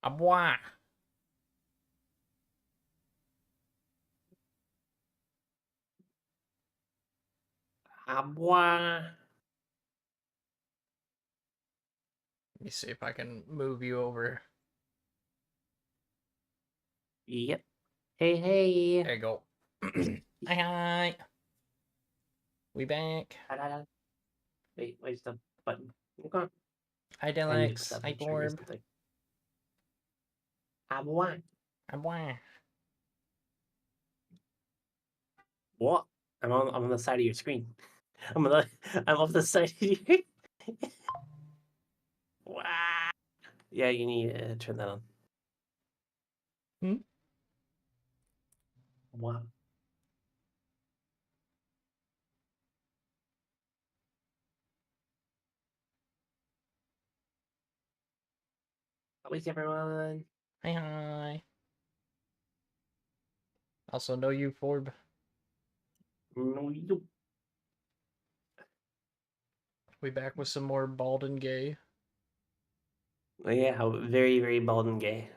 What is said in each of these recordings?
Abois. Abois. Let me see if I can move you over. Yep. Hey, hey. There you go. Hi, hi. We back. Wait, where's the button? Okay. Hi, I need to put Delex. that Hi, on trigger or Borb. something. Abois. Abois. What? I'm on the side of your screen. I'm off the side of your. Wow. Yeah, you need to turn that on. Hmm? Wow. Wait, everyone. Hi, hi. Also, know you, Forb. No, you. We back with some more bald and gay. Oh, yeah, how very, very bald and gay.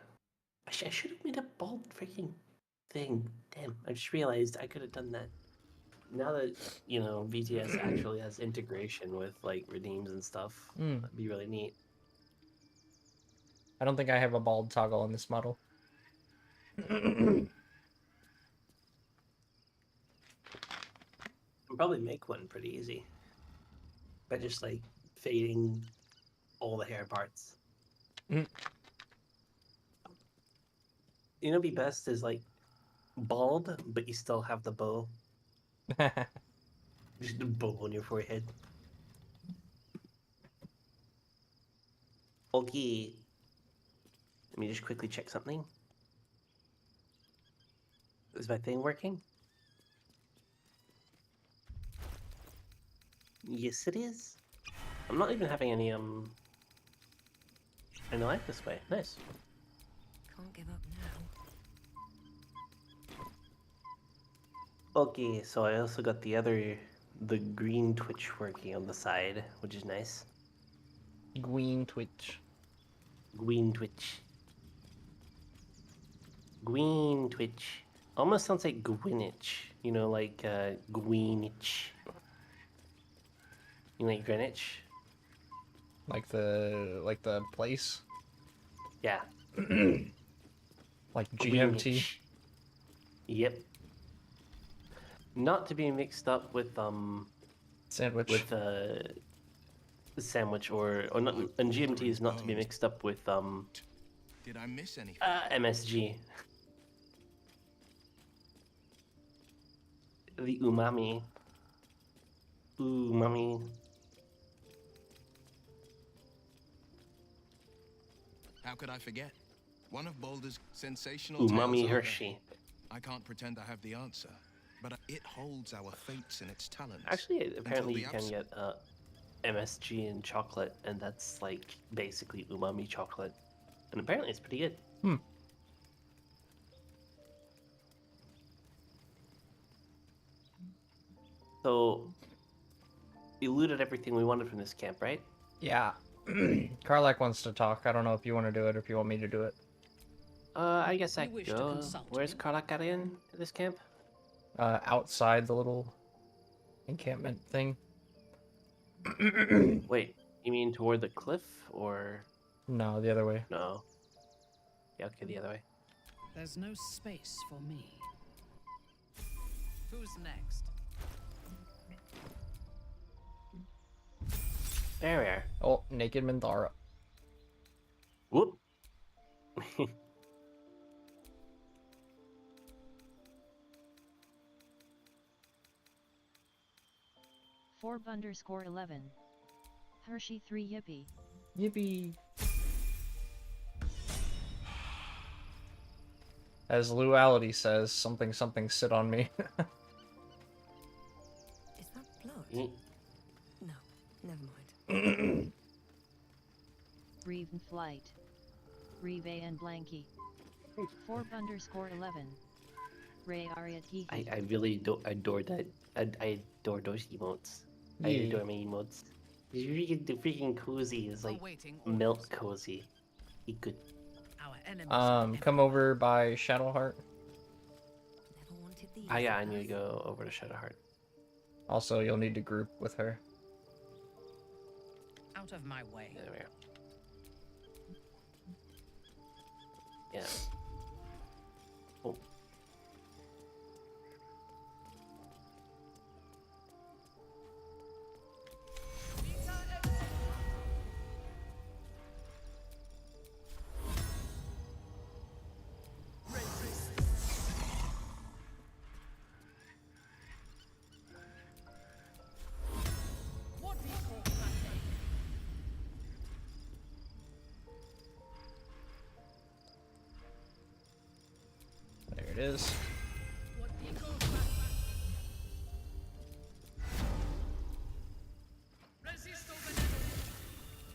I should have made a bald freaking thing. Damn, I just realized I could have done that. Now that, VTS actually has integration with, like, redeems and stuff, that'd be really neat. I don't think I have a bald toggle on this model. I'll probably make one pretty easy. By just, like, fading all the hair parts. Be best is, like, bald, but you still have the bow. Just a bow on your forehead. Okay. Let me just quickly check something. Is my thing working? Yes, it is. I'm not even having any, I like this way. Nice. Can't give up now. Okay, so I also got the green twitch working on the side, which is nice. Green Twitch. Green twitch. Green twitch. Almost sounds like Greenwich. Like Greenwich. Like Greenwich? Like the place? Yeah. Like GMT? Greenwich. Yep. Not to be mixed up with Sandwich. with sandwich or not, and GMT is not to be mixed up with Did I miss anything? MSG. The umami. Umami. How could I forget? One of Baldur's sensational Umami tales. Hershey. I can't pretend I have the answer, but it holds our fates in its talons. Actually, apparently you Until can get MSG in chocolate, and that's like basically umami chocolate. And apparently it's pretty good. So, you looted everything we wanted from this camp, right? Yeah. Karlak wants to talk. I don't know if you want to do it or if you want me to do it. I guess I You wish to go. consult Where's me? Karlak at in this camp? Outside the little encampment thing. Wait, you mean toward the cliff, or No, the other way. no? Yeah, okay, the other way. There's no space for me. Who's next? There we are. Oh, naked Minthara. Whoop. 4_11. Hershey 3 Yippee. Yippee. As Luality says, something sit on me. Is that blood? Yeet. No, never mind. Reeve and Flight. Reeve and Blanky. 4_11. Ray Ariat Hee. I really adore that. I adore those emotes. I Yeah. adore my emotes. The freaking cozy is like Awaiting milk orders. cozy. He could. Our enemies are Come over by Shadowheart. Never wanted the Ah, yeah, I easy need to life. go over to Shadowheart. Also, you'll need to group with her. out of my way. There we go. Yeah. Oh. What we call nothing. There it is. What we call nothing. Resist over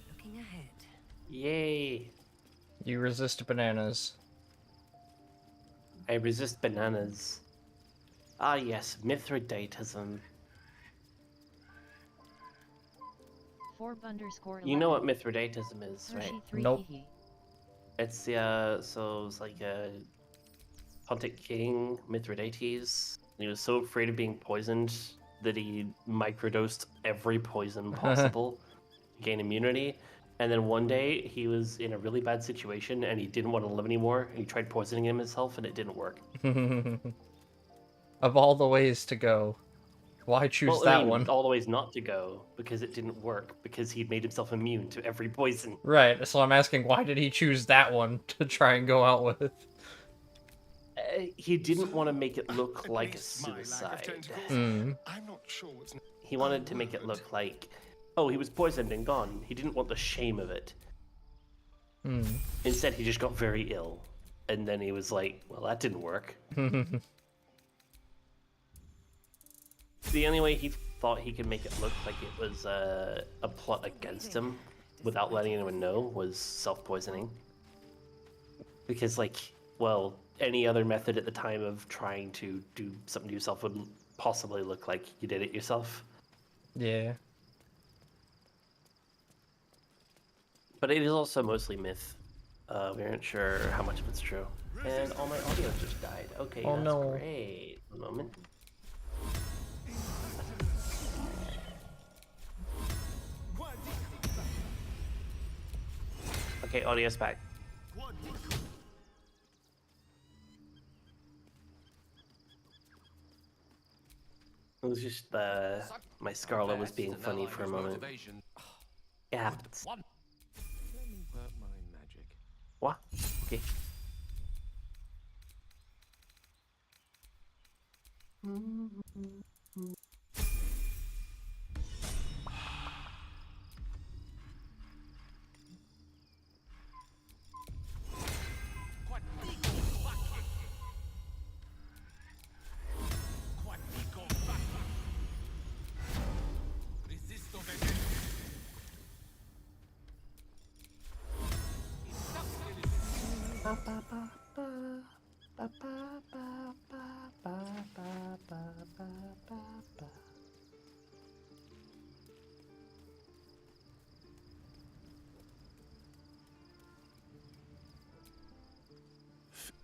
Looking ahead. Yay! You resist bananas. I resist bananas. Ah, yes, Mithridatism. 4_11. You know what Mithridatism is, right? Hershey 3 Nope. hee. It's so it's like a Pontic king, Mithridates. He was so afraid of being poisoned that he microdosed every poison possible, to gain immunity. And then one day he was in a really bad situation and he didn't want to live anymore. And he tried poisoning himself and it didn't work. Of all the ways to go, why choose Well, that I mean, one? all the ways not to go because it didn't work because he'd made himself immune to every poison. Right, so I'm asking why did he choose that one to try and go out with? He didn't want to make it look At like a least my lack of suicide. tentacles, Hmm. I'm not sure what's He wanted to make it look like, oh, he was poisoned and gone. He didn't want the shame of it. Hmm. Instead, he just got very ill. And then he was like, well, that didn't work. The only way he thought he could make it look like it was a plot against him without letting anyone know was self-poisoning. Because, like, well, any other method at the time of trying to do something to yourself would possibly look like you did it yourself. Yeah. But it is also mostly myth. We aren't sure how much of it's true. And all my audio just died. Okay, Oh, that's no. great. One moment. Okay, audio's back. It was just my Scarlet was being funny for a moment. It happens. Let me work my magic. What? Okay.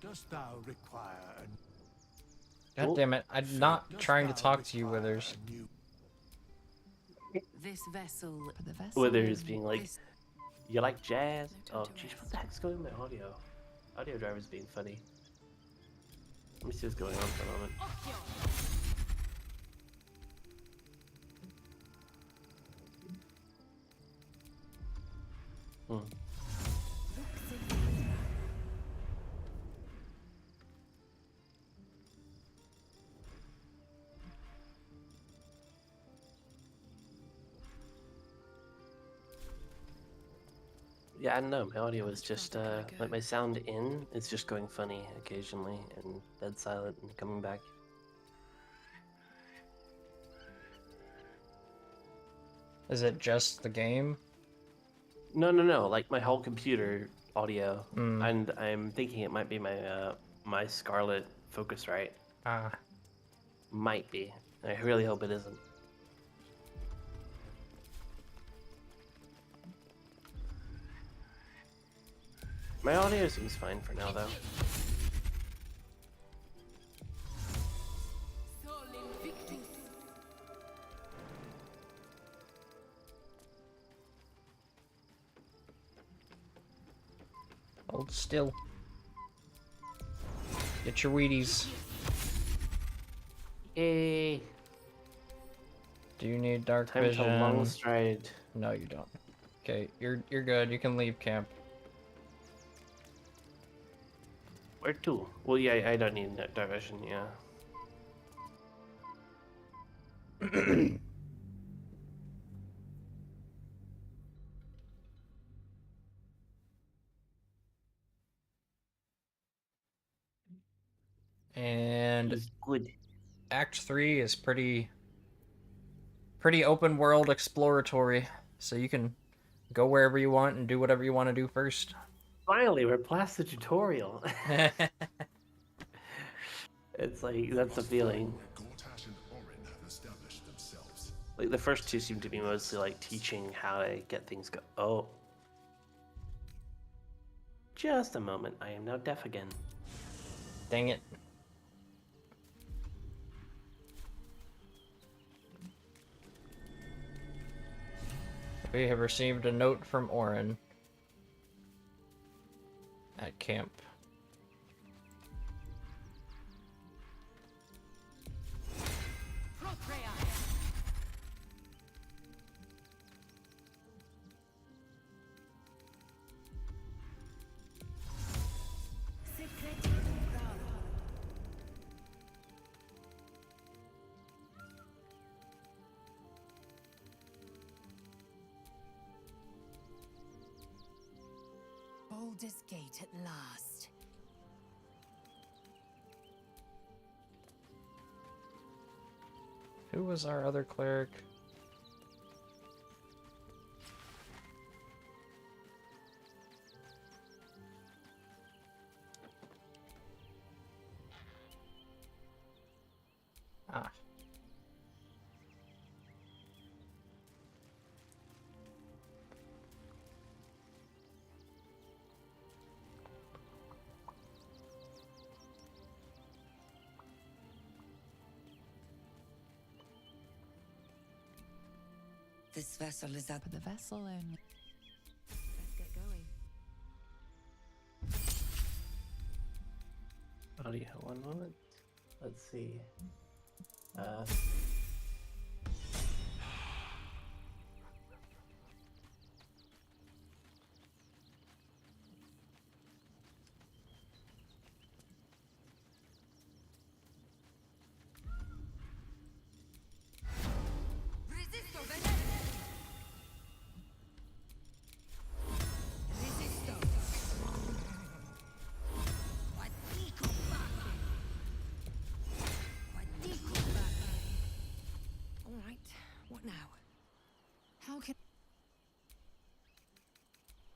Dost thou require God damn it, I'm not trying to talk to you, Withers. This vessel. The vessel. Withers being like, This- you like jazz? No Oh, time to jeez, what rest. the heck's going on with my audio? Audio driver's being funny. Let me see what's going on for a moment. Hmm. Yeah, I don't know. My audio is just like my sound in. It's just going funny occasionally and dead silent and coming back. Is it just the game? No, no, no. Like my whole computer audio, Hmm. and I'm thinking it might be my my Scarlet Focusrite. Ah. Might be. I really hope it isn't. My audio seems fine for now, though. Sol Invictus. Hold still. Get your Wheaties. Yay! Do you need dark Time vision? to long stride. No, you don't. Okay, you're good. You can leave camp. Where to? Well, yeah, I don't need that diversion, yeah. And It's good. Act 3 is pretty open world exploratory, so you can go wherever you want and do whatever you want to do first. Finally, we're past the tutorial. It's like, that's the feeling. Gortash and Orin have established themselves. Like, the first two seem to be mostly like teaching how to get things go. Oh. Just a moment, I am now deaf again. Dang it. We have received a note from Orin at camp. Procrea. Baldur's Gate at last. Who was our other cleric? Ah. This vessel is up. The vessel only. Let's get going. Audio, one moment. Let's see. Resisto, venere! Resisto! Quadico batte! Quadico batte! All right, what now? How can...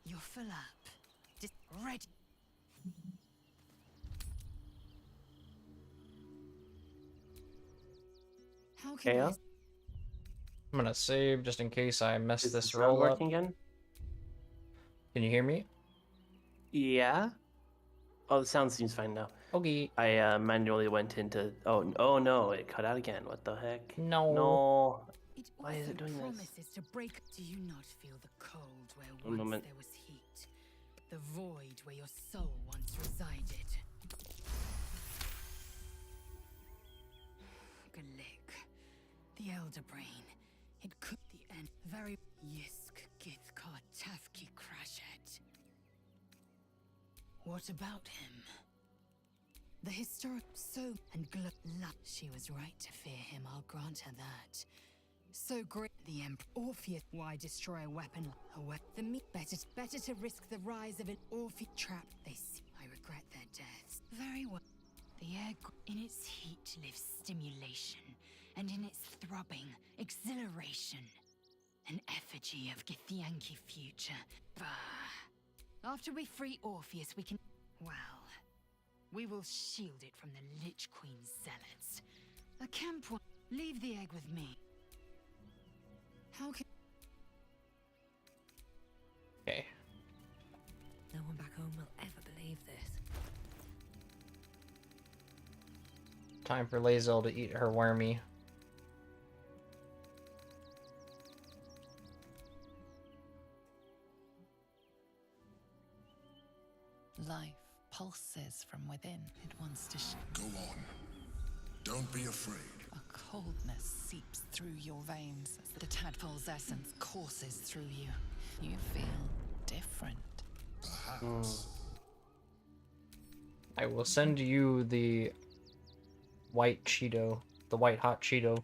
You're full up. Just ready. How can Yeah? I... I'm gonna save just in case I mess Is the this sound roll up. working again? Can you hear me? Yeah? Oh, the sound seems fine now. Okay. I manually went into... Oh no, it cut out again. What the heck? No. No. It Why is it often doing this? promises to break. Do you not feel the cold where One once moment. there was heat? The void where your soul once resided? Galik, the Elder Brain. It could the end. Very Yisk Githkar Tafki Crashet. What about him? The historic so and she was right to fear him, I'll grant her that. So great the Emperor Orpheus. Why destroy a weapon? The me better to risk the rise of an Orpheus trap. They see. I regret their deaths. Very well. The air in its heat lives stimulation, and in its throbbing, exhilaration. An effigy of Githyanki future. Bah. After we free Orpheus, we can. Well, we will shield it from the Lich Queen's zealots. A camp. Leave the egg with me. How can... Okay. No one back home will believe this. Time for Lae'zel to eat her wormy. Life pulses from within. It wants to Go on. Don't be afraid. A coldness seeps through your veins as the tadpole's essence courses through you. You feel different. Perhaps. I will send you the white Cheeto, the white hot Cheeto,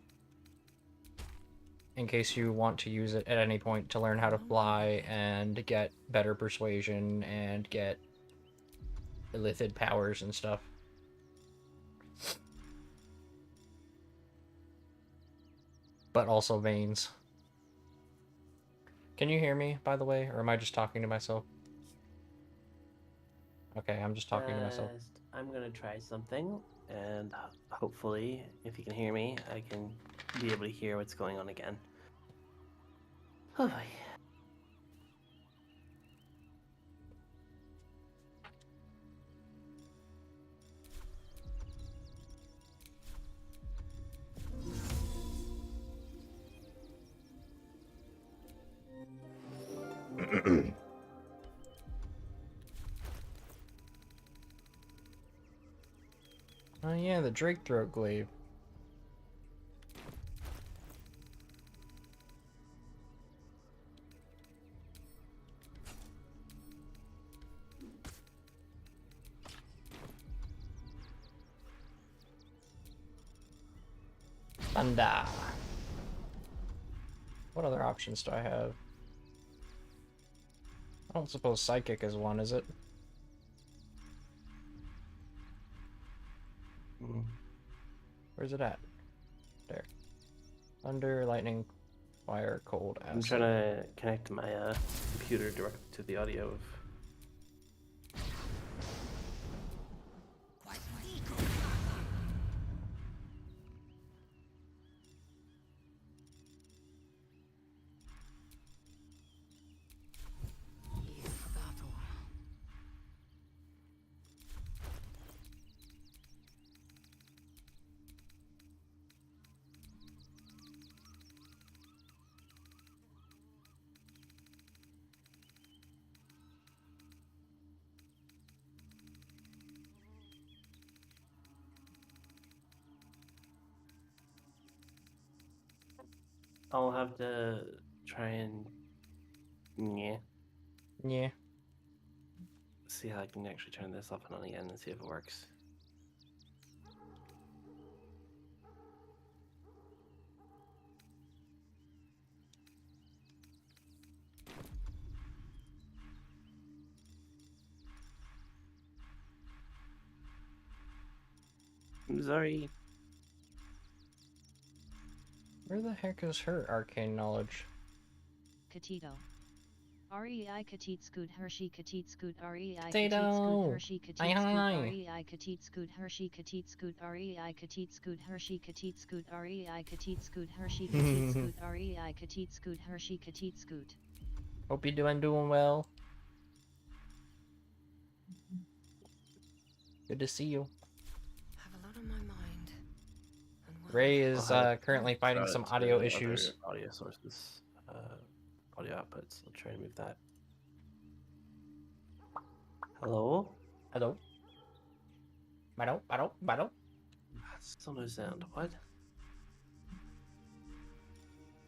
in case you want to use it at any point to learn how to fly and get better persuasion and get illithid powers and stuff. But also veins. Can you hear me, by the way, or am I just talking to myself? Okay, I'm just talking to myself. I'm gonna try something, and hopefully, if you can hear me, I can be able to hear what's going on again. Oh boy. Oh yeah, the Drake throat glaive. Thunder. What other options do I have? I don't suppose Psychic is one, is it? Where's it at? There. Thunder, lightning, fire, cold, acid. I'm trying to connect my computer directly to the audio of. Here for battle. I'll have to try and Yeah. see how I can actually turn this off and on again and see if it works. I'm sorry. Where the heck is her arcane knowledge? Katito. REI Katit Scoot Hershey Katit Scoot REI Katit Potato. Scoot Hershey Katit Aye, Scoot aye. REI Katit Scoot Hershey Katit Scoot REI Katit Scoot Hershey Katit Scoot REI Katit Scoot Hershey Katit Scoot REI Katit Scoot Hershey Katit Scoot. Hope you're doing well. Good to see you. Have a lot on my mind. And well, Ray is I'll have currently fighting route some it to audio other issues. Audio sources, audio outputs. I'll try to move that. Hello? Hello? Battle? Still no sound. What?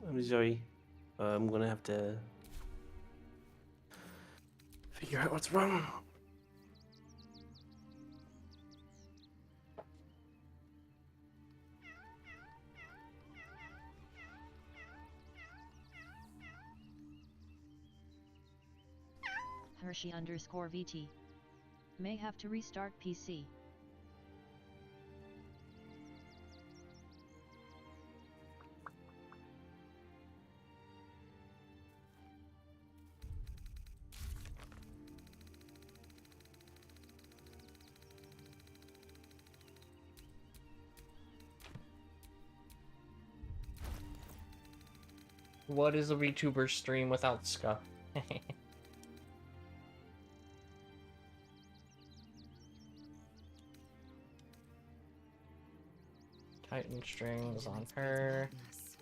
I'm sorry. I'm gonna have to figure out what's wrong. Hershey_VT. May have to restart PC. What is a VTuber stream without scuff? Tighten strings on Vigilance breeds her. madness.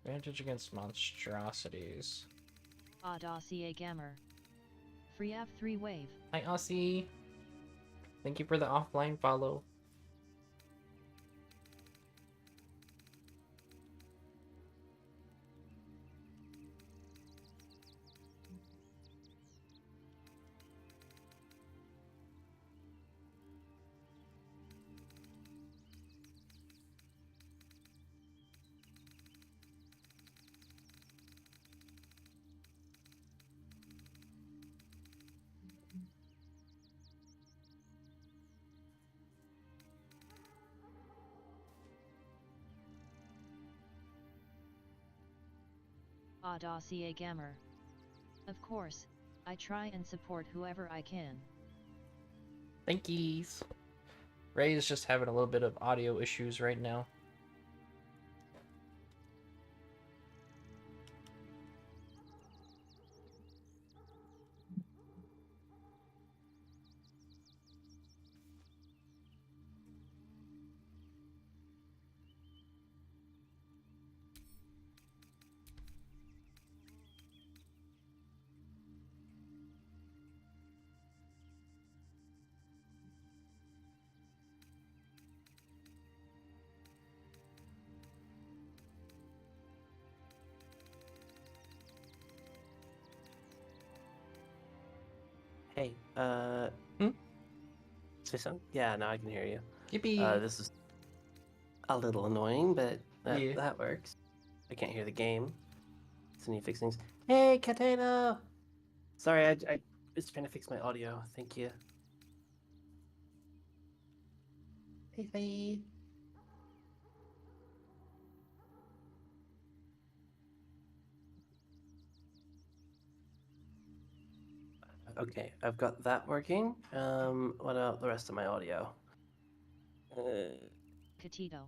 Advantage against monstrosities. Dossier Gamer. Free F3 wave. Hi, Aussie. Thank you for the offline follow. Dossier Gamer. Of course, I try and support whoever I can. Thank yous. Ray is just having a little bit of audio issues right now. Hey, Hmm? say something? Yeah, now I can hear you. Yippee! This is a little annoying, but Yeah. that works. I can't hear the game. So I need to fix things. Hey, Katana! Sorry, I was trying to fix my audio. Thank you. Hey, hey. Okay, I've got that working. What about the rest of my audio? Catito.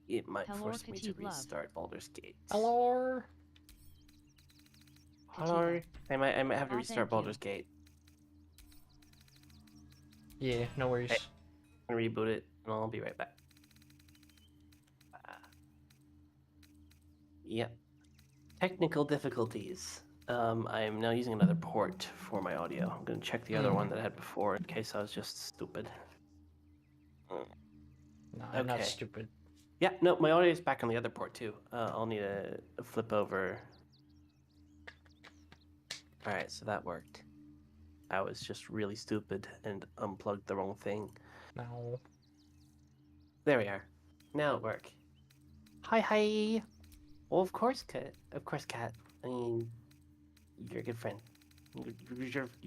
It might Hello, force me to Catite love. restart Baldur's Gate. Hello. Hello. I might have to Oh, restart thank you. Baldur's Gate. Yeah, no worries. Hey. I'm gonna reboot it, and I'll be right back. Yep. Technical difficulties. I'm now using another port for my audio. I'm gonna check the other one that I had before in case I was just stupid. No, I'm not Okay. stupid. Yeah, no, my audio is back on the other port too. I'll need to flip over. Alright, so that worked. I was just really stupid and unplugged the wrong thing. No. There we are. Now it work. Hi, hi. Well, of course, Cat. Of course, Cat. I mean, you're a good friend. You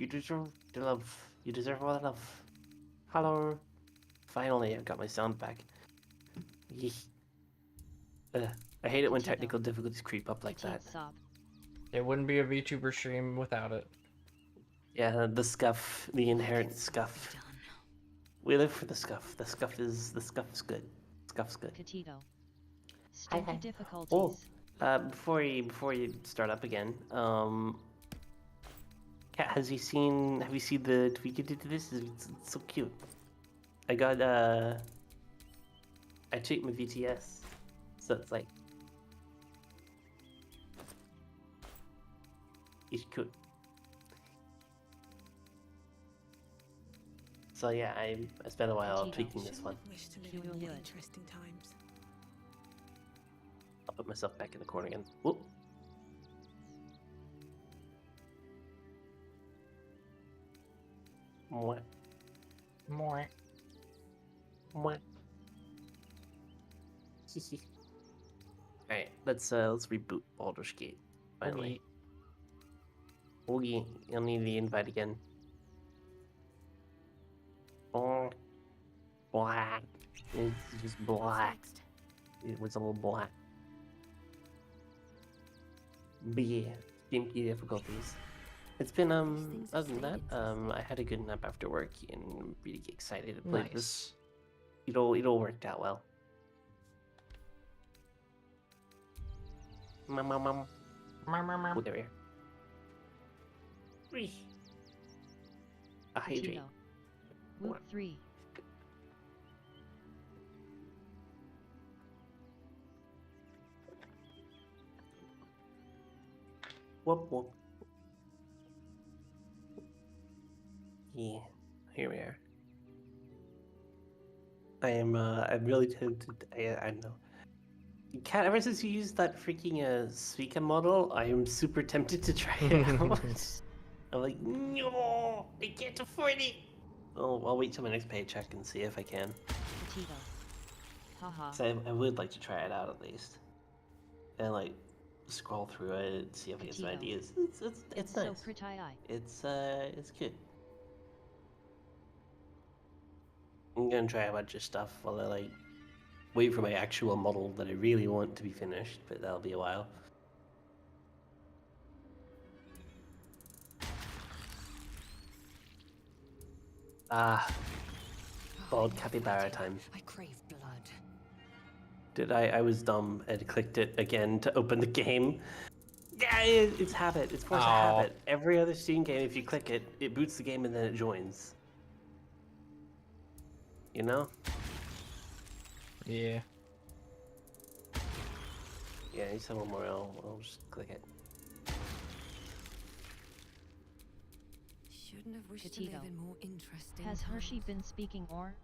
deserve the love. You deserve all the love. Hello. Finally, I've got my sound back. Yee. I hate it when Catito. technical difficulties creep up like that. Catite sob. It wouldn't be a VTuber stream without it. Yeah, the scuff, the inherent scuff. Done. We live for the scuff. The scuff is good. Scuff's good. Catito. Hi, Stinky hi. difficulties. Oh, before you start up again, Kat, have you seen the tweak you did to this? It's so cute. I got I tweaked my VTS, so it's like it's cute. So yeah, I spent a while Petito. tweaking this one. Wish to live Cute. in more interesting times. I'll put myself back in the corner again. Whoop. Mwah. More. Mwah. Alright, let's reboot Baldur's Gate. Finally. Oogie, you'll need the invite again. Oh, black. It's just black. It was a little black. But yeah, GameCube difficulties. It's been other than that, I had a good nap after work and I'm really excited to play this. Nice. It all worked out well. Mum. Oh, there we are. Whee. A hydrate. Catito. Whoop 3. Whoop whoop. Yeah, here we are. I'm really tempted. I know. Cat, ever since you used that freaking Suika model, I am super tempted to try it out. I'm like, no, I can't afford it. Oh, I'll wait till my next paycheck and see if I can. Petito. Haha. So I would like to try it out at least, and like scroll through it, see if I get some Petito. ideas. It's So nice. pretty. It's good. I'm gonna try a bunch of stuff while I like wait for my actual model that I really want to be finished, but that'll be a while. Ah, bald capybara time. I crave blood. I was dumb and clicked it again to open the game. Yeah, it's habit. It's force of Aw. habit. Every other Steam game, if you click it, it boots the game and then it joins. You know? Yeah. Yeah, I said one more. I'll just click it. Shouldn't have wished to Petito. live in more interesting Has Hershey times. been speaking or?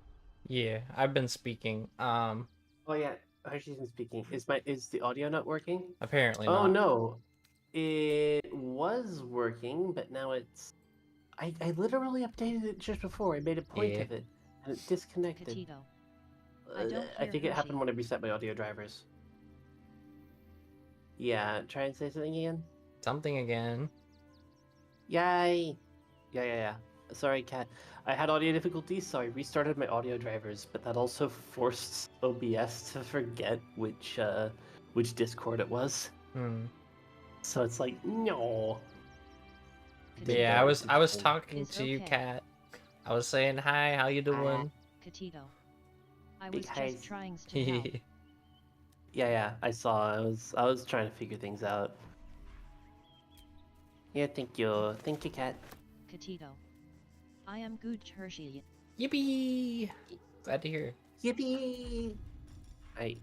Yeah, I've been speaking. Oh yeah, Hershey's been speaking. Is the audio not working? Apparently Oh not. no, it was working, but now it's. I literally updated it just before. I made a point Yeah. of it, and it disconnected. Petito. I don't I hear think it happened Hershey. when I reset my audio drivers. Yeah, try and say something again. Something again. Yay! Yeah. Sorry, Kat. I had audio difficulties, so I restarted my audio drivers, but that also forced OBS to forget which Discord it was. Hmm. So it's like, no. Petito. Yeah, I was It's talking It's to you, okay. Kat. I was saying hi. How you doing? Petito. I Big was highs. just trying to help. Yeah, I saw. I was trying to figure things out. Yeah, thank you, Kat. Petito. I am good Hershey. Yippee! Glad to hear. Yippee! Hi.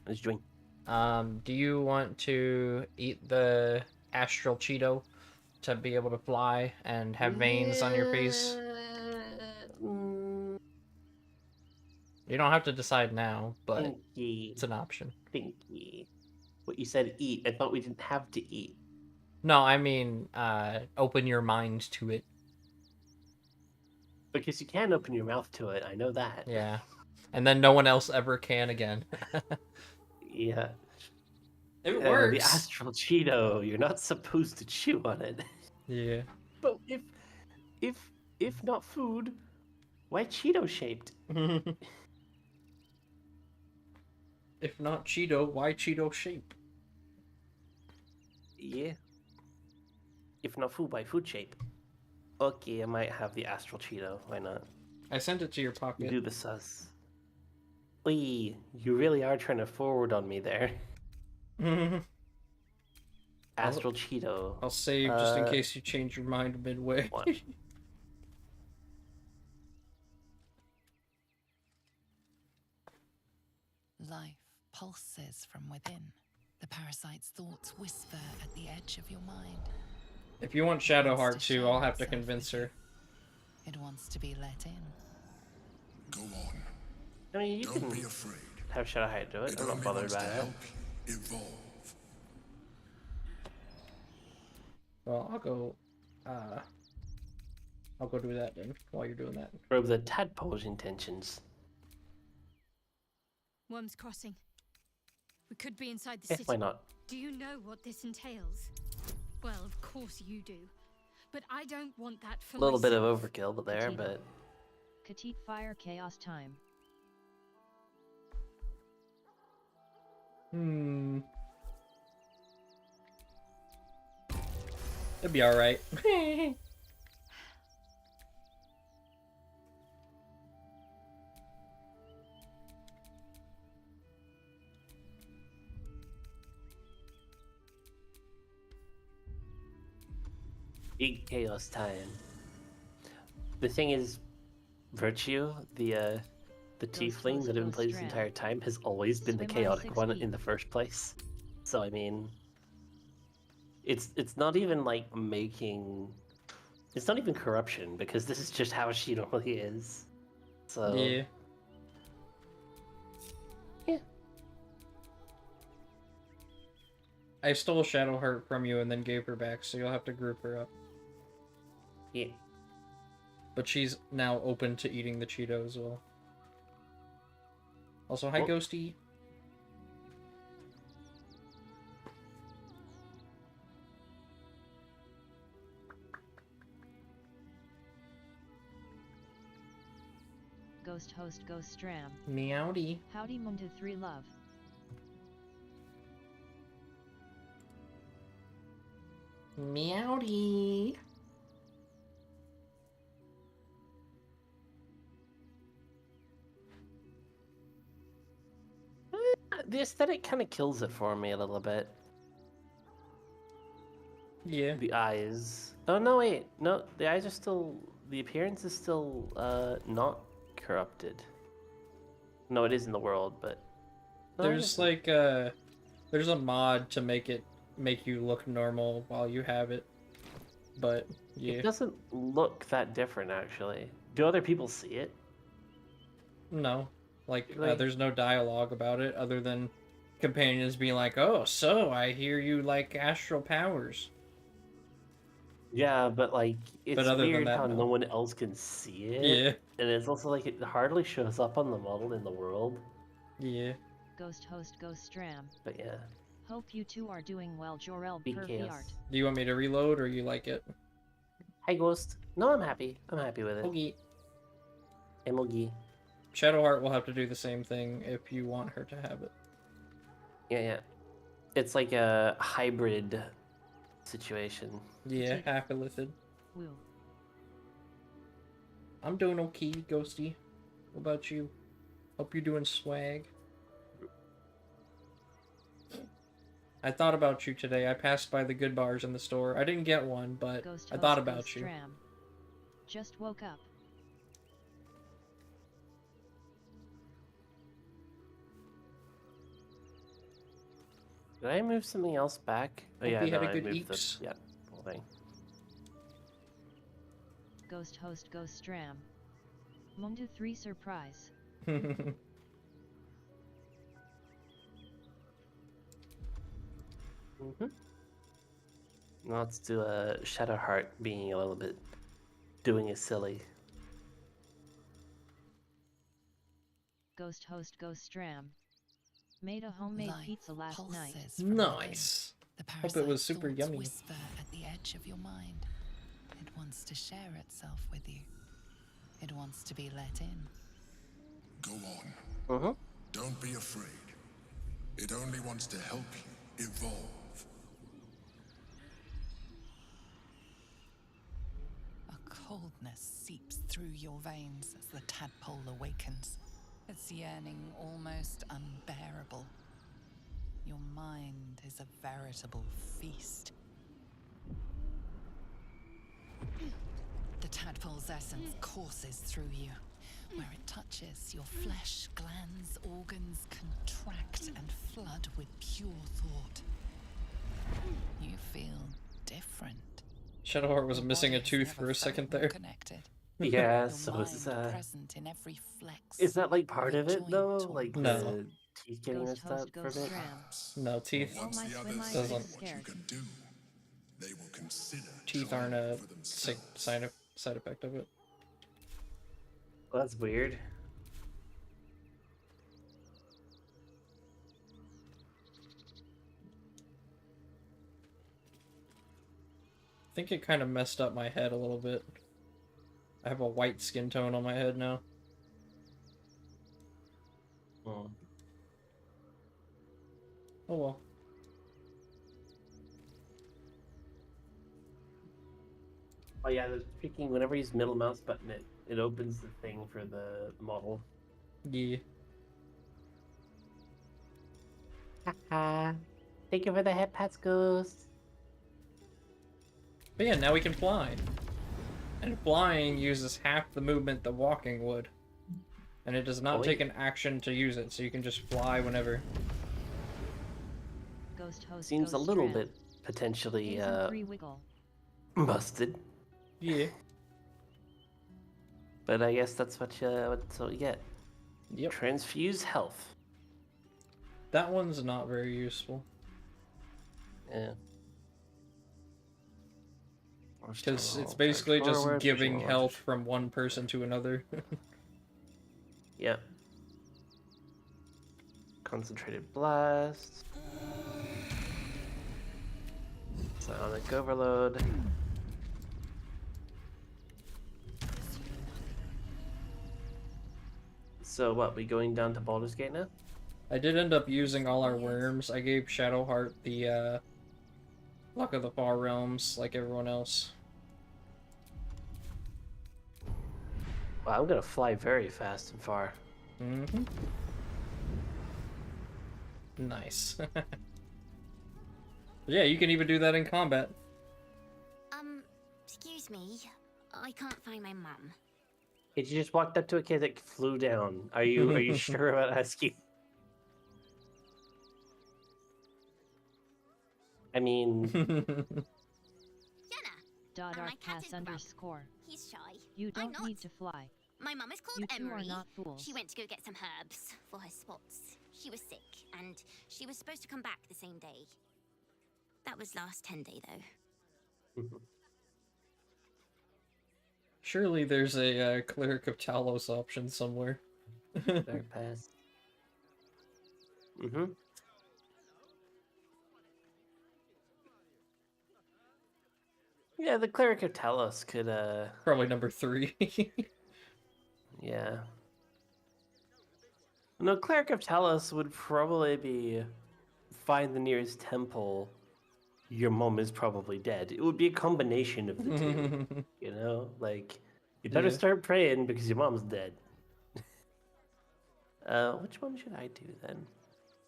What's you doing? Do you want to eat the astral Cheeto to be able to fly and have veins on your face? Mm, You don't have to decide now, but Thinky. it's an option. Thinky. What you said, eat. I thought we didn't have to eat. No, I mean, open your mind to it. Because you can open your mouth to it. I know that. Yeah. And then no one else ever can again. Yeah. It The works. astral Cheeto. You're not supposed to chew on it. Yeah. But if not food, why Cheeto shaped? If not Cheeto, why Cheeto shape? Yeah. If not food, why food shape? Okay, I might have the astral Cheeto. Why not? I sent it to your pocket. Do the sus. Oi, you really are trying to forward on me there. Astral Cheeto. I'll save just in case you change your mind midway. One. Life pulses from within. The parasite's thoughts whisper at the edge of your mind. If you want Shadowheart too, I'll have to convince her. It wants to be let in. Go on. I mean, you Don't can be afraid. have Shadowheart do it. It I'm not only bothered wants by to that. help evolve. Well, I'll go do that then, while you're doing that. Probe the tadpole's intentions. Worm's Crossing. We could be inside the Yes, city. why not? Do you know what this entails? Well, of course you do. But I don't want that for A little bit of myself. overkill, but there, Petito. but Petite fire chaos time. It'll be alright. big chaos time. The thing is, Virtue, the tiefling that had been played this entire time, has always been the Swim on chaotic 6 one feet. in the first place. So I mean, It's not even like making. It's not even corruption because this is just how she normally is. So Yeah. yeah. I stole Shadowheart from you and then gave her back, so you'll have to group her up. Yeah. But she's now open to eating the Cheeto as well. Also, hi, Oh. Ghosty. Ghost host Ghost Stram. Meowdy. Howdy Mundu 3 love. Meowdy. The aesthetic kind of kills it for me a little bit. Yeah. The eyes. Oh no, wait, no, the eyes are still. The appearance is still not corrupted. No, it is in the world, but no, I There's guess- like there's a mod to make you look normal while you have it. But yeah. It doesn't look that different actually. Do other people see it? No. Like, Like- there's no dialogue about it other than companions being like, "Oh, so I hear you like astral powers." Yeah, but like it's other than weird that, how no. no one else can see it. Yeah. And it's also like it hardly shows up on the model in the world. Yeah. Ghost host Ghost Stram. But yeah. Hope you two are doing well. Jorel Big per chaos. art. Do you want me to reload or you like it? Hi Ghost. No, I'm happy. I'm happy with it. Okay. Emogi. Shadowheart will have to do the same thing if you want her to have it. Yeah, yeah. It's like a hybrid situation. Yeah, Take- half illithid. Woo. I'm doing okay, Ghosty. What about you? Hope you're doing swag. I thought about you today. I passed by the good bars in the store. I didn't get one, but Ghost I host thought Ghost about you. Stram. Just woke up. Did I move something else back? Oh Hope yeah, you had no, a I good moved eats. the whole thing. Ghost host Ghost Stram. Mundu 3 surprise. Now let's do a Shadowheart being a little bit doing a silly. Ghost host Ghost Stram. Made a homemade Life pizza last night. pulses from Nice. within. The Hope it was parasite super thoughts yummy. whisper at the edge of your mind. It wants to share itself with you. It wants to be let in. Go on. Mm-hmm. Don't be afraid. It only wants to help you evolve. A coldness seeps through your veins as the tadpole awakens. Its yearning almost unbearable. Your mind is a veritable feast. The tadpole's essence courses through you. Where it touches, your flesh, glands, organs contract and flood with pure thought. You feel different. Shadowheart was Your missing a body has tooth never for a felt second more there. Connected. Yeah, Your so mind is present in every flex. is that like part every of it joint though? or Like No. the teeth getting Ghost messed host up for a Ghost bit? Stram. No, teeth. Oh, Once my the slim others eyes see doesn't- what you scared. can do, they will consider Teeth trying aren't a for sick themselves. side effect of it. Well, that's weird. I think it kind of messed up my head a little bit. I have a white skin tone on my head now. Hmm. Oh well. Oh yeah, the freaking whenever you use middle mouse button, it opens the thing for the model. Yeah. Haha. Thank you for the head pats, Ghost. But yeah, now we can fly. And flying uses half the movement that walking would. And it does not Oh, take wait. an action to use it, so you can just fly whenever. Ghost host Seems a Ghost little Stram. bit potentially Infantry wiggle. busted. Yeah. But I guess that's what you get. Yep. Transfuse health. That one's not very useful. Yeah. Because it's basically just giving health from one person to another. Yeah. Concentrated blast. Sonic overload. So what, we going down to Baldur's Gate now? I did end up using all our worms. I gave Shadowheart the Luck of the Far Realms, like everyone else. Wow, I'm gonna fly very fast and far. Mm-hmm. Nice. Yeah, you can even do that in combat. Excuse me. I can't find my mum. Hey, you just walked up to a kid that flew down. Are you sure about asking? I mean, Jenna! Dot And my arc cat pass is Brum. underscore. He's shy. You I'm don't not. need to fly. My mum is called You two Emery. are not fools. She went to go get some herbs for her spots. She was sick, and she was supposed to come back the same day. That was last 10 day, though. Surely there's a Cleric of Talos option somewhere. Dark pass. Mm-hmm. Yeah, the Cleric of Talos could, Probably number 3. yeah. No, Cleric of Talos would probably be find the nearest temple. Your mom is probably dead. It would be a combination of the two. You know? Like, you better Yeah. start praying because your mom's dead. Which one should I do then?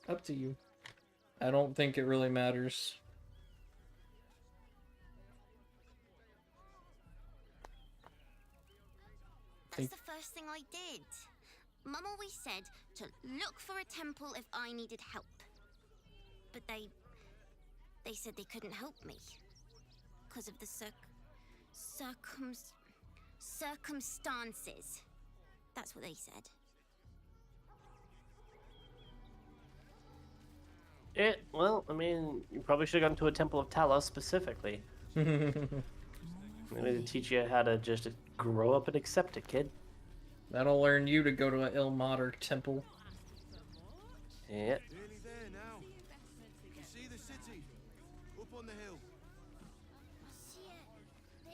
Up to you. I don't think it really matters. That's the first thing I did. Mum always said to look for a temple if I needed help. But they said they couldn't help me. Because of the circumstances. That's what they said. Yeah, well, I mean, you probably should have gone to a Temple of Talos specifically. Maybe to teach you how to just grow up and accept it, kid. That'll learn you to go to an Ilmater temple. Yeah. Nearly there now. You can see the city. Up on the hill.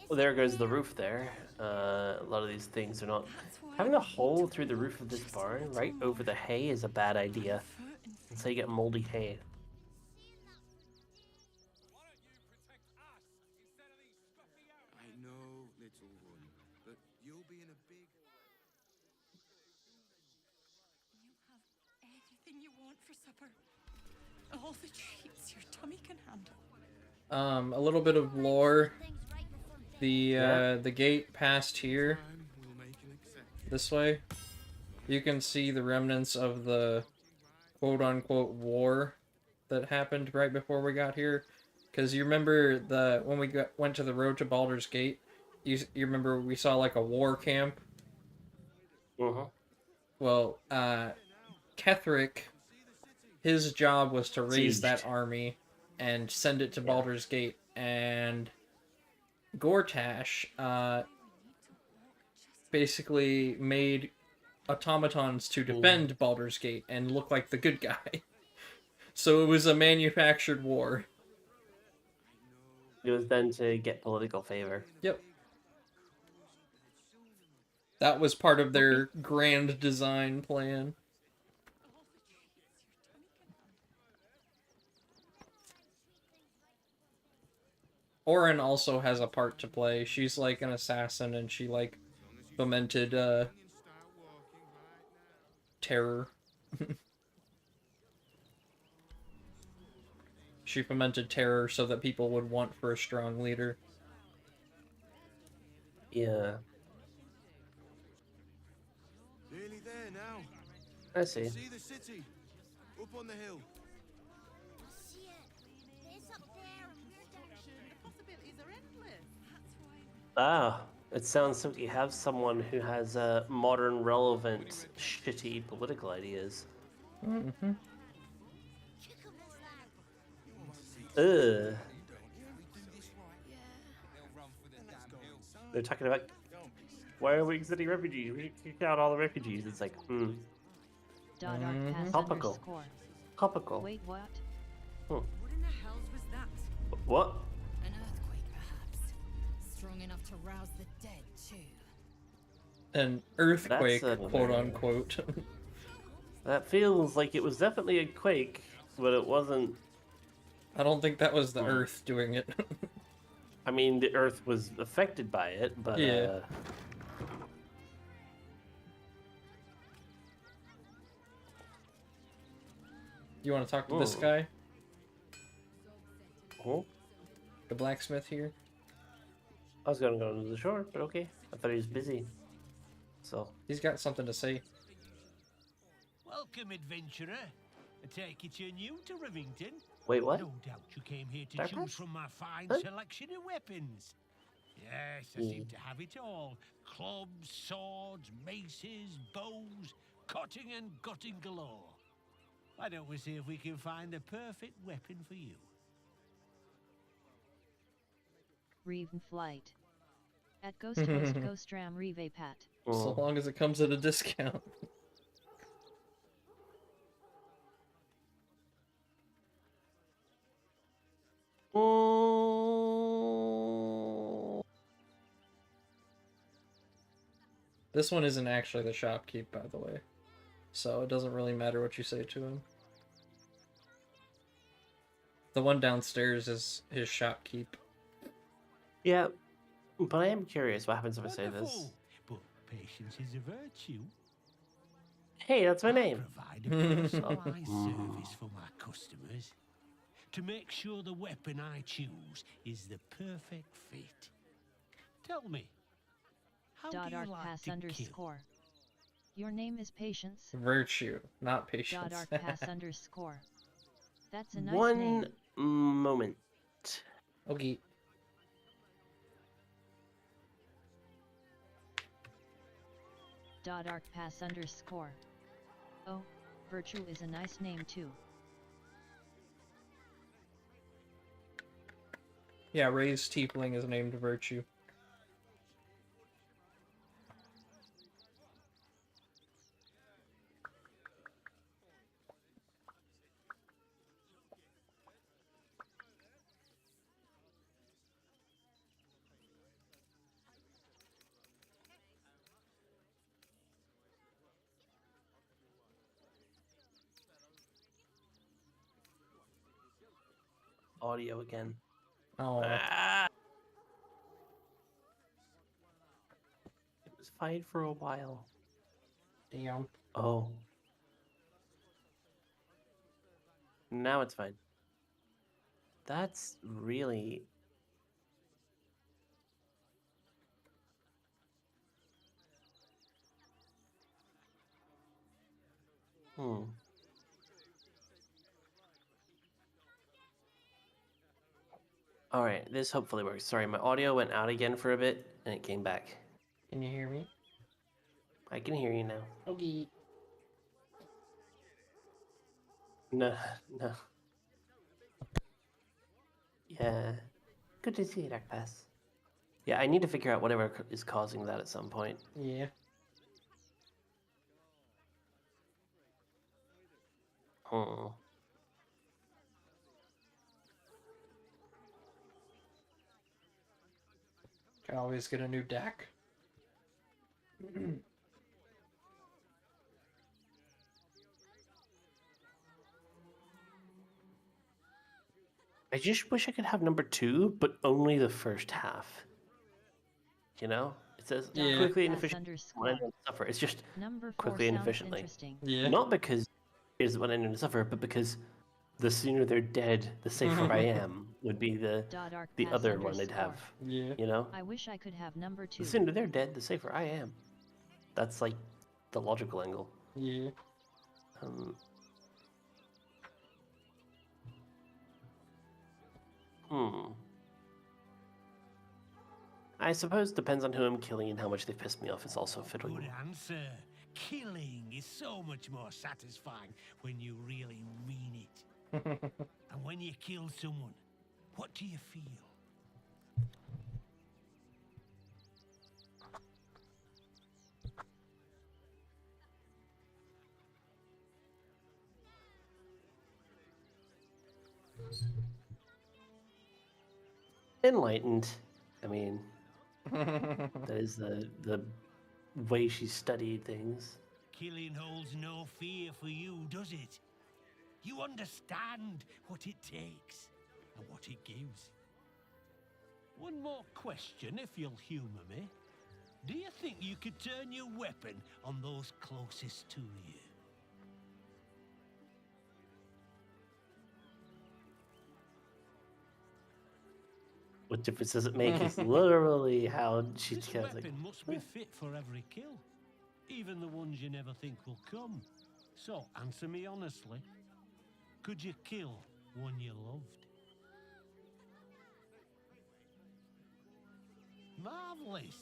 Well, there goes the roof there. A lot of these things are not... Having a hole through the roof of this barn right over the hay is a bad idea. So you get moldy hay. I know, little one, but you'll be in a big... You have anything you want for supper. All the treats your tummy can handle. A little bit of lore. The gate past here, We'll make an exception. this way, you can see the remnants of the quote-unquote war that happened right before we got here. Because you remember when we went to the road to Baldur's Gate, you remember we saw like a war camp? Uh-huh. Well, Ketherick, his job was to raise Sieged. that army and send it to Baldur's Gate, and Gortash basically made automatons to defend Baldur's Gate and look like the good guy. So it was a manufactured war. It was done to get political favor. Yep. That was part of their grand design plan. Orin also has a part to play. She's like an assassin and she like fomented terror. She fomented terror so that people would want for a strong leader. Yeah. Nearly there now. I see. See the city. Up on the hill. See it. It's up there. Ah, it sounds like you have someone who has modern, relevant, shitty political ideas. Mm-hmm. Ugh. They're talking about why are we accepting refugees? We should kick out all the refugees. It's like, Dot art pass Topical. underscore. Topical. Wait, what? What in the hell was that? What? An earthquake, perhaps. Strong enough to rouse the dead, too. An earthquake, That's a- quote unquote. That feels like it was definitely a quake, but it wasn't. I don't think that was the Earth doing it. I mean, the Earth was affected by it, but Yeah. You want to talk to this guy? Oh, The blacksmith here? I was gonna go to the shore, but okay. I thought he was busy. So He's got something to say. Welcome, adventurer. I take it you're new to Rivington. wait, what? No doubt you came here to Dark choose Patch? from my fine Huh? selection of weapons. Yes, I seem to have it all. Clubs, swords, maces, bows, cutting and gutting galore. Why don't we see if we can find the perfect weapon for you? Reeve flight. At Ghost Host Ghost Ram Rive Pat. So long as it comes at a discount. This one isn't actually the shopkeep, by the way. So it doesn't really matter what you say to him. The one downstairs is his shopkeep. Yeah, but I am curious what happens if I say this. Wonderful. But patience is a virtue. Hey, that's my I name. provide a personalized service for my customers to make sure the weapon I choose is the perfect fit. Tell me, how Dot do you art like pass to kill? underscore. Your name is Patience. Virtue, not patience. Dot art pass underscore. That's a nice One name. moment. Okay. Dot art pass underscore. Oh, Virtue is a nice name too. Yeah, Ray's tiefling is named Virtue. Audio again. Oh, Ah! It was fine for a while. damn. Oh. Now it's fine. That's really... Alright, this hopefully works. Sorry, my audio went out again for a bit, and it came back. Can you hear me? I can hear you now. Okay. No, no. Yeah. Good to see you, Dark Pass. Yeah, I need to figure out whatever is causing that at some point. Yeah. Hmm. Can always get a new deck. I just wish I could have number 2, but only the first half. You know? It says Yeah. quickly and Pass efficiently underscore. when I suffer. It's just Number 4 quickly and sounds efficiently. interesting. Yeah. Not because is when I need to suffer, but because the sooner they're dead, the safer I am would be the Dot art the pass other one they'd underscore. have. Yeah. You know? I wish I could have number 2. The sooner they're dead, the safer I am. That's like the logical angle. Yeah. I suppose depends on who I'm killing and how much they piss me off. It's also fiddling. Good answer. Killing is so much more satisfying when you really mean it. And when you kill someone, what do you feel? Enlightened. I mean, that is the way she studied things. Killing holds no fear for you, does it? You understand what it takes and what it gives. One more question, if you'll humour me. Do you think you could turn your weapon on those closest to you? What difference does it make? It's literally how she This goes weapon like. must be fit for every kill, even the ones you never think will come. So, answer me honestly. Could you kill one you loved? Marvelous.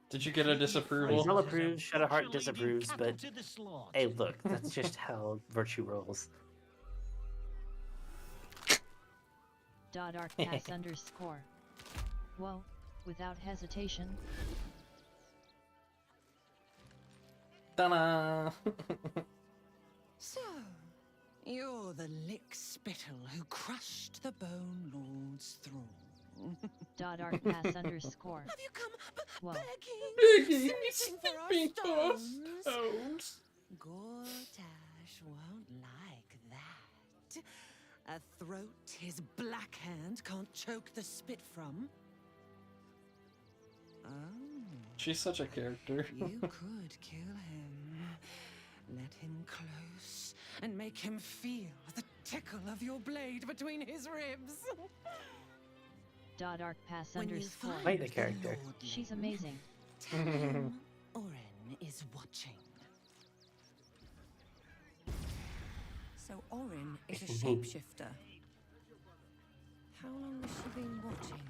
Did you get a disapproval? Isabella approves, Shadowheart disapproves, but To the slaughter. hey, look, that's just how virtue rolls. Arc pass underscore. Whoa, without hesitation. Ta-da! So, you're the lick spittle who crushed the Bone Lord's throne. Arc pass underscore. Have you come Whoa. begging simping for our stones? Gortash won't like that. A throat his black hand can't choke the spit from. Oh. She's such a character. You could kill him. Let him close and make him feel the tickle of your blade between his ribs. Arc pass When you underscore. find Quite the character. Lord She's Lyn, amazing. tell him Orin is watching. So Orin is a shapeshifter. How long has she been watching?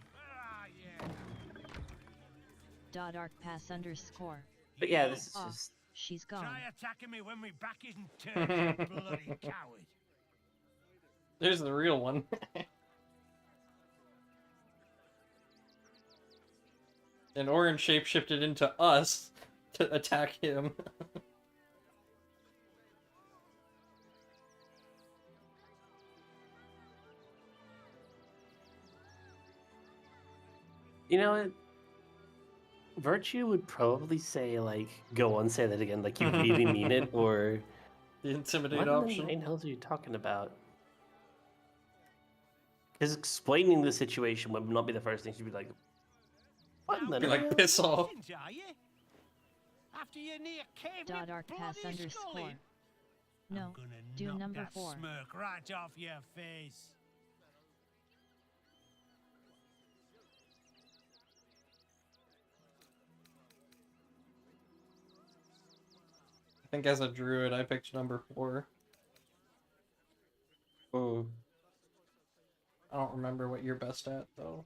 Arc pass underscore. But yeah, this is Oh, just. she's gone. Try attacking me when my back isn't turned, you bloody coward. There's the real one. And Orin shapeshifted into us to attack him. You know what? Virtue would probably say, like, go on, say that again, like you really mean it, or. The intimidate What in option. the nine hells are you talking about? Because explaining the situation would not be the first thing. She'd be like, what in the Be like, hell? piss off. Are you? After you near came with Arc pass bloody underscore. sculling? No, I'm gonna do knock number that 4. smirk right off your face. I think as a druid, I picked number 4. Mm. I don't remember what you're best at, though.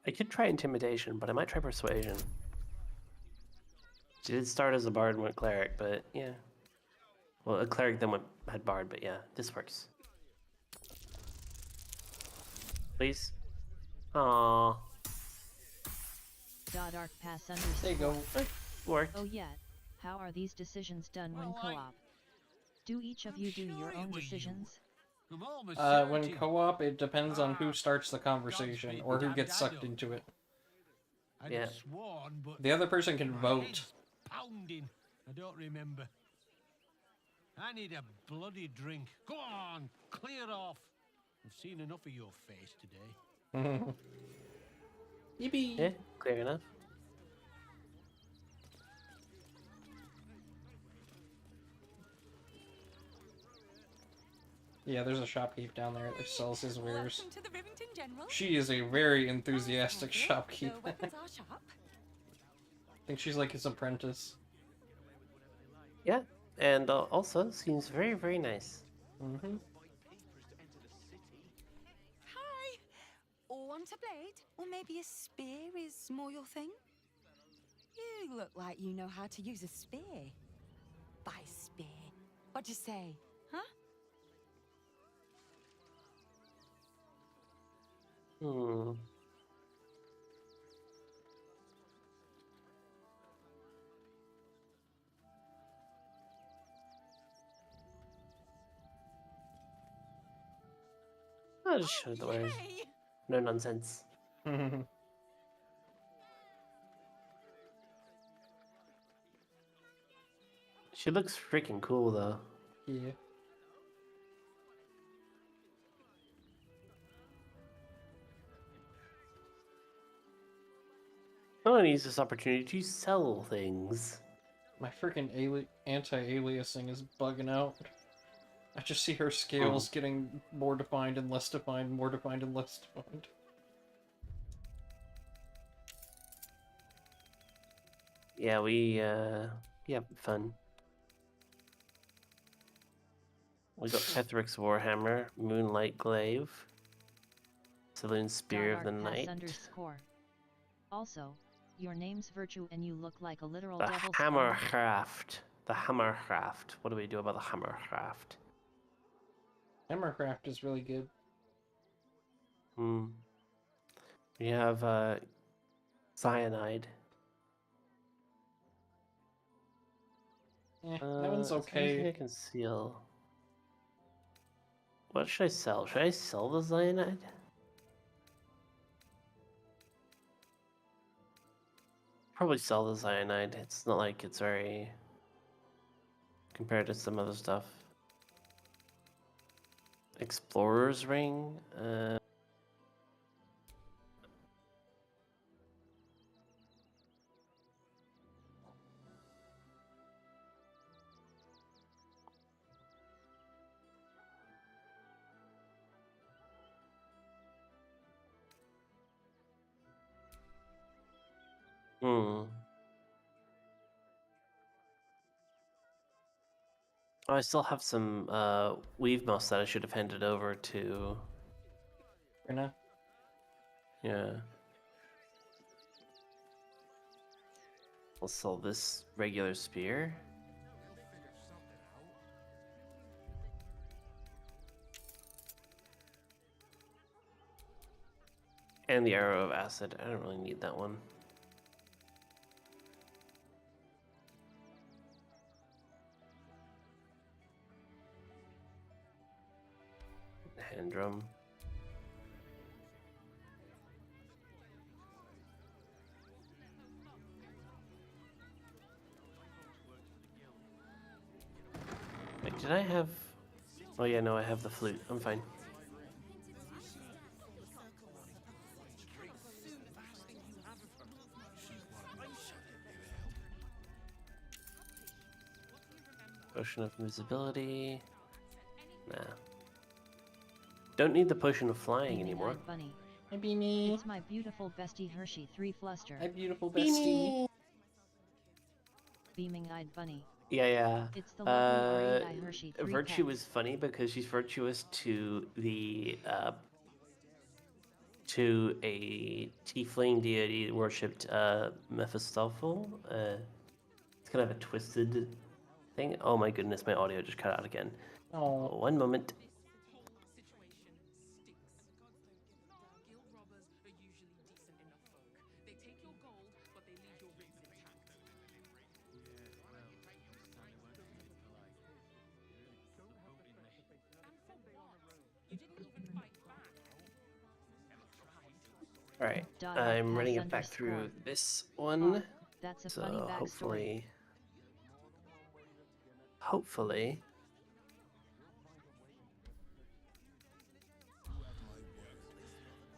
I could try intimidation, but I might try persuasion. She did start as a bard and went cleric, but yeah. Well, a cleric then had bard, but yeah, this works. Please. Aww. Arc pass underscore. There you go. Worked. Oh yeah. How are these decisions done when Well, co-op? Do each of I'm you do sure your it own were you. decisions? I'm almost When certain. co-op, it depends on who Ah, starts the conversation, Godspeed, or who damned gets sucked adult. into it. I'd Yeah. have sworn, but The other person can my vote. head's pounding. I don't remember. I need a bloody drink. Go on, clear off. I've seen enough of your face today. Yippee! Yeah, clear enough. Yeah, there's a shopkeep down there that sells his wares. Welcome to the Rivington General. She is a very enthusiastic Your shopkeep. I weapons are sharp. think she's like his apprentice. Yeah, and also seems very, very nice. Mm-hmm. Hi! Want a blade? Or maybe a spear is more your thing? You look like you know how to use a spear. By spear. What you say, huh? Hmm. I'll just show the wares. Yay! No nonsense. She looks freaking cool though. Yeah. I want to use this opportunity to sell things. My freaking anti-aliasing is bugging out. I just see her scales getting more defined and less defined, more defined and less defined. Yeah, we have fun. We got Kethric's Warhammer, Moonlight Glaive, Saloon Spear of the Night, _. Also, your name's Virtue and you look like a literal the devil's Hammercraft. The Hammercraft. What do we do about the Hammercraft? Hammercraft is really good. We have Cyanide. That one's Is there okay. anything I can seal? What should I sell? Should I sell the Cyanide? Probably sell the Cyanide. It's not like it's very... compared to some other stuff. Explorer's Ring? Oh, I still have some weave moss that I should have handed over to... Rina? Yeah. I'll sell this regular spear. And the Arrow of Acid. I don't really need that one. Hand drum. Wait, did I have... Oh yeah, no, I have the flute. I'm fine. Potion of invisibility. Nah. Don't need the potion of flying anymore. Bunny. Hi, Beanie. It's my beautiful bestie Hershey 3 Fluster. Hi, beautiful bestie. Beaming-eyed bunny. Yeah. It's the lovely REI Hershey 3 Virtue pet. was funny because she's virtuous to the to a tiefling deity that worshipped Mephistopheles. It's kind of a twisted thing. Oh my goodness, my audio just cut out again. Oh. One moment. Alright, I'm running it back through this one. That's a so funny backstory. Hopefully.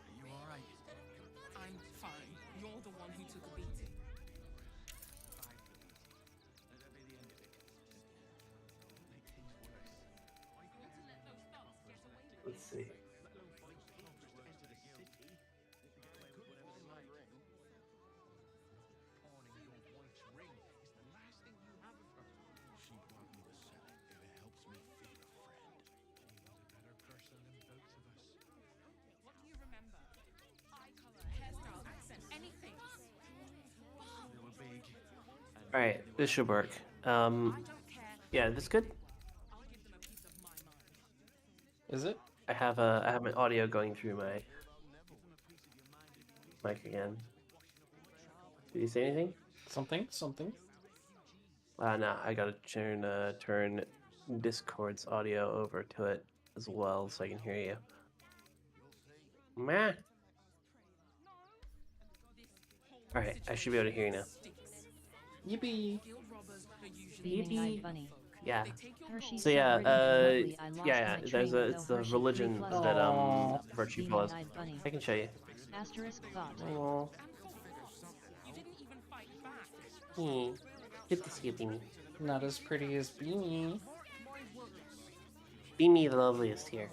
Are you alright? I'm fine. You're the one who took a beating. Let's see. Alright, this should work. Yeah, this good? Is it? I have my audio going through my mic again. Did you say anything? Something. No, I gotta turn Discord's audio over to it as well so I can hear you. Meh. Alright, I should be able to hear you now. Yippee! Beaming-eyed bunny. Yeah. Hershey So yeah, said really I lost yeah, my there's train, a it's though the Hershey religion three that Aw. Virtue follows. Beaming-eyed bunny. I can show you. Asterisk thought. Oh. Good to see you, Beanie. Not as pretty as Beanie. Beanie the loveliest here.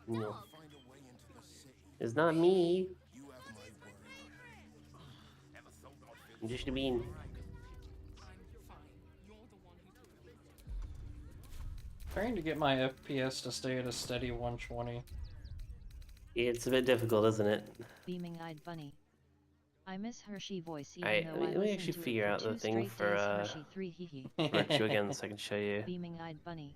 No. It's not me. I'm just a bean. Trying to get my FPS to stay at a steady 120. It's a bit difficult, isn't it? Beaming-eyed bunny. I miss Hershey voice even Alright, though let I me listened actually to it figure for out the 2 thing straight for days. Hershey 3 hee hee. Virtue again so I can show you. Beaming-eyed bunny.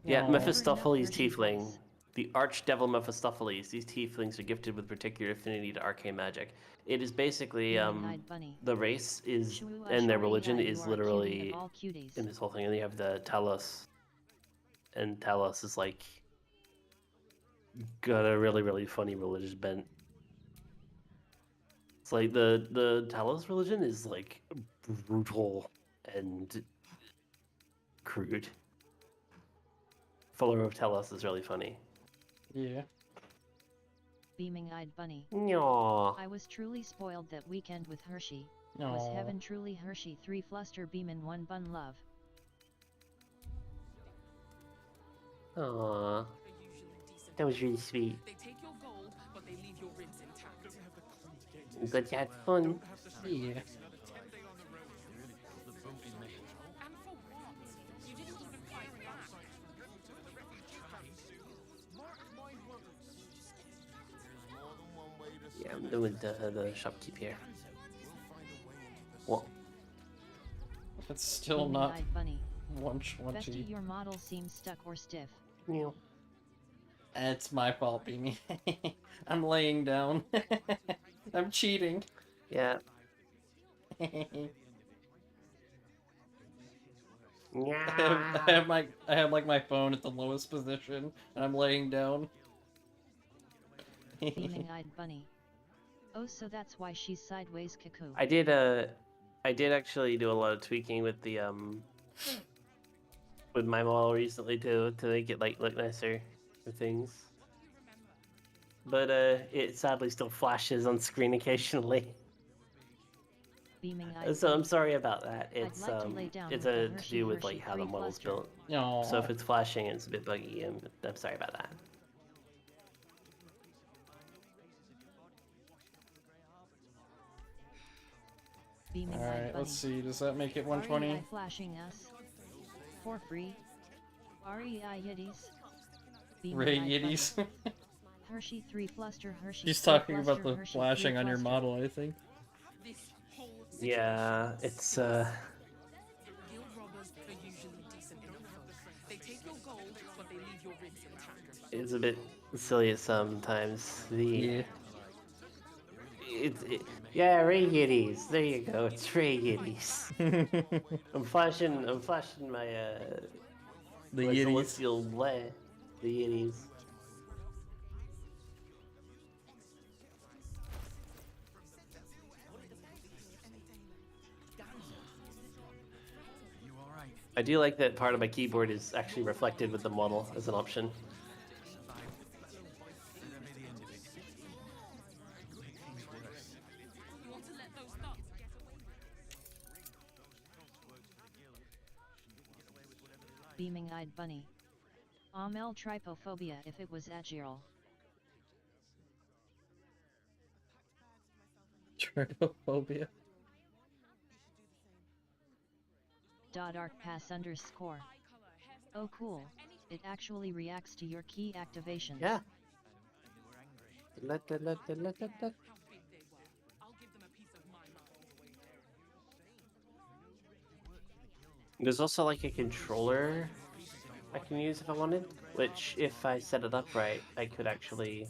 Yeah, Aw. Mephistopheles Hershey Tiefling. voice. The Archdevil Mephistopheles. These Tieflings are gifted with particular affinity to arcane magic. It is basically, Beaming-eyed bunny. the race is, Shoo, and their Ashari, religion you is are a cutie literally of all cuties. in this whole thing. And you have the Talos. And Talos is like, got a really, really funny religious bent. It's like the Talos religion is like brutal and crude. Follower of Talos is really funny. Yeah. Beaming-eyed bunny. Nyah. I was truly spoiled that weekend with Hershey. Was Aw. heaven truly Hershey 3 fluster beamin' 1 bun love. Aww. That was really sweet. They take your gold, but they leave your ribs intact. I'm glad you had fun. Yeah. And for what? You didn't even fight back. Yeah, I'm doing the shopkeep here. What? It's still not Beaming-eyed bunny. 120. Bestie, your model seems stuck or stiff. Yeah. It's my fault, Beanie. I'm laying down. I'm cheating. Yeah. I Yeah. have like my phone at the lowest position, and I'm laying down. Beaming-eyed bunny. Oh, so that's why she's sideways, cuckoo. I did actually do a lot of tweaking with the with my model recently too, to make it like look nicer for things. But it sadly still flashes on screen occasionally. Beaming-eyed So I'm bunny. sorry about that. It's like to lay down it's with the to Hershey do with like Hershey how the 3 model's fluster. built. Aw. So if it's flashing, it's a bit buggy. I'm sorry about that. Beaming-eyed Alright, bunny. let's see. Does that make it REI 120? flashing us. For free. REI Yiddies. Ray Beaming-eyed bunny. Yiddies. Hershey 3 fluster Hershey She's 3 talking about fluster, the Hershey flashing 3 on your fluster. model, I think. This whole Yeah, it's guild robbers are usually decent enough. They take your gold, but they leave your ribs intact. it's a bit silly sometimes. Yeah, Ray Yiddies. There you go. It's Ray Yiddies. I'm flashing my The my Yiddies. celestial bleh. The Yiddies. I do like that part of my keyboard is actually reflected with the model as an option. Beaming-eyed bunny. Amel trypophobia if it was Agirl. Trypophobia. .arc pass underscore. Oh cool, it actually reacts to your key activations. Yeah. There's also like a controller I can use if I wanted, which if I set it up right, I could actually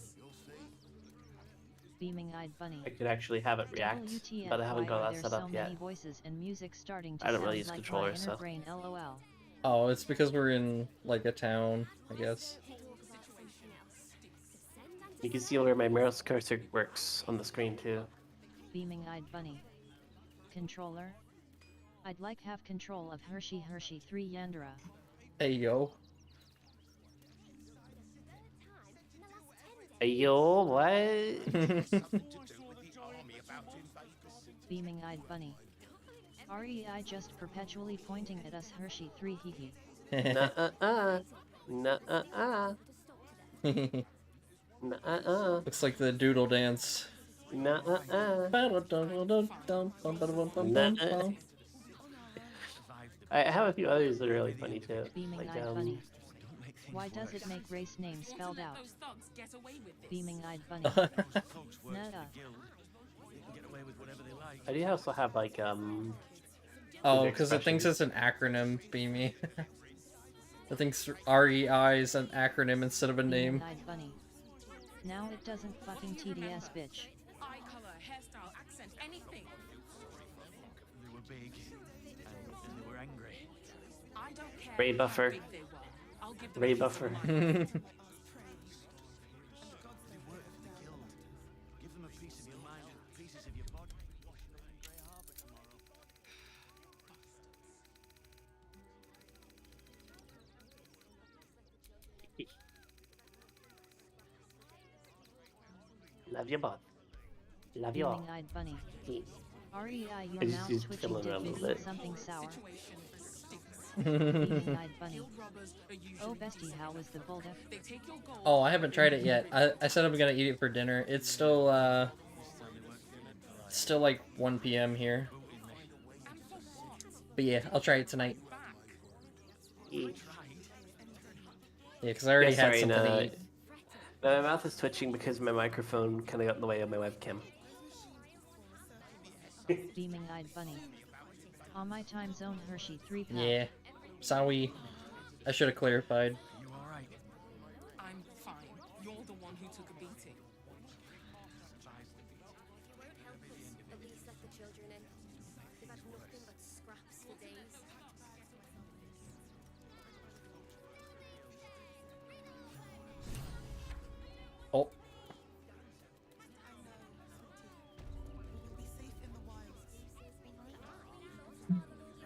Beaming-eyed bunny. have it react, but I haven't WTFY got are that there set so up yet. many voices and music starting to I don't sound really use like my controllers, inner so brain LOL. Oh, it's because we're in like a town, I guess. you can see where my mouse cursor works on the screen too. Beaming-eyed bunny. Controller? I'd like have control of Hershey 3 Yandra. Hey yo. Hey, yo, what? Beaming-eyed bunny. REI just perpetually pointing at us Hershey 3 hee. Nuh-uh-uh. Nuh-uh-uh. Nuh-uh-uh. Looks like the doodle dance. Nuh-uh-uh. Nuh-uh. I have a few others that are really funny too. Beaming-eyed bunny. Why does it make race name spelled out? Beaming-eyed bunny. Nuh-uh. I do also have like Oh, because it thinks it's an acronym, Beamy. It thinks REI is an acronym instead of a name. Beaming-eyed bunny. Now it doesn't fucking TDS, bitch. Eye color, hairstyle, accent, anything. They were big and they were angry. I don't care Ray how Buffer. big they were. I'll give them Ray a piece of Buffer. my They worked and killed. Give them a piece of your mind and pieces of your body. Love you both. Love you all. Beaming-eyed bunny. Yes. REI, I your just mouse use twitching filling did around a you little eat bit. something sour? situation stinks. Beaming-eyed bunny. Guild robbers are usually Oh bestie, how was the Volda? They take your gold. Oh, I haven't tried it yet. I said I'm gonna eat it for dinner. It's still like 1 p.m. here. But yeah, I'll try it tonight. Yeah, because I already had something to eat. My mouth is twitching because my microphone kind of got in the way of my webcam. Beaming-eyed bunny. On my time zone Hershey 3 pal. Yeah. Sorry. I should have clarified. You alright? I'm fine. You're the one who took a beating. Oh.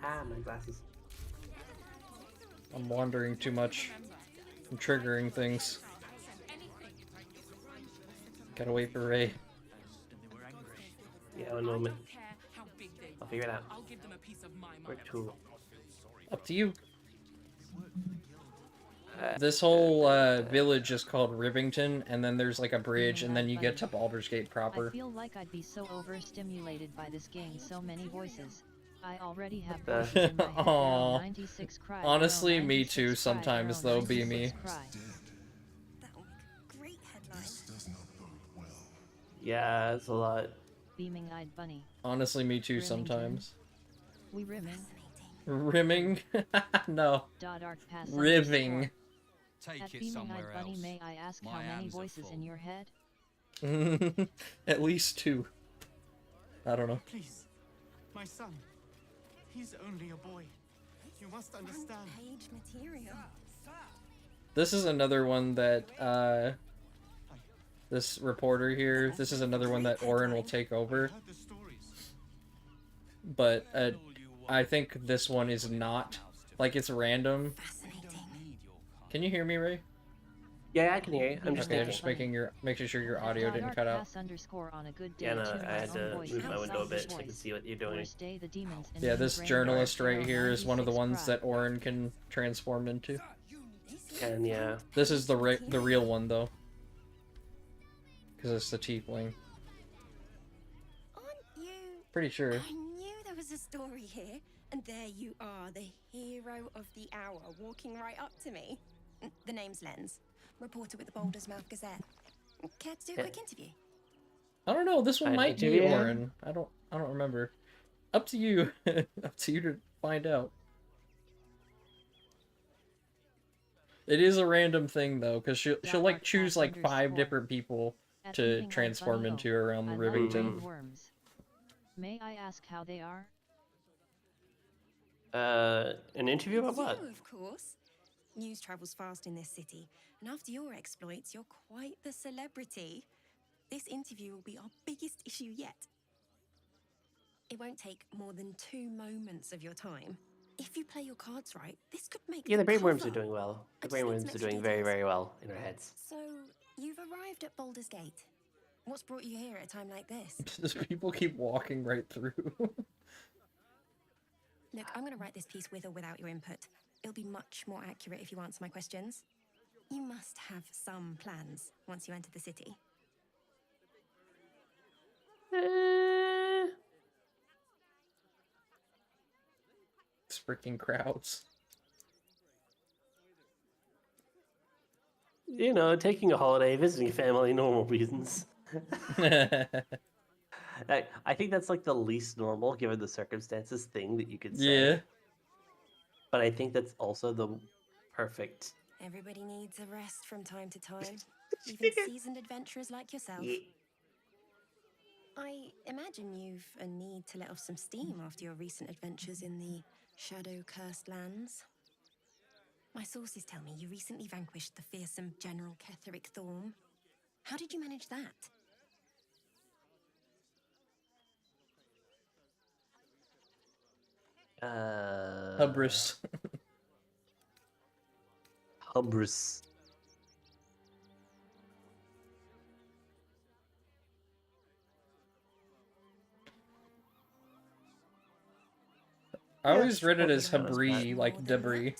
Ah, my glasses. I'm wandering too much. I'm triggering things. Gotta wait for Ray. Yeah, one moment. I don't care how big they I'll figure it out. I'll give them a piece of my Where mind. to? Up to you. This whole village is called Rivington, and then there's like a bridge, and then you get to Baldur's Gate proper. I feel like I'd be so overstimulated by this game, so many voices. I already have the- voices in my head. Aw. 96 cry, Honestly, arrow, me 96 too cry, sometimes, arrow, though, be 96 me. cry. Great headline. Yeah, it's a lot. Beaming-eyed bunny. Honestly, me too Remington. sometimes. We rimming. Rimming? No. Dark pass Riving. At Take it Beaming-eyed somewhere bunny, else. may I ask My how many hands are voices full. in your head? At least 2. I don't know. Please, my son. He's only a boy. You must understand. Page material. This is another one that, this reporter here, this is another one that Orin will take over. But, I think this one is not. Like, it's random. Can you hear me, Ray? Yeah, I can hear you. I'm just okay, thinking. just making sure your audio didn't cut out. On a good day Yeah, no, tune I my had own to voice move my and window a sound bit so I voice. can see what you're doing. Or stay the demons in Yeah, me this brain journalist dark, right here is one of the 96 ones cry. that Orin can transform into. And yeah. This is the real one, though. Because it's the tiefling. Aren't you? Pretty sure. I knew there was a story here, and there you are, the hero of the hour, walking right up to me. The name's Lens, reporter with the Baldur's Mouth Gazette. Care to do a quick interview? I don't know. This one An might be interview? Orin. I don't remember. Up to you. Up to you to find out. It is a random thing though, because she'll like Dark choose Pass like 5 _. different people At to Beeping Eyed transform Bunny into O, around the I love Rivington. green worms. May I ask how they are? An interview about what? You, of course. News travels fast in this city, and after your exploits, you're quite the celebrity. This interview will be our biggest issue yet. It won't take more than 2 moments of your time. If you play your cards right, this could make Yeah, the brainworms cover. are doing well. The I just need some brainworms are extra doing very, details. very well in our heads. So, you've arrived at Baldur's Gate. What's brought you here at a time like this? Just people keep walking right through. Look, I'm going to write this piece with or without your input. It'll be much more accurate if you answer my questions. You must have some plans once you enter the city. It's freaking crowds. You know, taking a holiday, visiting family, normal reasons. I think that's like the least normal, given the circumstances, thing that you could say. Yeah. But I think that's also the perfect. Everybody needs a rest from time to time, even seasoned adventurers like yourself. Yeah. I imagine you've a need to let off some steam after your recent adventures in the shadow-cursed lands. My sources tell me you recently vanquished the fearsome General Ketheric Thorm. How did you manage that? Hubris. Hubris. I always read it as Probably knows Habri, that. like debris.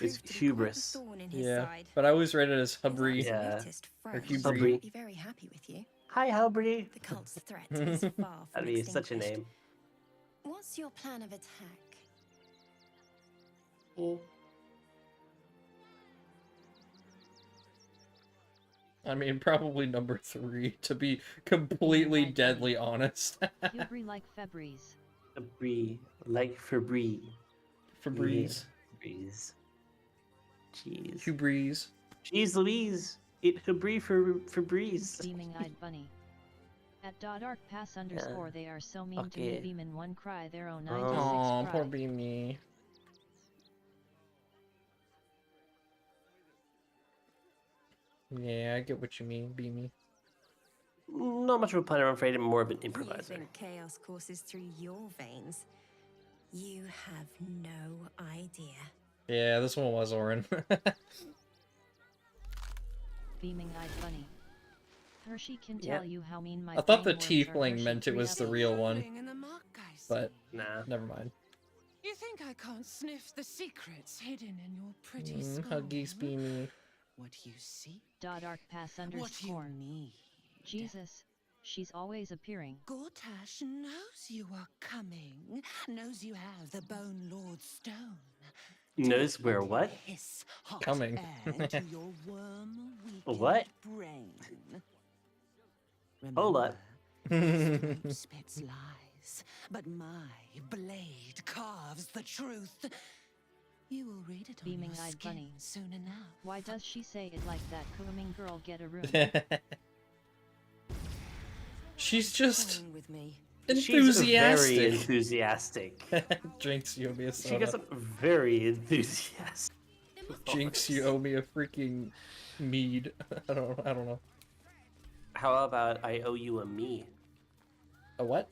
It's hubris. Yeah, but I always read it as Habri. Yeah. Or Fresh, Hubri. I'd be very happy with you. Hi, Hubri. The cult's threat is far from That'd be such a extinguished. name. What's your plan of attack? I mean, probably number 3, to be completely deadly honest. Hubri like Febreze. Fabri, like Fabri. Febreze. Yeah, Febreze. Jeez. Febreze. Jeez Louise. It Fabri for Febreze. Beaming Eyed Bunny. At Dark Pass _ they are so mean to Okay. me. Beam in one cry their own 96 Aw, cry. poor Beamy. Yeah, I get what you mean, Beamy. Not much of a planner, I'm afraid. I'm more of an You improviser. think chaos courses through your veins? You have no idea. Yeah, this one was Orin. Beaming Eyed Bunny. Hershey can tell you how mean my I thought the brainworms are. tiefling Hershey meant it was the 3 real one. In the muck, I see. But, nah. Never mind. You think I can't sniff the secrets hidden in your pretty skull? Huggies, Beamy. What you see? Dark Pass _ What you need. Jesus, she's always appearing. Gortash knows you are coming. Knows you have the Bone Lord Stone. Knows where what? Hiss hot Coming. air to your worm-weakened What? brain. Hold up. Remember, this spits lies, but my blade carves the truth. You will read it on Beaming your Eyed skin Bunny. soon enough. Why does she say it like that? Coming girl, get a room. She's just Join with me. enthusiastic. She's very enthusiastic. Jinx, you owe me a soda. She gets very enthusiastic. Jinx, you owe me a freaking mead. I don't know. How about I owe you a me? A what?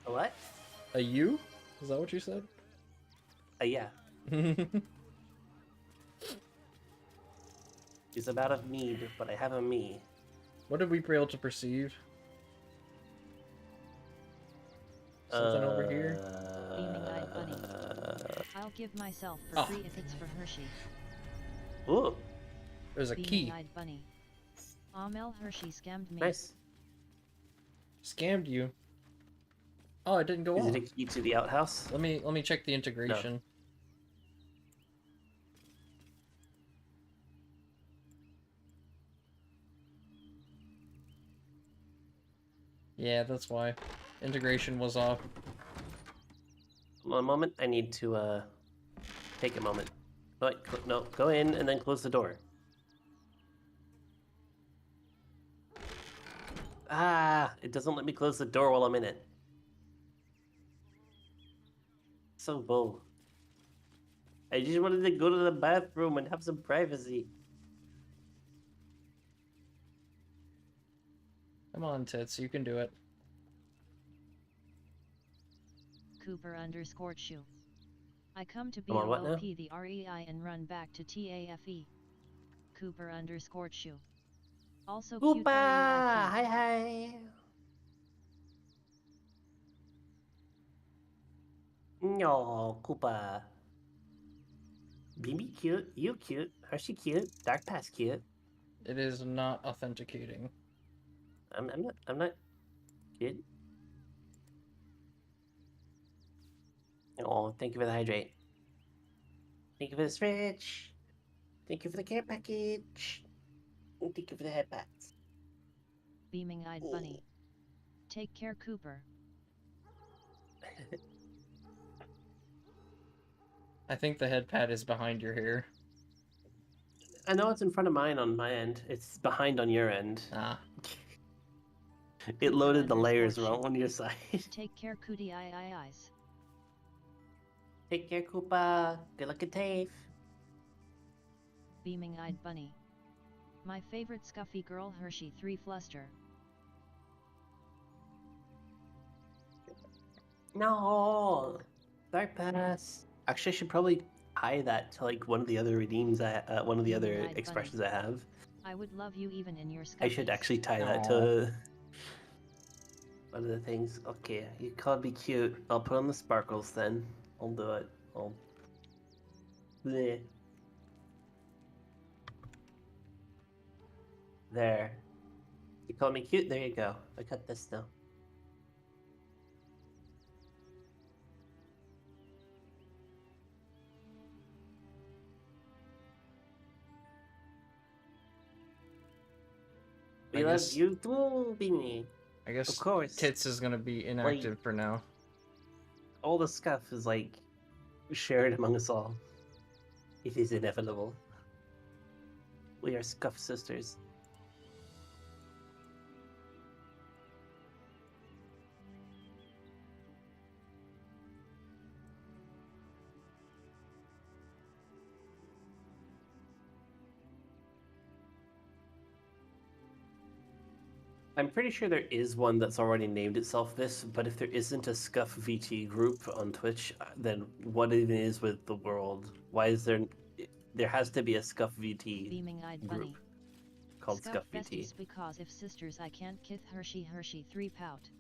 A what? A you? Is that what you said? Yeah. It's about a mead, but I have a me. What did we fail to perceive? Something over here? Beaming Eyed Bunny. I'll give myself for Oh. free if it's for Hershey. Ooh, There's a Beaming key. Eyed Bunny. Amel Hershey scammed me. nice. Scammed you. Oh, it didn't go Is off. it a key to the outhouse? Let me check the integration. Yeah, that's why. Integration was off. One moment. I need to take a moment. No, go in and then close the door. Ah, it doesn't let me close the door while I'm in it. So bull. I just wanted to go to the bathroom and have some privacy. Come on, Tits, you can do it. Cooper_shoe. I come to Come on, what now? BOLP the REI and run back to TAFE. Cooper_shoe. Also cute Koopa! REI Hi, hi! No, Koopa. Bibi cute, you cute, Hershey cute, Dark Pass cute. It is not authenticating. I'm not cute. Oh, thank you for the hydrate. Thank you for the stretch. Thank you for the care package. And thank you for the head pats. Beaming-eyed bunny. Take care, Cooper. I think the head pad is behind your hair. I know it's in front of mine on my end. It's behind on your end. Ah. It loaded the layers wrong on your side. Take care, Cootie eyes. Take care, Koopa. Good luck at TAFE. Beaming-eyed bunny. My favorite scuffy girl Hershey 3 Fluster. No! Dark Pass. Actually, I should probably tie that to like one of the other redeems one of the other Beaming-eyed expressions bunny. I have. I would love you even in your scuffies. I should actually tie that to one of the things. Okay, you called me cute. I'll put on the sparkles then. I'll do it. Bleh. There. You called me cute? There you go. I cut this now. We love you too, Beanie. I guess of course. Tits is gonna be inactive for now. All the scuff is like shared among us all. It is inevitable. We are scuff sisters. I'm pretty sure there is one that's already named itself this, but if there isn't a Scuff VT group on Twitch, then what it is with the world? Why is there... There has to be a Scuff VT Beaming-eyed group bunny. called Scuff VT. Besties because if sisters I can't kith Hershey 3 pout.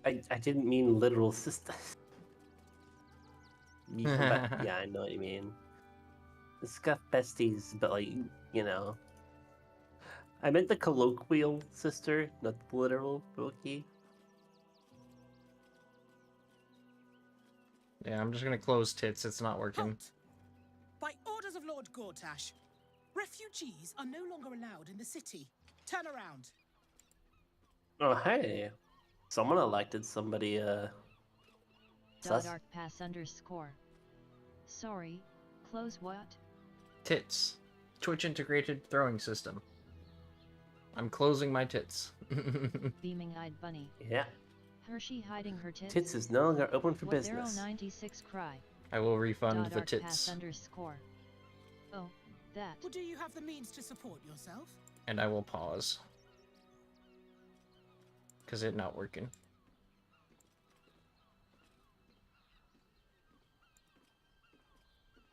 I didn't mean literal sisters. Yeah, I know what you mean. The Scuff besties, but like, you know... I meant the colloquial sister, not the literal Wookiee. Yeah, I'm just gonna close Tits. It's not working. Halt. By orders of Lord Gortash, refugees are no longer allowed in the city. Turn around. Oh, hey. Someone elected somebody, sus. Dark pass _. Sorry, close what? Tits. Twitch integrated throwing system. I'm closing my tits. Beaming-eyed bunny. Yeah. Hershey hiding her tits. Tits is no longer open for What business. 96 cry. I will refund the Dark tits. pass _. Oh, that. Well, do you have the means to support yourself? And I will pause. Because it's not working.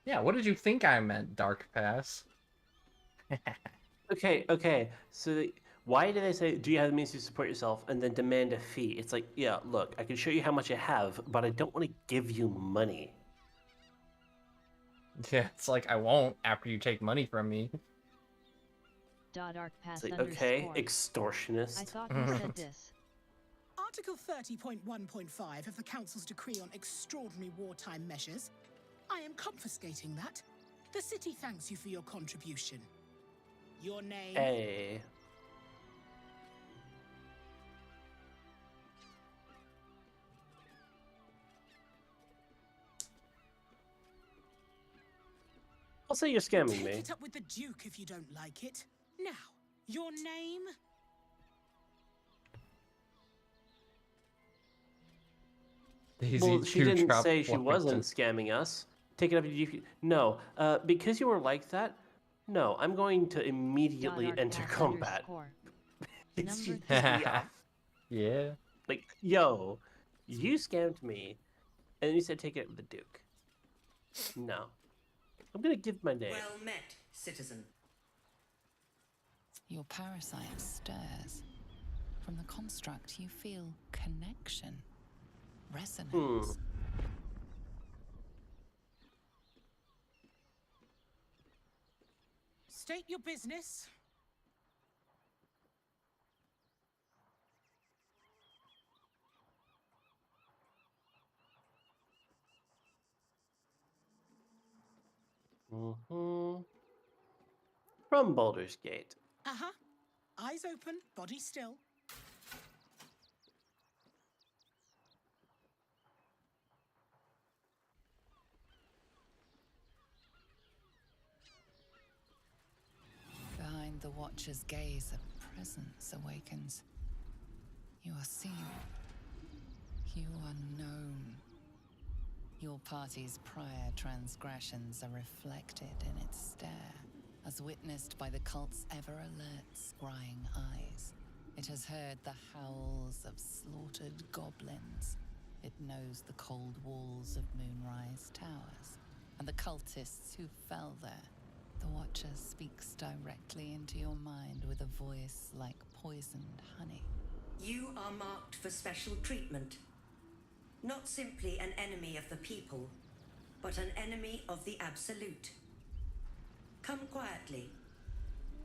Yeah, what did you think I meant, Dark Pass? Okay. So why do they say, do you have the means to support yourself, and then demand a fee? It's like, yeah, look, I can show you how much I have, but I don't want to give you money. Yeah, it's like, I won't after you take money from me. Dark pass It's like, okay, extortionist. I thought you said this. Article 30.1.5 of the Council's decree on extraordinary wartime measures. I am confiscating that. The city thanks you for your contribution. Your name? Hey. I'll say you're scamming Take me. it up with the Duke if you don't like it. Now, your name? Well, she didn't say she wasn't scamming us. Take it up with you. No, because you were like that. No, I'm going to immediately enter combat. It's Number just pissed me off. Yeah. Like, yo, you scammed me, and you said take it up with the Duke. No, I'm gonna give my name. Well met, citizen. Your parasite stirs. From the construct, you feel connection, resonance. State your business. From Baldur's Gate. Uh-huh. Eyes open, body still. Behind the Watcher's gaze, a presence awakens. You are seen. You are known. Your party's prior transgressions are reflected in its stare, as witnessed by the cult's ever-alert, scrying eyes. It has heard the howls of slaughtered goblins. It knows the cold walls of Moonrise Towers, and the cultists who fell there. The Watcher speaks directly into your mind with a voice like poisoned honey. You are marked for special treatment. Not simply an enemy of the people, but an enemy of the Absolute. Come quietly,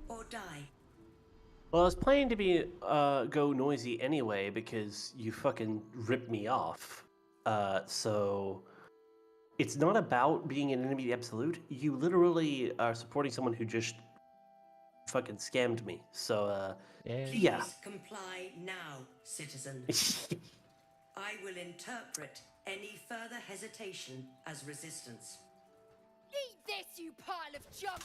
or die. Well, I was planning to be go noisy anyway because you fucking ripped me off. So it's not about being an enemy of the Absolute. You literally are supporting someone who just fucking scammed me. So Please yeah. comply now, citizen. I will interpret any further hesitation as resistance. Eat this, you pile of junk!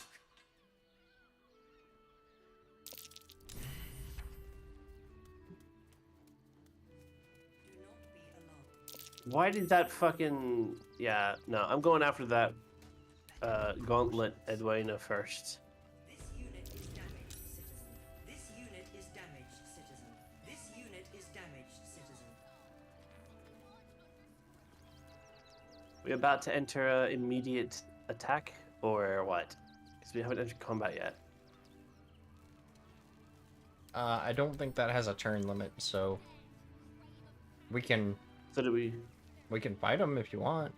Why did that fucking... Yeah, no, I'm going after that Gauntlet Edwina first. This unit is damaged, citizen. This unit is damaged, citizen. This unit is damaged, citizen. We about to enter immediate attack, or what? Because we haven't entered combat yet. I don't think that has a turn limit, so we can. So do we? We can fight them if you want.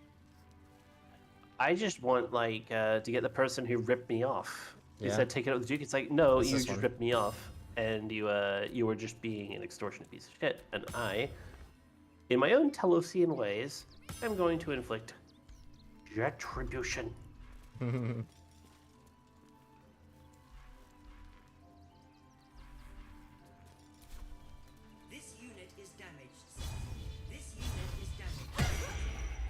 I just want like to get the person who ripped me off. You Yeah. said take it out with the Duke. It's like no, What's you this just one? ripped me off, and you were just being an extortionate piece of shit. And I, in my own Telosian ways, am going to inflict retribution. This unit is damaged, citizen. This unit is damaged.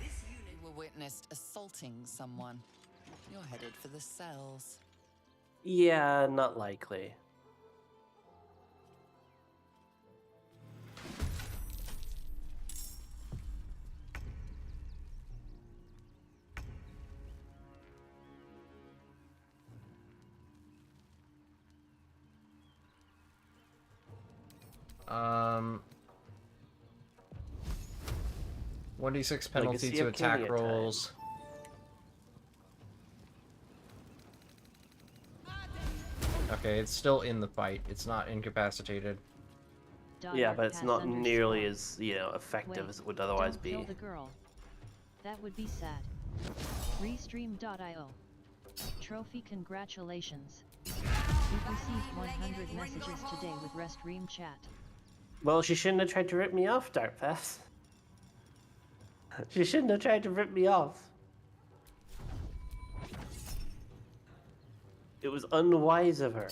This unit You were witnessed assaulting someone. You're headed for the cells. Yeah, not likely. Um, 1d6 penalty Legacy to of attack Kenya rolls. Okay, it's still in the fight. It's not incapacitated. Yeah, but it's not nearly as effective as it would otherwise Don't be. kill the girl. That would be sad. Restream.io. Trophy congratulations. We've received 100 messages today with Restream chat. Well, she shouldn't have tried to rip me off, Darkpath. She shouldn't have tried to rip me off. It was unwise of her.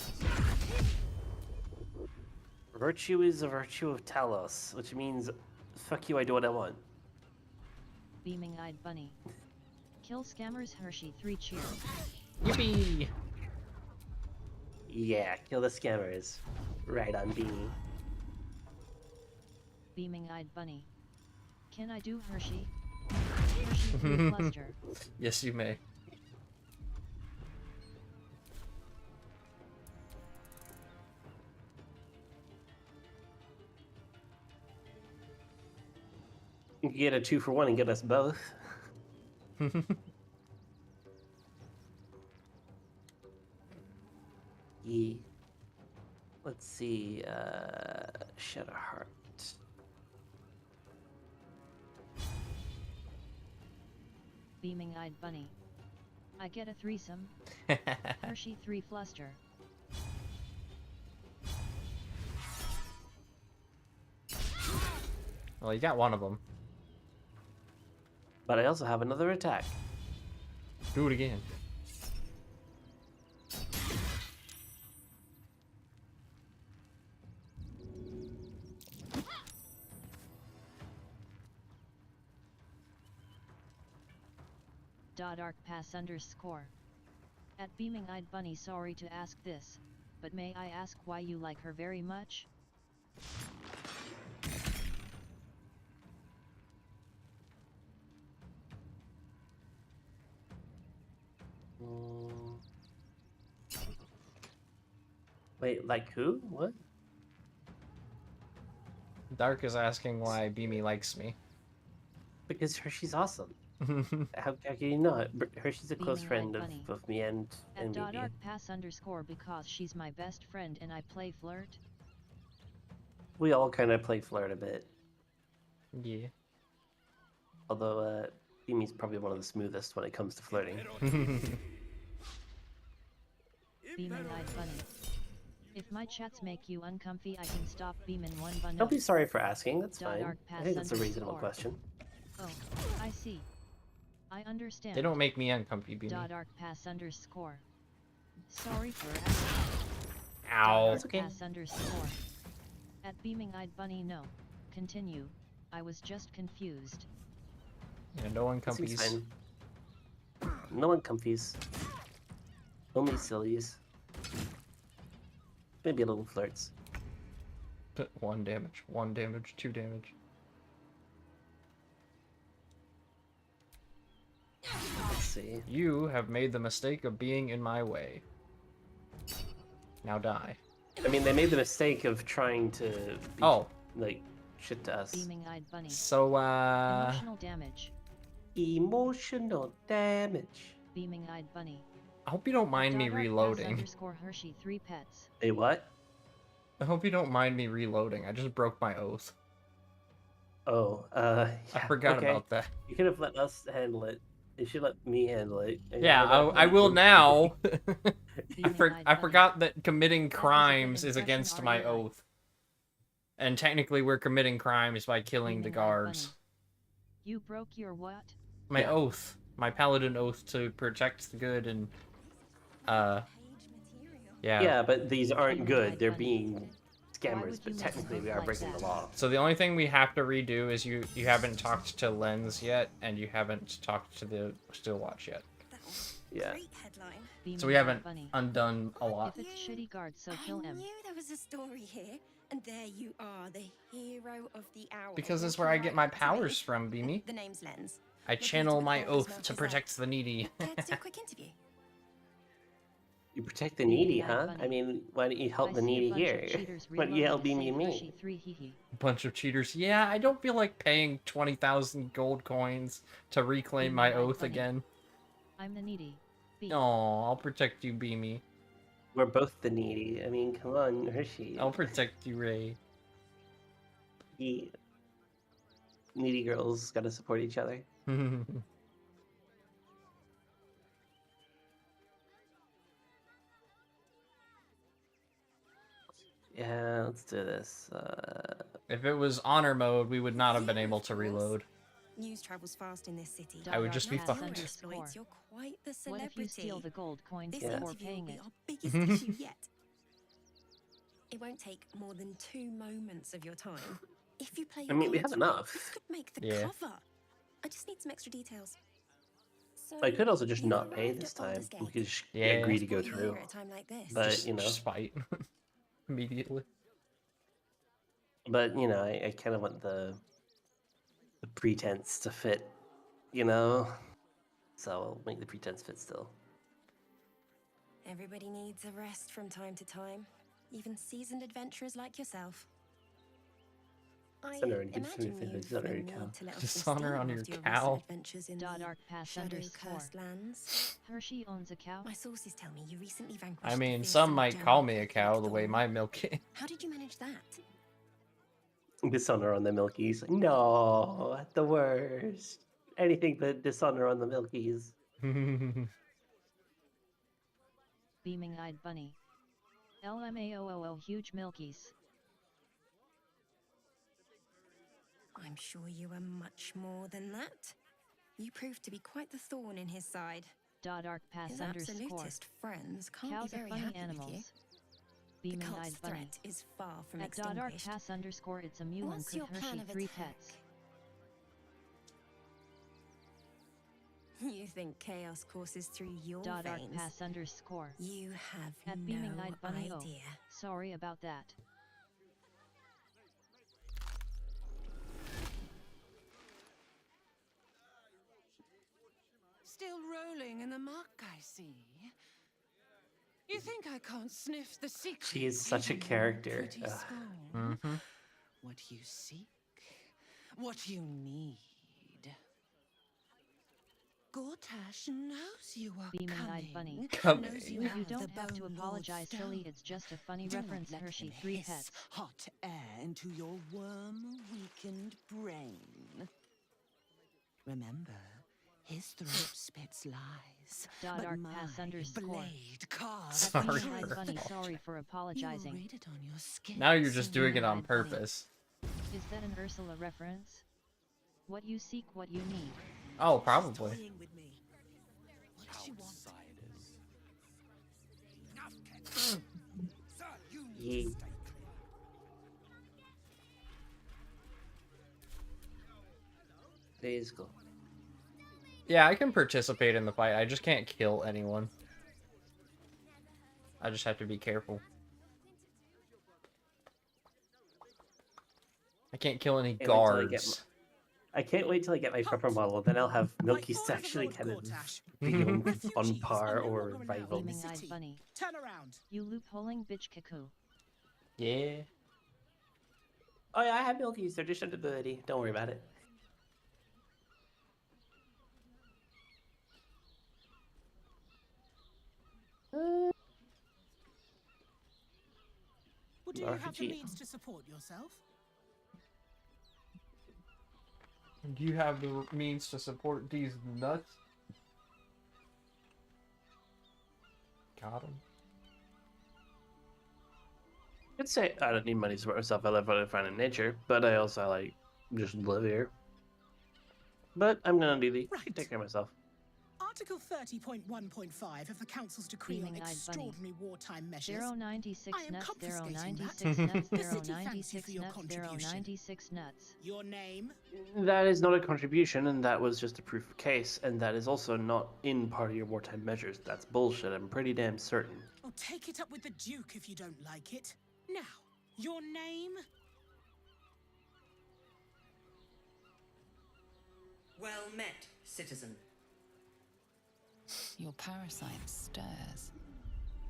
Virtue is a virtue of Talos, which means, fuck you, I do what I want. Beaming-eyed bunny. Kill scammers Hershey 3 cheer. Yippee! Yeah, kill the scammers. Right on Beanie. Beaming-eyed bunny. Can I do Hershey? Hershey 3 cluster. Yes, you may. You can get a 2-for-1 and get us both. Yeah. Let's see. Shadowheart. Beaming-eyed bunny. I get a threesome. Hershey 3 fluster. Well, you got one of them. But I also have another attack. Do it again. Dark pass underscore. At Beaming-eyed bunny, sorry to ask this, but may I ask why you like her very much? Wait, like who? What? Dark is asking why Beamy likes me. Because Hershey's awesome. How can you not? Hershey's a close friend of me and At BB. Dark pass underscore because she's my best friend and I play flirt. We all kind of play flirt a bit. Yeah. Although, BB's probably one of the smoothest when it comes to flirting. Beaming-eyed bunny. If my chats make you uncomfy, I can stop beaming one bunny. Don't be sorry for asking, that's fine. Dark I think that's a pass reasonable underscore. question. Oh, I see. I understand. They don't make me uncomfy, Beamy. Dark pass underscore. Sorry for asking. Ow. Dark pass underscore. At Beaming-eyed bunny, no. Continue. I was just confused. Yeah, no one That seems comfies. fine. No one comfies. Only sillies. Maybe a little flirts. 1 damage, 1 damage, 2 damage. Let's see. You have made the mistake of being in my way. Now die. I mean, they made the mistake of trying to be, like, shit to us. Beaming-eyed bunny. So, Emotional damage. Emotional damage. Beaming-eyed bunny. I hope you don't mind me Dark pass reloading. underscore Hershey 3 pets. Hey, what? I hope you don't mind me reloading. I just broke my oath. Oh, I forgot okay. about that. You could have let us handle it. You should let me handle it. Yeah, I will now. I forgot that committing crimes is against my oath. And technically we're committing crimes by killing the guards. You broke your what? My oath. My paladin oath to protect the good and... Yeah. Yeah, but these aren't good. They're being scammers, but technically we are breaking the law. So the only thing we have to redo is you haven't talked to Lens yet, and you haven't talked to the Stillwatch yet. Yeah. So we haven't undone a lot. If it's shitty guards, so kill him. I knew there was a story here, and there you are, the hero of the hour. Because that's where I get my powers from, Beamy. The name's Lens. I channel my oath to protect the needy. Let's do a quick interview. You protect the needy, huh? I mean, why don't you help the needy here? Why don't you help me and me? Bunch of cheaters. Yeah, I don't feel like paying 20,000 gold coins to reclaim my oath again. I'm the needy. Oh, I'll protect you, Beamy. We're both the needy. I mean, come on, Hershey. I'll protect you, Ray. Yeah. Needy girls gotta support each other. Yeah, let's do this. If it was honor mode, we would not have been able to reload. News travels fast in this city. I would just be fucked. You're quite the celebrity. What if you steal the gold coins This before interview paying will be it? our biggest issue yet. It won't take more than 2 moments of your time. If you play I mean, we have cards enough. right, you could make the Yeah. cover. I just need some extra details. I could also just you've not pay arrived this at time. Baldur's We Gate. could just Yeah. agree to What's go brought you through. here at a time like this? But you know, Just fight immediately. but you know, I kind of want the pretense to fit. You know, so I'll make the pretense fit still. Everybody needs a rest from time to time, even seasoned adventurers like yourself. I Dishonor and imagine dishonor, you've dishonor a your need cow. to let off some Dishonor steam on your after your cow. recent adventures in the Dark shadow-cursed lands. Hershey owns a cow. My sources tell me you recently vanquished I the mean, fierce some and might giant call me a Black cow the way Thorn. my milk is. How did you manage that? Dishonor on the Milkies. No, the worst. Anything but dishonor on the Milkies. Beaming-eyed bunny. LMAOOO huge milkies. I'm sure you are much more than that. You proved to be quite the thorn in his side. Dark pass His underscore. absolutist friends can't Cows be are very funny happy animals. with you. The cult's Beaming-eyed bunny. threat is far from At Dark extinguished. pass underscore it's a mule and What's could your plan Hershey of 3 attack? pets. You think chaos courses through your Dark veins? pass underscore. You have At no Beaming-eyed bunny. Oh, idea. sorry about that. Still rolling in the muck, I see. You think I can't sniff the secret? She is such a character. Ugh. What you seek, what you need. Gortash knows you are Beaming-eyed bunny. Coming. Knows You have don't the have to bone apologize, stone. silly. It's just a funny Do not reference. let Hershey him 3 hiss pets. hot air into your worm-weakened brain. Remember, his throat spits lies, but Dark my pass underscore. blade carves Sorry Beaming-eyed for bunny. Sorry for apologizing. You read it on your skin. Now you're just doing it on Beaming-eyed bunny. purpose. Is that an Ursula reference? What you seek, what you need. Oh, probably. Yee. It is cool. Yeah, I can participate in the fight. I just can't kill anyone. I just have to be careful. I can't kill any guards. I can't wait till I get my proper model. Then I'll have Milky's actually kind of be on par or rival. Beaming-eyed bunny. Turn around. You loopholing bitch cuckoo. Yeah. Oh yeah, I have Milky's. They're just under the hoodie. Don't worry about it. Well, do you have the RPG. means to support yourself? Do you have the means to support these nuts? Got him. I'd say I don't need money to support myself. I live what I find in nature, but I also like just live here. But I'm gonna do the take care of myself. Article 30.1.5 of the Council's decree on Beaming-eyed bunny. extraordinary wartime measures. 096 I am nuts, confiscating 096 that. nuts, The city thanks you 096 for your nuts, contribution. 096 nuts. Your name? That is not a contribution, and that was just a proof of case, and that is also not in part of your wartime measures. That's bullshit. I'm pretty damn certain. Oh, take it up with the Duke if you don't like it. Now, your name? Well met, citizen. Your parasite stirs.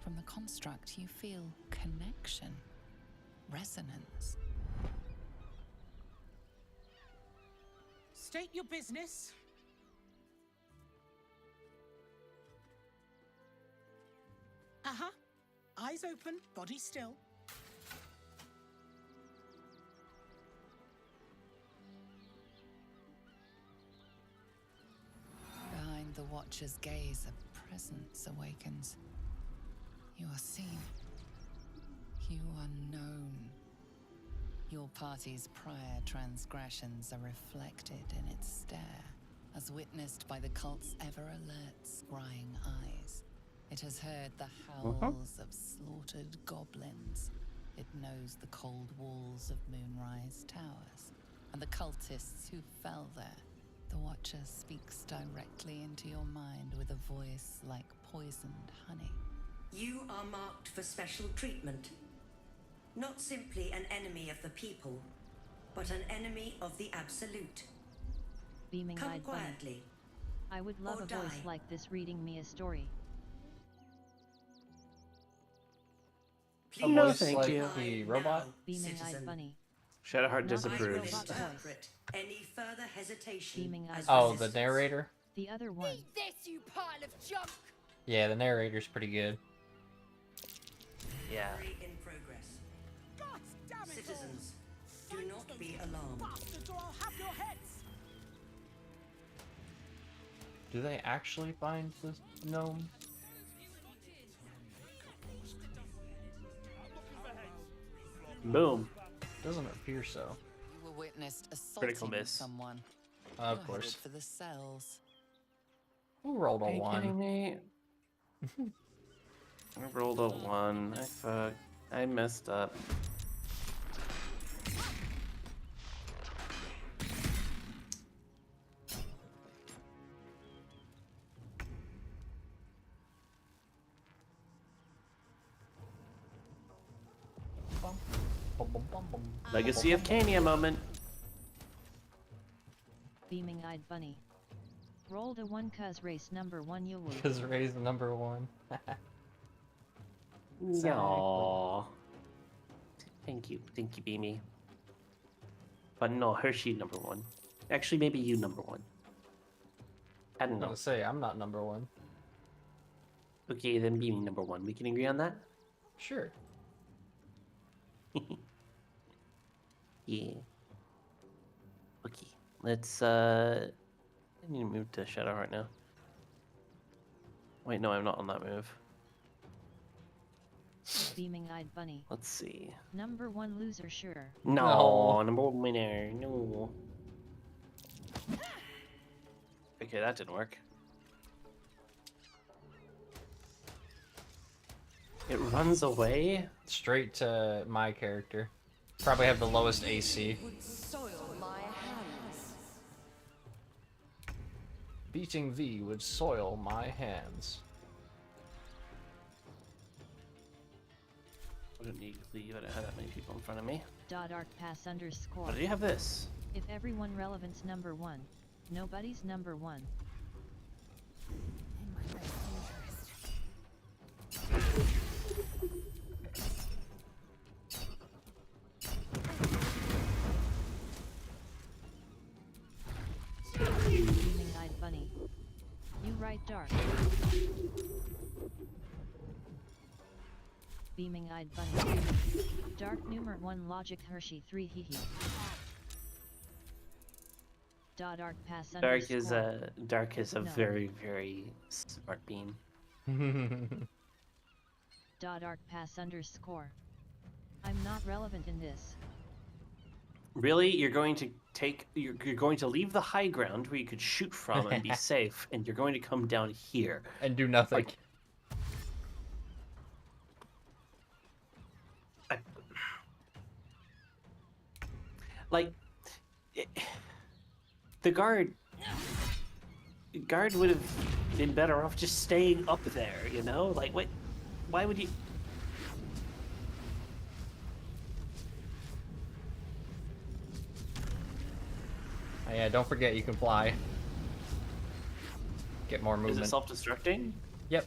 From the construct, you feel connection, resonance. State your business. Uh-huh. Eyes open, body still. Behind the Watcher's gaze, a presence awakens. You are seen. You are known. Your party's prior transgressions are reflected in its stare, as witnessed by the cult's ever-alert, scrying eyes. It has heard the howls of slaughtered goblins. It knows the cold walls of Moonrise Towers, and the cultists who fell there. The Watcher speaks directly into your mind with a voice like poisoned honey. You are marked for special treatment. Not simply an enemy of the people, but an enemy of the Absolute. Beaming Come eyed bunny. quietly. I would love or a voice die. like this reading me a story. A Please voice thank like you. the now, robot? Beaming eyed citizen. bunny. Shadowheart Not this disapproves. robot voice. Interpret any further hesitation Beaming eyed as Oh, the resistance. narrator? The other one. Eat this, you pile of junk! Yeah, the narrator's pretty good. Yeah. Inquiry in progress. God damn it Citizens, do all! not be alarmed. Bastards, or I'll have your heads! Do they actually find the gnome? Boom. Doesn't appear so. You were witnessed Critical assaulting miss. someone. Of You're course. headed for the cells. Who rolled a Are you kidding 1? me? I rolled a 1. I fuck. I messed up. Legacy of Cania moment. Beaming eyed bunny. Rolled a 1 cuz race number 1 you will. Because Ray's number 1. Aww. Thank you, Beamy. But no, Hershey number 1. Actually, maybe you number 1. I don't I'm know. gonna say, I'm not number 1. Okay, then Beamy number 1. We can agree on that? Sure. Yeah. Okay, let's I need to move to Shadowheart now. Wait, no, I'm not on that move. Beaming eyed bunny. Let's see. Number 1 loser sure. No, number 1 winner. No. Okay, that didn't work. It runs away? Straight to my character. Probably have the lowest AC. Would soil my hands. Beating V would soil my hands. I didn't need to leave. I don't have that many people in front of me. Arc pass underscore. But I do have this. If everyone relevant's number 1, nobody's number 1. In my best interest. Beaming eyed bunny. You right dark. Beaming eyed bunny. Dark numer 1 logic Hershey 3 hee hee. Arc pass underscore. Dark is a No. very, very smart beam. Arc pass underscore. I'm not relevant in this. Really? You're going to you're going to leave the high ground where you could shoot from and be safe, and you're going to come down here and do nothing. The guard would have been better off just staying up there, you know? Like, what? Why would you? Oh, yeah, don't forget you can fly. Get more Is movement. it self-destructing? Yep.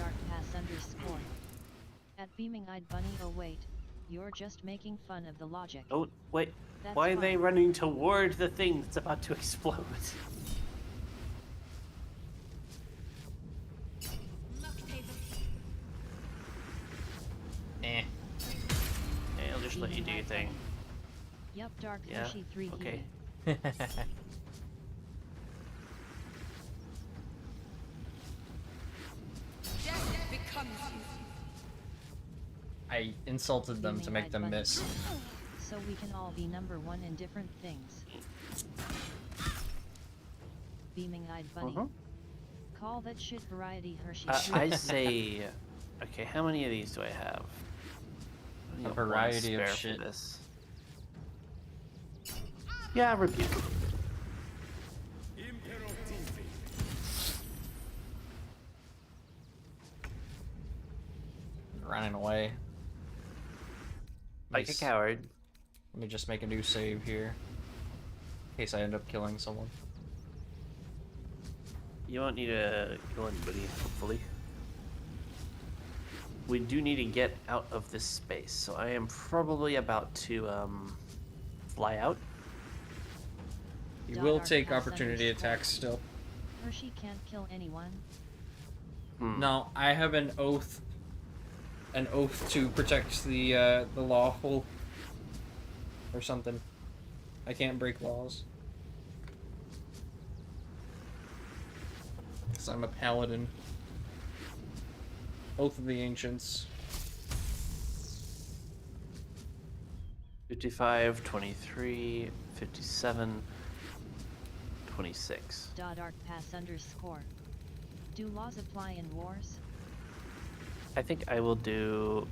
Arc pass underscore. At beaming eyed bunny. Oh wait, you're just making fun of the logic. Oh, wait. That's Why are they fine. running toward the thing that's about to explode? Eh. Hey, I'll just let you do your thing. Yup, dark Yeah, Hershey 3 okay. hee. Death becomes you. I insulted them to Beaming make eyed them bunny. miss. So we can all be number 1 in different things. beaming-eyed bunny. Call that shit variety Hershey. I say, okay, how many of these do I have? I only A have one variety of spare shit. for this. Yeah, rebuke. Running away. Like a coward. Let me just make a new save here. In case I end up killing someone. You won't need to kill anybody, hopefully. We do need to get out of this space, so I am probably about to fly out. You will take opportunity attacks still. Hershey can't kill anyone. No, I have an oath to protect the lawful or something. I can't break laws. Because I'm a paladin. Oath of the Ancients. 55, 23, 57, 26. Dark pass _. Do laws apply in wars? I think I will do...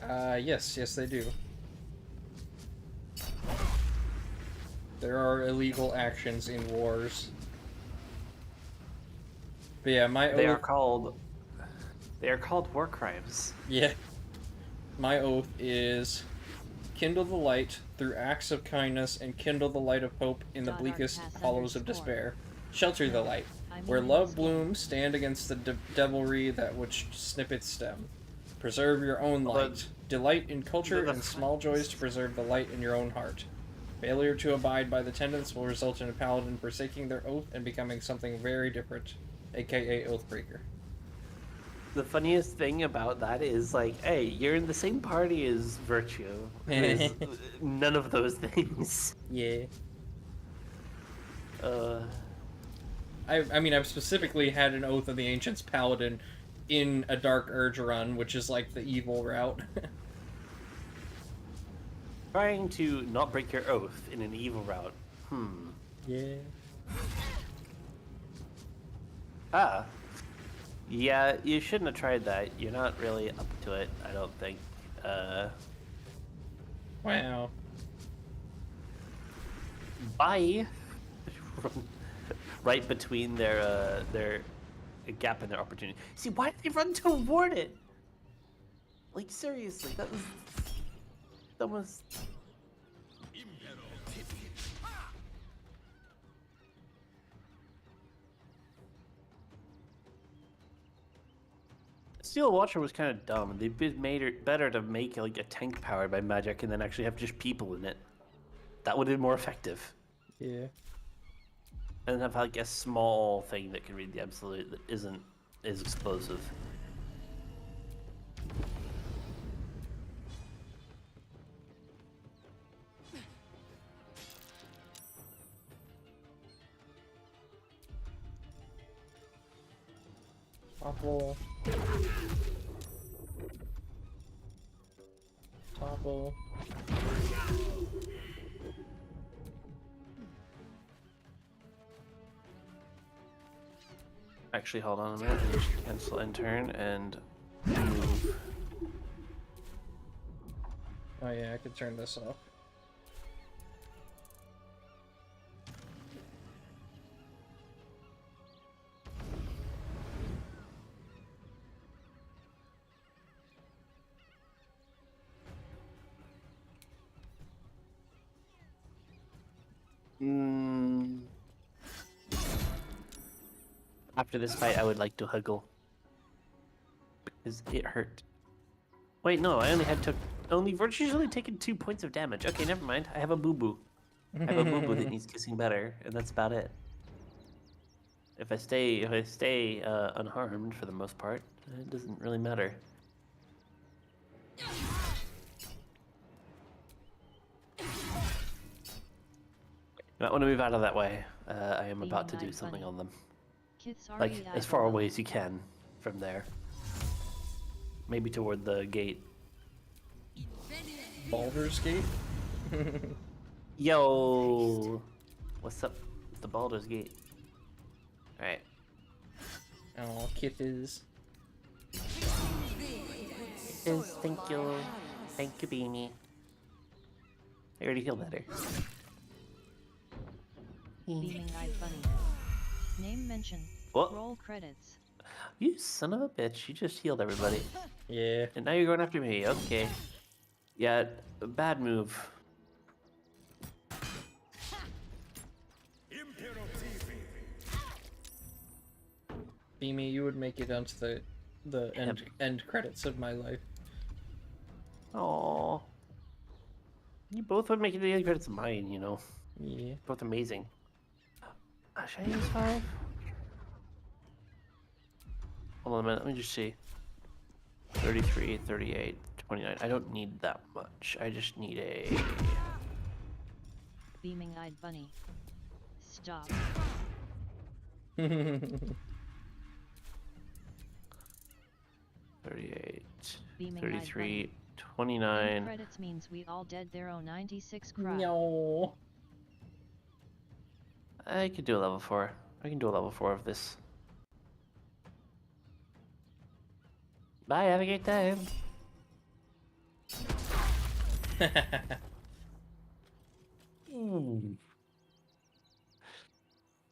Yes, they do. There are illegal actions in wars. But yeah, They are called war crimes. Yeah. My oath is kindle the light through acts of kindness and kindle the light of hope in the bleakest hollows of despair. Shelter the light. Where love blooms, stand against the devilry that which snip its stem. Preserve your own light. Delight in culture and small joys to preserve the light in your own heart. Failure to abide by the tenets will result in a paladin forsaking their oath and becoming something very different, aka Oathbreaker. The funniest thing about that is, like, hey, you're in the same party as Virtue. Who is none of those things. Yeah. I mean, I've specifically had an Oath of the Ancients Paladin in a Dark Urge run, which is like the evil route. Trying to not break your oath in an evil route. Yeah. Ah. Yeah, you shouldn't have tried that. You're not really up to it, I don't think. Wow. Bye. Right between their gap in their opportunity. See, why did they run toward it? Like, seriously, that was... Steel Watcher was kind of dumb. They made it better to make like a tank powered by magic and then actually have just people in it. That would have been more effective. Yeah. And have like a small thing that can read the absolute that isn't as explosive. Topple. Topple. Actually, hold on a minute. Let me just cancel end turn and move. Oh yeah, I could turn this off. After this fight, I would like to huggle. Because it hurt. Wait, no, I only Virtue's only taken 2 points of damage. Okay, never mind. I have a boo-boo. I have a boo-boo that needs kissing better, and that's about it. If I stay unharmed for the most part, it doesn't really matter. You might want to move out of that way. I am about to do something on them. Like, as far away as you can from there. Maybe toward the gate. Baldur's Gate? Yo! What's up with the Baldur's Gate? Alright. Oh, kisses. Kisses, thank you. Thank you, Beanie. I already feel better. Beaming eyed bunny. Name mention. What? Roll credits. You son of a bitch, you just healed everybody. Yeah. And now you're going after me, okay. Yeah, bad move. Beamy, you would make it onto the end credits of my life. Aww. You both would make it the end credits of mine, you know. Yeah. Both amazing. Should I use 5? Hold on a minute, let me just see. 33, 38, 29. I don't need that much. I just need a... Beaming eyed bunny. Stop. 38, Beaming 33, 29. Credits means we all dead there. 96 crap. No. I could do a level 4. I can do a level 4 of this. Bye, have a great time.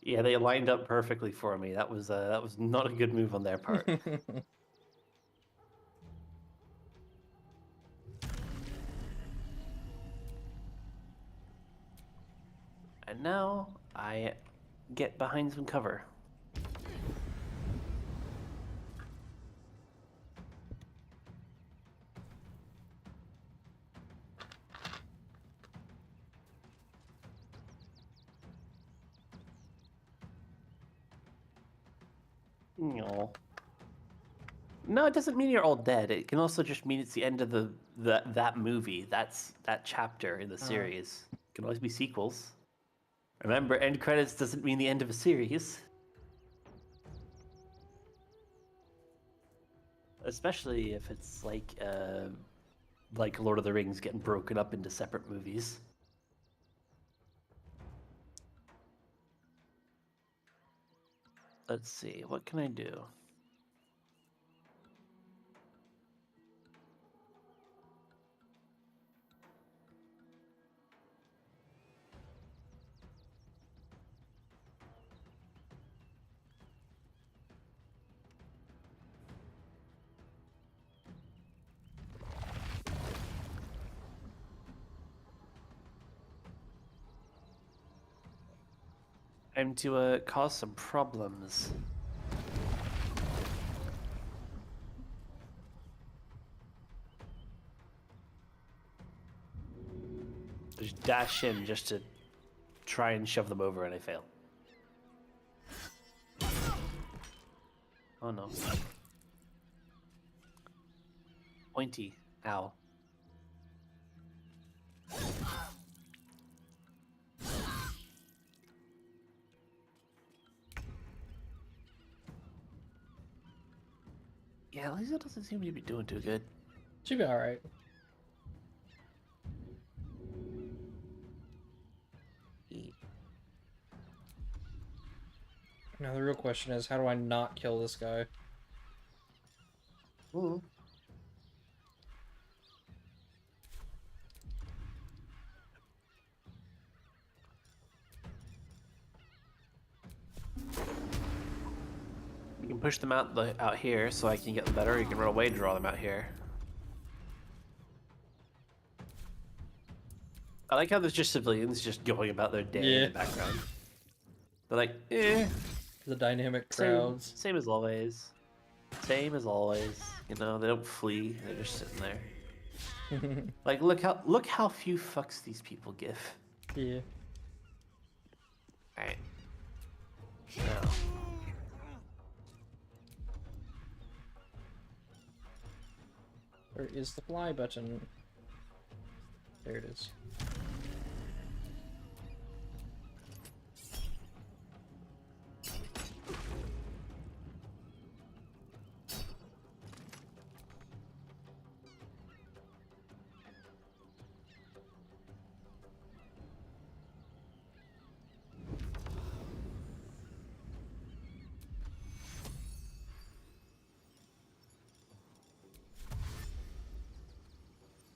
Yeah, they lined up perfectly for me. That was not a good move on their part. And now I get behind some cover. No. No, it doesn't mean you're all dead. It can also just mean it's the end of that movie. That's that chapter in the series. It can always be sequels. Remember, end credits doesn't mean the end of a series. Especially if it's like Lord of the Rings getting broken up into separate movies. Let's see, what can I do? Time to cause some problems. Just dash in just to try and shove them over, and I fail. Oh no. Pointy. Ow. Yeah, Lisa doesn't seem to be doing too good. She'll be alright. Now the real question is, how do I not kill this guy? Ooh. You can push them out here so I can get them better. You can run away and draw them out here. I like how there's just civilians just going about their day in the background. They're like, eh. The dynamic crowds. Same as always. Same as always. You know, they don't flee. They're just sitting there. Like, look how few fucks these people give. Yeah. Alright. Now. Where is the fly button? There it is.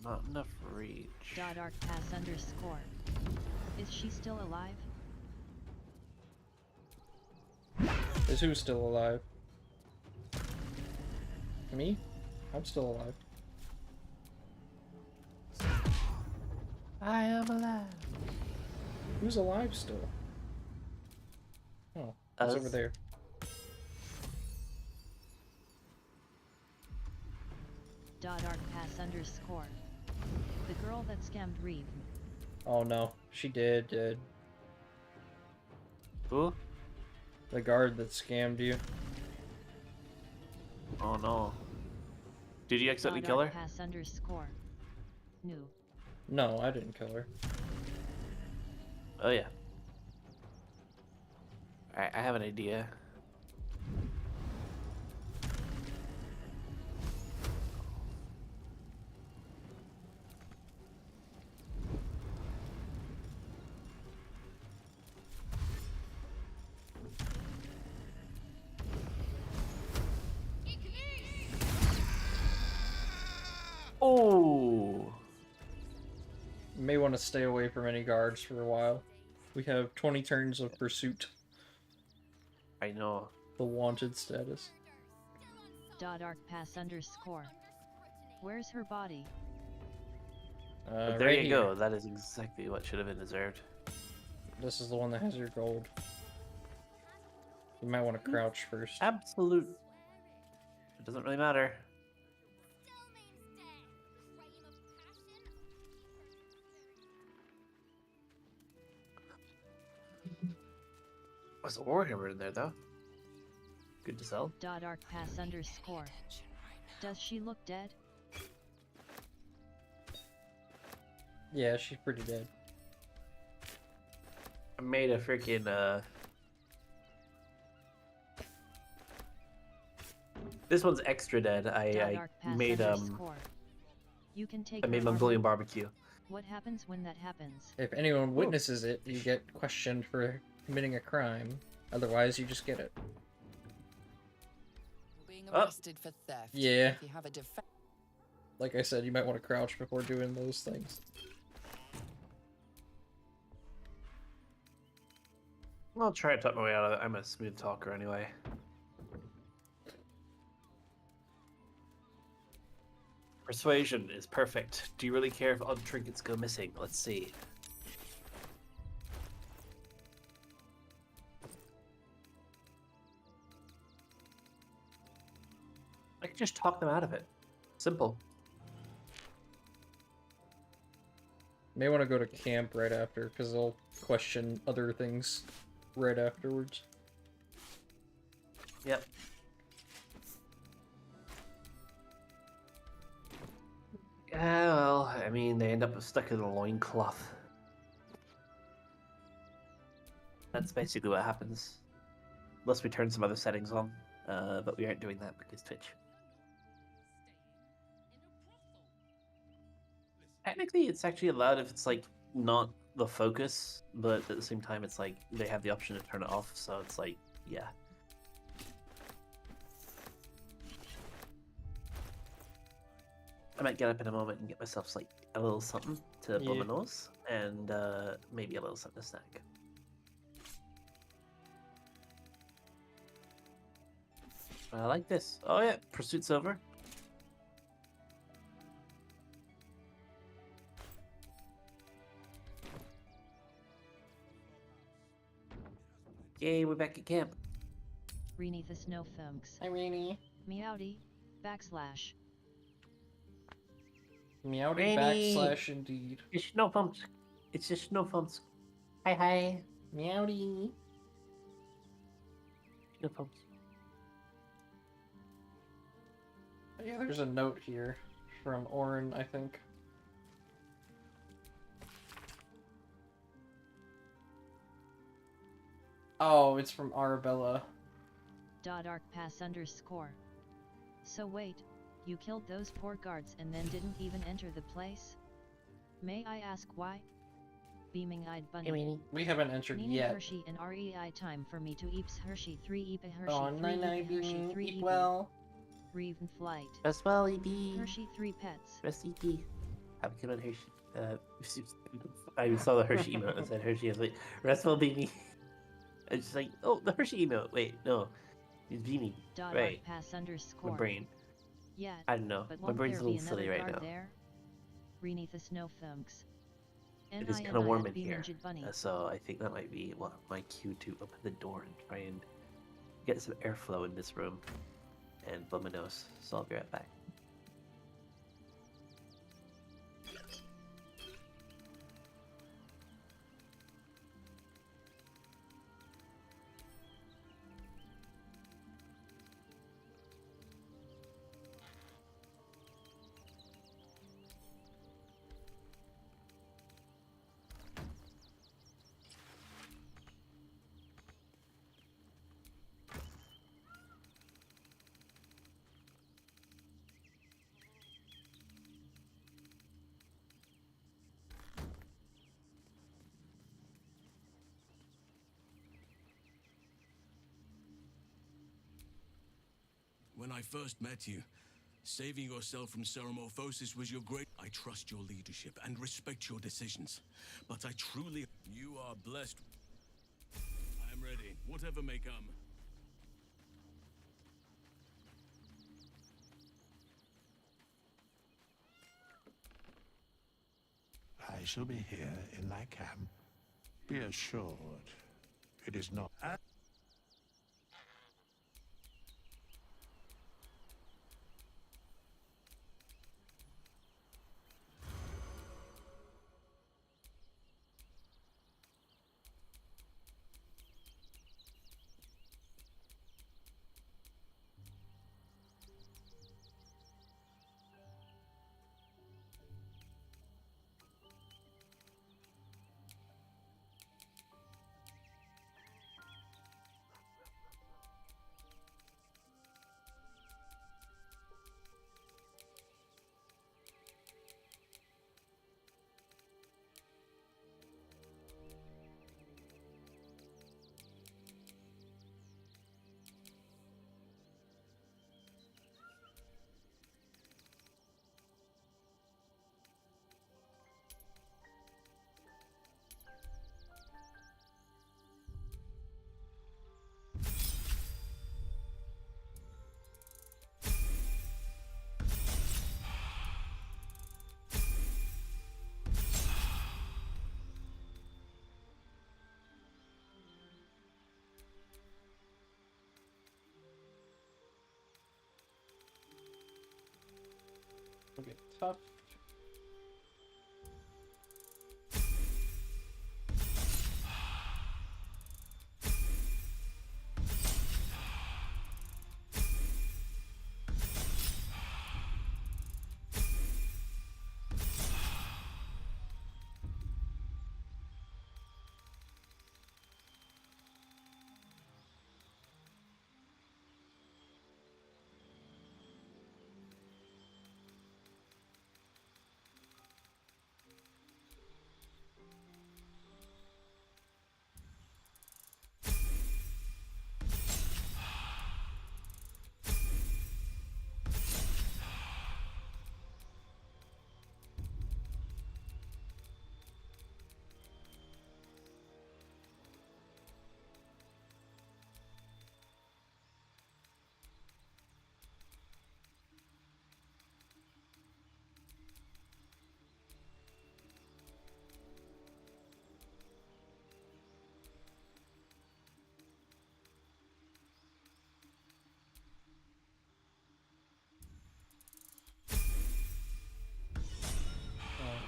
Not enough reach. Arc pass underscore. Is she still alive? Is who still alive? Me? I'm still alive. I am alive. Who's alive still? Oh, it's over there. Arc pass underscore. The girl that scammed Reeve. Oh no, she did. Who? The guard that scammed you. Oh no. Did you accidentally kill her? Pass underscore. No. No, I didn't kill her. Oh yeah. Alright, I have an idea. Oh! You may want to stay away from any guards for a while. We have 20 turns of pursuit. I know. The wanted status. Arc pass underscore. Where's her body? But there right you here. go. That is exactly what should have been deserved. This is the one that has your gold. You might want to crouch first. Absolute. It doesn't really matter. Was Warhammer in there though? Good to sell. Arc pass underscore. Does she look dead? Yeah, she's pretty dead. I made a freaking This one's extra dead. I made You can take I made her Mongolian armor. barbecue. What happens when that happens? If anyone witnesses it, you get questioned for committing a crime. Otherwise, you just get it. Being arrested for theft. Yeah. If you have a Like I said, you might want to crouch before doing those things. I'll try to talk my way out of it. I'm a smooth talker anyway. Persuasion is perfect. Do you really care if odd trinkets go missing? Let's see. I can just talk them out of it. Simple. May want to go to camp right after, because they'll question other things right afterwards. Yep. Yeah, well, I mean, they end up stuck in a loincloth. That's basically what happens. Unless we turn some other settings on. But we aren't doing that because Twitch. Technically, it's actually allowed if it's, like, not the focus, but at the same time, it's like, they have the option to turn it off, so it's like, yeah. I might get up in a moment and get myself, like, a little something to blow my nose, and maybe a little something to snack. I like this. Oh yeah, pursuit's over. Yay, we're back at camp. Reenie the Snow Funks. Hi, Reenie. Meowdy. / Meowdy Reenie. / indeed. It's Snow Pumps. It's just Snow Pumps. Hi, hi. Meowdy. Snow Pumps. Yeah, there's a note here from Orin, I think. Oh, it's from Arabella. Arc pass _ So wait, you killed those poor guards and then didn't even enter the place? May I ask why? Beaming-eyed bunny. We haven't entered Meaning yet. Hershey and REI time for me to eeps Hershey 3 epa Hershey Oh, 3 night-night, epa Hershey Beanie. 3 Eat epa. well. Reeve and flight. Rest well, EB. Hershey 3 pets. Rest EB. I'm looking on Hershey. I saw the Hershey emote that said Hershey. I was like, rest will be me. I was just like, oh, the Hershey emote. Wait, no, it's beaming. Right. Pass My underscore. brain. Yeah. I don't know. But My won't brain's there a be little silly another right guard now. there? Beneath the snow thunks. It is kind of warm in here, so I think that might be my cue to open the door and try and get some airflow in this room and blow my nose. So I'll be right back. When I first met you, saving yourself from Ceramorphosis was your great... I trust your leadership and respect your decisions, but I truly... You are blessed. I am ready, whatever may come. I shall be here in thy camp. Be assured, it is not... Okay, tough.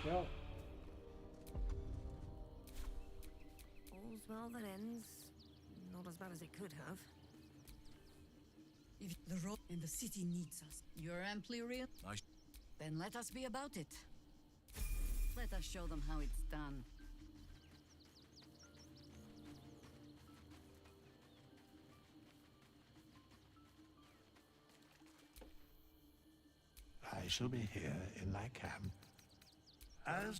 Go. All's well that ends. Not as bad as it could have. If the road in the city needs us, you're amply real. Then let us be about it. Let us show them how it's done. I shall be here in thy camp. As...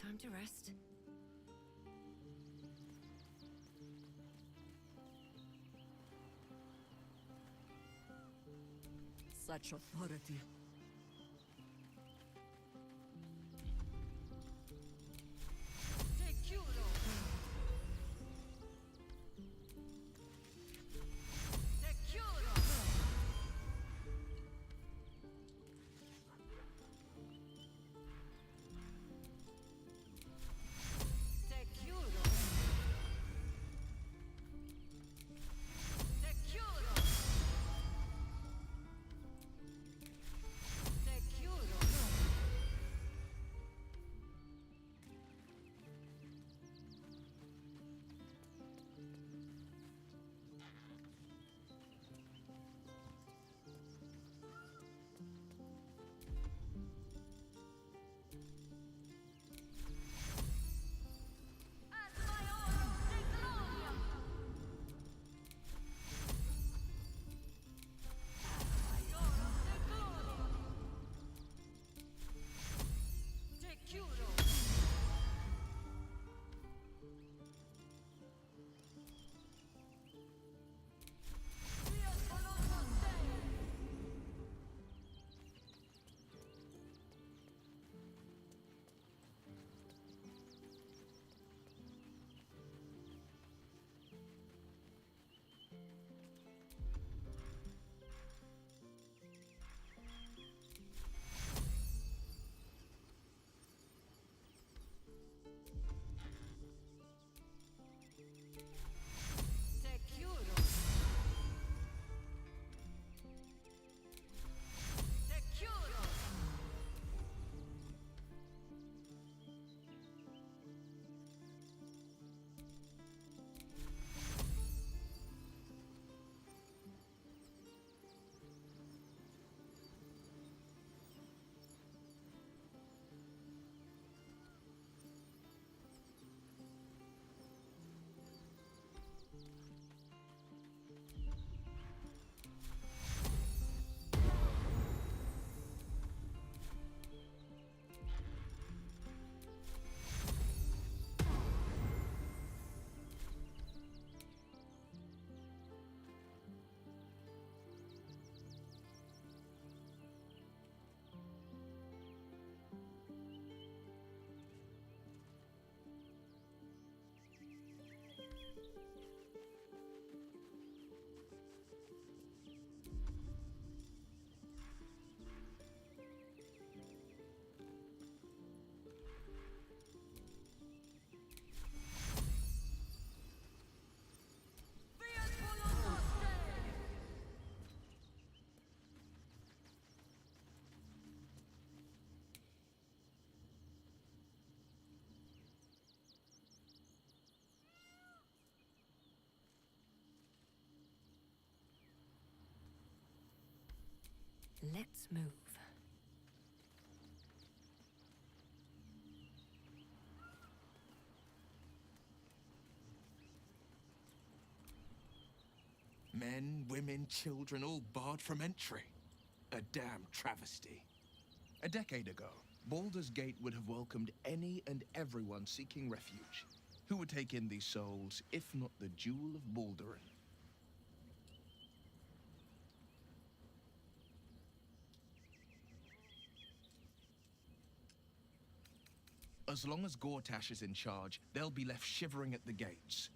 Time to rest. Such authority. Let's move. Men, women, children, all barred from entry. A damn travesty. A decade ago, Baldur's Gate would have welcomed any and everyone seeking refuge, who would take in these souls, if not the Jewel of Baldurin. As long as Gortash is in charge, they'll be left shivering at the gates.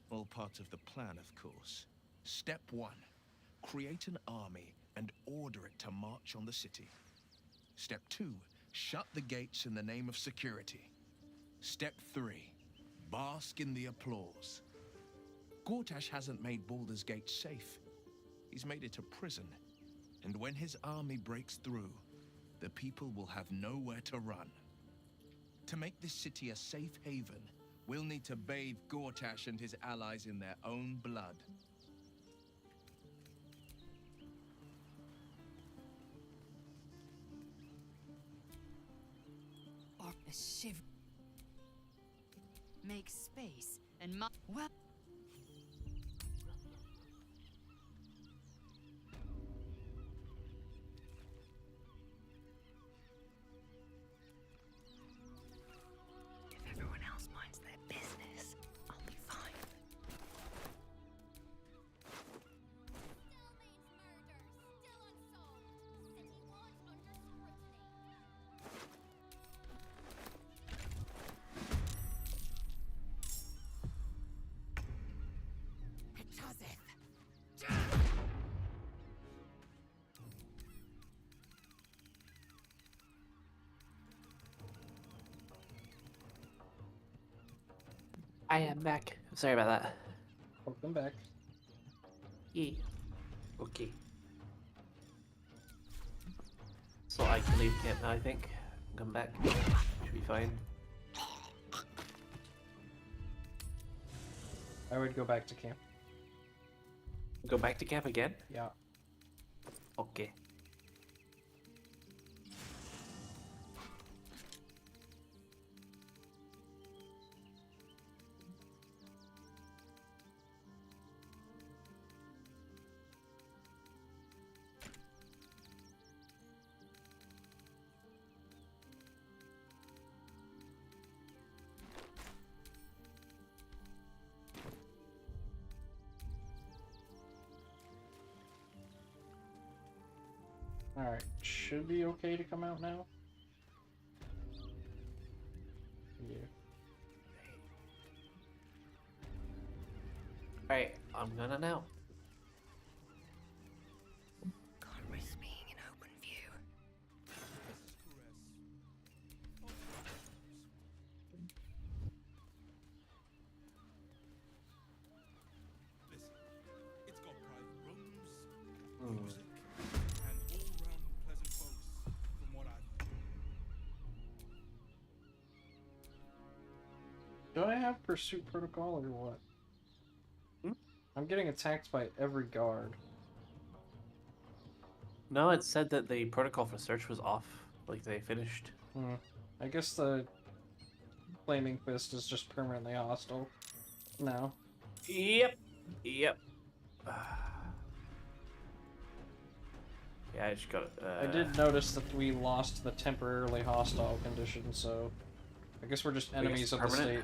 All part of the plan, of course. Step 1. Create an army and order it to march on the city. Step 2. Shut the gates in the name of security. Step 3. Bask in the applause. Gortash hasn't made Baldur's Gate safe. He's made it a prison. And when his army breaks through, the people will have nowhere to run. To make this city a safe haven, we'll need to bathe Gortash and his allies in their own blood. Or a shiv. Make space and well. I am back. Sorry about that. Welcome back. Yeah. Okay. So I can leave camp now, I think. Come back. Should be fine. I would go back to camp. Go back to camp again? Yeah. Okay. Alright, should be okay to come out now. Yeah. Alright, I'm gonna now. Can't risk being in open view. It's got private rooms, Hmm. music, and all-round pleasant folks, from what I've... Do I have pursuit protocol or what? I'm getting attacked by every guard. No, it said that the protocol for search was off. Like they finished. I guess the flaming fist is just permanently hostile now. Yep. Yep. Yeah, I just got. I did notice that we lost the temporarily hostile condition, so I guess we're just enemies of the state.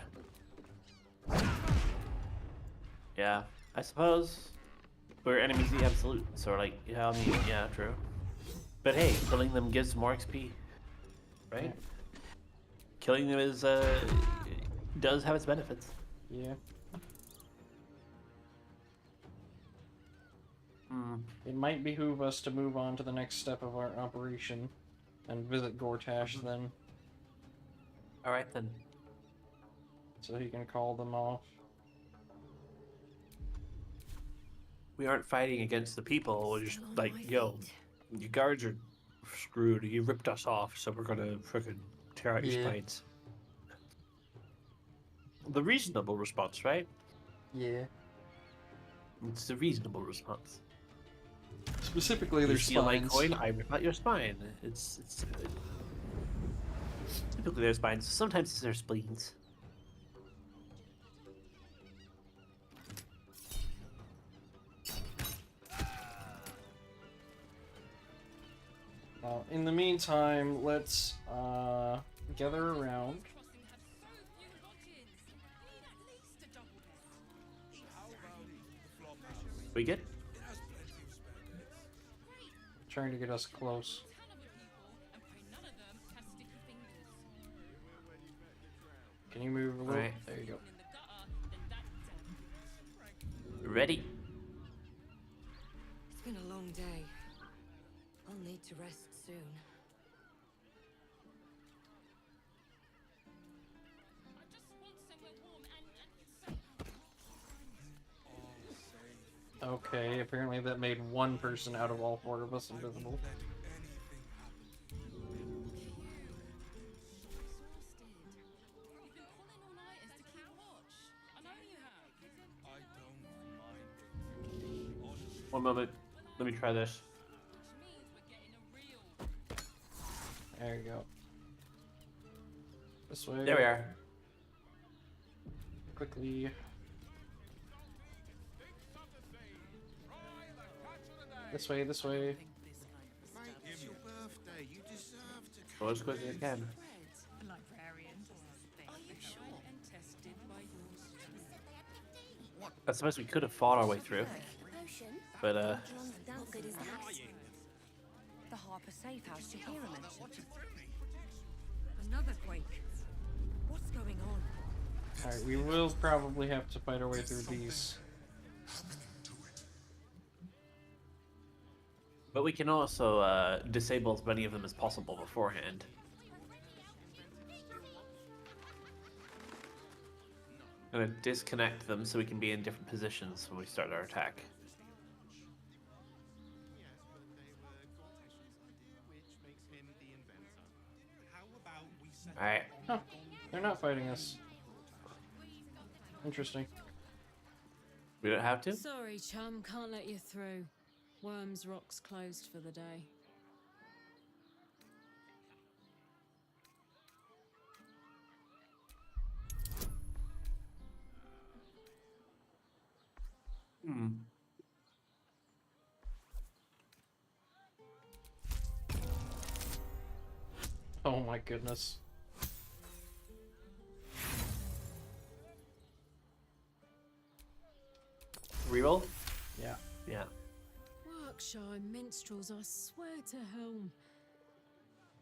Yeah, I suppose we're enemies of the absolute. So like, yeah, I mean, yeah, true. But hey, killing them gives more XP, right? Yeah. Killing them is does have its benefits. Yeah. Hmm. It might behoove us to move on to the next step of our operation and visit Gortash then. Alright then. So he can call them off. We aren't fighting against the people, we're just like, yo, you guards are screwed, you ripped us off, so we're gonna frickin' tear out your spines. The reasonable response, right? Yeah. It's the reasonable response. Specifically, You their steal my spines. coin, I rip out your spine. It's typically their spines. Sometimes it's their spleens. Well, in the meantime, let's gather around. We good? Trying to get us close. Can you move a little? Alright. There you go. Ready? It's been a long day. I'll need to rest soon. Okay, apparently that made one person out of all four of us invisible. One moment. Let me try this. There you go. This way. There we are. Quickly. This way, this way. Mate, it's your birthday. You deserve to Go as quick as I can. I suppose we could have fought our way through. But, How good is that? The Harper safe house Shahira mentioned. Another quake. What's going on? Alright, we will probably have to fight our way through these. But we can also disable as many of them as possible beforehand. I'm gonna disconnect them so we can be in different positions when we start our attack. Alright. Huh. They're not fighting us. Interesting. We don't have to? Sorry, chum, can't let you through. Worms Rock's closed for the day. Hmm. Oh my goodness. Reroll? Yeah. Yeah. Berkshire minstrels, I swear to helm.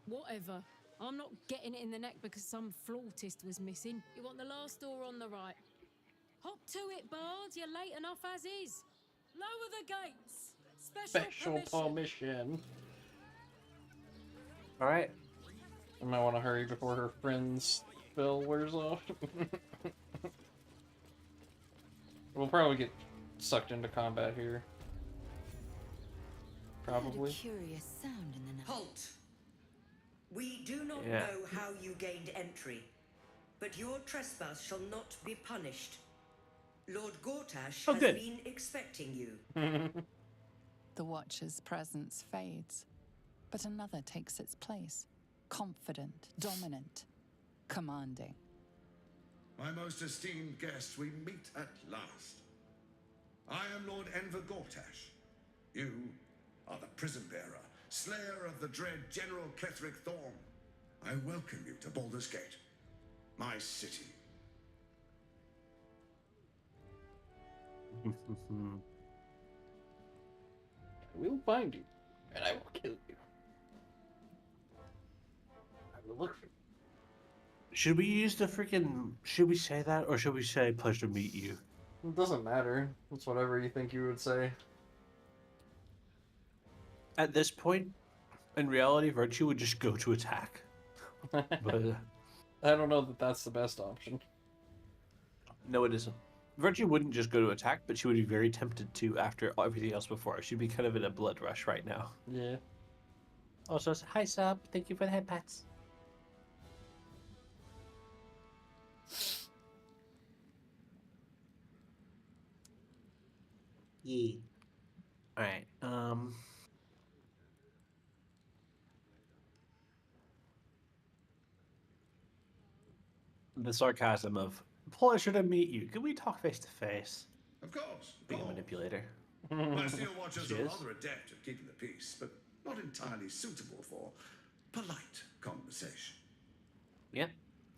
Whatever. I'm not getting it in the neck because some flautist was missing. You want the last door on the right. Hop to it, Bard. You're late enough as is. Lower the gates. Special permission. Alright. I might want to hurry before her friend's spell wears off. We'll probably get sucked into combat here. Probably. Curious sound in the night. Halt! We do not Yeah. know how you gained entry, but your trespass shall not be punished. Lord Gortash has good. been expecting you. The Watcher's presence fades, but another takes its place. Confident, dominant, commanding. My most esteemed guest, we meet at last. I am Lord Enver Gortash. You are the prison bearer, slayer of the dread General Ketheric Thorm. I welcome you to Baldur's Gate, my city. I will find you, and I will kill you. I will look for you. Should we use the freaking... Should we say that, or should we say pleasure to meet you? It doesn't matter. It's whatever you think you would say. At this point, in reality, Virtue would just go to attack. But I don't know that that's the best option. no, it isn't. Virtue wouldn't just go to attack, but she would be very tempted to after everything else before. She'd be kind of in a blood rush right now. Yeah. Also, hi sub, thank you for the head pats. Yeah. Alright, the sarcasm of pleasure to meet you. Can we talk face to face? Of course. Being a manipulator. My steel watchers She are is. rather adept at keeping the peace, but not entirely suitable for polite conversation. Yeah.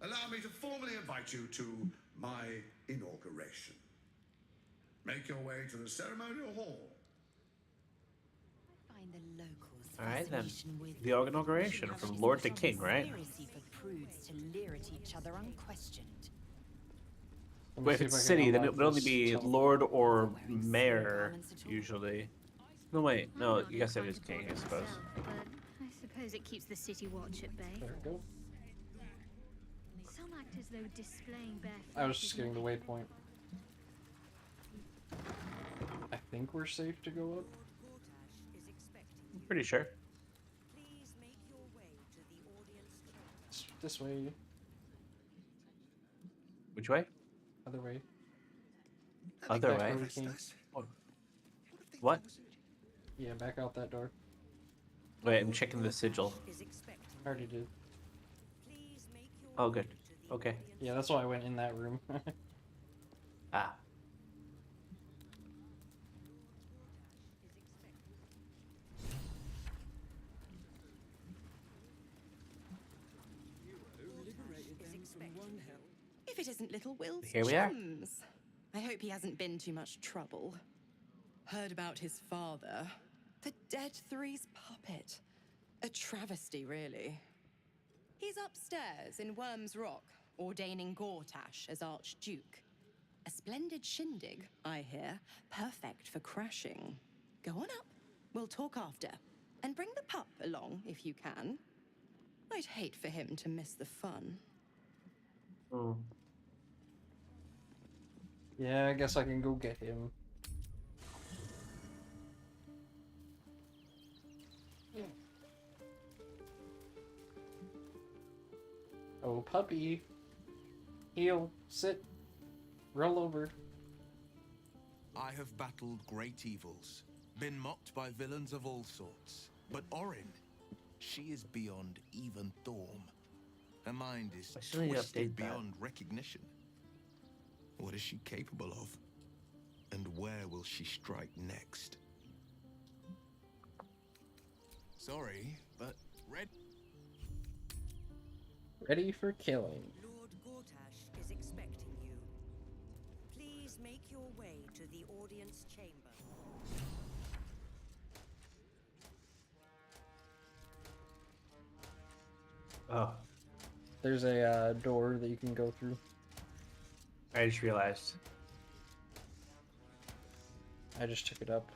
Allow me to formally invite you to my inauguration. Make your way to the ceremonial hall. Find the locals. Alright then. fascination with The inauguration from Lord to King, right? conspiracy for prudes to leer at each other unquestioned. But if it's city, then it would only be Lord or Mayor, usually. No, wait. No, I guess it is King, I suppose. But I suppose it keeps the city watch at bay. There we go. Some act as though displaying bare I was faces just getting the will waypoint. I think we're safe to go up. I'm pretty sure. This way. Which way? Other way. Other Back way? where we came. What? Yeah, back out that door. Wait, I'm checking the sigil. I already did. Oh, good. Okay. Yeah, that's why I went in that room. Ah. If it isn't little Will's Here we are. chums. I hope he hasn't been too much trouble. Heard about his father. The Dead Three's puppet. A travesty, really. He's upstairs in Worms Rock, ordaining Gortash as Archduke. A splendid shindig, I hear. Perfect for crashing. Go on up. We'll talk after. And bring the pup along, if you can. I'd hate for him to miss the fun. Hmm. Yeah, I guess I can go get him. Oh, puppy. Heel, sit, roll over. I have battled great evils, been mocked by villains of all sorts. But Orin, she is beyond even Thorm. Her mind is should I twisted update that? beyond recognition. What is she capable of? And where will she strike next? Sorry, but Ready for killing. Lord Gortash is expecting you. Please make your way to the audience chamber. Oh, There's a door that you can go through. I just realized. I just took it up.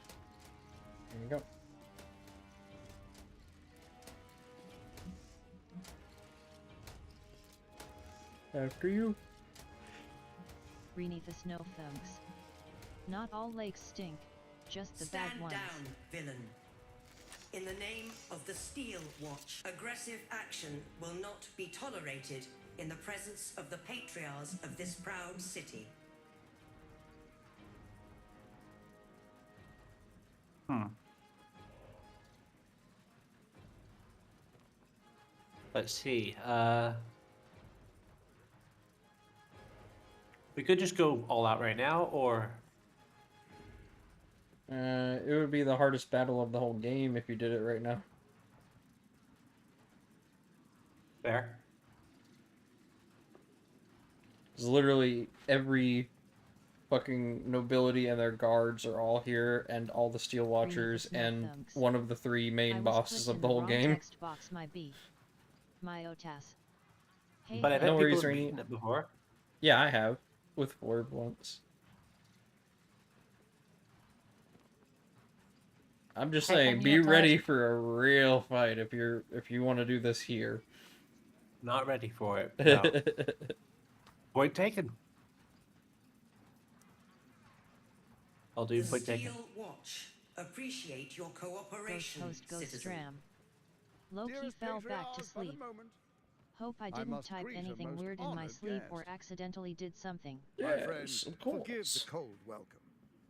There you go. After you. Beneath the snow thugs. Not all lakes stink, just the bad Stand ones. down, villain. In the name of the Steel Watch, aggressive action will not be tolerated in the presence of the patriarchs of this proud city. Let's see. We could just go all out right now, or It would be the hardest battle of the whole game if you did it right now. fair. It's literally every fucking nobility and their guards are all here, and all the Steel Watchers, and one of the three main bosses of the whole game. Text box my B. My Otas. Hey, But I hey. bet No people worries, have Rainy. beaten it before. Yeah, I have. With Orb once. I'm just Hey, saying, hey, be Otas. ready for a real fight if you want to do this here. Not ready for it. No. Point taken. I'll do The point taken. Steel Watch appreciate your cooperation, Ghost citizen. Stram. Loki Dearest fell back to patriarch, but a sleep. moment. Hope I I didn't must type greet a anything most weird in my honored sleep or guest. accidentally did something. My friend, Yes, of forgive course. the cold welcome.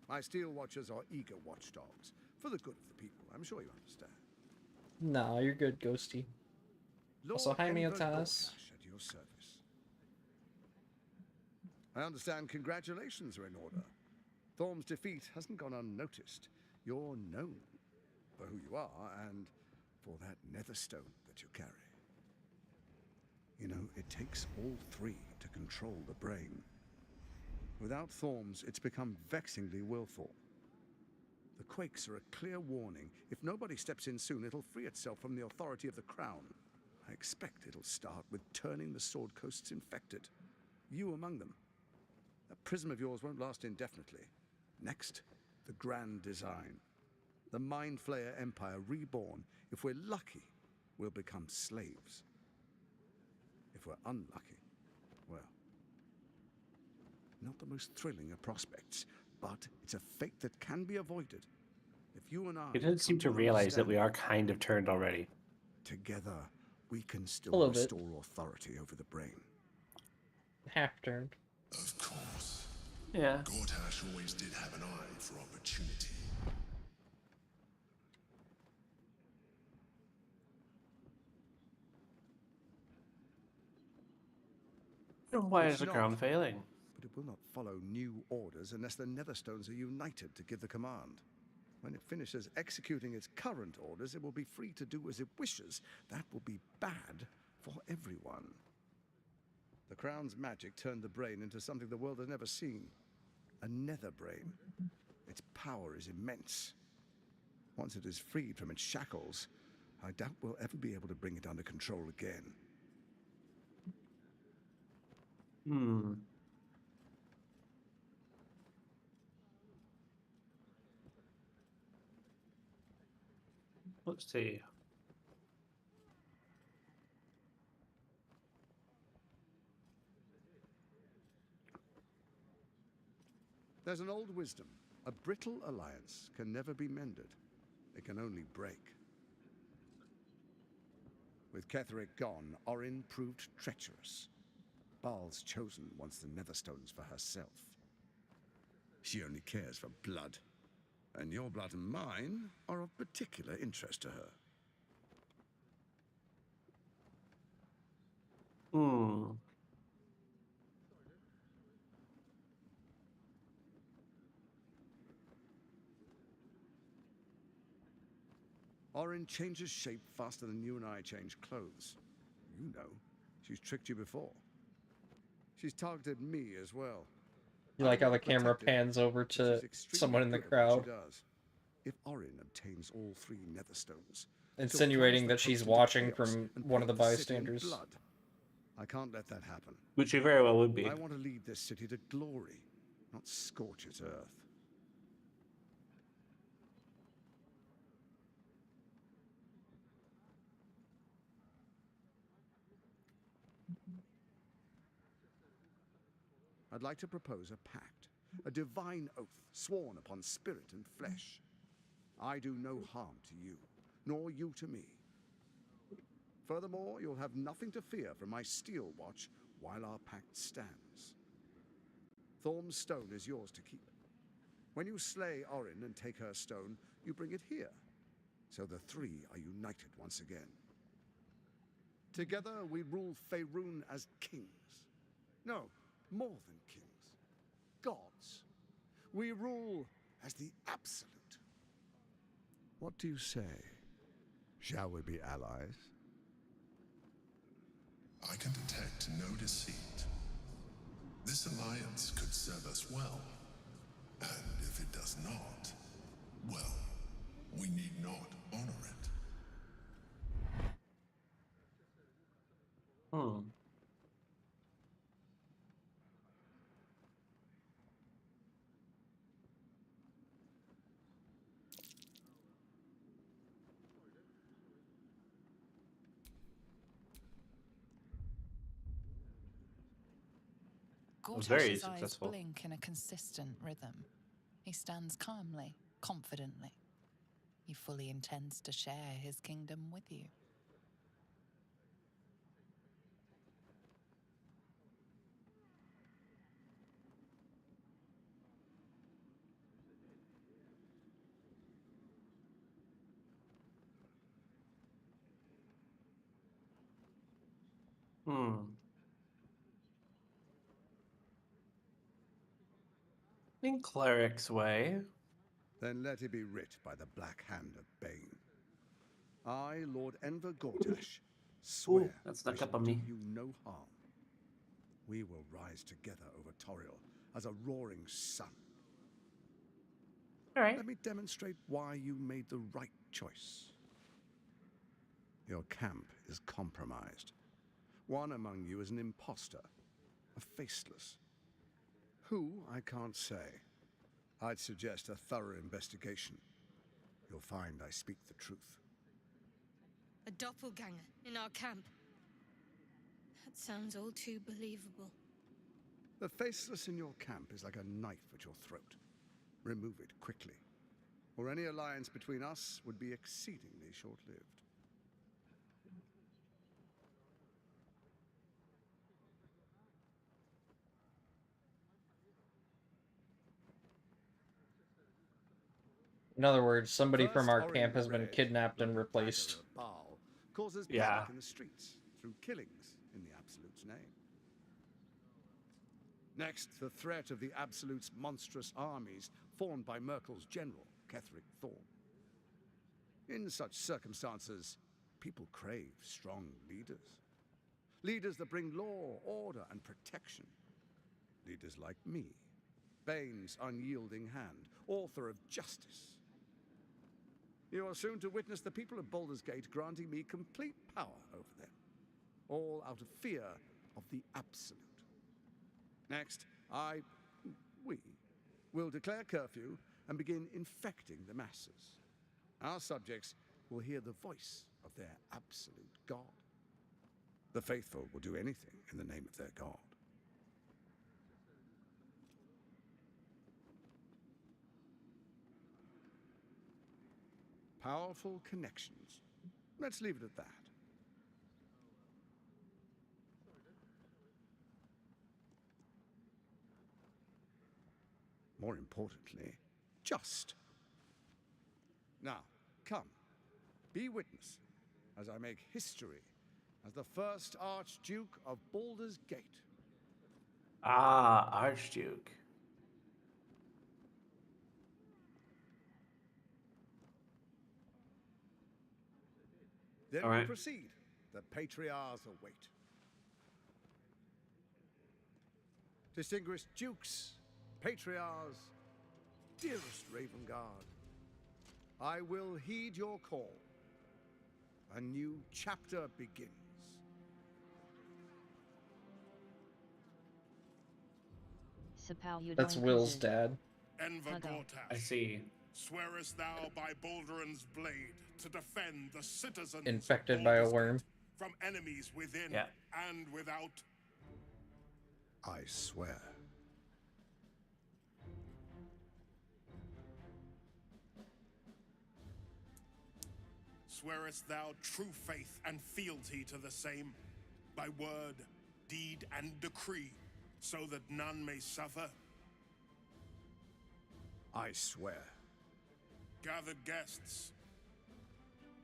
My Steel Watchers are eager watchdogs for the good of the people. I'm sure you understand. Nah, you're good, Ghosty. Also, hi, Enver Miotas. Gortash at your service. I understand congratulations are in order. Thorm's defeat hasn't gone unnoticed. You're known for who you are and for that nether stone that you carry. You know, it takes all three to control the brain. Without Thorms, it's become vexingly willful. The quakes are a clear warning. If nobody steps in soon, it'll free itself from the authority of the crown. I expect it'll start with turning the Sword Coasts infected. You among them. That prism of yours won't last indefinitely. Next, the grand design. The Mind Flayer Empire reborn. If we're lucky, we'll become slaves. If we're unlucky, well, not the most thrilling of prospects, but it's a fate that can be avoided. If you and I He doesn't seem come to realize that we are understanding, kind of turned already. together, we can still A little bit. restore authority over the brain. Half turned. Of course. Yeah. Gortash always did have an eye for opportunity. Why It's is the not, crown failing? but it will not follow new orders unless the Netherstones are united to give the command. When it finishes executing its current orders, it will be free to do as it wishes. That will be bad for everyone. The Crown's magic turned the brain into something the world has never seen. A nether brain. Its power is immense. Once it is freed from its shackles, I doubt we'll ever be able to bring it under control again. Let's see. There's an old wisdom. A brittle alliance can never be mended. It can only break. With Ketheric gone, Orin proved treacherous. Baal's chosen wants the Netherstones for herself. She only cares for blood. And your blood and mine are of particular interest to her. Orin changes shape faster than you and I change clothes. You know, she's tricked you before. She's targeted me as well. You like how the camera pans over to someone in the crowd, If Orin obtains all 3 Netherstones, insinuating that she's watching from one of the bystanders. I can't let that happen. Which she very well would be. I want to lead this city to glory, not scorch its earth. I'd like to propose a pact, a divine oath sworn upon spirit and flesh. I do no harm to you, nor you to me. Furthermore, you'll have nothing to fear from my steel watch while our pact stands. Thorm's stone is yours to keep. When you slay Orin and take her stone, you bring it here, so the 3 are united once again. Together we rule Faerun as kings. No, more than kings. Gods. We rule as the Absolute. What do you say? Shall we be allies? I can detect no deceit. This alliance could serve us well. And if it does not, well, we need not honor it. Very Gortash's eyes successful. blink in a consistent rhythm. He stands calmly, confidently. He fully intends to share his kingdom with you. In Cleric's way. Then let it be writ by the black hand of Bane. I, Lord Enver Gortash, swear that I snuck shall up on do me. you no harm. We will rise together over Toriel as a roaring sun. All right. Let me demonstrate why you made the right choice. Your camp is compromised. One among you is an imposter, a faceless. Who, I can't say. I'd suggest a thorough investigation. You'll find I speak the truth. A doppelganger in our camp. That sounds all too believable. The faceless in your camp is like a knife at your throat. Remove it quickly, or any alliance between us would be exceedingly short-lived. In other words, somebody from First, our Orin camp the has been Red, kidnapped and the replaced. dagger of Baal, causes Yeah. panic in the streets through killings in the Absolute's name. Next, the threat of the Absolute's monstrous armies formed by Merkel's general, Ketheric Thorm. In such circumstances, people crave strong leaders. Leaders that bring law, order, and protection. Leaders like me, Bane's unyielding hand, author of justice. You are soon to witness the people of Baldur's Gate granting me complete power over them, all out of fear of the Absolute. Next, we will declare curfew and begin infecting the masses. Our subjects will hear the voice of their absolute God. The faithful will do anything in the name of their God. powerful connections. Let's leave it at that. More importantly, just. Now, come, be witness as I make history as the first Archduke of Baldur's Gate. Ah, Archduke. Then All we right. proceed. The patriarchs await. Distinguished dukes, patriarchs, dearest Ravengard, I will heed your call. A new chapter begins. Sipow, you That's doing Will's kisses. dad. Enver Huggo. Gortash, I see. swearest thou by Balduran's blade to defend the citizens Infected of by a Baldur's worm. Gate from enemies within Yeah. and without? I swear. Swearest thou true faith and fealty to the same, by word, deed, and decree, so that none may suffer? I swear. Gathered guests,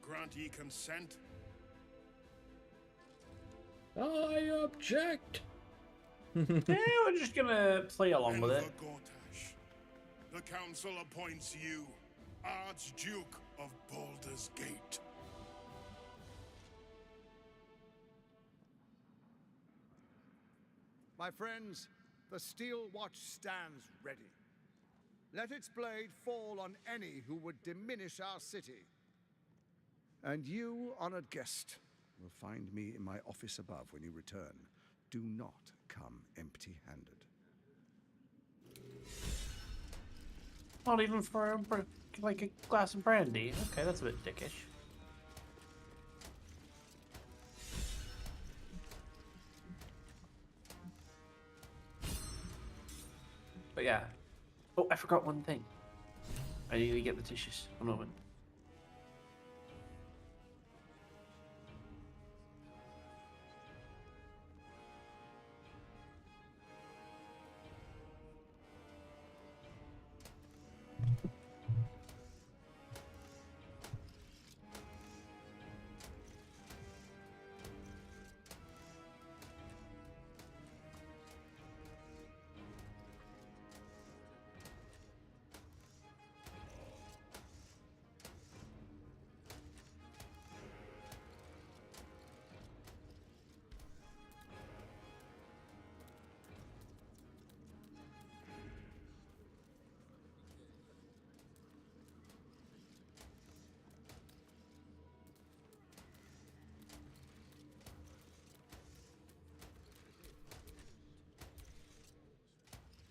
grant ye consent? I object. Yeah, we're just gonna play along with it. Enver Gortash, the council appoints you Archduke of Baldur's Gate. My friends, the steel watch stands ready. Let its blade fall on any who would diminish our city. And you, honored guest, will find me in my office above when you return. Do not come empty-handed. Not even for like a glass of brandy. Okay, that's a bit dickish. But yeah. Oh, I forgot one thing. I need to get the tissues. A moment.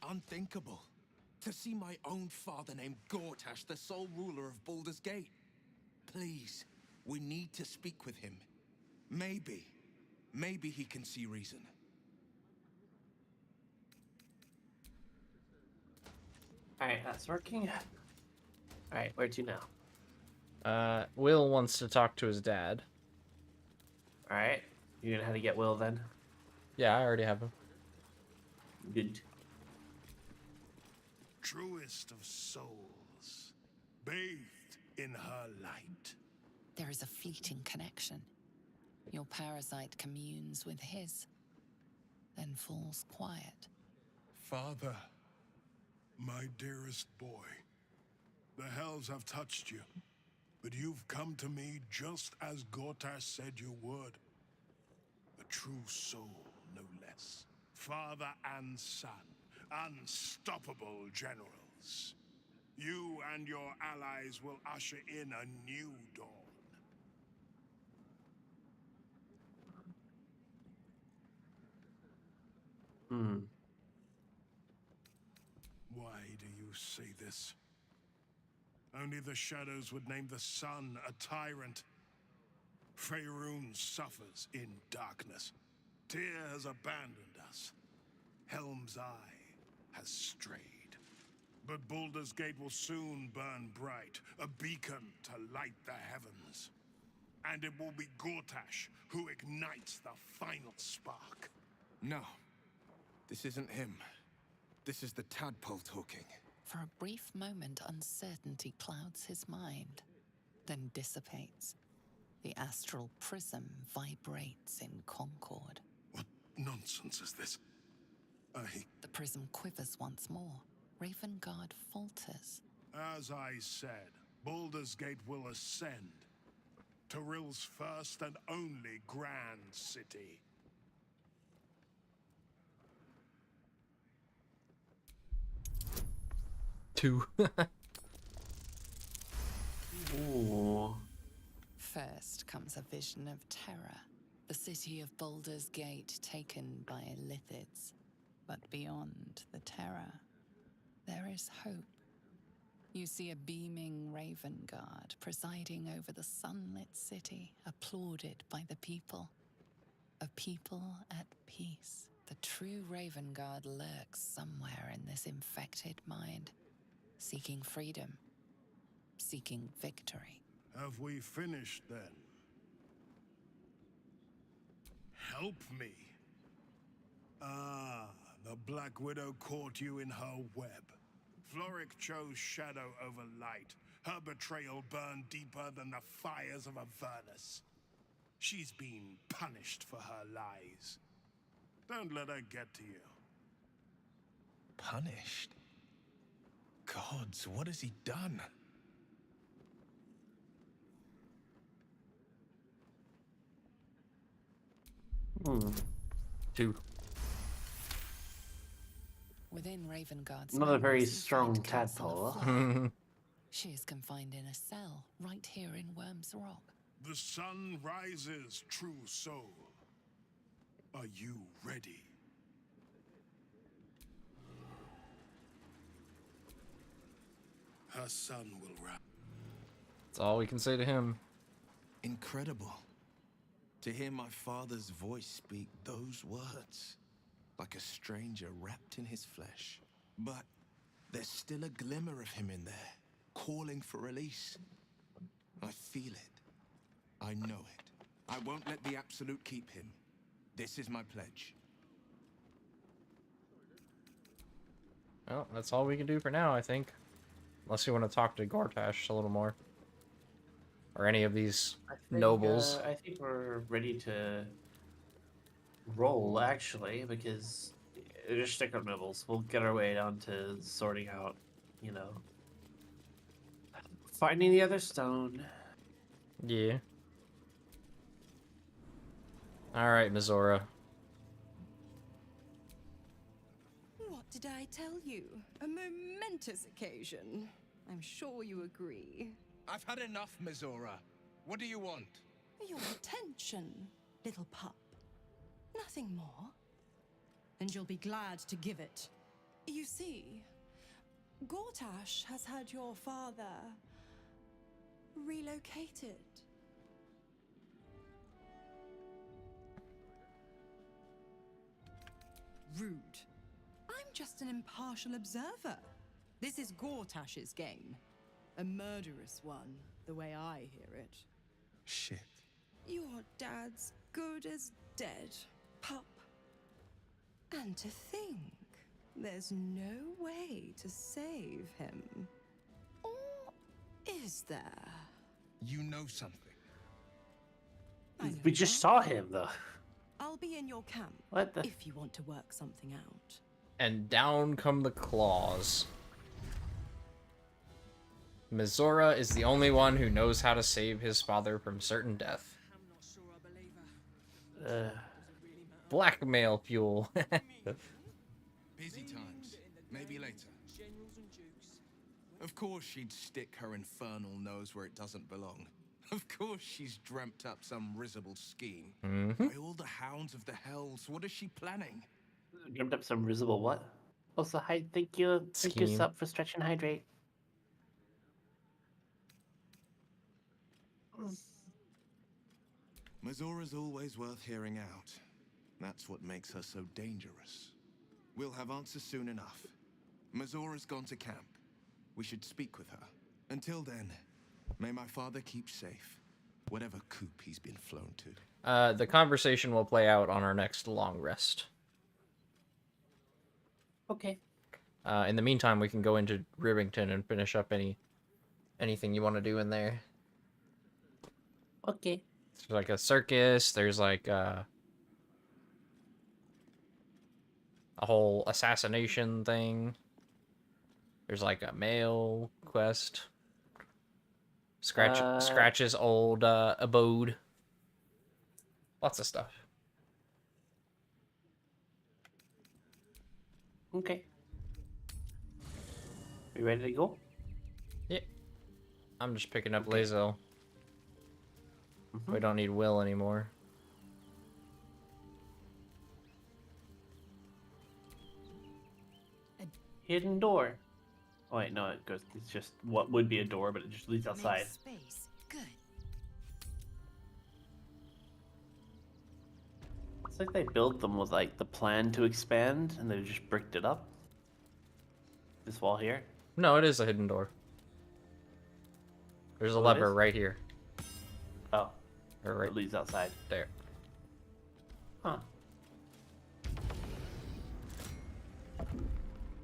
Unthinkable. To see my own father named Gortash, the sole ruler of Baldur's Gate. Please, we need to speak with him. Maybe he can see reason. Alright, that's working. Alright, where to now? Will wants to talk to his dad. Alright. You know how to get Will then? Yeah, I already have him. Good. Truest of souls, bathed in her light. There is a fleeting connection. Your parasite communes with his, then falls quiet. Father, my dearest boy, the hells have touched you, but you've come to me just as Gortash said you would. A true soul, no less. Father and son, unstoppable generals. You and your allies will usher in a new dawn. Why do you say this? Only the shadows would name the sun a tyrant. Faerun suffers in darkness. Tyr has abandoned us. Helm's Eye has strayed. But Baldur's Gate will soon burn bright, a beacon to light the heavens. And it will be Gortash who ignites the final spark. No. This isn't him. This is the tadpole talking. For a brief moment, uncertainty clouds his mind, then dissipates. The astral prism vibrates in concord. What nonsense is this? The prism quivers once more. Ravengard falters. As I said, Baldur's Gate will ascend. Torill's first and only grand city. Two. Ooh. First comes a vision of terror. The city of Baldur's Gate taken by Lithids. But beyond the terror, there is hope. You see a beaming Ravengard presiding over the sunlit city, applauded by the people. A people at peace. The true Ravengard lurks somewhere in this infected mind, seeking freedom, seeking victory. Have we finished then? Help me. Ah, the Black Widow caught you in her web. Floric chose shadow over light. Her betrayal burned deeper than the fires of Avernus. She's been punished for her lies. Don't let her get to you. Punished? Gods, what has he done? Two. Within Ravengard's Not a very memories, you strong find Castle of tadpole. Fire. She is confined in a cell right here in Worm's Rock. The sun rises, true soul. Are you ready? Her son will rise. That's all we can say to him. Incredible. To hear my father's voice speak those words, like a stranger wrapped in his flesh. But there's still a glimmer of him in there, calling for release. I feel it. I know it. I won't let the Absolute keep him. This is my pledge. Well, that's all we can do for now, I think. Unless you want to talk to Gortash a little more. Or any of these nobles. I think we're ready to roll, actually, because just stick on nobles. We'll get our way down to sorting out, you know, finding the other stone. Yeah. Alright, Mizora. What did I tell you? A momentous occasion. I'm sure you agree. I've had enough, Mizora. What do you want? Your attention, little pup. Nothing more. And you'll be glad to give it. You see, Gortash has had your father relocated. Rude. I'm just an impartial observer. This is Gortash's game. A murderous one, the way I hear it. Shit. Your dad's good as dead, pup. And to think, there's no way to save him. Or is there? You know something. We just saw him, though. I'll be in your camp What the? if you want to work something out. And down come the claws. Mizora is the only one who knows how to save his father from certain death. Blackmail fuel. Busy times. Maybe later. Of course she'd stick her infernal nose where it doesn't belong. Of course she's dreamt up some risible scheme. By all the hounds of the hells, what is she planning? Dreamt up some risible what? Also, hi, thank you. Thank you, Scheme. Sup, for stretch and hydrate. Mizora's always worth hearing out. That's what makes her so dangerous. We'll have answers soon enough. Mazora's gone to camp. We should speak with her. Until then, may my father keep safe, whatever coop he's been flown to. The conversation will play out on our next long rest. Okay. In the meantime, we can go into Rivington and finish up anything you want to do in there. Okay. There's like a circus. There's like a whole assassination thing. There's like a mail quest. Scratch's old abode. Lots of stuff. Okay. You ready to go? Yeah. I'm just picking up Lae'zel. We don't need Will anymore. Hidden door. Oh wait, no, it goes. It's just what would be a door, but it just leads outside. Space. Good. It's like they built them with like the plan to expand, and they just bricked it up. This wall here. No, it is a hidden door. There's a Oh, it lever is? right here. Oh. Or right It leads outside. there. Huh.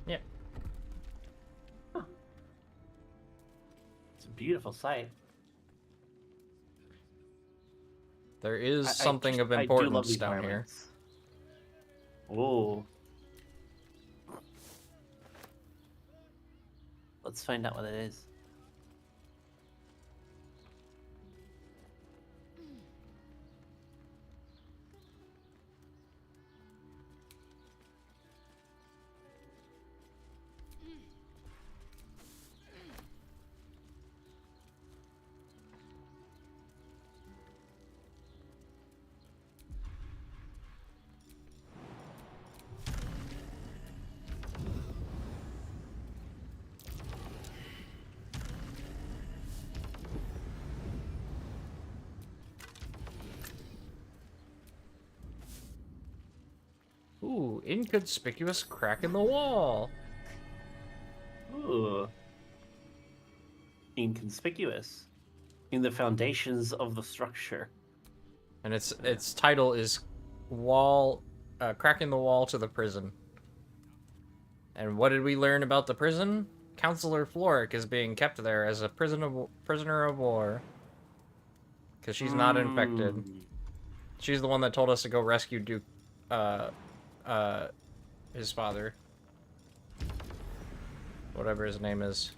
Yep. Huh. It's a beautiful sight. There is I something just- of I do love importance these down here. environments. Oh. Let's find out what it is. Ooh, inconspicuous crack in the wall. Ooh. Inconspicuous. In the foundations of the structure. And its title is cracking the wall to the prison. And what did we learn about the prison? Counselor Floric is being kept there as a prisoner of war. Because she's not infected. She's the one that told us to go rescue Duke, his father. Whatever his name is.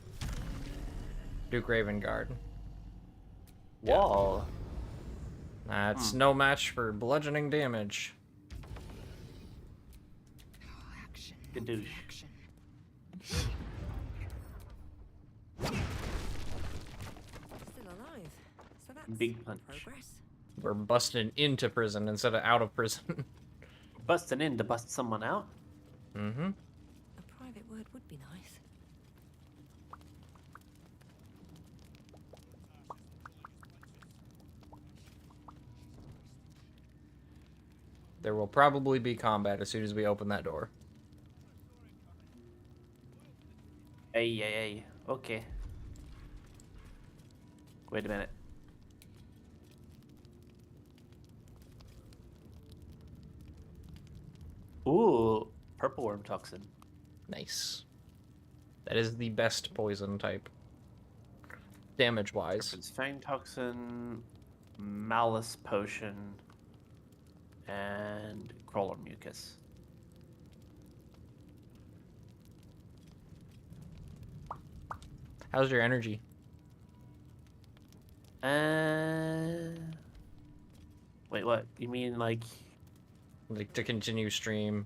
Duke Ravengard. Wall. That's no match for bludgeoning damage. Gadoosh. Still alive. So that's Big punch. progress. We're busting into prison instead of out of prison. Busting in to bust someone out? Mm-hmm. A private word would be nice. There will probably be combat as soon as we open that door. Hey. Okay. Wait a minute. Ooh, purple worm toxin. Nice. That is the best poison type. Damage-wise. It's fang toxin, malice potion, and crawler mucus. How's your energy? Wait, what? You mean like to continue stream?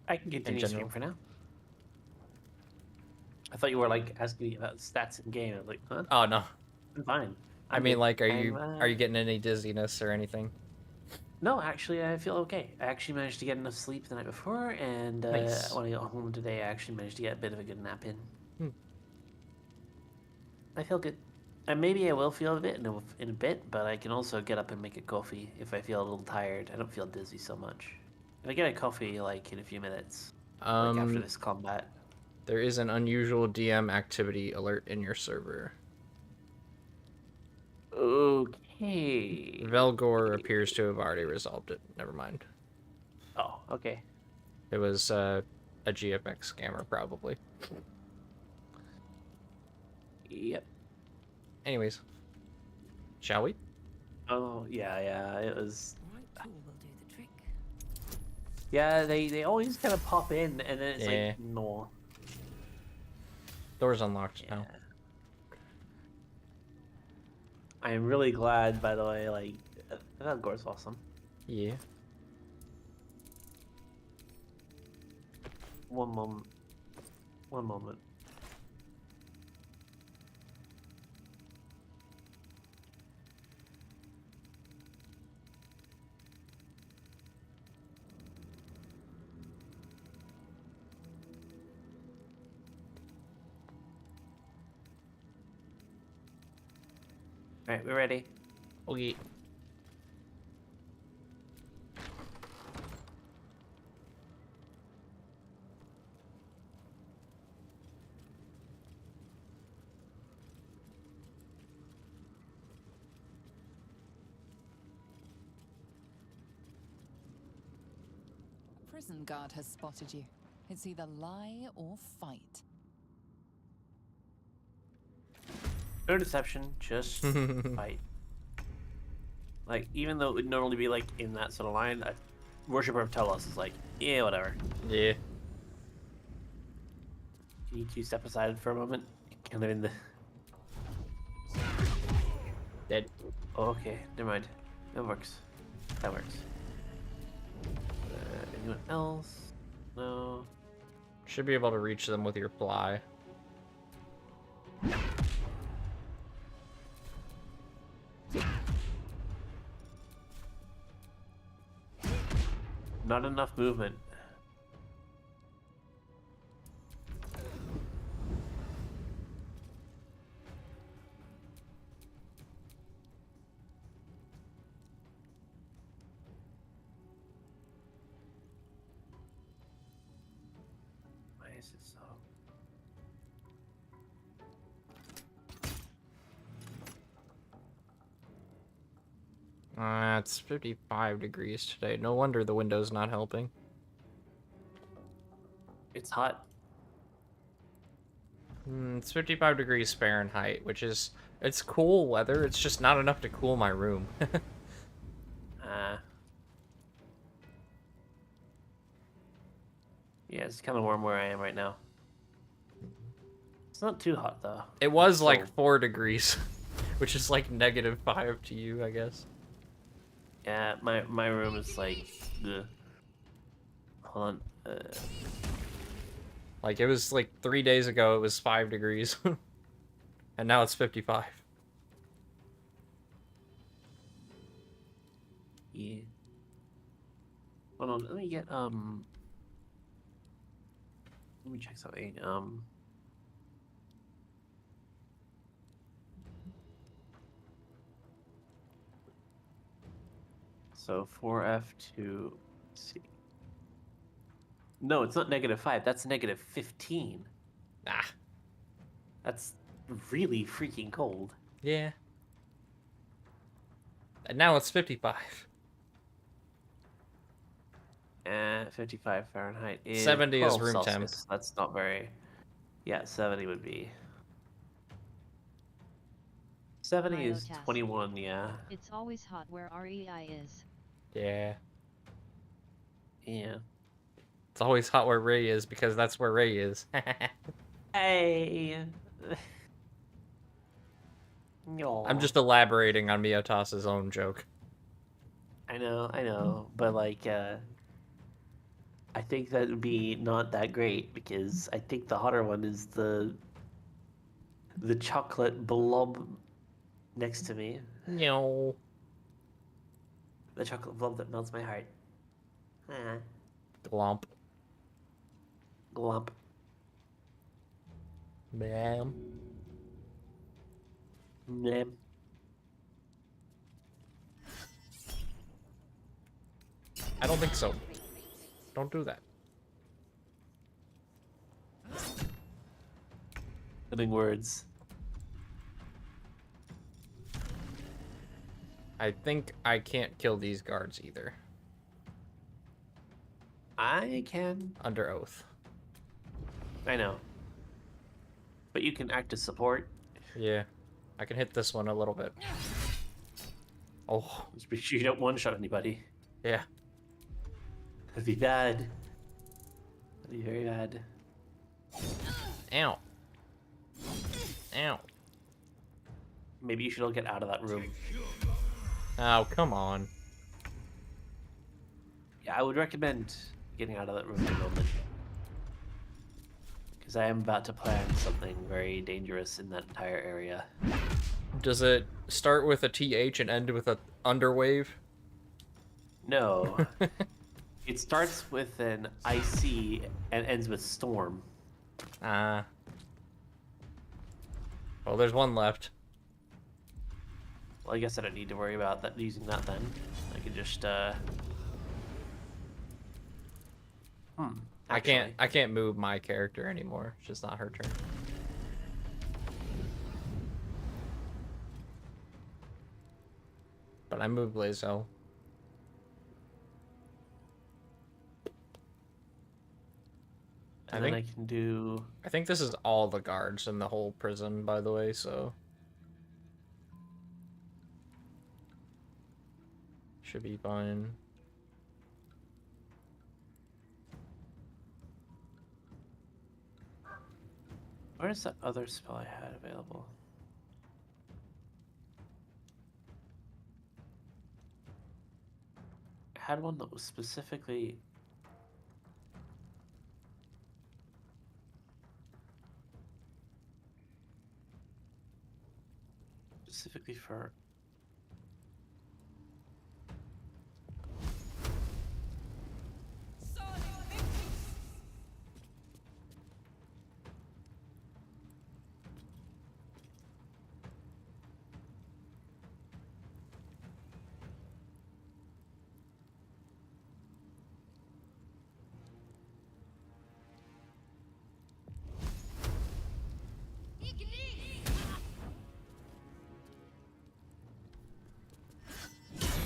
I can continue stream for now. I thought you were like asking me about stats in game. I was like, huh? Oh no. I'm fine. I mean, like, are you getting any dizziness or anything? No, actually, I feel okay. I actually managed to get enough sleep the night before, and Nice. when I got home today, I actually managed to get a bit of a good nap in. I feel good. And maybe I will feel a bit in a bit, but I can also get up and make a coffee if I feel a little tired. I don't feel dizzy so much. If I get a coffee like in a few minutes, like after this combat. There is an unusual DM activity alert in your server. Okay. Velgor appears to have already resolved it. Never mind. Oh, okay. It was a GFX scammer, probably. Yep. Anyways, shall we? Oh, yeah, it was... Tool will do the trick. Yeah, they always kind of pop in, and then it's Yeah. like, no. Door's unlocked now. I am really glad, by the way, like, that gore's awesome. Yeah. One moment. Alright, we're ready. Okay. Prison guard has spotted you. It's either lie or fight. No deception, just fight. Like, even though it would normally be like in that sort of line, a Worshipper of Telos is like, yeah, whatever. Yeah. Can you two step aside for a moment? Kind of in the... Dead. Oh, okay, never mind. That works. That works. Anyone else? No. Should be able to reach them with your fly. Not enough movement. Why is it so? It's 55 degrees today. No wonder the window's not helping. It's hot. It's 55 degrees Fahrenheit, which is... It's cool weather, it's just not enough to cool my room. Yeah, it's kind of warm where I am right now. It's not too hot, though. It was So- like 4 degrees, which is like -5 to you, I guess. Yeah, my room is like... Ugh. Hold on. Like, it was like 3 days ago, it was 5 degrees. And now it's 55. Yeah. Hold on, let me get, let me check something, So 4F2, let's see. No, it's not -5, that's -15. Ah. That's really freaking cold. Yeah. And now it's 55. 55 Fahrenheit is 70 is 12 room temp. Celsius. That's not very... Yeah, 70 would be... 70 is Biotask. 21, yeah. It's always hot where REI is. Yeah. Yeah. It's always hot where Ray is, because that's where Ray is. Hey! I'm just elaborating on Miotas's own joke. I know, but like, I think that would be not that great, because I think the hotter one is the chocolate blob next to me. No. The chocolate blob that melts my heart. Glomp. Glump. Bam. Blam. I don't think so. Don't do that. Living words. I think I can't kill these guards either. I can. Under oath. I know. But you can act as support. Yeah. I can hit this one a little bit. Oh. Just make sure you don't one-shot anybody. Yeah. That'd be bad. That'd be very bad. Ow. Ow. Maybe you should all get out of that room. Oh, come on. Yeah, I would recommend getting out of that room at the moment. Because I am about to plan something very dangerous in that entire area. Does it start with a TH and end with a underwave? No. It starts with an IC and ends with storm. Ah. Well, there's one left. Well, I guess I don't need to worry about that using that then. I can just I can't move my character anymore. It's just not her turn. But I moved Lazo. And then I can do... I think this is all the guards in the whole prison, by the way, so... Should be fine. Where's that other spell I had available? I had one that was specifically... Specifically for...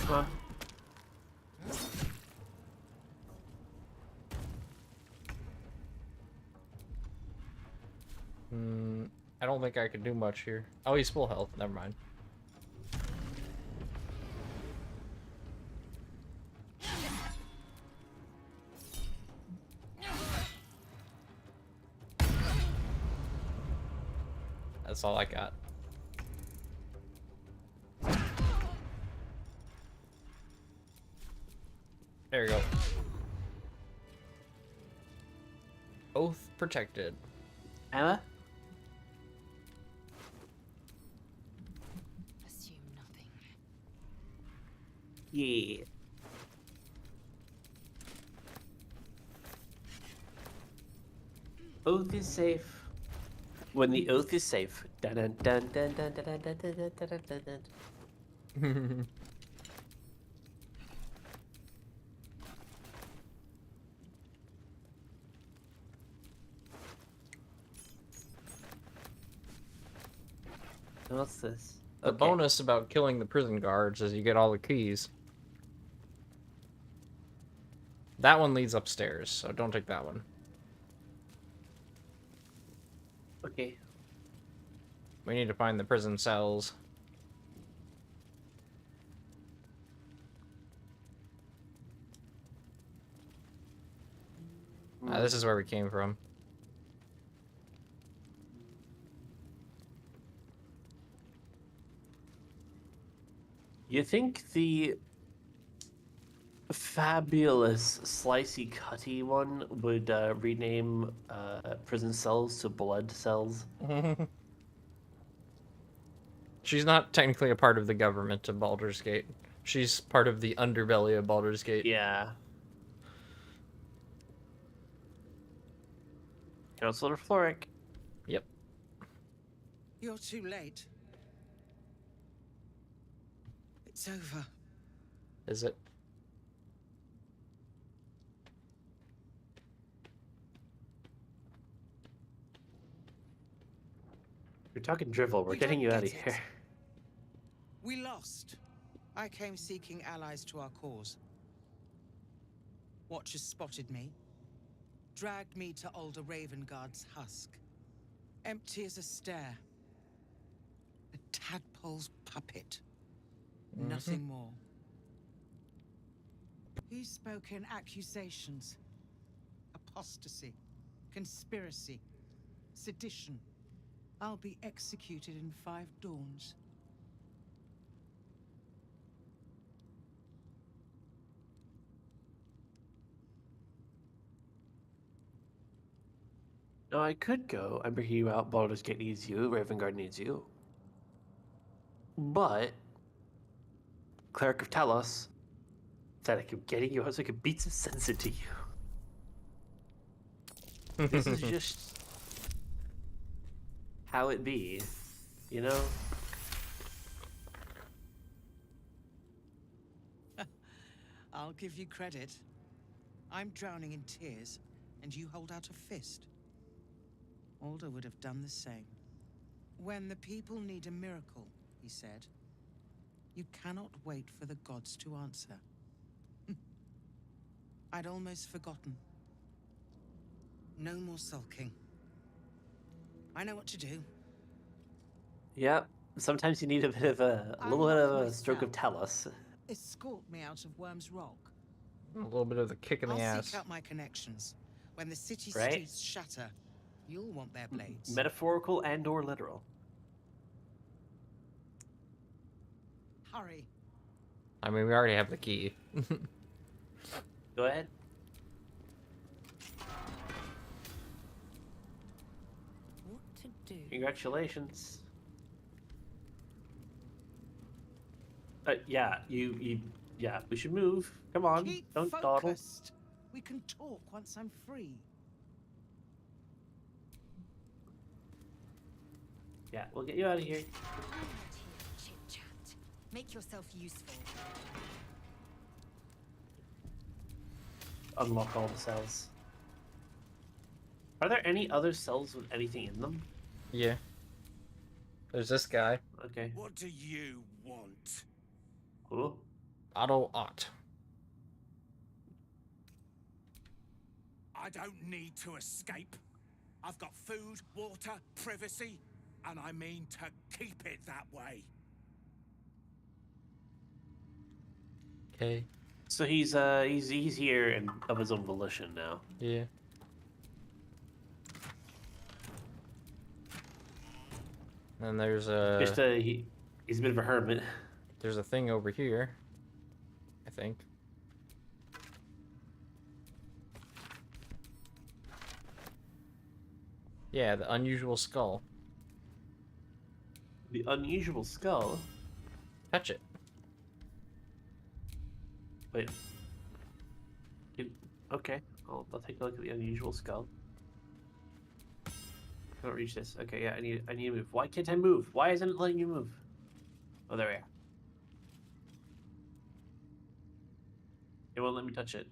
Come on. I don't think I can do much here. Oh, he's full health. Never mind. That's all I got. There you go. Oath protected. Emma? Assume nothing. Yeah. Oath is safe. When the oath is safe. Dun dun dun dun dun dun dun dun dun dun dun dun. What's this? The bonus about killing the prison guards is you get all the keys. That one leads upstairs, so don't take that one. Okay. We need to find the prison cells. This is where we came from. You think the fabulous slicey cutty one would rename prison cells to blood cells? She's not technically a part of the government of Baldur's Gate. She's part of the underbelly of Baldur's Gate. Yeah. Counselor Floric. Yep. You're too late. It's over. Is it? You're talking drivel. We're We getting don't you out of get it. here. We lost. I came seeking allies to our cause. Watchers spotted me, dragged me to Older Ravengard's husk. Empty as a stare. A tadpole's puppet. Nothing more. He's spoken accusations. Apostasy. Conspiracy. Sedition. I'll be executed in 5 dawns. No, I could go and bring you out. Baldur's Gate needs you. Ravengard needs you. But Cleric of Talos said I keep getting you out so I could beat some sense into you. This is just how it be, you know? I'll give you credit. I'm drowning in tears, and you hold out a fist. Alder would have done the same. When the people need a miracle, he said, you cannot wait for the gods to answer. I'd almost forgotten. No more sulking. I know what to do. Yep. Sometimes you need a bit of a little bit of a stroke of Talos. Escort me out of Worm's Rock. A little bit of the kick in the I'll ass. seek out my connections. When the city Right? streets shatter, you'll want their blades. Metaphorical and or literal. Hurry. I mean, we already have the key. Go ahead. What to do? Congratulations. Yeah, yeah, we should move. Come on, Keep don't dawdle. focused. We can talk once I'm free. Yeah, we'll get you out of here. Chit-chat. Make yourself useful. Unlock all the cells. Are there any other cells with anything in them? Yeah. There's this guy. Okay. What do you want? Cool. Otto Ott. I don't need to escape. I've got food, water, privacy, and I mean to keep it that way. Okay. So he's here and of his own volition now. Yeah. And there's a... Just he's a bit of a hermit. There's a thing over here, I think. Yeah, the unusual skull. The unusual skull? Touch it. Wait. Okay, I'll take a look at the unusual skull. Can't reach this. Okay, yeah, I need to move. Why can't I move? Why isn't it letting you move? Oh, there we are. It won't let me touch it.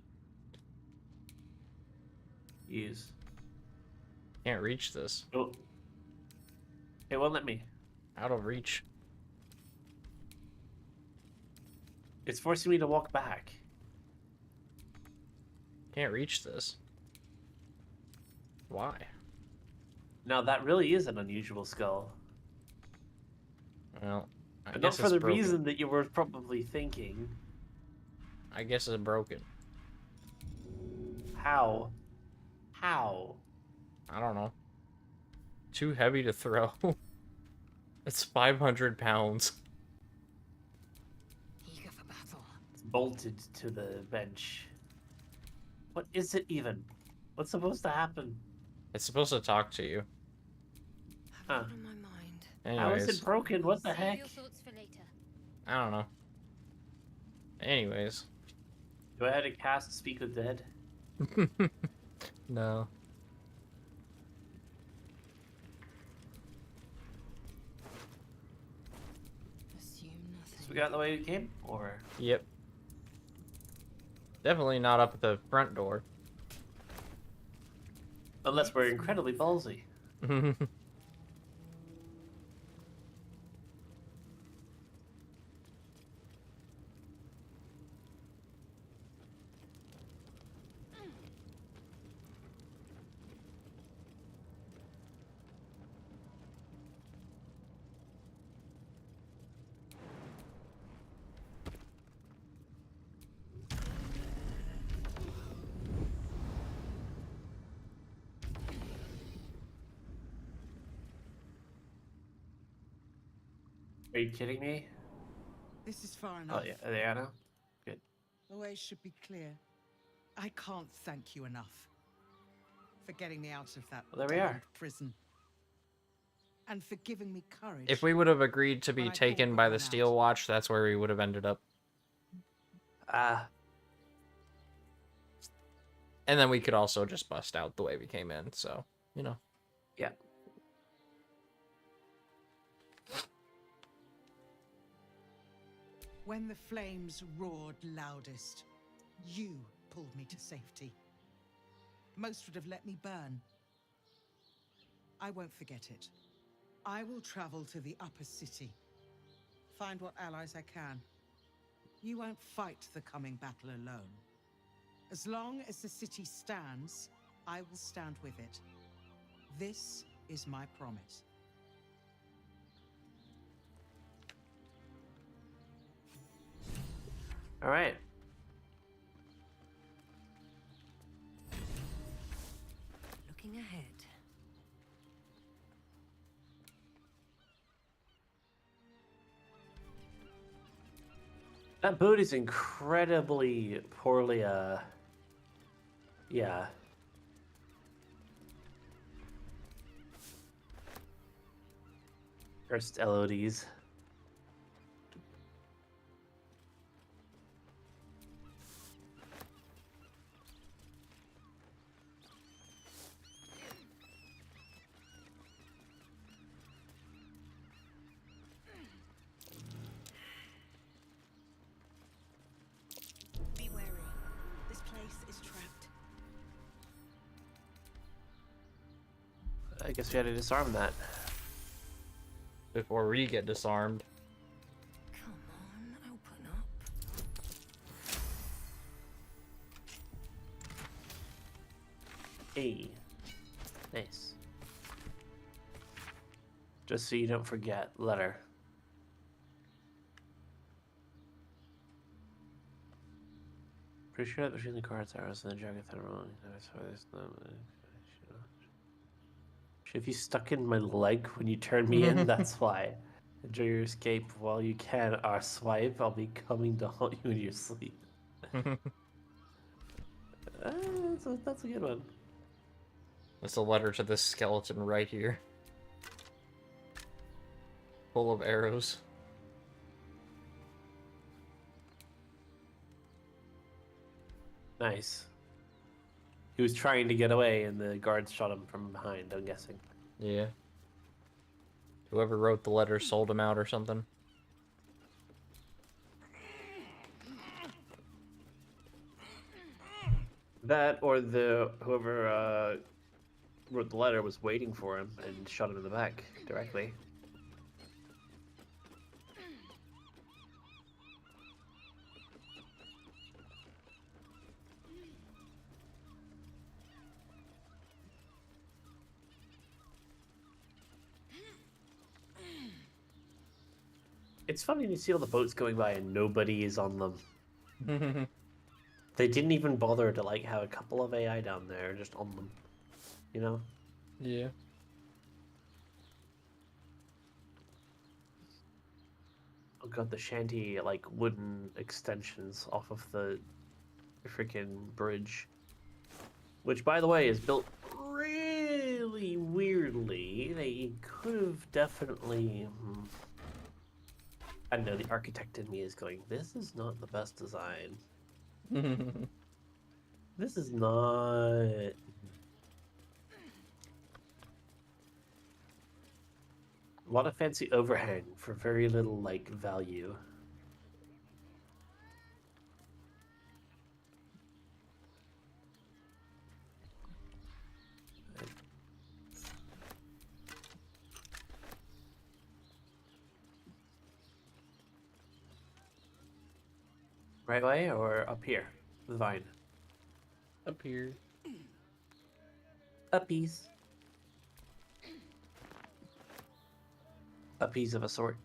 Use. Can't reach this. Oh. It won't let me. Out of reach. It's forcing me to walk back. Can't reach this. Why? Now that really is an unusual skull. Well, I But guess not for it's the broken. reason that you were probably thinking. I guess it's broken. How? How? I don't know. Too heavy to throw. It's 500 pounds. Eager for battle. It's bolted to the bench. What is it even? What's supposed to happen? It's supposed to talk to you. Huh. On my mind. How is Anyways, it broken? What the Save heck? your thoughts for later. I don't know. Anyways. Do I have to cast Speak with Dead? No. Assume nothing. So we got the way we came? Or... Yep. Definitely not up at the front door. Unless we're incredibly ballsy. Are you kidding me? This is far enough. Oh yeah, there I know. Good. The way should be clear. I can't thank you enough for getting me out of that Well, there we are. damned prison. And for giving me courage. If we would have agreed to be when I taken pulled by one the out. Steel Watch, that's where we would have ended up. And then we could also just bust out the way we came in, so, you know. Yeah. When the flames roared loudest, you pulled me to safety. Most would have let me burn. I won't forget it. I will travel to the upper city. Find what allies I can. You won't fight the coming battle alone. As long as the city stands, I will stand with it. This is my promise. All right. Looking ahead. That boot is incredibly poorly, yeah. First LODs. Be wary. This place is trapped. I guess we had to disarm that. Before we get disarmed. Come on, open up. Hey. Nice. Just so you don't forget, letter. Pretty sure that between the cards, arrows, and the dragon throne. That's why there's no. If you stuck in my leg when you turned me in, that's why. Enjoy your escape while you can. Our swipe, I'll be coming to haunt you in your sleep. That's a good one. That's a letter to this skeleton right here. Full of arrows. Nice. He was trying to get away and the guards shot him from behind, I'm guessing. Yeah. Whoever wrote the letter sold him out or something. That or whoever wrote the letter was waiting for him and shot him in the back directly. It's funny to see all the boats going by and nobody is on them. They didn't even bother to like have a couple of AI down there just on them, you know? Yeah. Oh god, the shanty like wooden extensions off of the freaking bridge, which by the way is built really weirdly. They could have definitely. I don't know, the architect in me is going, this is not the best design. This is not... A lot of fancy overhang for very little, like, value. Right way or up here? The vine. Up here. Uppies. Uppies of a sort.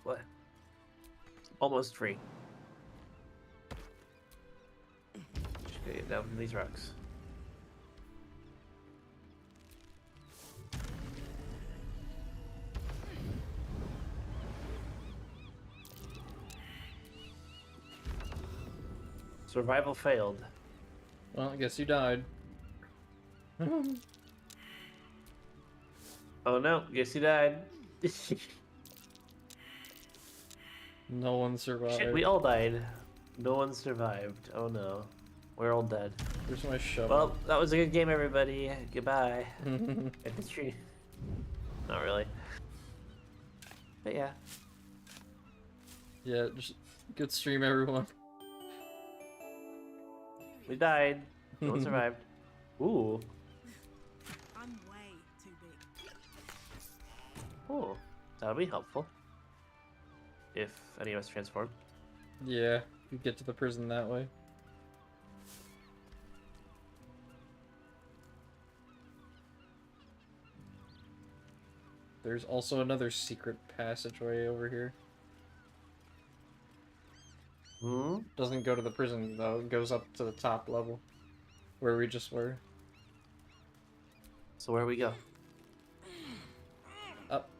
What? Almost free. Just gotta get down from these rocks. Survival failed. Well, I guess you died. Oh no, guess you died. No one survived. Shit, we all died. No one survived. Oh no. We're all dead. Where's my shovel? Well, that was a good game, everybody. Goodbye. At the stream. Not really. But yeah. Yeah, just good stream, everyone. We died. No one survived. Ooh. I'm way too big. Oh, that'll be helpful. If any of us transform. Yeah, you get to the prison that way. There's also another secret passageway over here. Hmm? Doesn't go to the prison though, it goes up to the top level. Where we just were. So where we go? Up.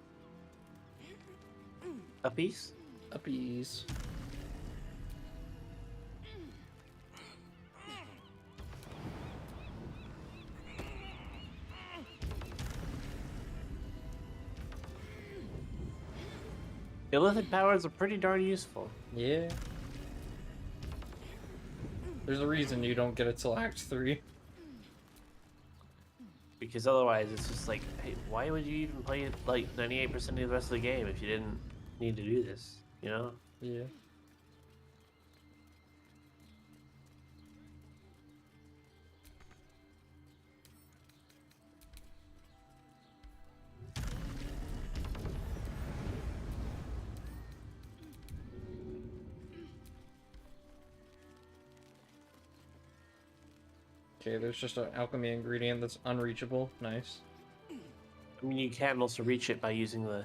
Uppies? Uppies. Illithid powers are pretty darn useful. Yeah. There's a reason you don't get it till Act 3. Because otherwise it's just like, hey, why would you even play it like 98% of the rest of the game if you didn't need to do this, you know? Yeah. Okay, there's just an alchemy ingredient that's unreachable. Nice. I mean, you can also reach it by using the...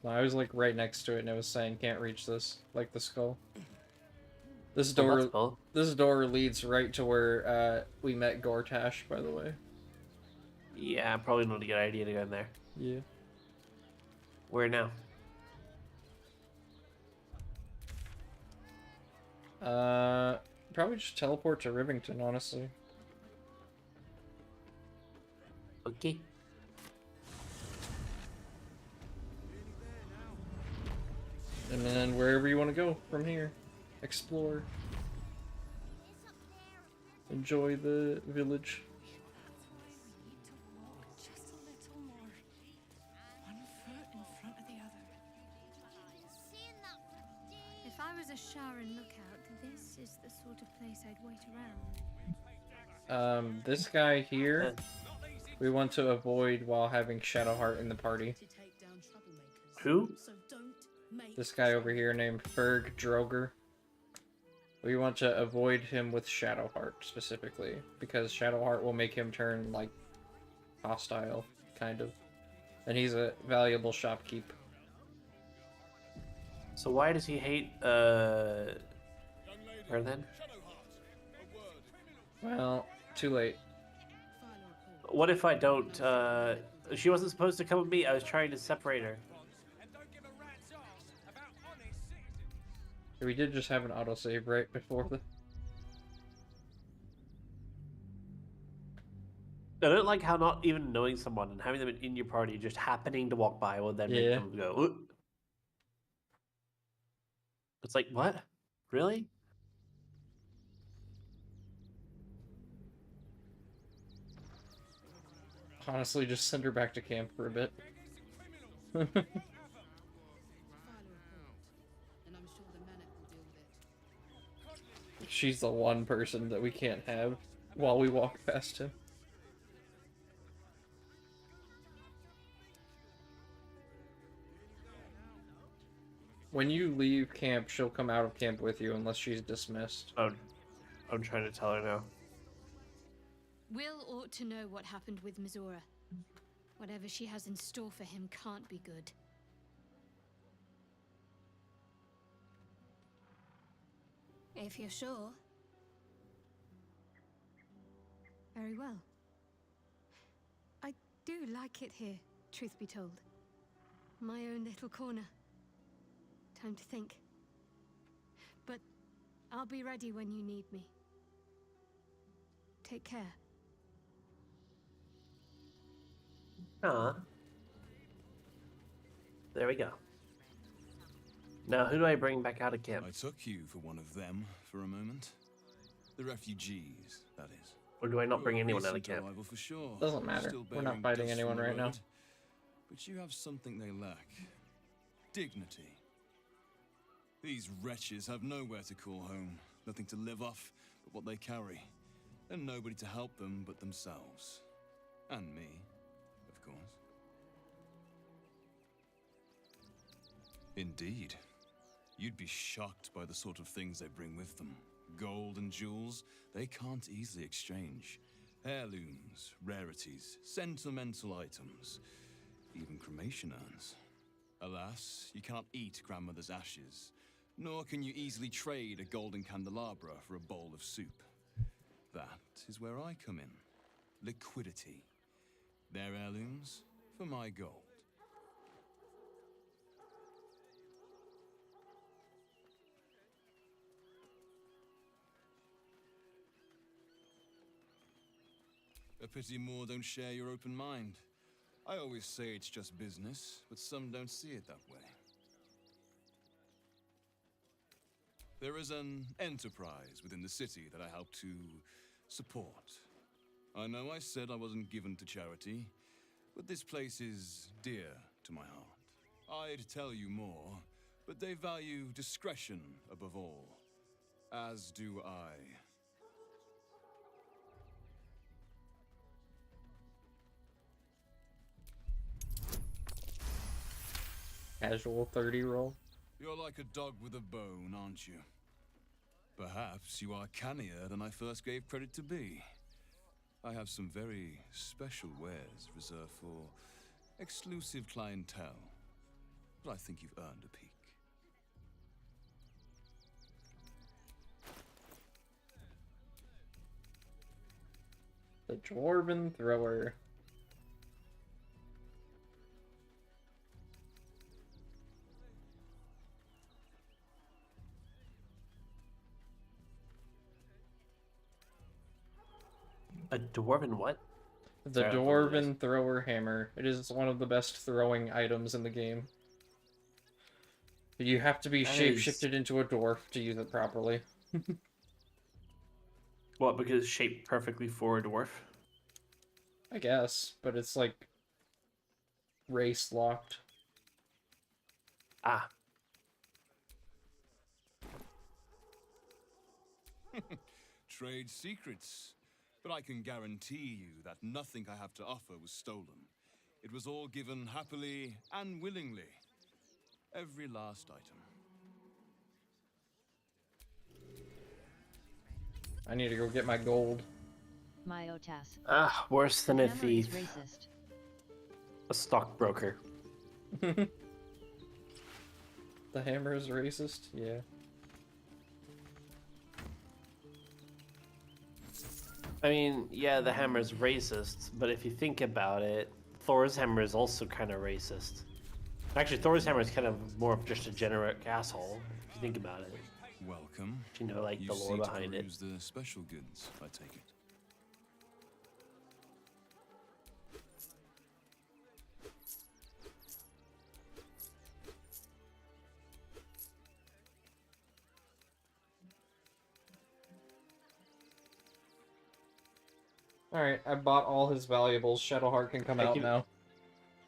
No, I was like right next to it and it was saying can't reach this, like the skull. This door, that's cool. This door leads right to where we met Gortash, by the way. Yeah, probably not a good idea to go in there. Yeah. Where now? Probably just teleport to Rivington, honestly. Okay. And then wherever you want to go from here. Explore. Enjoy the village. Just a little more. One foot in front of the other. If I was a Sharon lookout, this is the sort of place I'd wait around. This guy here, we want to avoid while having Shadowheart in the party. Who? This guy over here named Ferg Droger. We want to avoid him with Shadowheart specifically, because Shadowheart will make him turn, like, hostile, kind of. And he's a valuable shopkeep. So why does he hate, her then? Well, too late. What if I don't, she wasn't supposed to come with me, I was trying to separate her. We did just have an autosave right before the... I don't like how not even knowing someone and having them in your party just happening to walk by will then make them go, ooh. It's like, what? Really? Honestly, just send her back to camp for a bit. She's the one person that we can't have while we walk past him. When you leave camp, she'll come out of camp with you unless she's dismissed. Oh, I'm trying to tell her now. Will ought to know what happened with Mizora. Whatever she has in store for him can't be good. If you're sure. Very well. I do like it here, truth be told. My own little corner. Time to think. But I'll be ready when you need me. Take care. There we go. Now, who do I bring back out of camp? I took you for one of them for a moment. The refugees, that is. Or do I not bring anyone out of camp? For sure. Doesn't matter. Still We're not bearing fighting dust anyone from the right now. road. But you have something they lack. Dignity. These wretches have nowhere to call home, nothing to live off but what they carry, and nobody to help them but themselves. And me, of course. Indeed. You'd be shocked by the sort of things they bring with them. Gold and jewels, they can't easily exchange. Heirlooms, rarities, sentimental items, even cremation urns. Alas, you cannot eat grandmother's ashes, nor can you easily trade a golden candelabra for a bowl of soup. That is where I come in. Liquidity. Their heirlooms for my gold. A pity more don't share your open mind. I always say it's just business, but some don't see it that way. There is an enterprise within the city that I help to support. I know I said I wasn't given to charity, but this place is dear to my heart. I'd tell you more, but they value discretion above all, as do I. Casual 30 roll. You're like a dog with a bone, aren't you? Perhaps you are cannier than I first gave credit to be. I have some very special wares reserved for exclusive clientele, but I think you've earned a peek. The Dwarven Thrower. A dwarven what? The Dwarven Thrower Hammer. It is one of the best throwing items in the game. But you have to be shapeshifted into a dwarf to use it properly. What, because it's shaped perfectly for a dwarf? I guess, but it's like race locked. Ah. Trade secrets. But I can guarantee you that nothing I have to offer was stolen. It was all given happily and willingly. Every last item. I need to go get my gold. Myotas. Ah, worse than a Hammer is thief. racist. A stockbroker. The hammer is racist? Yeah. I mean, yeah, the hammer's racist, but if you think about it, Thor's hammer is also kind of racist. Actually, Thor's hammer is kind of more of just a generic asshole, if you think about it. Welcome. You know, like You the lore see to behind it. peruse the special goods, I take it. Alright, I bought all his valuables. Shadowheart can come out now.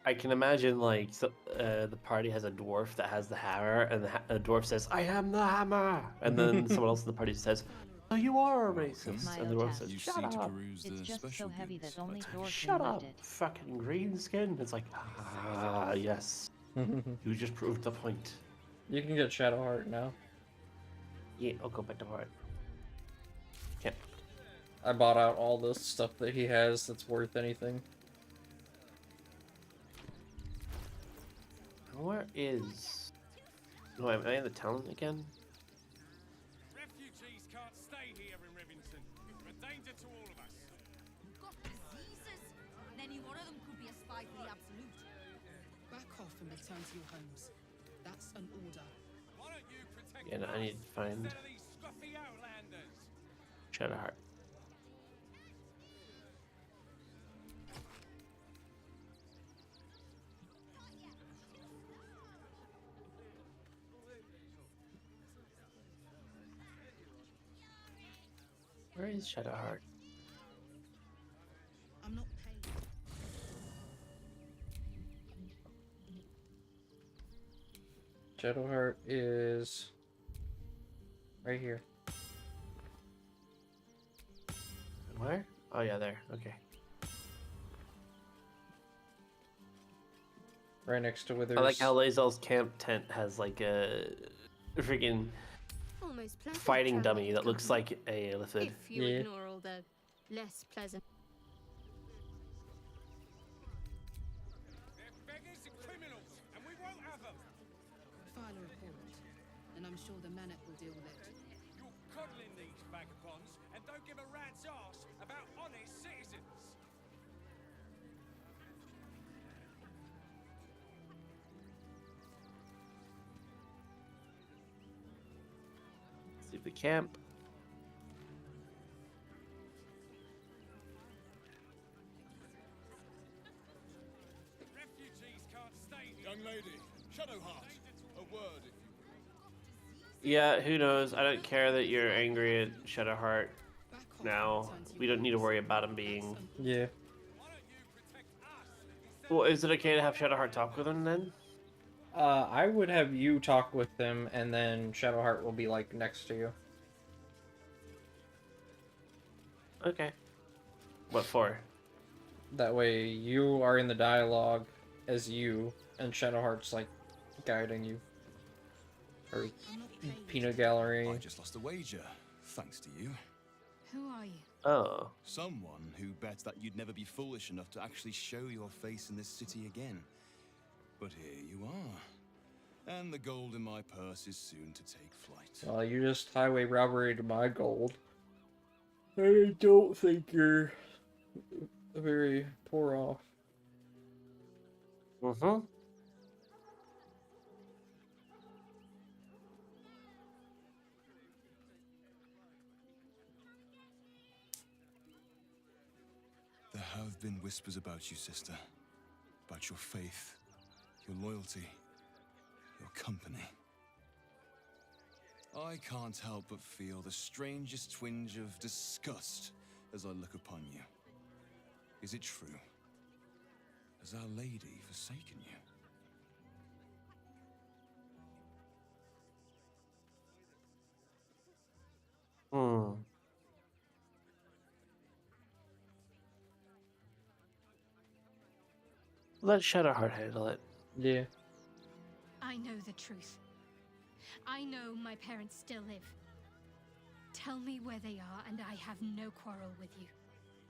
I can imagine, like, the party has a dwarf that has the hammer, and the dwarf says, "I am the hammer!" And then someone else in the party says, "Oh, you are a racist." And the dwarf says, "Shut up!" It's just so heavy that only Thor Shut can up, lift it. fucking green skin. It's like, ah, yes. You just proved the point. You can get Shadowheart now. Yeah, I'll go back to heart. Can't. I bought out all the stuff that he has that's worth anything. Where is... Oh, am I in the town again? Refugees can't stay here in Rivington. They're a danger to all of us. You've got diseases, and any one of them could be a spy for the Absolute. Back off and return to your homes. That's an order. Why don't you protect Yeah, no, I need to find instead of these scruffy outlanders? Shadowheart. Where is Shadowheart? I'm not paying. Shadowheart is right here. Where? Oh yeah, there. Okay. Right next to Withers. I like how Lae'zel's camp tent has like a freaking Almost pleasant fighting traveling dummy that looks company. like a Lithid. If you ignore all the less pleasant. They're beggars and criminals, and we won't have them. File a report, and I'm sure the Manet will deal with it. You're coddling these vagabonds and don't give a rat's arse about honest citizens. See the camp. Refugees can't stay here. Young lady, Shadowheart, a word if Yeah, who knows? I don't care that you're angry at Shadowheart now. We don't need to worry about him being... Yeah. Well, is it okay to have Shadowheart talk with him then? I would have you talk with him, and then Shadowheart will be like next to you. Okay. What for? That way you are in the dialogue as you, and Shadowheart's like guiding you. Or peanut gallery. I just lost a wager, thanks to you. Who are you? Oh. Someone who bet that you'd never be foolish enough to actually show your face in this city again. But here you are. And the gold in my purse is soon to take flight. Well, you just highway robbery my gold. I don't think you're very poor off. Mm-hmm. There have been whispers about you, sister. About your faith, your loyalty, your company. I can't help but feel the strangest twinge of disgust as I look upon you. Is it true? Has Our Lady forsaken you? Hmm. Let Shadowheart handle it. Yeah. I know the truth. I know my parents still live. Tell me where they are, and I have no quarrel with you.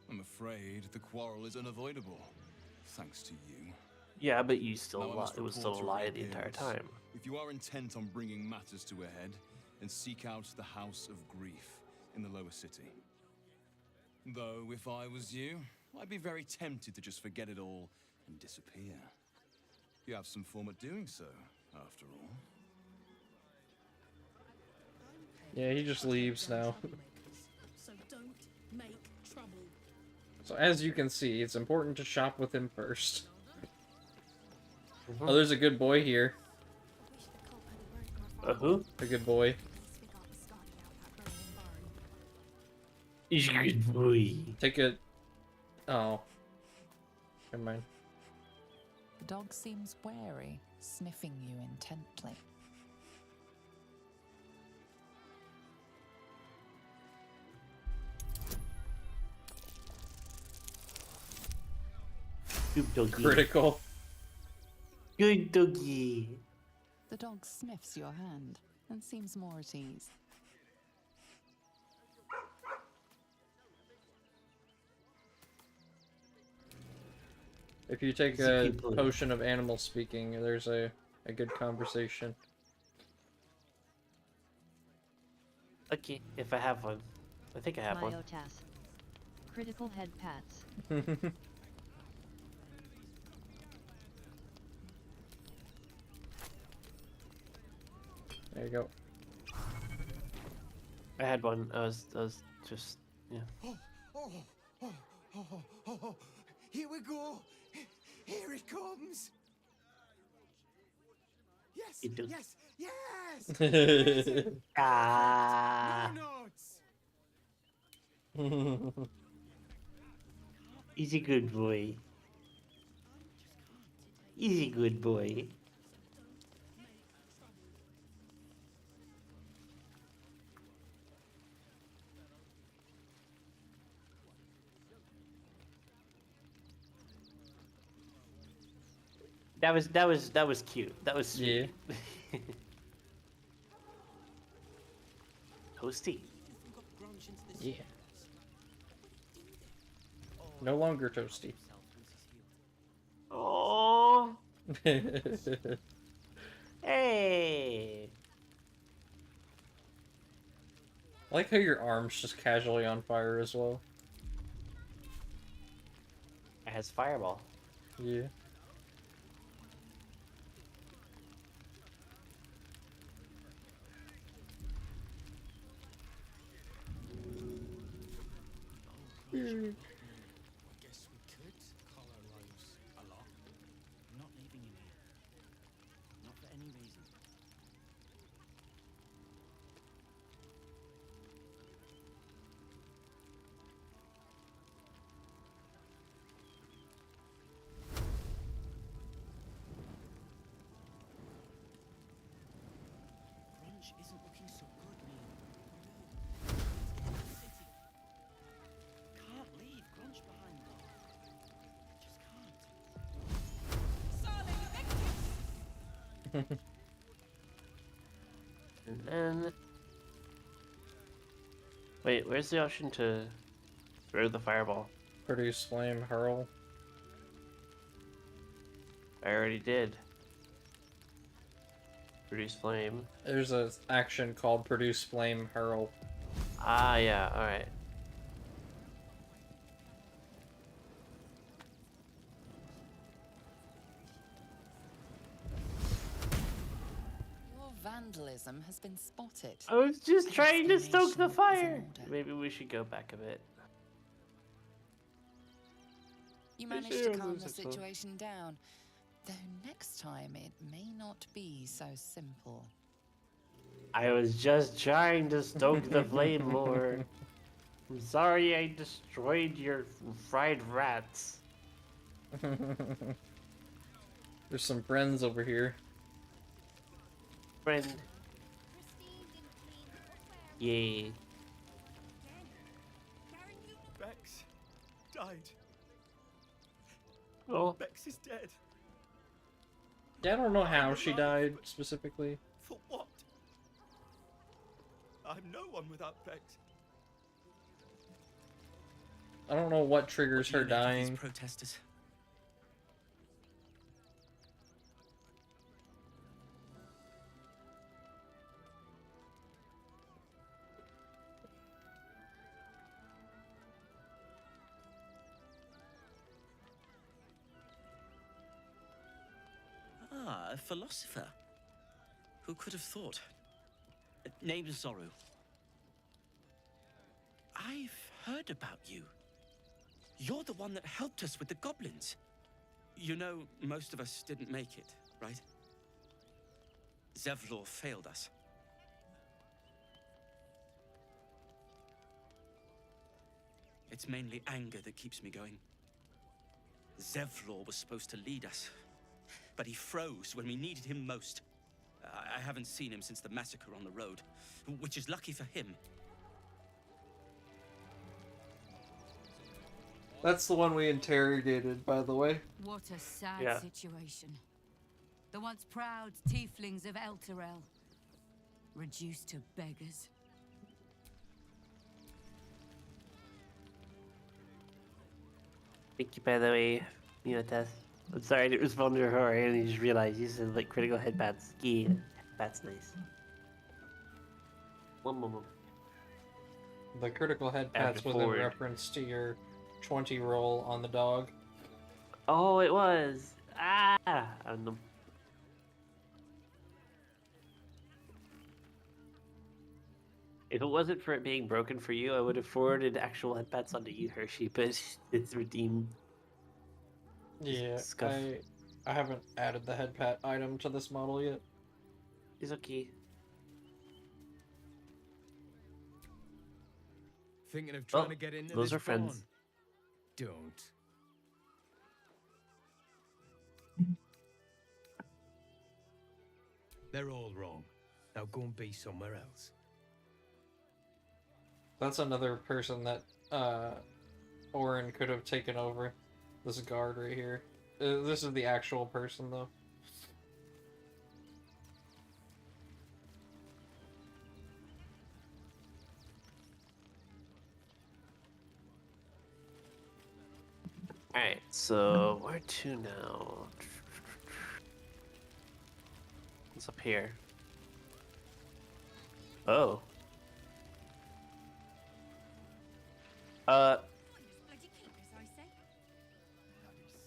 I'm afraid the quarrel is unavoidable, thanks to you. Yeah, but you still Now I must it was report still a your lie the entire reappearance. time. If you are intent on bringing matters to a head, then seek out the House of Grief in the lower city. Though, if I was you, I'd be very tempted to just forget it all and disappear. You have some form at doing so, after all. Yeah, he just leaves now. So don't make trouble. So as you can see, it's important to shop with him first. Oh, there's a good boy here. Who? A good boy. He's a good boy. Take it. Oh. Never mind. The dog seems wary, sniffing you intently. Good doggy. Critical. Good doggy. The dog sniffs your hand and seems more at ease. If you take a potion of animal speaking, there's a a good conversation. Okay, if I have one. I think I have one. Myotas. Critical head pats. There you go. I had one. I was just, yeah. Here we go. Here it comes. Yes, It does. yes, yes. Amazing. Ah. No notes. He's a good boy. He's a good boy. That was cute. That was sweet. Yeah. Toasty. Yeah. No longer toasty. Oh. Hey. I like how your arm's just casually on fire as well. It has fireball. Yeah. I guess we could collar Rose a lot. I'm not leaving him here. Not for any reason. Grunge isn't looking so good, man. Can't leave Grunge behind though. Just can't. And then... Wait, where's the option to throw the fireball? Produce flame, hurl. I already did. Produce flame. There's an action called produce flame, hurl. Ah, yeah, alright. Your vandalism has been spotted. I was just trying to stoke the Escalation fire! is in order. Maybe we should go back a bit. You managed to calm the situation down, though next time it may not be so simple. I was just trying to stoke the flame more. I'm sorry I destroyed your fried rats. There's some friends over here. Friend. Yay. Bex died. Oh. Bex is dead. Yeah, I don't know how she died specifically. For what? I'm no one without Bex. I don't know what triggers her dying. Protesters. Ah, a philosopher. Who could have thought? Name's Zoru. I've heard about you. You're the one that helped us with the goblins. You know, most of us didn't make it, right? Zevlor failed us. It's mainly anger that keeps me going. Zevlor was supposed to lead us, but he froze when we needed him most. I haven't seen him since the massacre on the road, which is lucky for him. That's the one we interrogated, by the way. What a sad Yeah. situation. The once proud tieflings of Elturel, reduced to beggars. Thank you, by the way, Miotas. I'm sorry, I didn't respond to her, and I just realized you said like critical headbats. Yeah, that's nice. One moment. The critical head After pats was in forward. reference to your 20 roll on the dog. Oh, it was. Ah, I don't know. If it wasn't for it being broken for you, I would have forwarded actual headpats onto you, Hershey. But it's redeemed. Yeah, Scuff. I haven't added the head pat item to this model yet. It's okay. Thinking of trying to get into those this are friends. pawn? Don't. They're all wrong. Now go and be somewhere else. That's another person that Orin could have taken over. This guard right here. This is the actual person though. Alright, so where to now? What's up here? Oh.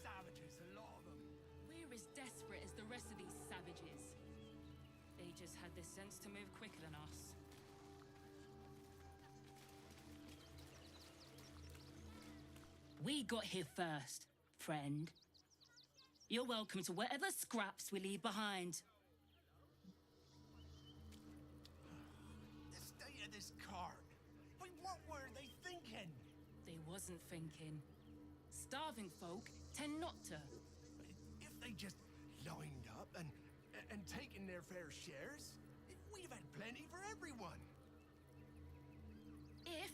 Savages, a lot of them. We're as desperate as the rest of these savages. They just had the sense to move quicker than us. We got here first, friend. You're welcome to whatever scraps we leave behind. The state of this cart. But what were they thinking? They wasn't thinking. Starving folk tend not to. If they just lined up and taken their fair shares, we'd have had plenty for everyone. If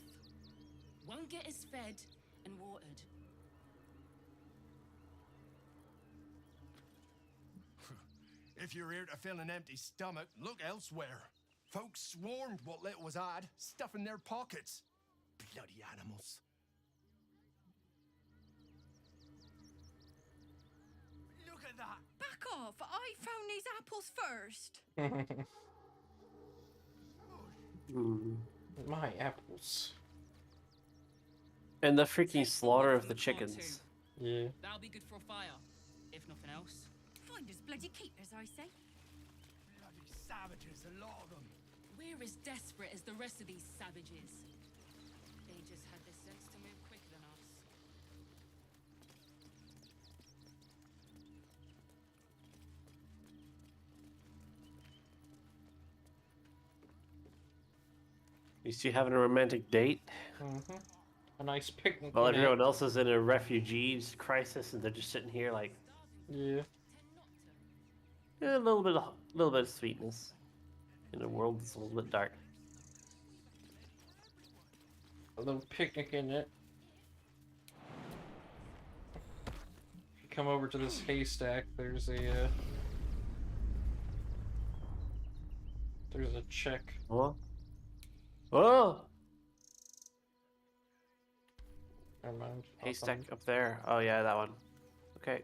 one get us fed and watered. If you're here to fill an empty stomach, look elsewhere. Folks swarmed what little was odd, stuffing their pockets. Bloody animals. Look at that! Back off! I found these apples first. My apples. And the freaking slaughter of the chickens. Yeah. That'll be good for a fire, if nothing else. Finders bloody keepers, I say. Bloody savages, a lot of them. We're as desperate as the rest of these savages. They just had the sense to move quicker than us. These two having a romantic date. Mm-hmm. A nice picnic. While everyone else is in a refugee crisis, and they're just sitting here like, yeah, a little bit of sweetness in a world that's a little bit dark. A little picnic in it. If you come over to this haystack, there's a check. Huh? Oh! Never mind. Haystack up there. Oh yeah, that one. Okay.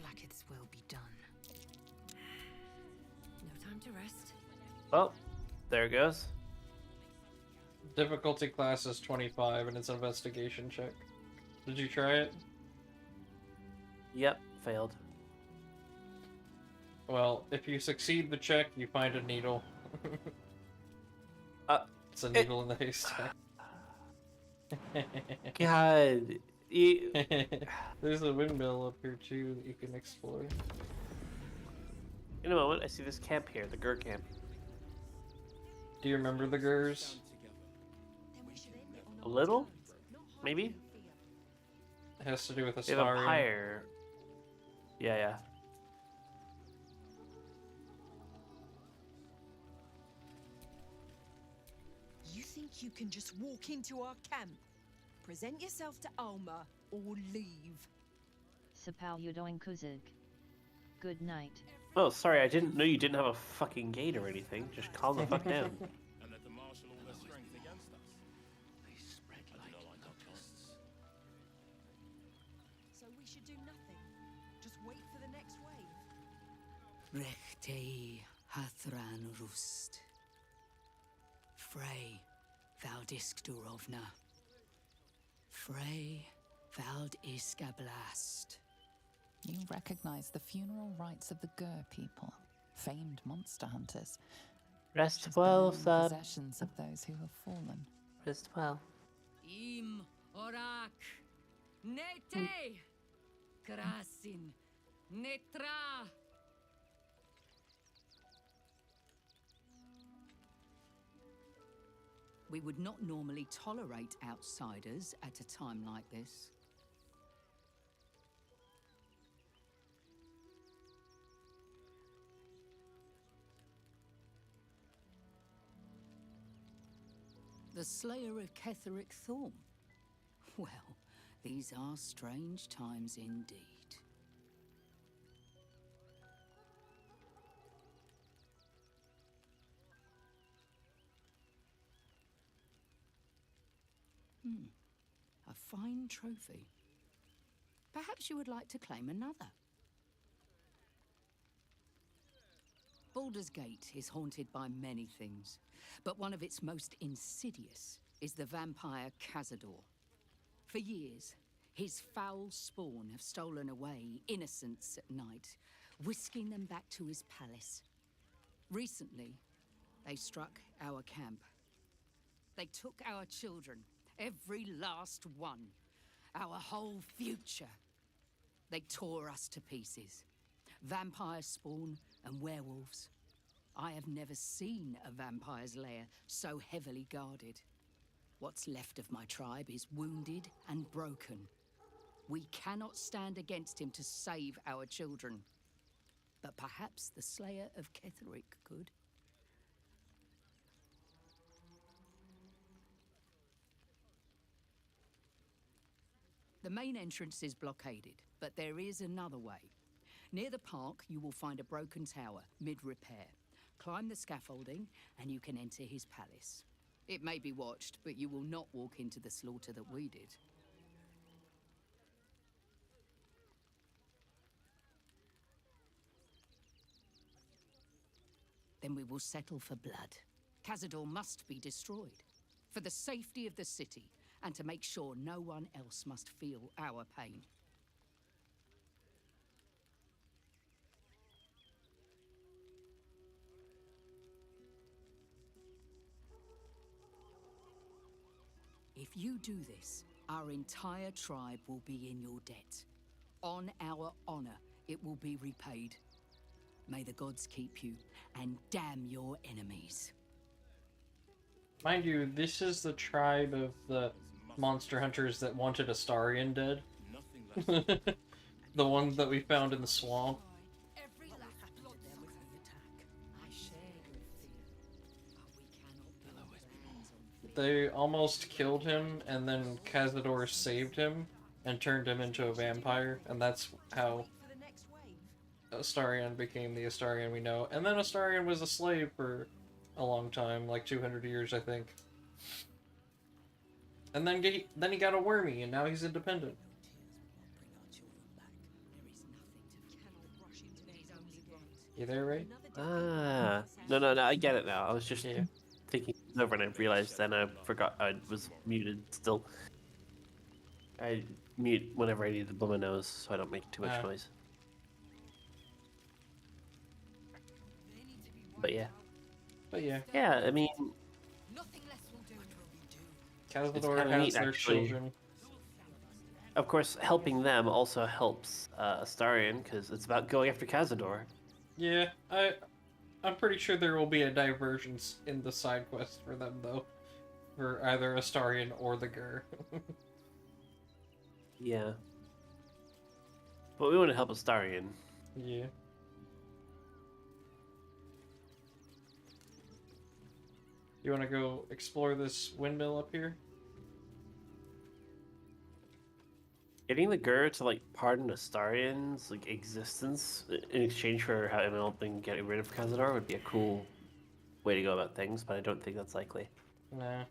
Blackets will be done. No time to rest. Oh, there it goes. Difficulty class is 25 and it's an investigation check. Did you try it? Yep, failed. Well, if you succeed the check, you find a needle. It's a needle in the haystack. God. There's a windmill up here too that you can explore. In a moment, I see this camp here, the Gur camp. Do you remember the Gurs? A little? Maybe? It has to do with a They have a star. pyre. Yeah. You think you can just walk into our camp? Present yourself to Alma or leave. Sapal Yudoing Kuzig. Good night. Oh, sorry, I didn't know you didn't have a fucking gate or anything. Just calm the fuck down. And let them marshal all their strength against us. They spread like locusts. So we should do nothing. Just wait for the next wave. Rechtei Hathran Rust. Frey Valdiskdurovna. Frey Valdiskablast. You recognize the funeral rites of the Gur people, famed monster hunters. Rest Just well, the son. possessions of those who have fallen. Rest well. Im Orak. Nete. Krasin. Netra. We would not normally tolerate outsiders at a time like this. The Slayer of Ketheric Thorn. Well, these are strange times indeed. A fine trophy. Perhaps you would like to claim another. Baldur's Gate is haunted by many things, but one of its most insidious is the vampire Cazador. For years, his foul spawn have stolen away innocents at night, whisking them back to his palace. Recently, they struck our camp. They took our children, every last one, our whole future. They tore us to pieces. Vampire spawn and werewolves. I have never seen a vampire's lair so heavily guarded. What's left of my tribe is wounded and broken. We cannot stand against him to save our children. But perhaps the Slayer of Ketheric could. The main entrance is blockaded, but there is another way. Near the park, you will find a broken tower, mid-repair. Climb the scaffolding, and you can enter his palace. It may be watched, but you will not walk into the slaughter that we did. Then we will settle for blood. Cazador must be destroyed. For the safety of the city, and to make sure no one else must feel our pain. If you do this, our entire tribe will be in your debt. On our honor, it will be repaid. May the gods keep you, and damn your enemies. Mind you, this is the tribe of the monster hunters that wanted Astarion dead. The ones that we found in the swamp. They almost killed him, and then Cazador saved him and turned him into a vampire, and that's how Astarion became the Astarion we know. And then Astarion was a slave for a long time, like 200 years, I think. And then he got a wormy, and now he's independent. You there, Ray? Ah, no, I get it now. I was just thinking it over, and I realized then I forgot I was muted still. I mute whenever I need to blow my nose, so I don't make too much noise. But yeah. Yeah, I mean, Cazador has their children. Of course, helping them also helps Astarion, because it's about going after Cazador. Yeah, I'm pretty sure there will be a divergence in the side quest for them, though. For either Astarion or the Gur. Yeah. But we want to help Astarion. Yeah. You want to go explore this windmill up here? Getting the Gur to like pardon Astarian's like existence in exchange for helping getting rid of Khazadar would be a cool way to go about things, but I don't think that's likely. Nah.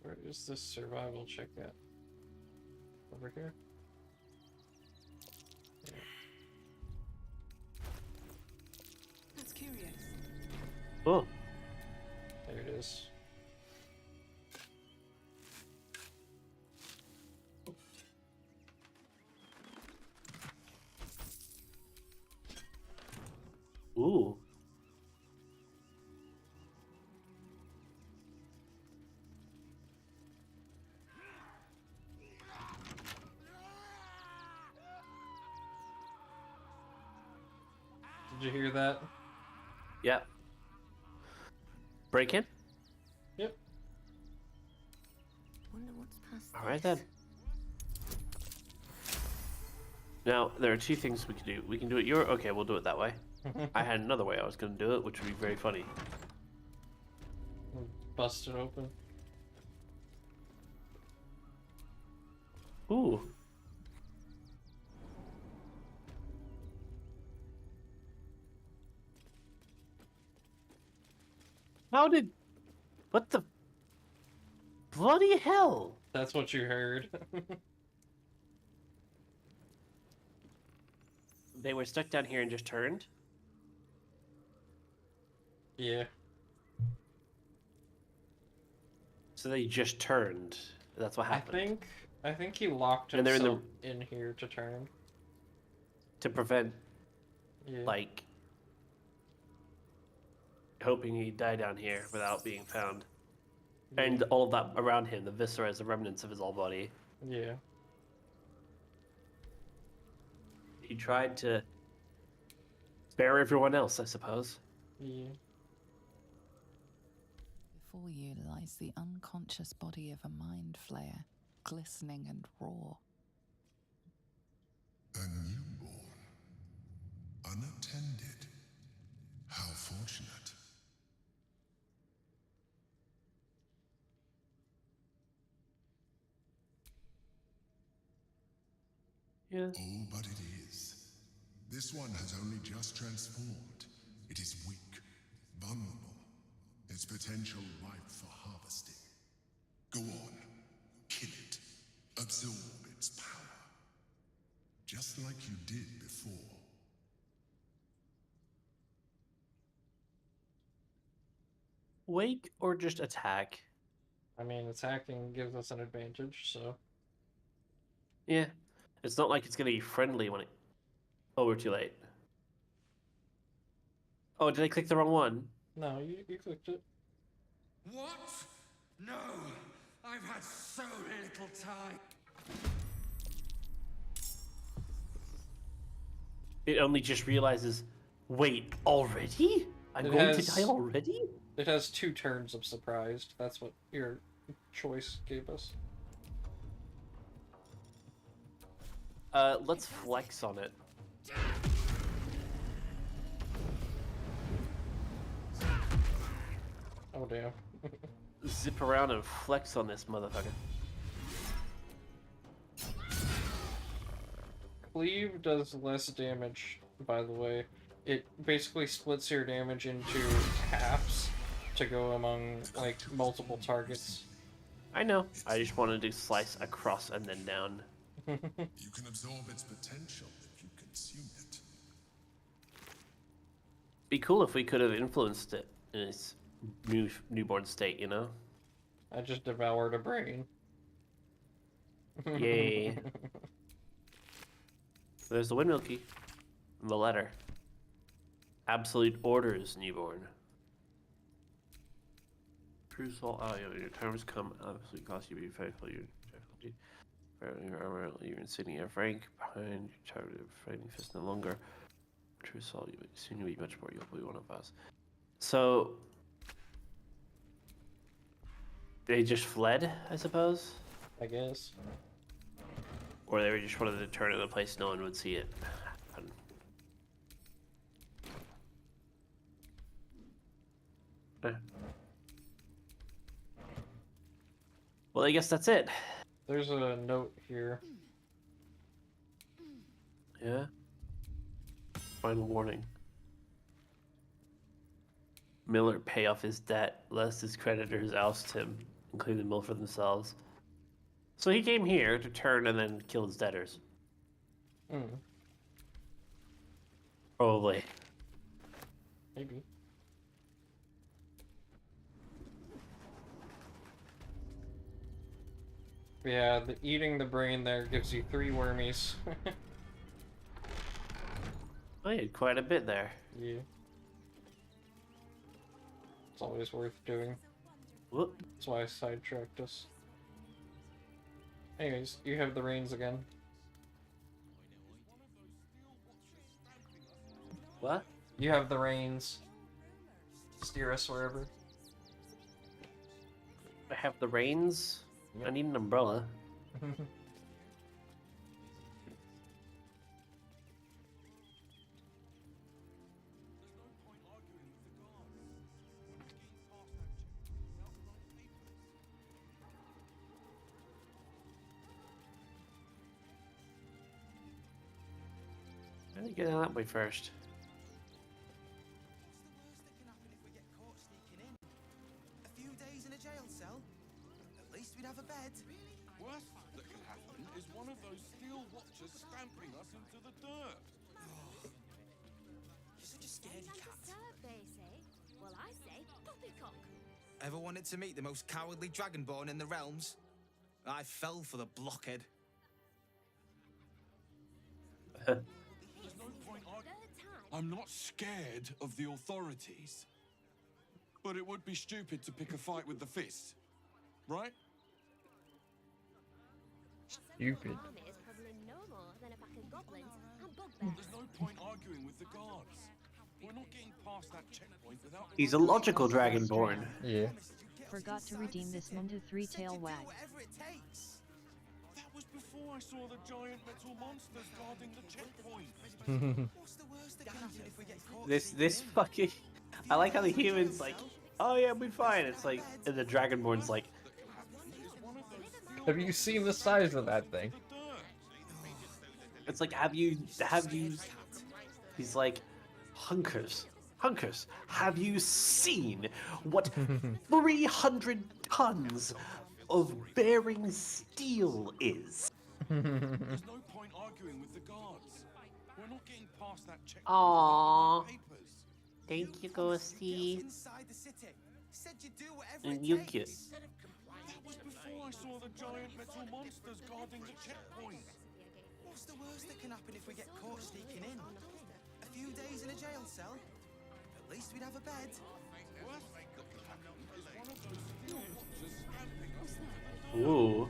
Where is this survival check at? Over here? Yeah. That's curious. Oh. There it is. Ooh. Did you hear that? Yep. Break in? Yep. Wonder what's past Alright then. Now, there are two things we can do. We can do it okay, we'll do it that way. I had another way I was going to do it, which would be very funny. Bust it open. Ooh. How did... What the... Bloody hell! That's what you heard. They were stuck down here and just turned? Yeah. So they just turned. That's what happened. I think he locked And they're himself in here to turn. To prevent, Yeah. like, hoping he'd die down here without being found. Yeah. And all of that around him, the viscera, the remnants of his old body. Yeah. He tried to spare everyone else, I suppose. Yeah. Before you lies the unconscious body of a mind flayer, glistening and raw. A newborn. Unattended. How fortunate. Yeah. Oh, but it is. This one has only just transformed. It is weak, vulnerable. Its potential ripe for harvesting. Go on. Kill it. Absorb its power. Just like you did before. Wake or just attack? I mean, attacking gives us an advantage, so... Yeah. It's not like it's going to be friendly when it... Oh, we're too late. Oh, did I click the wrong one? No, you clicked it. What? No! I've had so little time. It only just realizes, wait, already? I'm going to die already? It has 2 turns of surprised. That's what your choice gave us. Let's flex on it. Oh, damn. Zip around and flex on this motherfucker. Cleave does less damage, by the way. It basically splits your damage into halves to go among, like, multiple targets. I know. I just wanted to slice across and then down. You can absorb its potential if you consume it. Be cool if we could have influenced it in its newborn state, you know? I just devoured a brain. Yay. There's the windmill key. The letter. Absolute orders, newborn. True soul. Oh, yeah, your terms come. Obviously, cost you to be faithful. Your armor, your insignia of rank behind your target of fighting fist no longer. True soul. You soon you'll be much more. You'll be one of us. So they just fled, I suppose. I guess. Or they just wanted to turn it in a place no one would see it. Well, I guess that's it. There's a note here. Yeah. Final warning. Miller pay off his debt, lest his creditors oust him, including Milford themselves. So he came here to turn and then kill his debtors. Hmm. Probably. Maybe. Yeah, eating the brain there gives you 3 wormies. I had quite a bit there. Yeah. It's always worth doing. Whoop. That's why I sidetracked us. Anyways, you have the reins again. What? You have the reins. Steer us wherever. I have the reins. Yep. I need an umbrella. I need to get out that way first. A few days in a jail cell? At least we'd have a bed. Worst that can happen is one of those steel watchers stamping us into the dirt. You're such a scaredy cat. They say. Well, I say poppycock. Ever wanted to meet the most cowardly dragonborn in the realms? I fell for the blockhead. There's no point I'm not scared of the authorities. But it would be stupid to pick a fight with the fist. Right? Stupid. Is probably no more than a pack of goblins and bugbears. There's no point arguing with the guards. We're not getting past that checkpoint without... He's a logical dragonborn. Yeah. Forgot to redeem this Mundu 3-tail wag. That was before I saw the giant metal monsters guarding the checkpoint. What's the worst that can happen if we get caught? This fucking... I like how the human's like, oh yeah, we'll be fine. It's like, and the dragonborn's like... Have you seen the size of that thing? It's like, have you... He's like, Hunkers, have you seen what 300 tons of bearing steel is? There's no point arguing with the guards. We're not getting past that checkpoint. Aww. Thank you, Ghosty. Inside the city. Said you'd do whatever And it you takes. get... That was before I saw the giant metal monsters guarding the checkpoint. What's the worst that can happen if we get caught sneaking in? A few days in a jail cell? At least we'd have a bed. Worst that can happen is one of those steel watchers stamping us into the dirt. Ooh.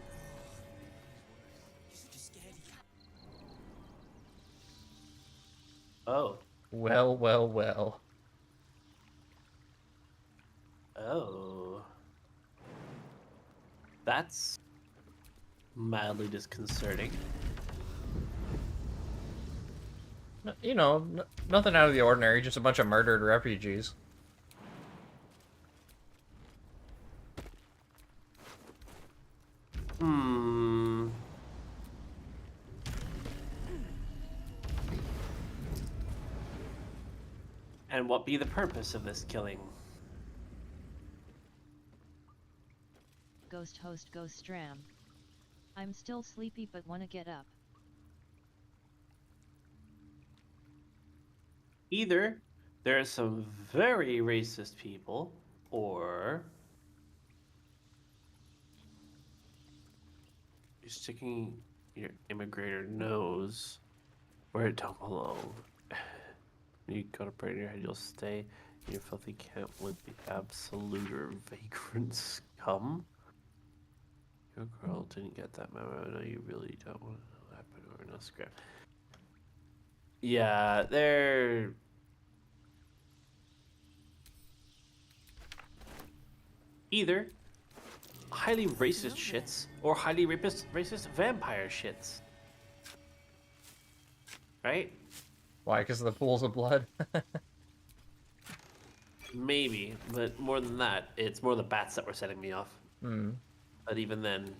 You're such a scaredy cat. Oh. Well, well, well. Oh. That's mildly disconcerting. You know, nothing out of the ordinary, just a bunch of murdered refugees. Hmm. And what be the purpose of this killing? Ghost host Ghost Stram. I'm still sleepy but wanna get up. Either there are some very racist people, or you're sticking your immigrator nose where it don't belong. You got a brain in your head, you'll stay in your filthy camp with the absolute or vagrant scum. Your girl didn't get that memo. No, you really don't want to know what happened or no script. Yeah, they're... either highly racist shits or highly racist vampire shits. Right? Why? Because of the pools of blood? Maybe, but more than that, it's more the bats that were setting me off. Hmm. But even then,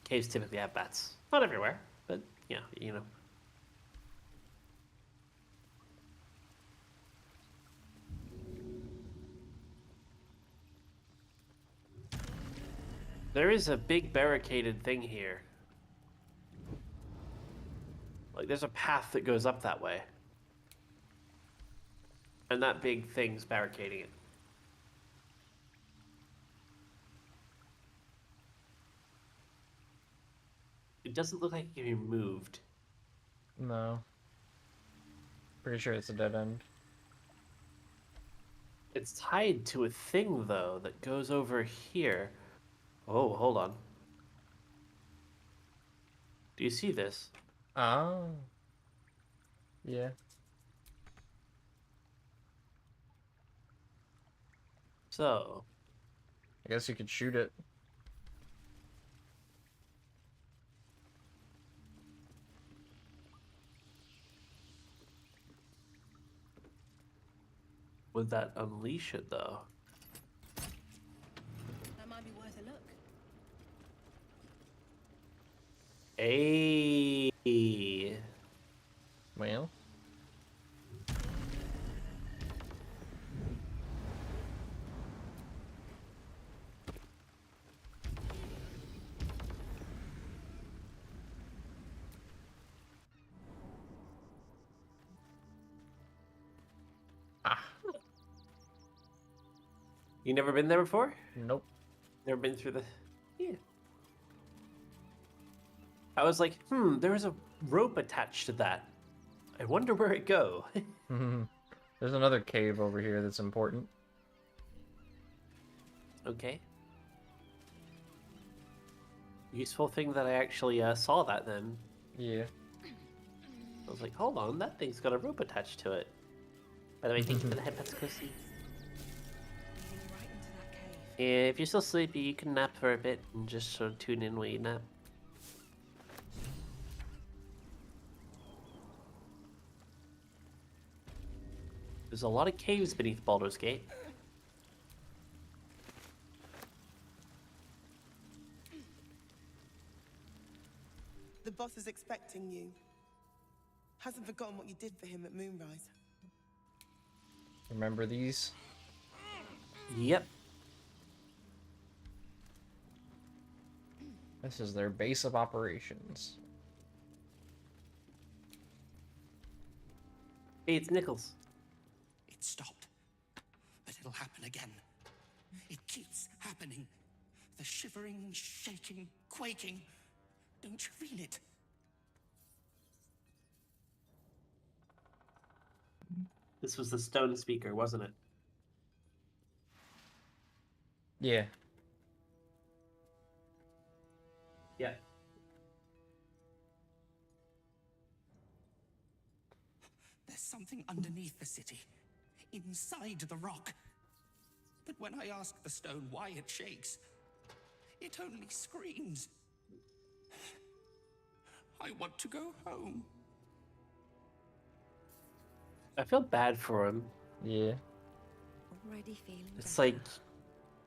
caves typically have bats. Not everywhere, but yeah, you know. There is a big barricaded thing here. Like, there's a path that goes up that way. And that big thing's barricading it. It doesn't look like it can be moved. No. Pretty sure it's a dead end. It's tied to a thing, though, that goes over here. Oh, hold on. Do you see this? Oh. Yeah. So. I guess you could shoot it. Would that unleash it, though? That might be worth a look. Hey. Well. You never been there before? Nope. Never been through the... Yeah. I was like, there was a rope attached to that. I wonder where it go. There's another cave over here that's important. Okay. Useful thing that I actually saw that then. Yeah. I was like, hold on, that thing's got a rope attached to it. By the way, thank you for the headpats, Kosi. If you're still sleepy, you can nap for a bit and just sort of tune in while you nap. There's a lot of caves beneath Baldur's Gate. The boss is expecting you. Hasn't forgotten what you did for him at Moonrise. Remember these? Yep. This is their base of operations. Hey, it's Nichols. It stopped, but it'll happen again. It keeps happening. The shivering, shaking, quaking. Don't you feel it? This was the stone speaker, wasn't it? Yeah. Yeah. There's something underneath the city, inside the rock. But when I ask the stone why it shakes, it only screams. I want to go home. I feel bad for him. Yeah. Already feeling It's better. like...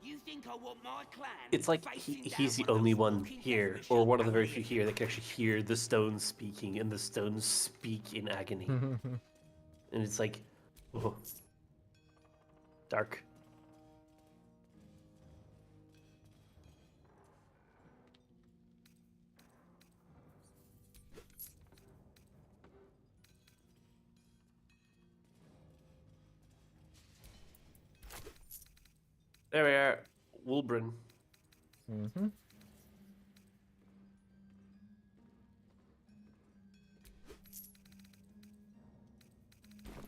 You think I want my clan? It's like he's the only one here, or one of the very few here that can actually hear the stones speaking, and the stones speak in agony. And it's like, oh, dark. There we are, Wulbren. Mm-hmm.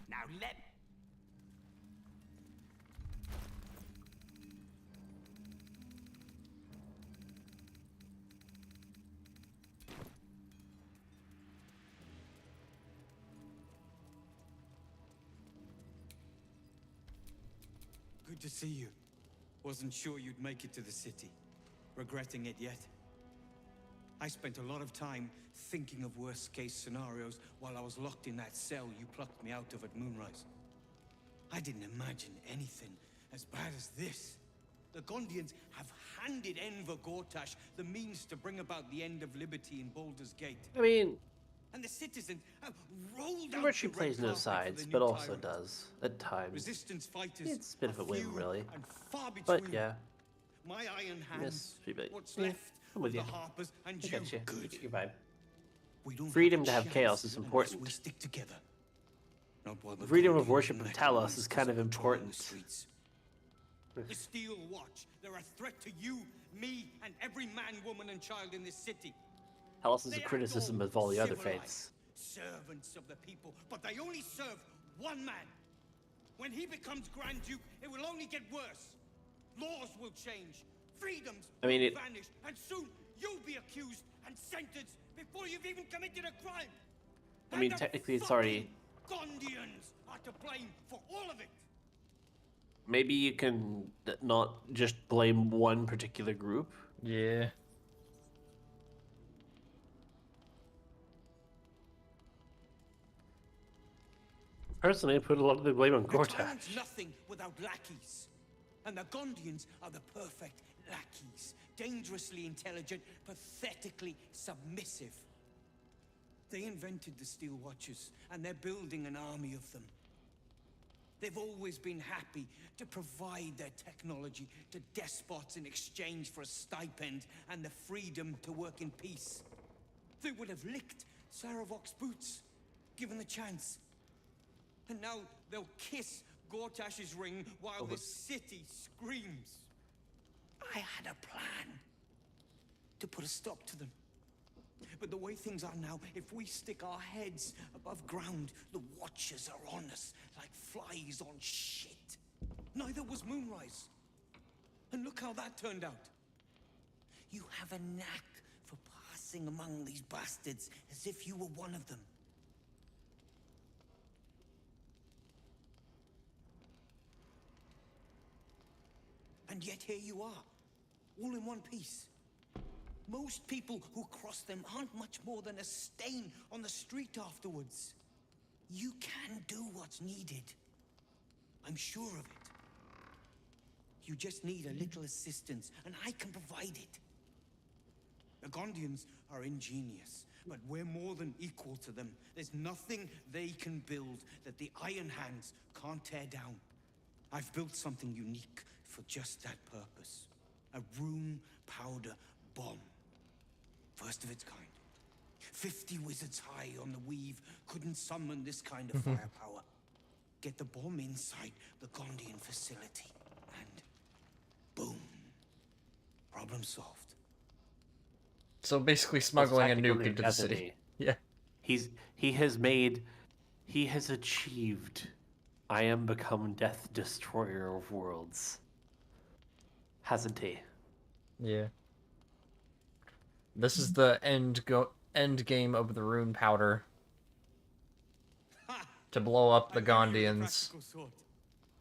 Now let. Good to see you. Wasn't sure you'd make it to the city. Regretting it yet? I spent a lot of time thinking of worst-case scenarios while I was locked in that cell you plucked me out of at Moonrise. I didn't imagine anything as bad as this. The Gondians have handed Enver Gortash the means to bring about the end of liberty in Baldur's Gate. I mean, And the citizens have rolled out Virtue the red plays no carpet for sides, the but new also tyrant. does at times. Resistance fighters It's a bit of a are whim, few really. and far But between. yeah, My iron hands, yes, but what's yeah, left I'm with of you. the Harpers and I you. get you. I Good. get your vibe. We don't Freedom a to have chance chaos is unless important. we stick together. Not while the Freedom of Gondians worship and of their Talos is kind of monsters patrol important. the streets. The Steel Watch, they're a threat to you, me, and every man, woman, and child in this city. Talos is They a act criticism all of all the other civilized, faiths. servants of the people, but they only serve one man. When he becomes Grand Duke, it will only get worse. Laws will change, freedoms I mean, will vanish, and soon you'll be accused and sentenced before you've even committed a crime. I mean, And the technically, it's already. Gondians are to blame for all of it. Maybe you can not just blame one particular group. Yeah. Personally, I put a lot of the blame on The Gortash. tyrant's nothing without lackeys. And the Gondians are the perfect lackeys. Dangerously intelligent, pathetically submissive. They invented the Steel Watchers, and they're building an army of them. They've always been happy to provide their technology to despots in exchange for a stipend and the freedom to work in peace. They would have licked Saravok's boots, given the chance. And now they'll kiss Gortash's ring while the city screams. I had a plan to put a stop to them. But the way things are now, if we stick our heads above ground, the Watchers are on us like flies on shit. Neither was Moonrise. And look how that turned out. You have a knack for passing among these bastards as if you were one of them. And yet here you are, all in one piece. Most people who cross them aren't much more than a stain on the street afterwards. You can do what's needed. I'm sure of it. You just need a little assistance, and I can provide it. The Gondians are ingenious, but we're more than equal to them. There's nothing they can build that the Iron Hands can't tear down. I've built something unique for just that purpose. A rune powder bomb. First of its kind. 50 wizards high on the weave couldn't summon this kind of firepower. Get the bomb inside the Gondian facility, and boom. Problem solved. So basically smuggling a nuke into the hasn't city. he? Yeah. He has achieved. I am become Death Destroyer of Worlds. Hasn't he? Yeah. This is the end game of the rune powder. To blow up the Gondians.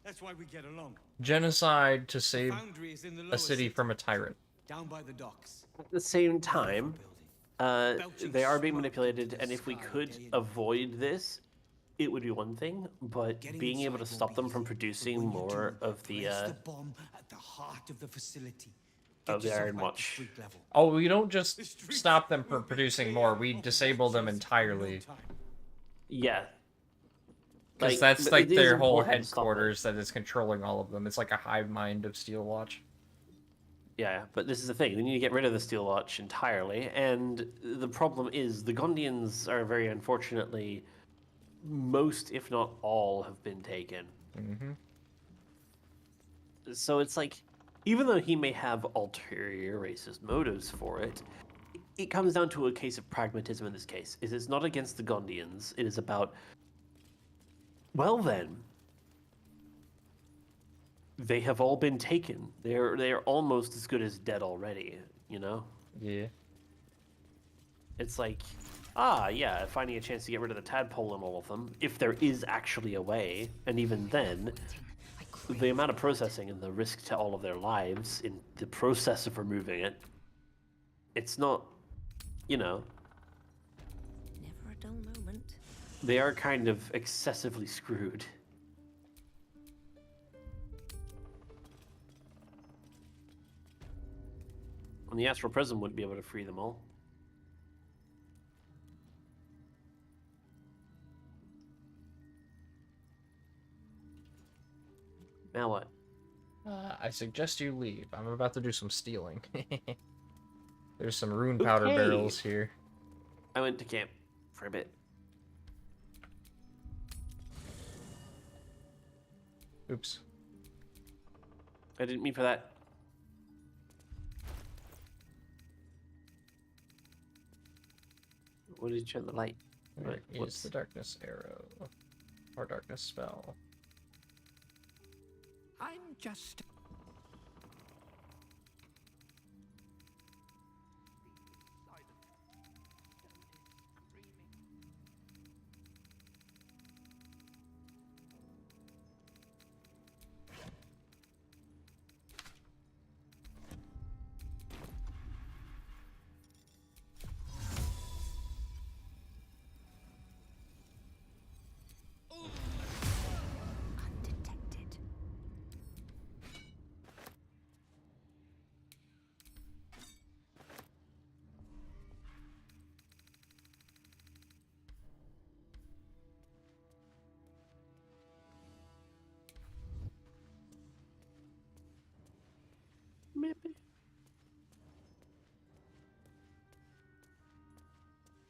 That's why we get along. Genocide to save Foundry is in the a lower city from a tyrant. Down by the docks. At the same time, they are being manipulated, and if we could avoid this, it would be one thing, but being able to stop them from producing more of the bomb at the heart of the facility. Iron Watch. Oh, we don't just stop them from producing more, we disable them entirely. Yeah. Because that's like their whole headquarters that is controlling all of them. It's like a hive mind of Steel Watch. Yeah, but this is the thing. They need to get rid of the Steel Watch entirely, and the problem is the Gondians are very unfortunately, most if not all have been taken. Mm-hmm. So it's like, even though he may have ulterior racist motives for it, it comes down to a case of pragmatism in this case. It's not against the Gondians. It is about, well then, they have all been taken. They are almost as good as dead already, you know? Yeah. It's like, yeah, finding a chance to get rid of the tadpole in all of them, if there is actually a way, and even then, the amount of processing and the risk to all of their lives in the process of removing it, it's not, you know... Never a dull moment. They are kind of excessively screwed. And the astral prism would be able to free them all. Now what? I suggest you leave. I'm about to do some stealing. There's some rune powder Okay. barrels here. I went to camp for a bit. Oops. I didn't mean for that. What did you turn the light? Right, use whoops. the darkness arrow. Or darkness spell. I'm just... Undetected.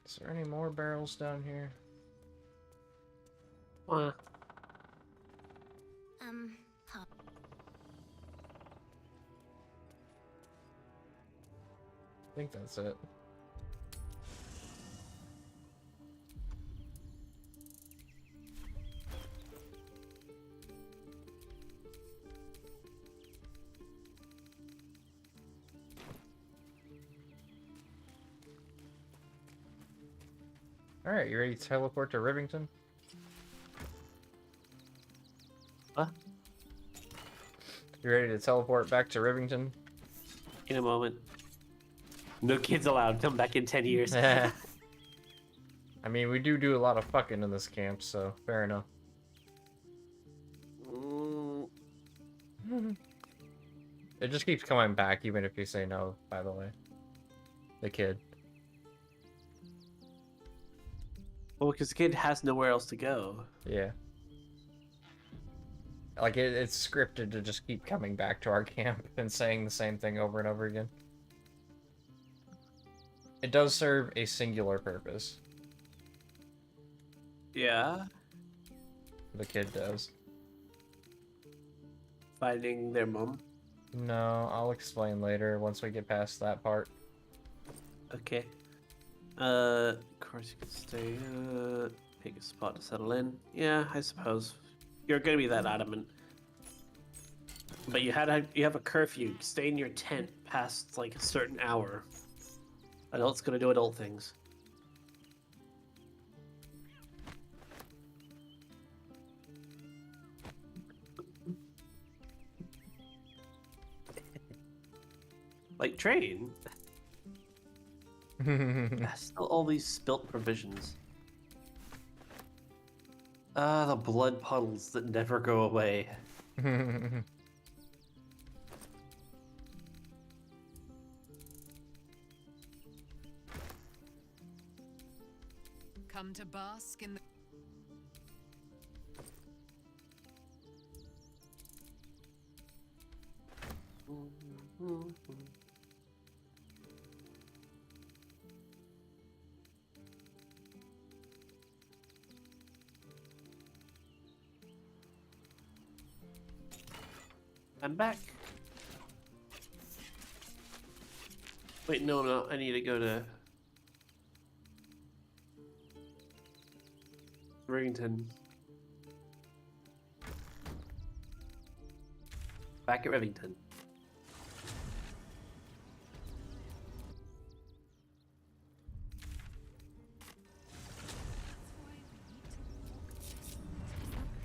Is there any more barrels down here? What? Huh. I think that's it. Alright, you ready to teleport to Rivington? What? You ready to teleport back to Rivington? In a moment. No kids allowed. Come back in 10 years. I mean, we do a lot of fucking in this camp, so fair enough. It just keeps coming back, even if you say no, by the way. The kid. Well, because the kid has nowhere else to go. Yeah. Like, it's scripted to just keep coming back to our camp and saying the same thing over and over again. It does serve a singular purpose. Yeah. The kid does. Finding their mom. No, I'll explain later once we get past that part. Okay. Of course you can stay, pick a spot to settle in. Yeah, I suppose. You're gonna be that adamant. But you have a curfew. Stay in your tent past, like, a certain hour. Adults gonna do adult things. Like, train. Still all these spilt provisions. Ah, the blood puddles that never go away. Come to bask in the... I'm back. Wait, no, I need to go to Rivington. Back at Rivington.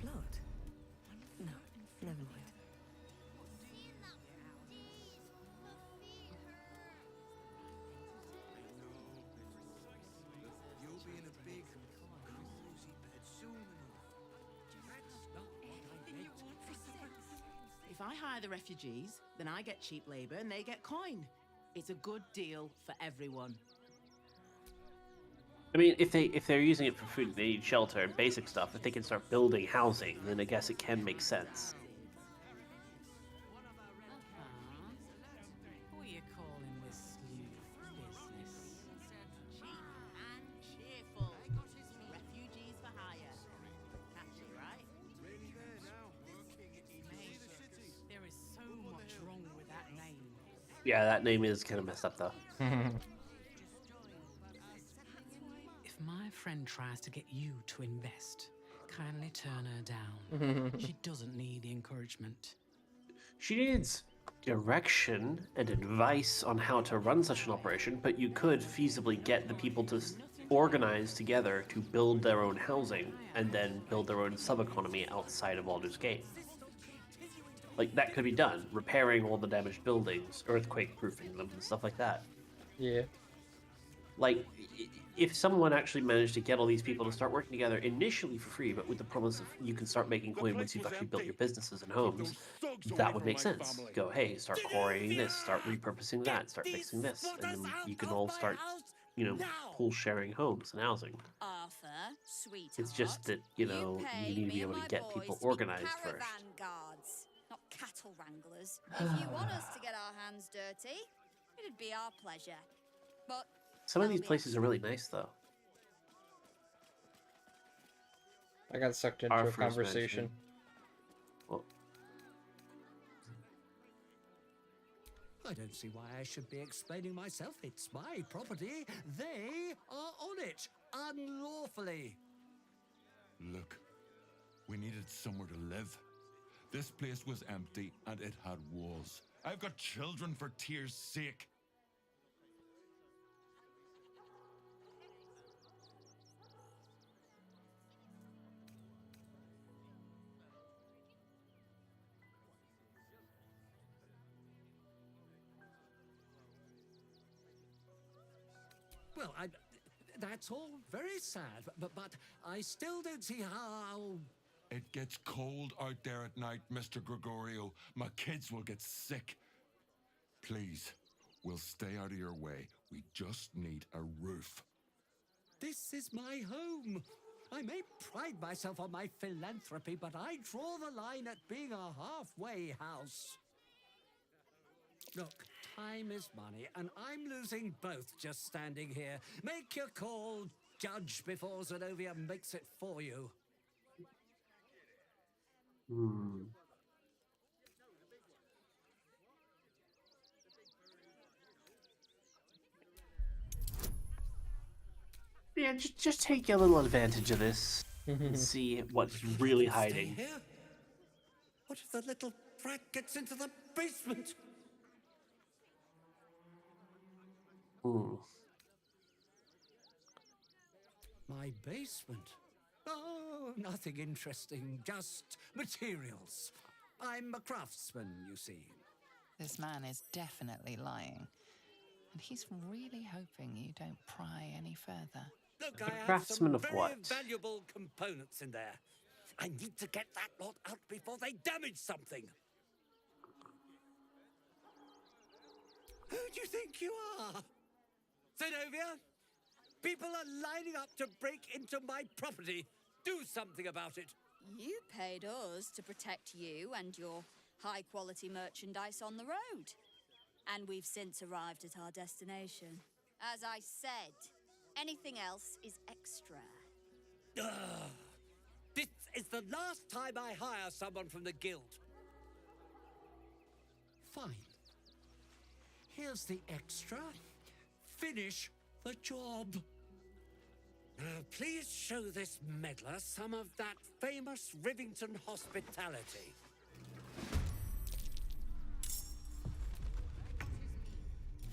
Blood? No, never mind. You'll be in a big, cozy bed soon enough. That's not what I meant. If I hire the refugees, then I get cheap labor and they get coin. It's a good deal for everyone. I mean, if they're using it for food, they need shelter and basic stuff. If they can start building housing, then I guess it can make sense. Who are you calling this sleuth business? Cheap and cheerful. Refugees for hire. Catchy, right? Mate, there is so much wrong with that name. Yeah, that name is kind of messed up, though. If my friend tries to get you to invest, kindly turn her down. She doesn't need the encouragement. She needs direction and advice on how to run such an operation, but you could feasibly get the people to organize together to build their own housing and then build their own sub-economy outside of Baldur's Gate. Like, that could be done. Repairing all the damaged buildings, earthquake-proofing them, and stuff like that. Yeah. Like, if someone actually managed to get all these people to start working together initially for free, but with the promise of you can start making coin once you've actually built your businesses and homes, that would make sense. Go, hey, start quarrying this, start repurposing that, start fixing this, and then you can all start, you know, pool sharing homes and housing. Arthur, sweetheart. It's just that, you know, you need to be able to get people organized first. Caravan guards, not cattle wranglers. If you want us to get our hands dirty, it'd be our pleasure. But some of these places are really nice, though. I got sucked into a conversation. Well, I don't see why I should be explaining myself. It's my property. They are on it unlawfully. Look, we needed somewhere to live. This place was empty and it had walls. I've got children for tears' sake. Well, that's all very sad, but I still don't see how... It gets cold out there at night, Mr. Gregorio. My kids will get sick. Please, we'll stay out of your way. We just need a roof. This is my home. I may pride myself on my philanthropy, but I draw the line at being a halfway house. Look, time is money, and I'm losing both just standing here. Make your call, judge, before Zenobia makes it for you. Yeah, just take a little advantage of this and see what's really hiding. Stay here? What if the little brat gets into the basement? My basement? Oh, nothing interesting, just materials. I'm a craftsman, you see. This man is definitely lying. And he's really hoping you don't pry any further. Look, A I have craftsman some of very what? valuable components in there. I need to get that lot out before they damage something. Who do you think you are? Zenobia? People are lining up to break into my property. Do something about it. you paid us to protect you and your high-quality merchandise on the road. And we've since arrived at our destination. As I said, anything else is extra. This is the last time I hire someone from the guild. Fine. Here's the extra. Finish the job. Now, please show this meddler some of that famous Rivington hospitality.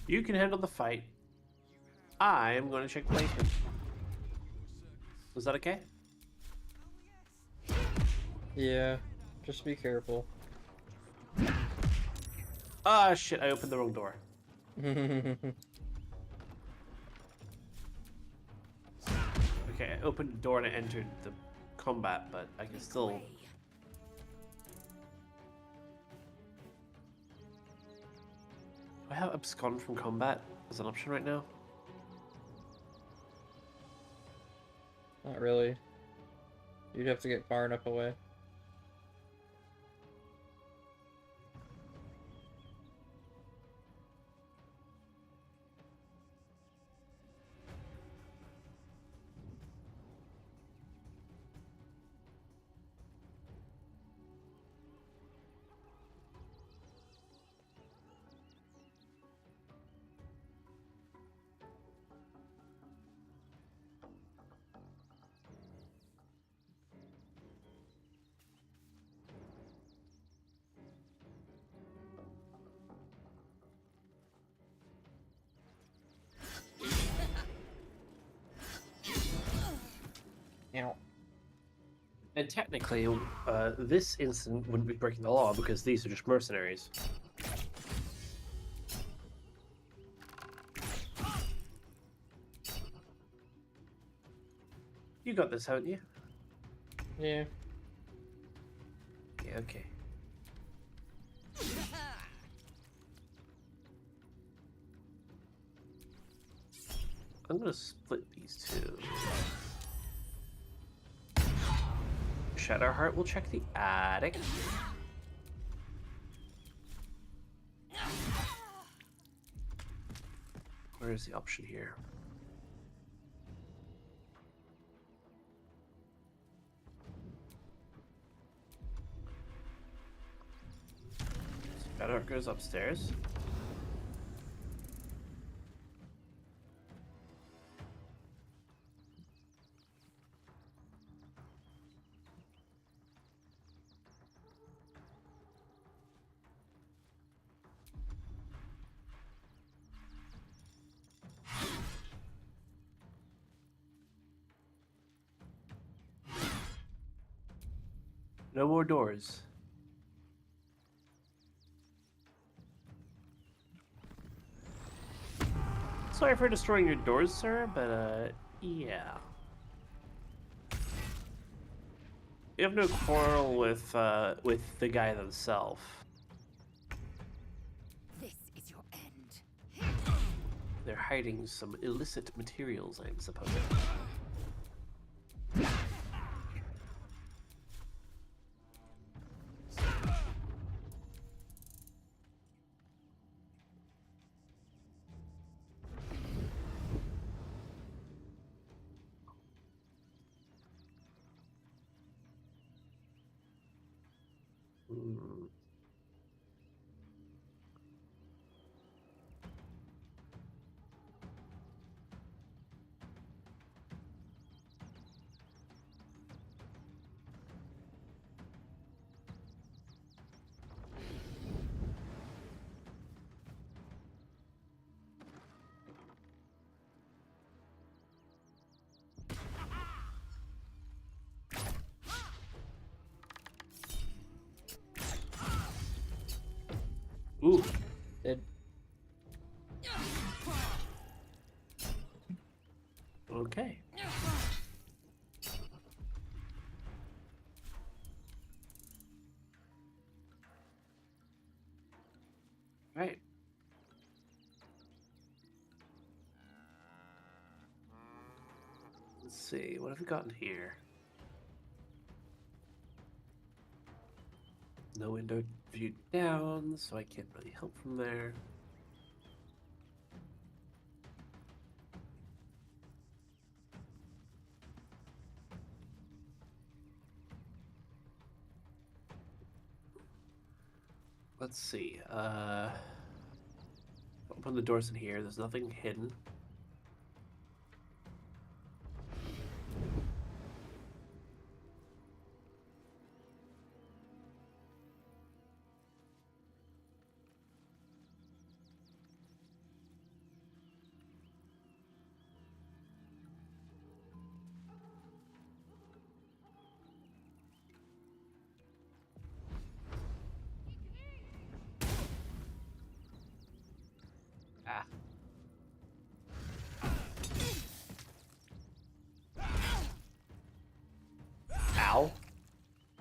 You can handle the fight. I am going to check placement. Was that okay? Yeah, just be careful. Ah, shit, I opened the wrong door. Okay, I opened the door and I entered the combat, but I can still... I have abscond from combat as an option right now? Not really. You'd have to get far enough away. Ow. And technically, this incident wouldn't be breaking the law because these are just mercenaries. You got this, haven't you? Yeah. Yeah, okay. I'm gonna split these two. Shadowheart will check the attic. Where is the option here? Shadowheart goes upstairs. No more doors. Sorry for destroying your doors, sir, but, yeah. You have no quarrel with the guy themselves. This is your end. They're hiding some illicit materials, I'm supposing. Ooh. Dead. Okay. Right. Let's see, what have we gotten here? No window view down, so I can't really help from there. Let's see, open the doors in here, there's nothing hidden. Ah. Ow.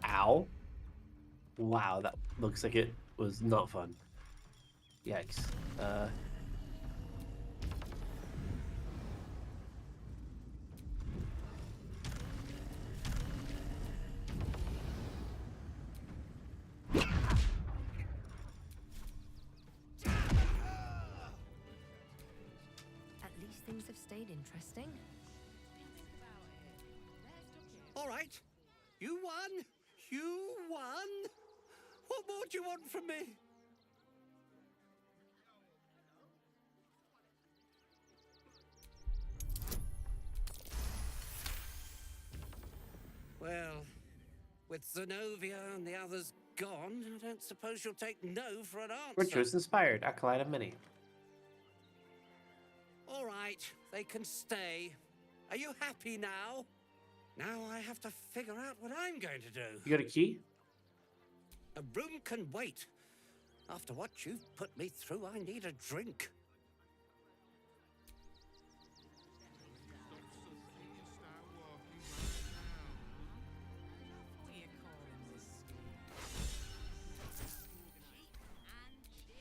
Ow. Wow, that looks like it was not fun. Yikes. At least things have stayed interesting. All right. You won. You won. What more do you want from me? Well, with Zenobia and the others gone, I don't suppose you'll take no for an answer. Virtuous inspired, acolyte of many. All right, they can stay. Are you happy now? Now I have to figure out what I'm going to do. You got a key? A room can wait. After what you've put me through, I need a drink.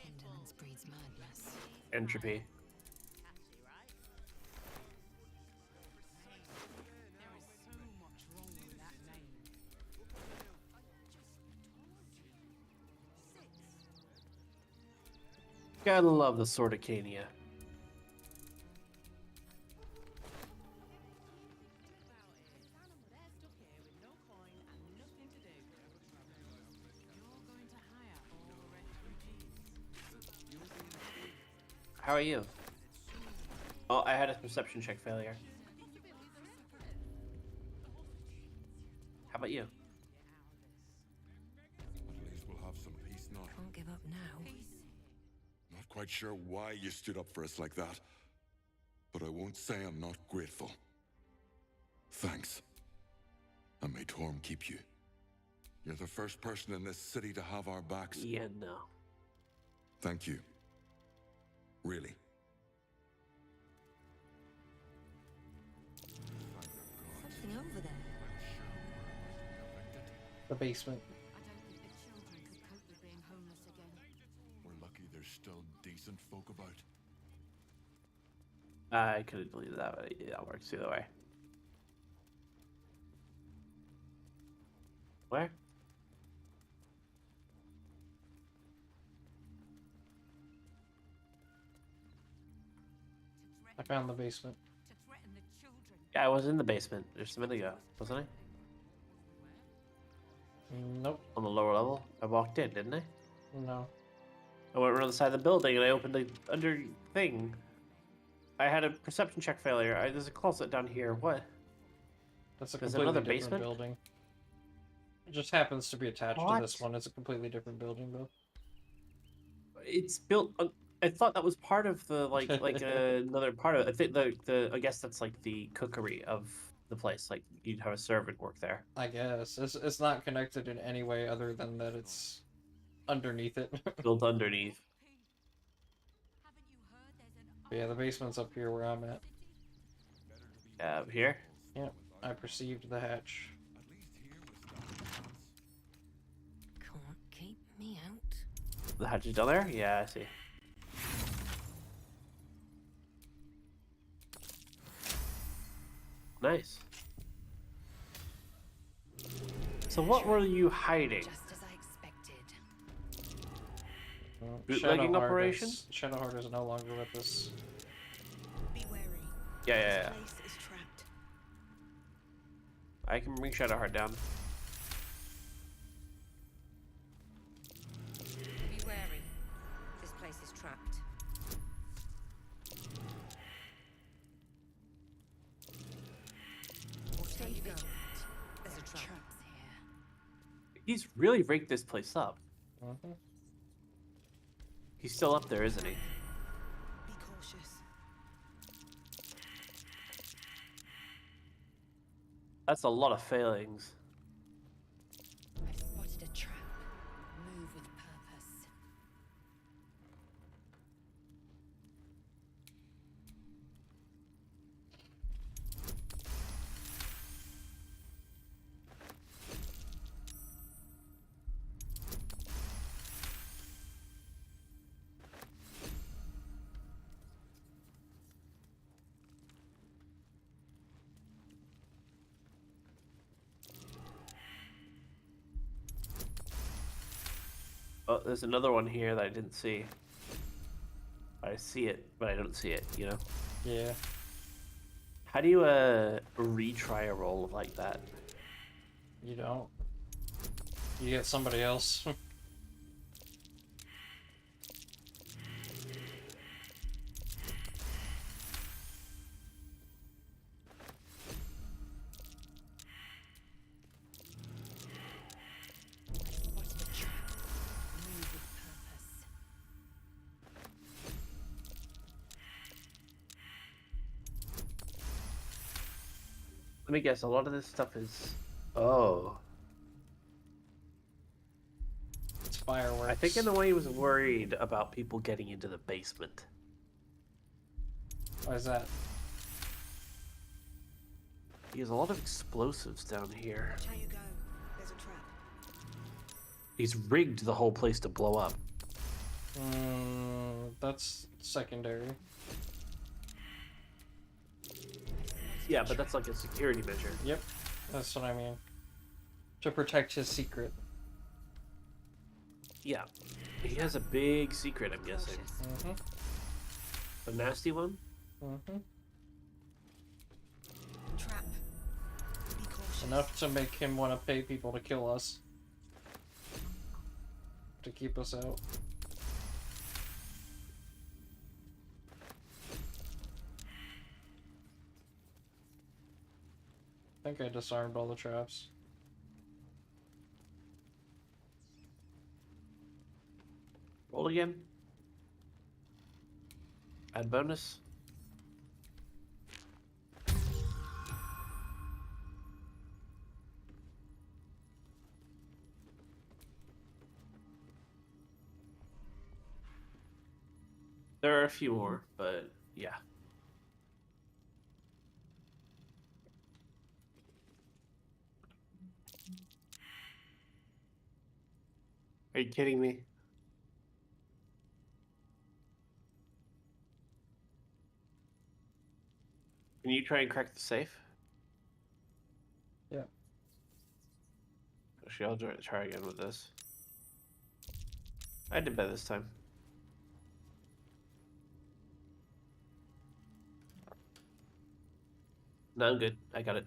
Indolence breeds madness. Entropy. Gotta love the Sword of Cania. How are you? Oh, I had a perception check failure. How about you? At least we'll have some peace now. Can't give up now. Not quite sure why you stood up for us like that, but I won't say I'm not grateful. Thanks. And may Torm keep you. You're the first person in this city to have our backs. Yeah, no. Thank you. Really. Something over there. The basement. We're lucky there's still decent folk about. I couldn't believe that, but yeah, that works either way. Where? I found the basement. Yeah, I was in the basement just a minute ago, wasn't I? Nope. On the lower level? I walked in, didn't I? No. I went around the side of the building and I opened the under thing. I had a perception check failure. There's a closet down here. What? That's a There's completely another different basement? building. It just happens to be attached What? to this one. It's a completely different building, though. It's built. I thought that was part of the another part of it. I think the I guess that's like the cookery of the place. Like you'd have a servant work there. I guess it's not connected in any way other than that it's underneath it. Built underneath. But yeah, the basement's up here where I'm at. Here. Yep, I perceived the hatch. Can't keep me out. The hatch is down there. Yeah, I see. Nice. So what were you hiding? Just as I expected. Bootlegging operation? Shadowheart is no longer with us. Be wary. Yeah. This place is trapped. I can bring Shadowheart down. Be wary. This place is trapped. Stay vigilant. There's a trap. Traps here. He's really rigged this place up. Mhm. He's still up there, isn't he? Be cautious. That's a lot of failings. I've spotted a trap. Move with purpose. Oh, there's another one here that I didn't see. I see it, but I don't see it, you know? Yeah. How do you retry a roll like that? You don't. You get somebody else. Let me guess, a lot of this stuff is... Oh. It's fireworks. I think in a way he was worried about people getting into the basement. Why is that? He has a lot of explosives down here. Watch how you go. There's a trap. He's rigged the whole place to blow up. That's secondary. Yeah, but that's like a security measure. Yep, that's what I mean. To protect his secret. Yeah. He has a big secret, I'm guessing. Mm-hmm. A nasty one? Mm-hmm. Trap. Be cautious. Enough to make him want to pay people to kill us. To keep us out. I think I disarmed all the traps. Roll again. Add bonus. There are a few more, but yeah. Are you kidding me? Can you try and crack the safe? Yeah. Actually, I'll try again with this. I did better this time. No, I'm good. I got it.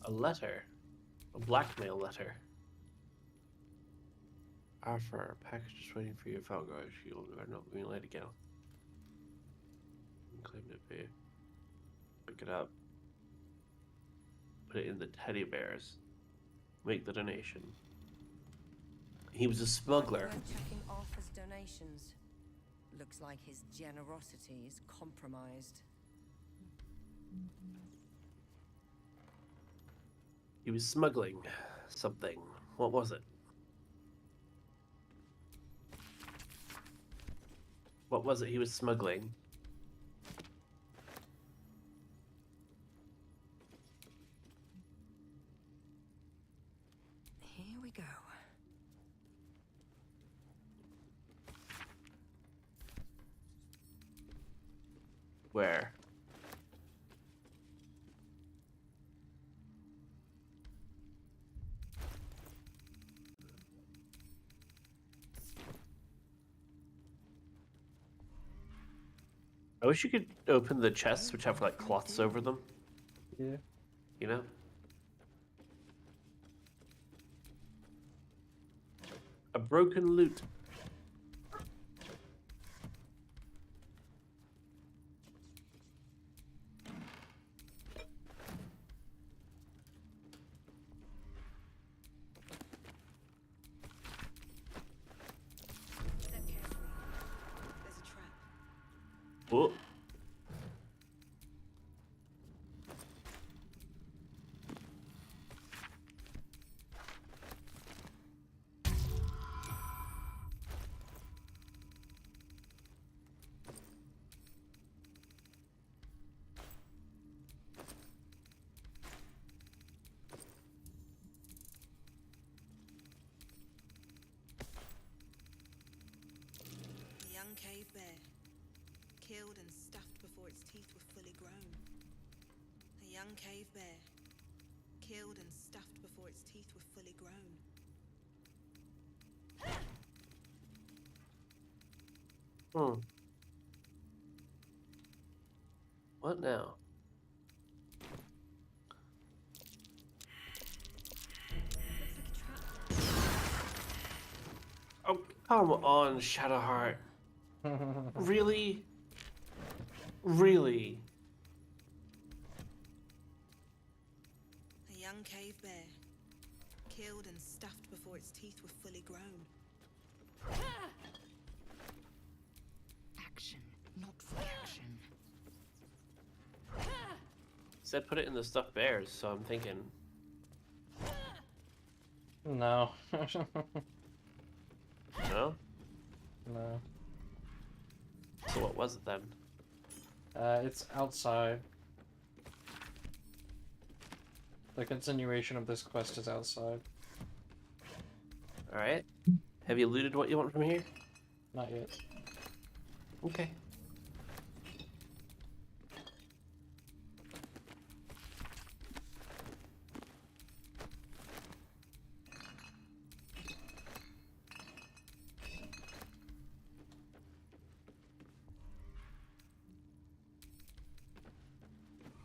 A letter. A blackmail letter. Arthur, a package is waiting for you at Falgar. You'll not being late again. Claim it for you. Pick it up. Put it in the teddy bears. Make the donation. He was a smuggler. Checking Arthur's donations. Looks like his generosity is compromised. He was smuggling something. What was it? What was it he was smuggling? Here we go. Where? I wish you could open the chests which have like cloths over them. Yeah. You know? A broken lute. Step carefully. There's a trap. Oh. A young cave bear. Killed and stuffed before its teeth were fully grown. A young cave bear, killed and stuffed before its teeth were fully grown. What now? Oh, come on, Shadowheart. Really? Really? A young cave bear, killed and stuffed before its teeth were fully grown. Action, not reaction. Said put it in the stuffed bears, so I'm thinking. No. No? No. So what was it then? It's outside. The continuation of this quest is outside. Alright. Have you looted what you want from here? Not yet. Okay.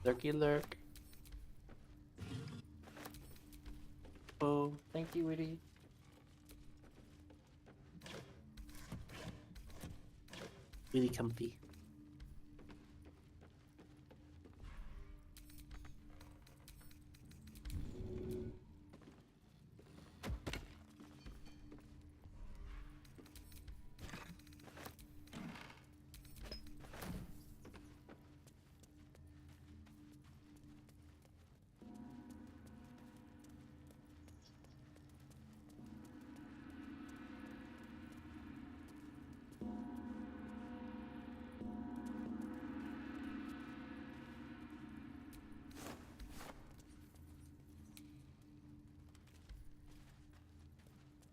Lurky lurk. Oh. Thank you, Witty. Really comfy.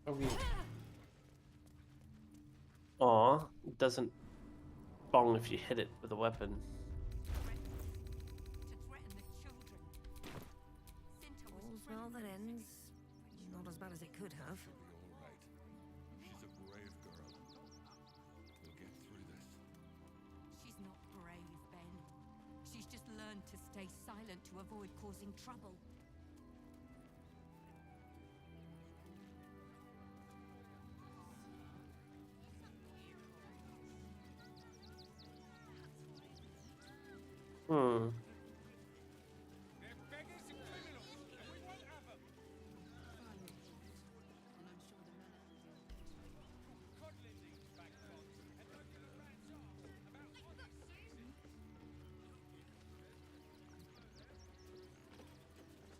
Okay. Aw, it doesn't bong if you hit it with a weapon. All's well that ends. Not as bad as it could have. She's a brave girl. We'll get through this. She's not brave, Ben. She's just learned to stay silent to avoid causing trouble.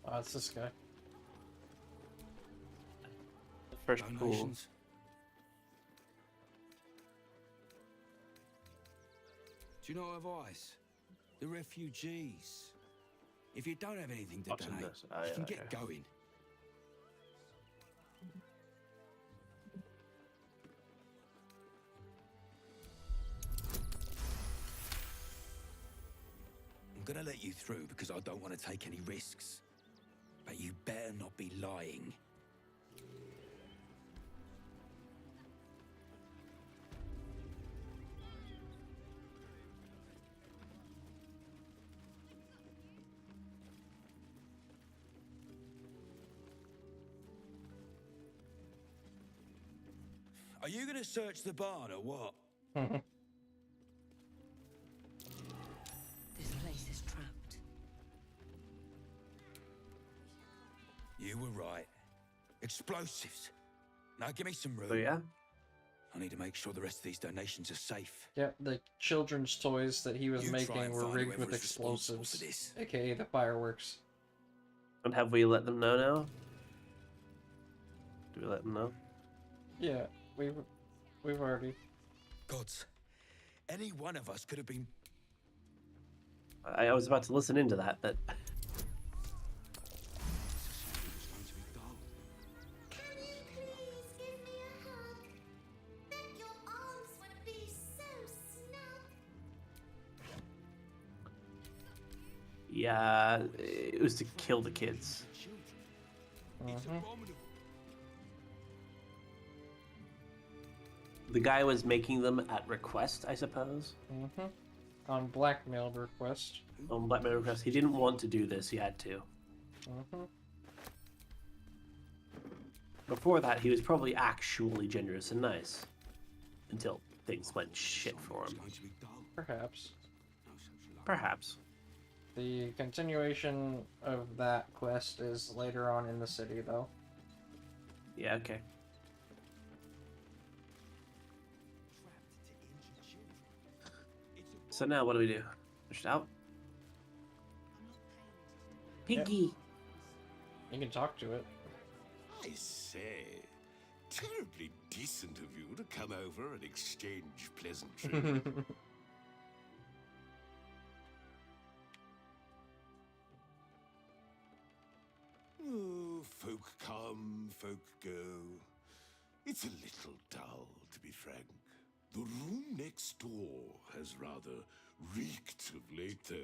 Oh, it's this guy. The first pool. Donations? Do you know advice? The refugees. If you don't have anything to Watching donate, this. Oh, you yeah, can okay. get going. I'm gonna let you through because I don't want to take any risks. But you better not be lying. Are you gonna search the barn or what? This place is trapped. You were right. Explosives. Now give me some room. Oh yeah? I need to make sure the rest of these donations are safe. Yep, the children's toys that he was You try making and were find rigged whoever with is responsible explosives, for this. aka the fireworks. And have we let them know now? Do we let them know? Yeah, we've already. Gods, any one of us could have been. I was about to listen into that, but Yeah, it was to kill the kids. The guy was making them at request, I suppose. On blackmail request. On blackmail request. He didn't want to do this, he had to. Before that, he was probably actually generous and nice. Until things went shit for him. Perhaps. Perhaps. The continuation of that quest is later on in the city, though. Yeah, okay. So now what do we do? Push it out? Pinky! Yep. You can talk to it. I say, terribly decent of you to come over and exchange pleasantries. Oh, folk come, folk go. It's a little dull, to be frank. The room next door has rather reeked of late, though.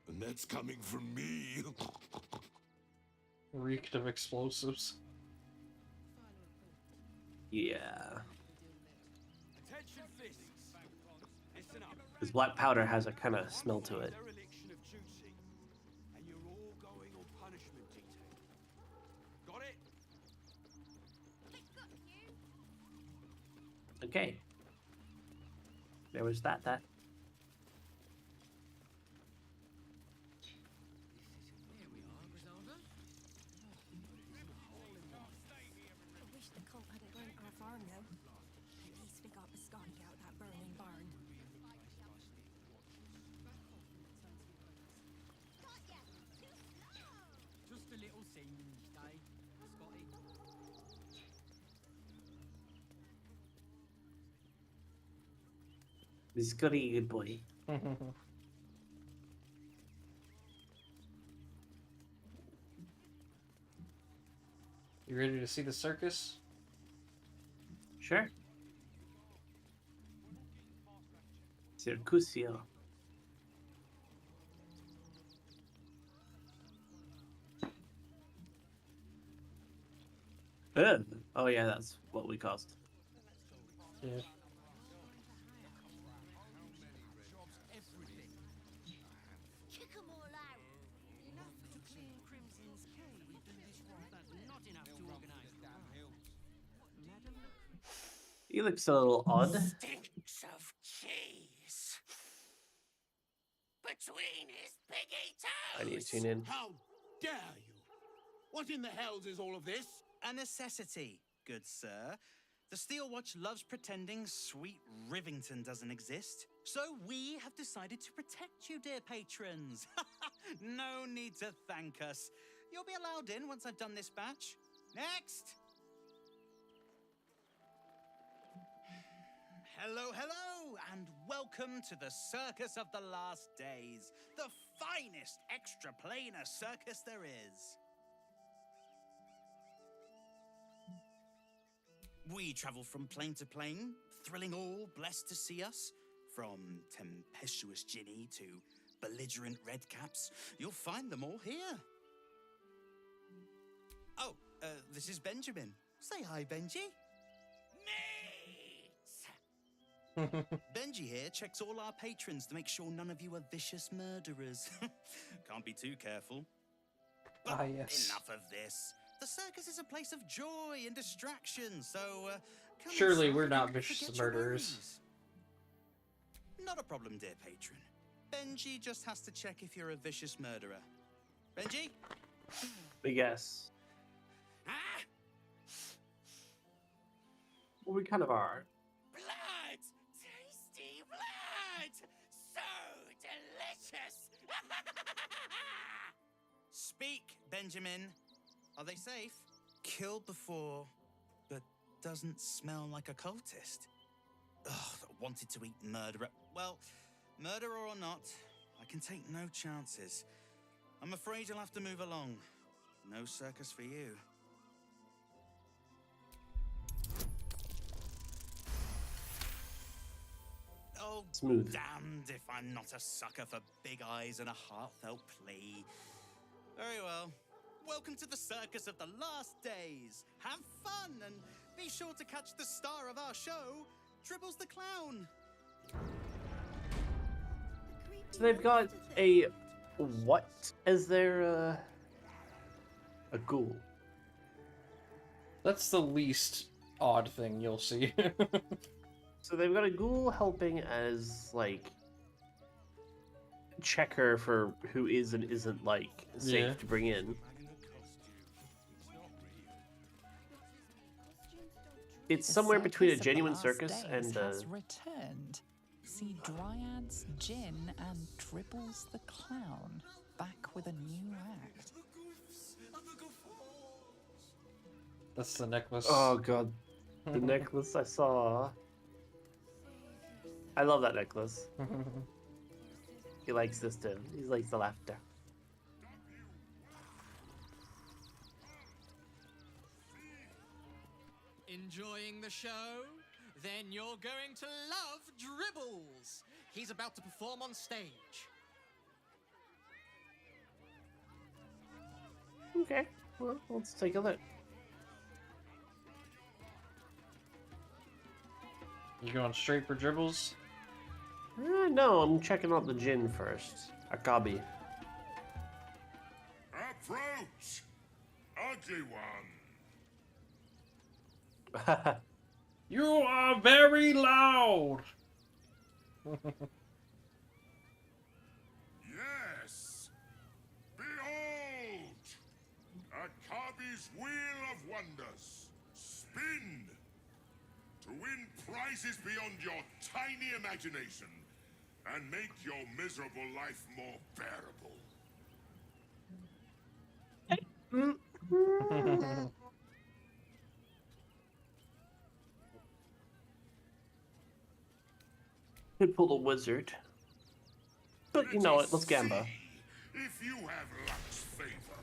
And that's coming from me. Reeked of explosives. Yeah. Because black powder has a kind of smell to it. Okay. There was that. I wish the cult hadn't burnt our farm, though. At least we got biscotti out that burning barn. Just a little singed, eh, Scotty? Scotty, good boy. You ready to see the circus? Sure. Circusio. Oh yeah, that's what we cost. Yeah. Kick 'em all out. Enough to clean Crimson's cave, but not enough to organize the Madam, He looks a little odd. Stinks of cheese. Between his piggy toes. I need to tune in. How dare you? What in the hells is all of this? A necessity, good sir. The Steel Watch loves pretending sweet Rivington doesn't exist. So we have decided to protect you, dear patrons. No need to thank us. You'll be allowed in once I've done this batch. Next! Hello, hello, and welcome to the Circus of the Last Days, the finest extra-planar circus there is. We travel from plane to plane, thrilling all blessed to see us. From tempestuous Ginny to belligerent redcaps, you'll find them all here. Oh, this is Benjamin. Say hi, Benji. Benji here checks all our patrons to make sure none of you are vicious murderers. Can't be too careful. But yes. enough of this. The circus is a place of joy and distraction, so come Surely inside we're not and vicious forget your murderers. worries. Not a problem, dear patron. Benji just has to check if you're a vicious murderer. Benji? I guess. Well, we kind of are. Blood! Tasty blood! So delicious! Speak, Benjamin. Are they safe? Killed before, but doesn't smell like a cultist. Ugh, wanted to eat murderer. Well, murderer or not, I can take no chances. I'm afraid you'll have to move along. No circus for you. Smooth. Damned if I'm not a sucker for big eyes and a heartfelt plea. Very well. Welcome to the circus of the last days. Have fun and be sure to catch the star of our show, Dribbles the Clown. So they've got a what as their a ghoul. That's the least odd thing you'll see. So they've got a ghoul helping as like checker for who is and isn't like safe to bring in. It's somewhere between a genuine circus and has returned. See Dryads, Jin, and Dribbles the Clown back with a new act. That's the necklace. Oh god, the necklace I saw. I love that necklace. He likes this too. He likes the laughter. Enjoying the show? Then you're going to love Dribbles. He's about to perform on stage. Okay, well, let's take a look. You going straight for Dribbles? No, I'm checking out the Jin first. Akabi. Approach, ugly one. You are very loud. Yes. Behold, Akabi's wheel of wonders. Spin to win prizes beyond your tiny imagination and make your miserable life more bearable. Could pull a wizard. But you know what, let's Gamba. If you have luck's favor.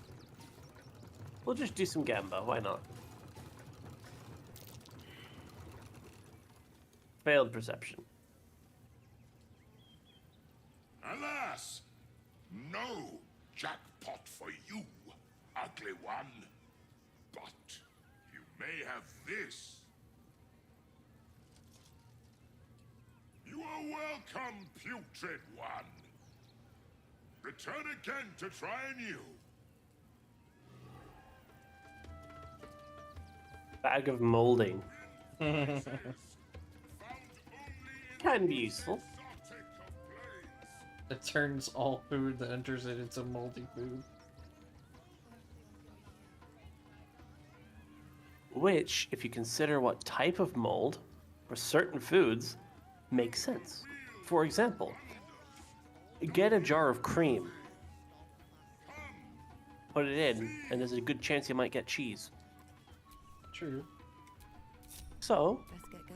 We'll just do some Gamba, why not? Failed perception. Alas, no jackpot for you, ugly one. But you may have this. You are welcome, putrid one. Return again to try anew. Bag of molding. Can be useful. It turns all food that enters it into moldy food. Which, if you consider what type of mold for certain foods, makes sense. For example, get a jar of cream, put it in, and there's a good chance you might get cheese. True. So,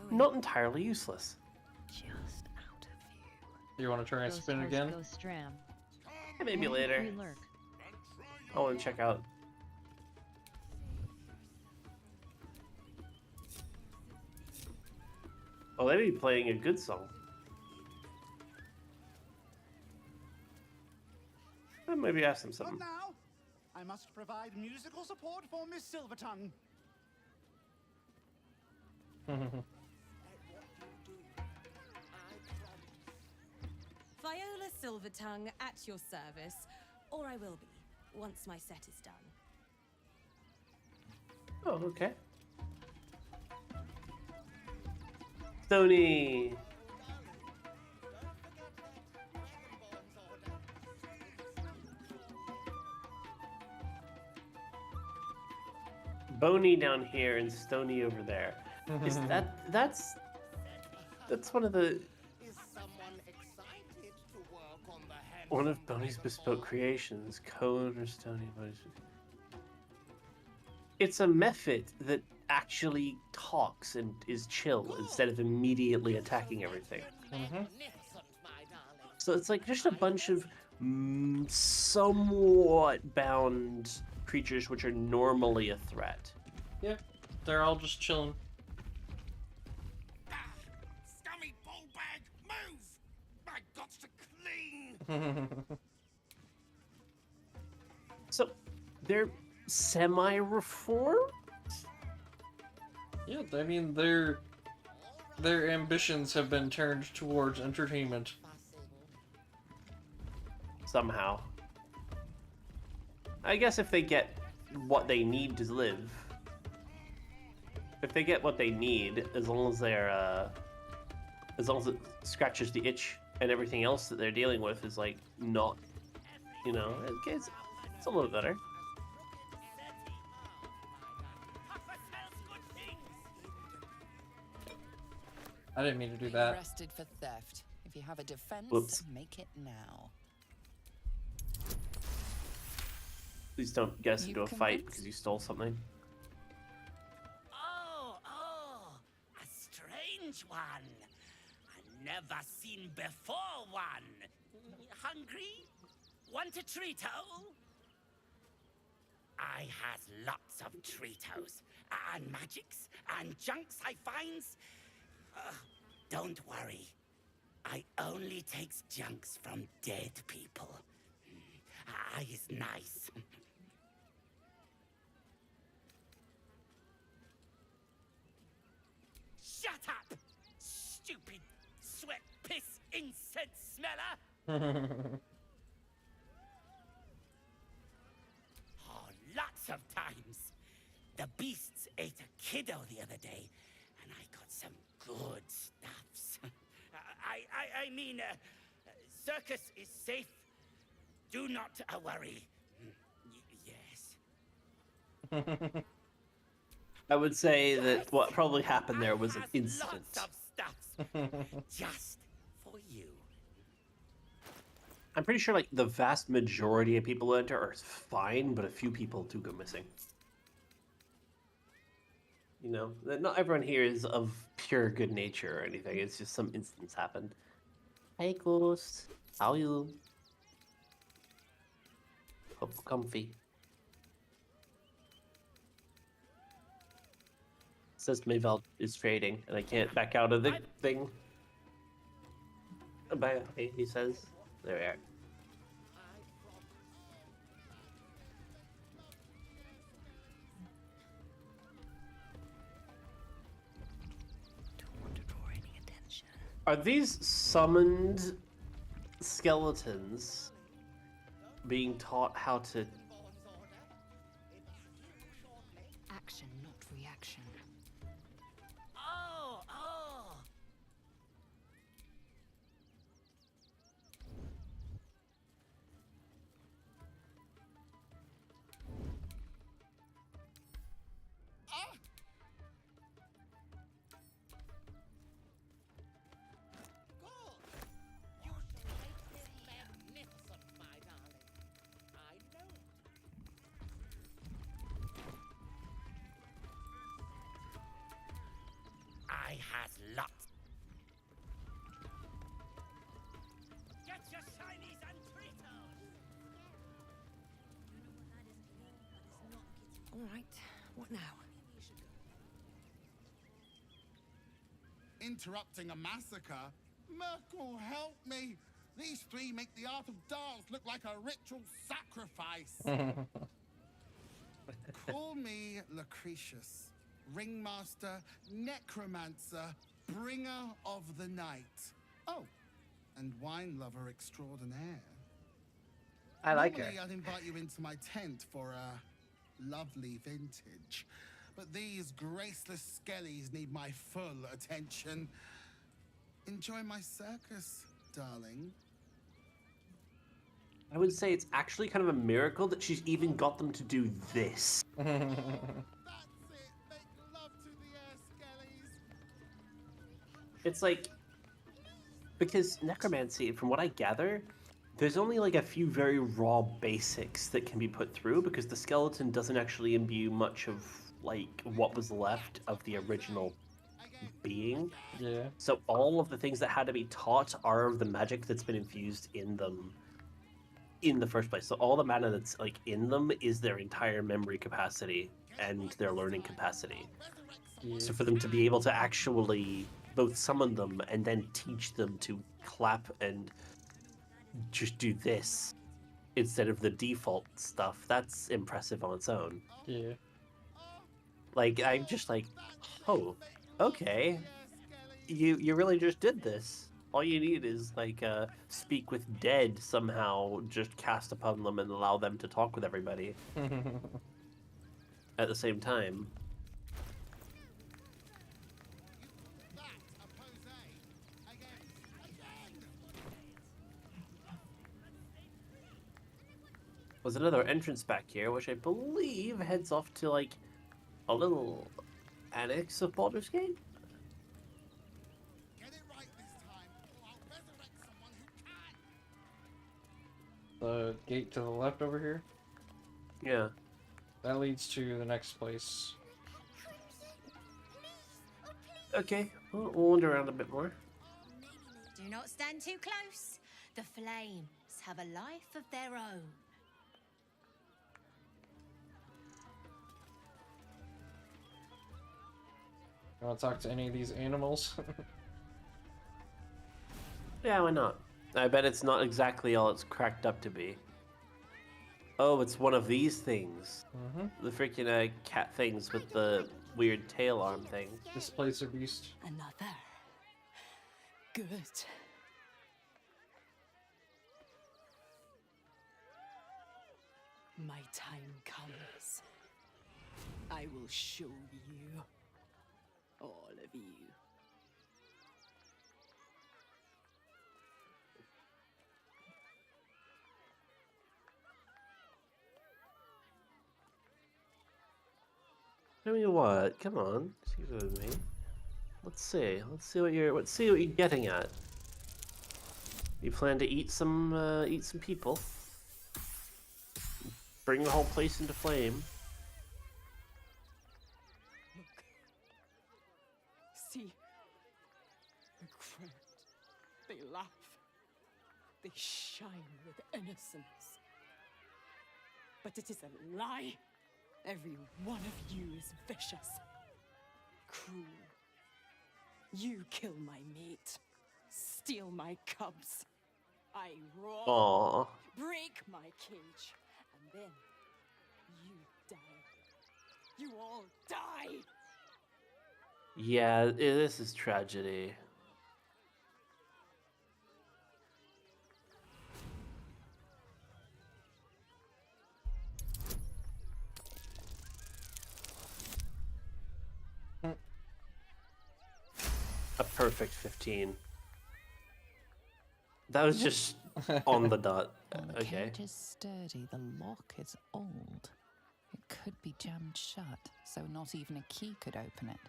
not entirely useless. Just out of view. You want to try and spin again? Maybe later. I want to check out. Oh, they may be playing a good song. Maybe ask them something. But now, I must provide musical support for Miss Silvertongue. Viola Silvertongue at your service, or I will be, once my set is done. Oh, okay. Stony. Boney down here and Stony over there. Is that's one of the one of Boney's bespoke creations. Code or Stony Boney's. It's a method that actually talks and is chill instead of immediately attacking everything. So it's like just a bunch of somewhat bound creatures which are normally a threat. Yep, they're all just chilling. Scummy ball bag, move! So, they're semi-reformed? Yeah, I mean, their ambitions have been turned towards entertainment. Somehow. I guess if they get what they need to live. If they get what they need, as long as they're, as long as it scratches the itch and everything else that they're dealing with is, like, not, you know, it's a little better. I didn't mean to do that. Arrested for theft. If you have a defense, Whoops. make it now. Please don't get us You into a fight convinced? because you stole something. Oh, a strange one. I never seen before one. Hungry? Want a treato? I has lots of treatos and magics and junks I finds. Don't worry. I only takes junks from dead people. I is nice. Shut up! Stupid sweat, piss, incense smeller! Oh, lots of times. The beasts ate a kiddo the other day, and I got some good stuffs. I mean, circus is safe. Do not worry. Yes. I would say that what probably happened there was an incident. Lots of stuffs. Just for you. I'm pretty sure, like, the vast majority of people who enter are fine, but a few people do go missing. You know, not everyone here is of pure good nature or anything. It's just some instance happened. Hey, Ghost. How are you? Hope comfy. Says Mayvel is fading, and I can't back out of the thing. Bye, he says. There we are. Don't want to draw any attention. Are these summoned skeletons being taught how to... Action, not reaction. Oh! I has lots. Get your shinies and treatos! All right, what now? Interrupting a massacre? Merkel, help me! These three make the art of dance look like a ritual sacrifice. Call me Lucretius, ringmaster, necromancer, bringer of the night. Oh, and wine lover extraordinaire. I like her. Normally, I'd invite you into my tent for a lovely vintage, but these graceless skellies need my full attention. Enjoy my circus, darling. I would say it's actually kind of a miracle that she's even got them to do this. It's like, because necromancy, from what I gather, there's only like a few very raw basics that can be put through because the skeleton doesn't actually imbue much of like what was left of the original being. Yeah. So all of the things that had to be taught are of the magic that's been infused in them in the first place. So all the mana that's like in them is their entire memory capacity and their learning capacity. Yeah. So for them to be able to actually both summon them and then teach them to clap and just do this instead of the default stuff, that's impressive on its own. Yeah. Like, I'm just like, oh, okay. You really just did this. All you need is, like, speak with dead somehow, just cast upon them and allow them to talk with everybody at the same time. There's another entrance back here, which I believe heads off to, like, a little annex of Baldur's Gate? The gate to the left over here? Yeah. That leads to the next place. Okay, we'll wander around a bit more. Do not stand too close. The flames have a life of their own. You want to talk to any of these animals? Yeah, why not? I bet it's not exactly all it's cracked up to be. Oh, it's one of these things. Mm-hmm. The freaking cat things with the weird tail arm thing. Displacer beast. Another. Good. My time comes. I will show you. All of you. I mean, what? Come on, excuse me. Let's see. Let's see what you're getting at. You plan to eat some people? Bring the whole place into flame? See, the crowd, they laugh, they shine with innocence. But it is a lie. Every one of you is vicious, cruel. You kill my mate, steal my cubs. I rob, Aww. break my cage, and then you die. You all die. Yeah, this is tragedy. A perfect 15. That was just on the dot. The Okay. cage is sturdy, the lock is old. It could be jammed shut, so not even a key could open it.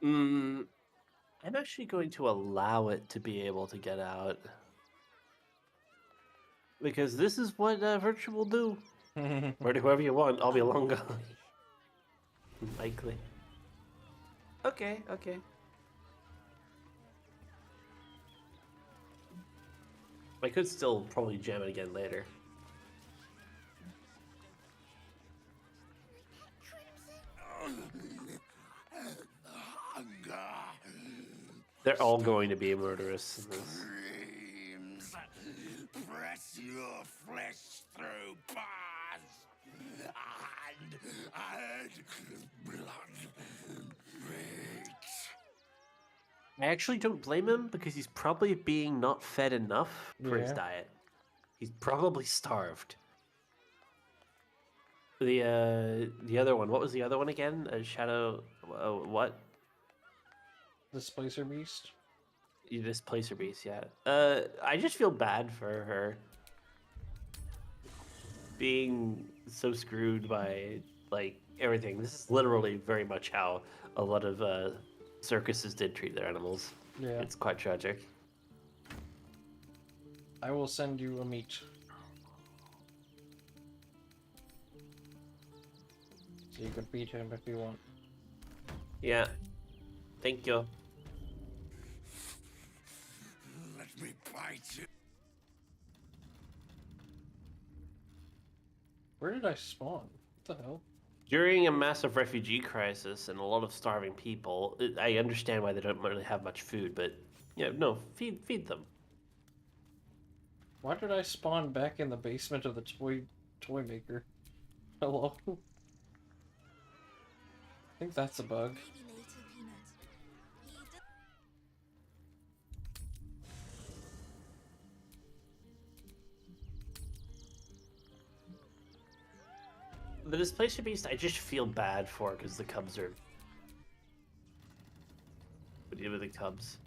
I'm actually going to allow it to be able to get out. Because this is what Virtue will do. Murder whoever you want, I'll be long gone. Likely. Okay, okay. I could still probably jam it again later. They're all going to be murderous in this. Screams. Press your flesh through bars. And add blood. Rage. I actually don't blame him because he's probably being not fed enough for his Yeah. diet. He's probably starved. The other one, what was the other one again? Shadow, what? Displacer beast. You Displacer Beast, yeah. I just feel bad for her being so screwed by like everything. This is literally very much how a lot of circuses did treat their animals. Yeah. It's quite tragic. I will send you a meat. So you can beat him if you want. Yeah. Thank you. Let me bite you. Where did I spawn? What the hell? During a massive refugee crisis and a lot of starving people, I understand why they don't really have much food, but yeah, no, feed them. Why did I spawn back in the basement of the toy maker? Hello? I think that's a bug. Maybe later, Peanut. The displacement beast, I just feel bad for because the cubs are. What do you do with the cubs?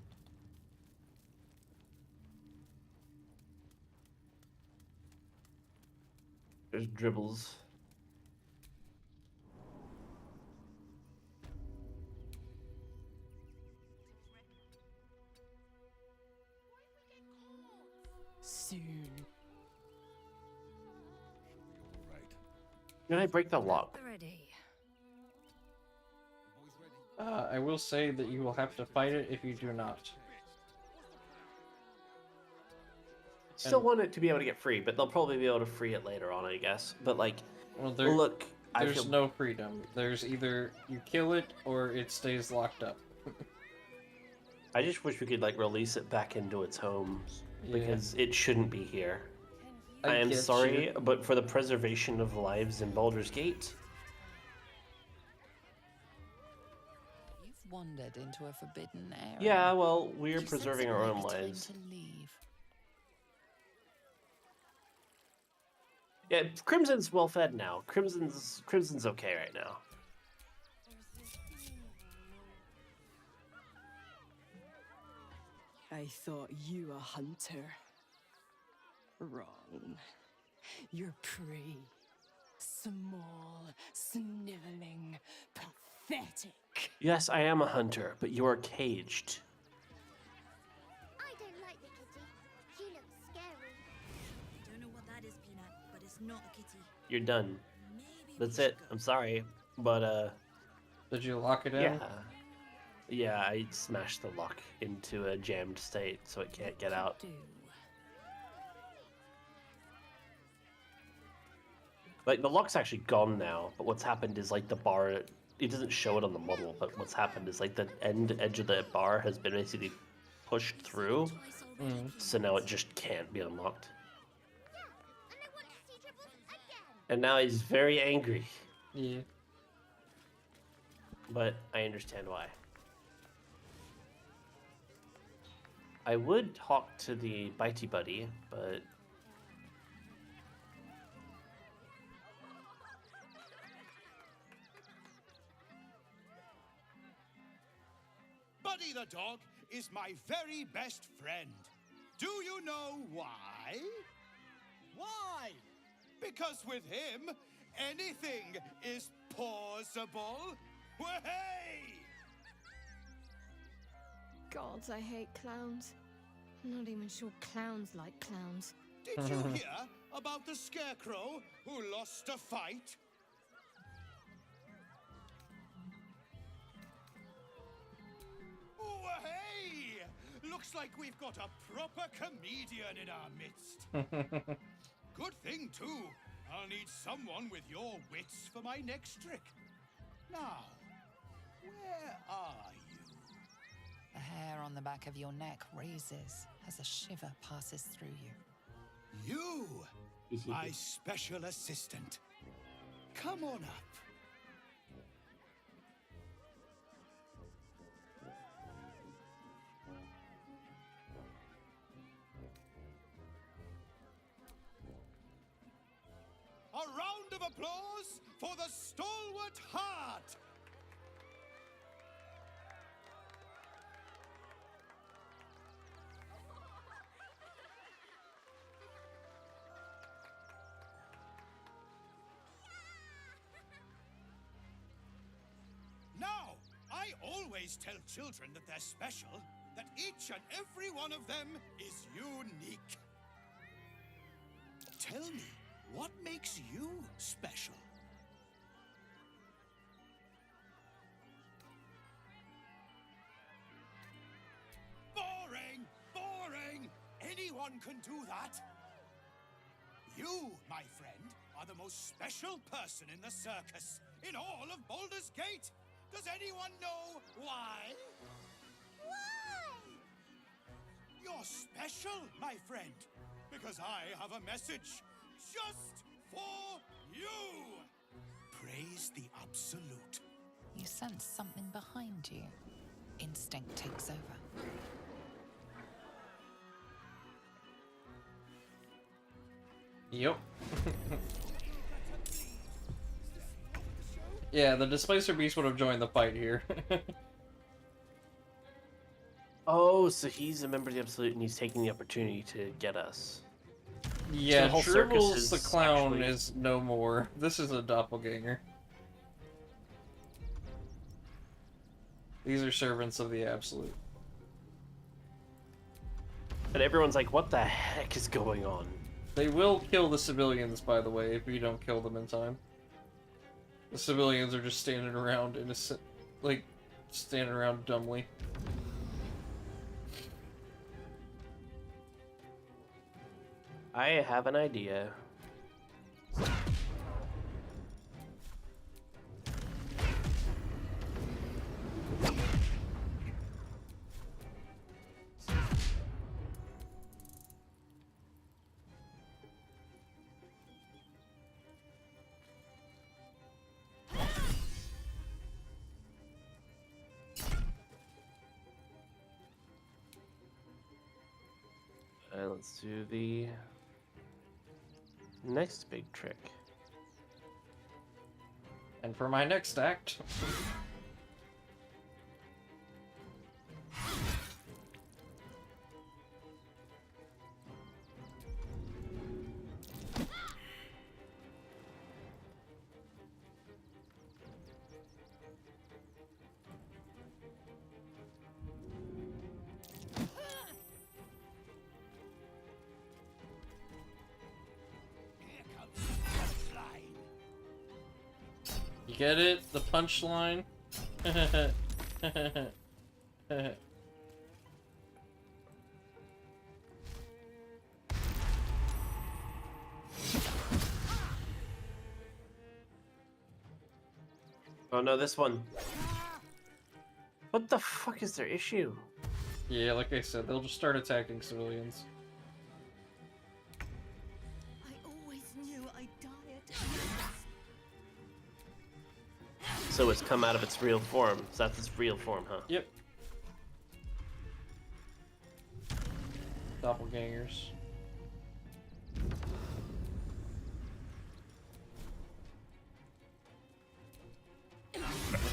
There's dribbles. Soon. Can I break the lock? Ready. I will say that you will have to fight it if you do not. Still want it to be able to get free, but they'll probably be able to free it later on, I guess. But like, Well, look, there's no freedom. There's either you kill it or it stays locked up. I just wish we could like release it back into its home Yeah. because it shouldn't be here. I I am get sorry, you. but for the preservation of lives in Baldur's Gate, You've wandered into a forbidden area. yeah, well, we're You sense preserving it our might own be time lives. to leave. Yeah, Crimson's well fed now. Crimson's okay right now. I thought you a hunter. Wrong. You're prey. Small, sniveling, pathetic. Yes, I am a hunter, but you are caged. I don't like the kitty. She looks scary. I don't know what that is, Peanut, but it's not a kitty. You're done. That's it. I'm sorry, but Did you lock it in? yeah. Yeah, I smashed the lock into a jammed state so it can't get out. Like, the lock's actually gone now, but what's happened is, like, the bar, it doesn't show it on the model, but what's happened is, like, the edge of the bar has been basically pushed through, so now it just can't be unlocked. And now he's very angry. Yeah. But I understand why. I would talk to the Bitey Buddy, but... Buddy the dog is my very best friend. Do you know why? Why? Because with him, anything is possible. Way! God, I hate clowns. I'm not even sure clowns like clowns. Did you hear about the scarecrow who lost a fight? Oh, hey! Looks like we've got a proper comedian in our midst. Good thing, too. I'll need someone with your wits for my next trick. Now, where are you? The hair on the back of your neck raises as a shiver passes through you. You, my special assistant. Come on up. A round of applause for the stalwart heart. Now, I always tell children that they're special, that each and every one of them is unique. Tell me, what makes you special? Boring! Boring! Anyone can do that. You, my friend, are the most special person in the circus. in all of Baldur's Gate. Does anyone know why? Why? You're special, my friend, because I have a message just for you. Praise the Absolute. You sense something behind you. Instinct takes over. Yep. Yeah, the Displacer Beast would have joined the fight here. Oh, so he's a member of the Absolute and he's taking the opportunity to get us. Yeah, so the whole circus Dribbles the is clown actually... is no more. This is a doppelganger. These are servants of the Absolute. But everyone's like, what the heck is going on? They will kill the civilians, by the way, if you don't kill them in time. The civilians are just standing around innocent, like, standing around dumbly. I have an idea. Let's do the next big trick. And for my next act... You get it? The punchline? Oh no, this one. What the fuck is their issue? Yeah, like I said, they'll just start attacking civilians. I always knew I'd die at So it's come out of its real form. So that's its real form, huh? Yep. Doppelgangers.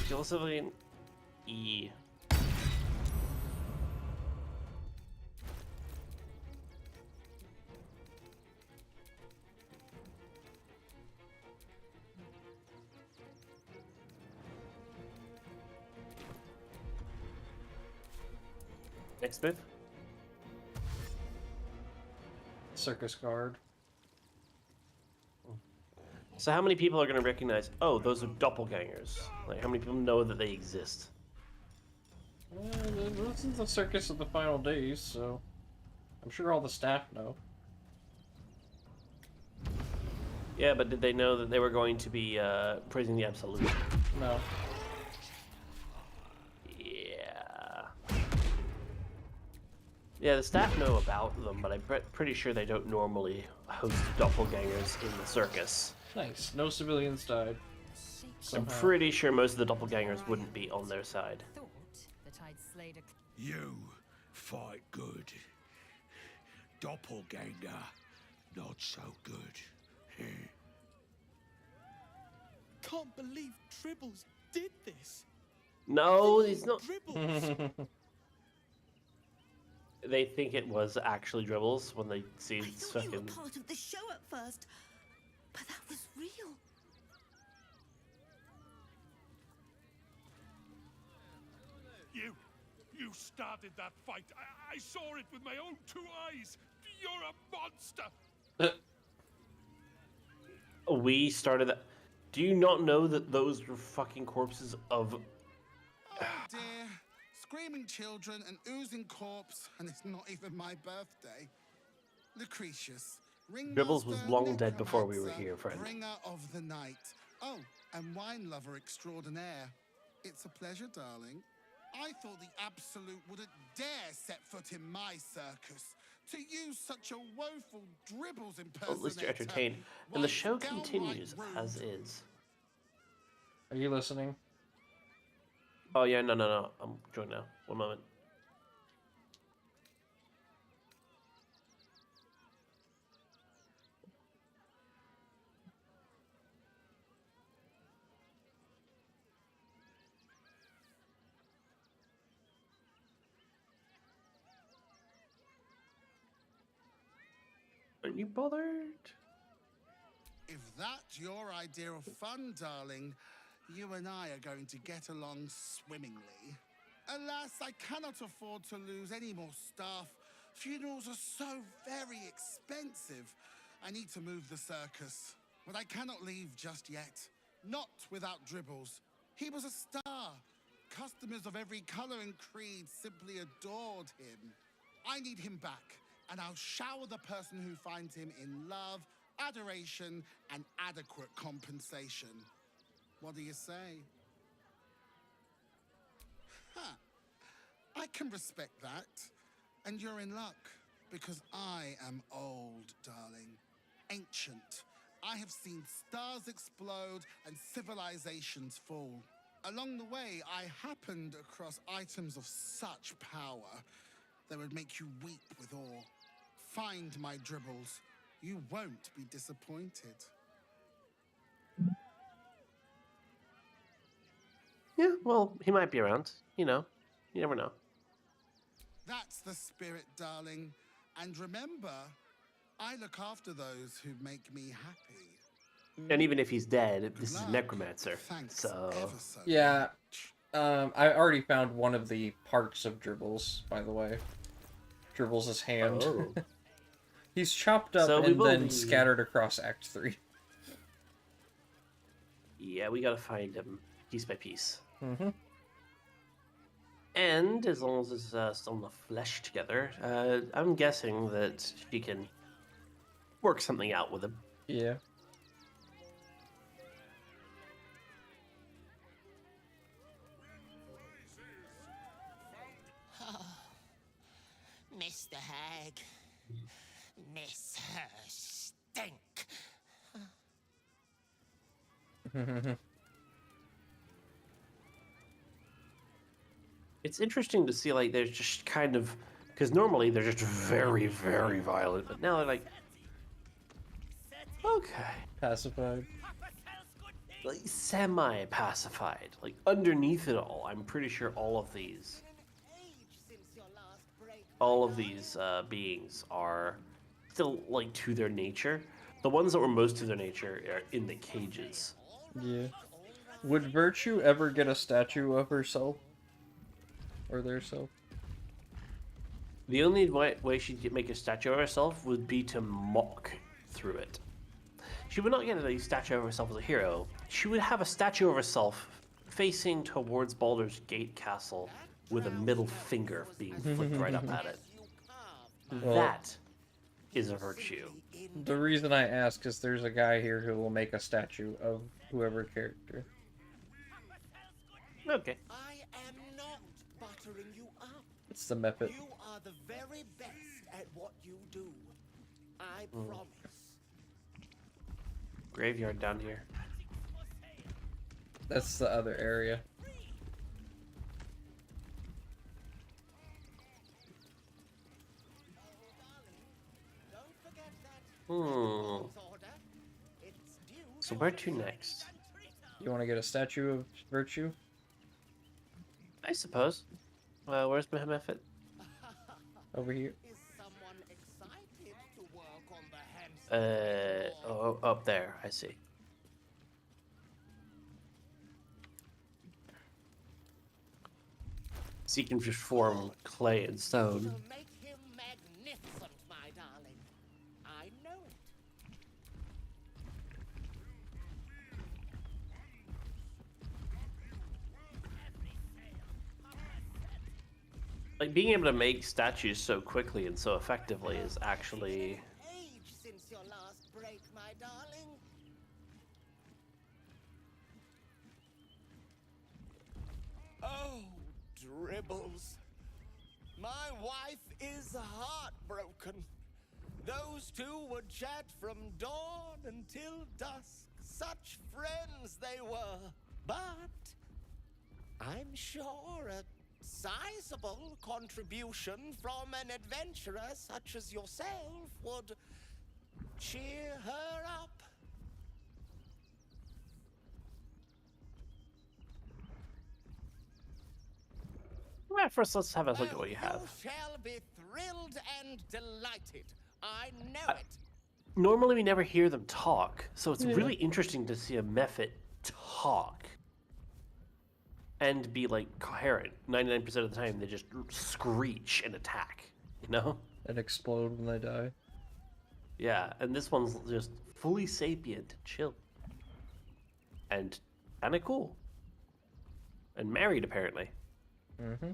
Kill civilian. E. Next move. Circus guard. So how many people are going to recognize, oh, those are doppelgangers? Like, how many people know that they exist? This is the circus of the final days, so I'm sure all the staff know. Yeah, but did they know that they were going to be praising the Absolute? No. Yeah, the staff know about them, but I'm pretty sure they don't normally host doppelgangers in the circus. Nice. No civilians died. I'm pretty sure most of the doppelgangers wouldn't be on their side. You fight good. Doppelganger, not so good. Can't believe Tribbles did this. No, it's not. Dribbles. They think it was actually Dribbles when they see I it's thought you were fucking. part of the show at first, but that was real. You started that fight. I saw it with my own 2 eyes. You're a monster. We started that. Do you not know that those were fucking corpses of? Oh dear. Screaming children, an oozing corpse, and it's not even my birthday. Lucretius, Dribbles was long dead before we were here, friend. bringer of the night. Oh, and wine lover extraordinaire. It's a pleasure, darling. I thought the Absolute wouldn't dare set foot in my circus. To use such a woeful Dribbles impersonator. Well, at least you're entertained. And the show continues as is. Are you listening? Oh, yeah, no. I'm joining now. One moment. Are you bothered? If that's your idea of fun, darling, you and I are going to get along swimmingly. Alas, I cannot afford to lose any more staff. Funerals are so very expensive. I need to move the circus, but I cannot leave just yet. Not without Dribbles. He was a star. Customers of every color and creed simply adored him. I need him back, and I'll shower the person who finds him in love, adoration, and adequate compensation. What do you say? Huh. I can respect that. And you're in luck, because I am old, darling. Ancient. I have seen stars explode and civilizations fall. Along the way, I happened across items of such power that would make you weep with awe. Find my Dribbles. You won't be disappointed. Yeah, well, he might be around. You know, you never know. That's the spirit, darling. And remember, I look after those who make me happy. And even if he's dead, this is a necromancer. So Yeah. I already found one of the parts of Dribbles, by the way. Dribbles' hand. Oh. He's chopped up So we and will then be- scattered across Act 3. Yeah, we gotta find him piece by piece. Mm-hmm. And as long as it's still in the flesh together, I'm guessing that she can work something out with him. Yeah. Mr. Hag. Miss her stink. It's interesting to see, like, there's just kind of... Because normally they're just very, very violent, but now they're like... Okay. Pacified. Like, semi-pacified. Like, underneath it all, I'm pretty sure all of these beings are still, like, to their nature. The ones that were most to their nature are in the cages. Yeah. Would Virtue ever get a statue of herself? Or their self? The only way she'd make a statue of herself would be to mock through it. She would not get a statue of herself as a hero. She would have a statue of herself facing towards Baldur's Gate Castle with a middle finger being flipped right up at it. Well, That is a virtue. The reason I ask is there's a guy here who will make a statue of whoever character. Okay. I am not buttering you up. It's the method. You are the very best at what you do. I promise. Graveyard down here. That's the other area. So where to next? You want to get a statue of Virtue? I suppose. Where's my method? Over here. Up there. I see. So you can just form clay and stone. Make him magnificent, my darling. I know it. Like, being able to make statues so quickly and so effectively is actually... Age since your last break, my darling. comes. My wife is heartbroken. Those two would chat from dawn until dusk. Such friends they were. But I'm sure a sizable contribution from an adventurer such as yourself would cheer her up. Well, first, let's have a look at what you have. You shall be thrilled and delighted. I know it. Normally, we never hear them talk, so it's really interesting to see a Mephit talk and be like coherent. 99% of the time, they just screech and attack. You know? And explode when they die. Yeah, and this one's just fully sapient, chill, and kind of cool, and married apparently. Mm-hmm.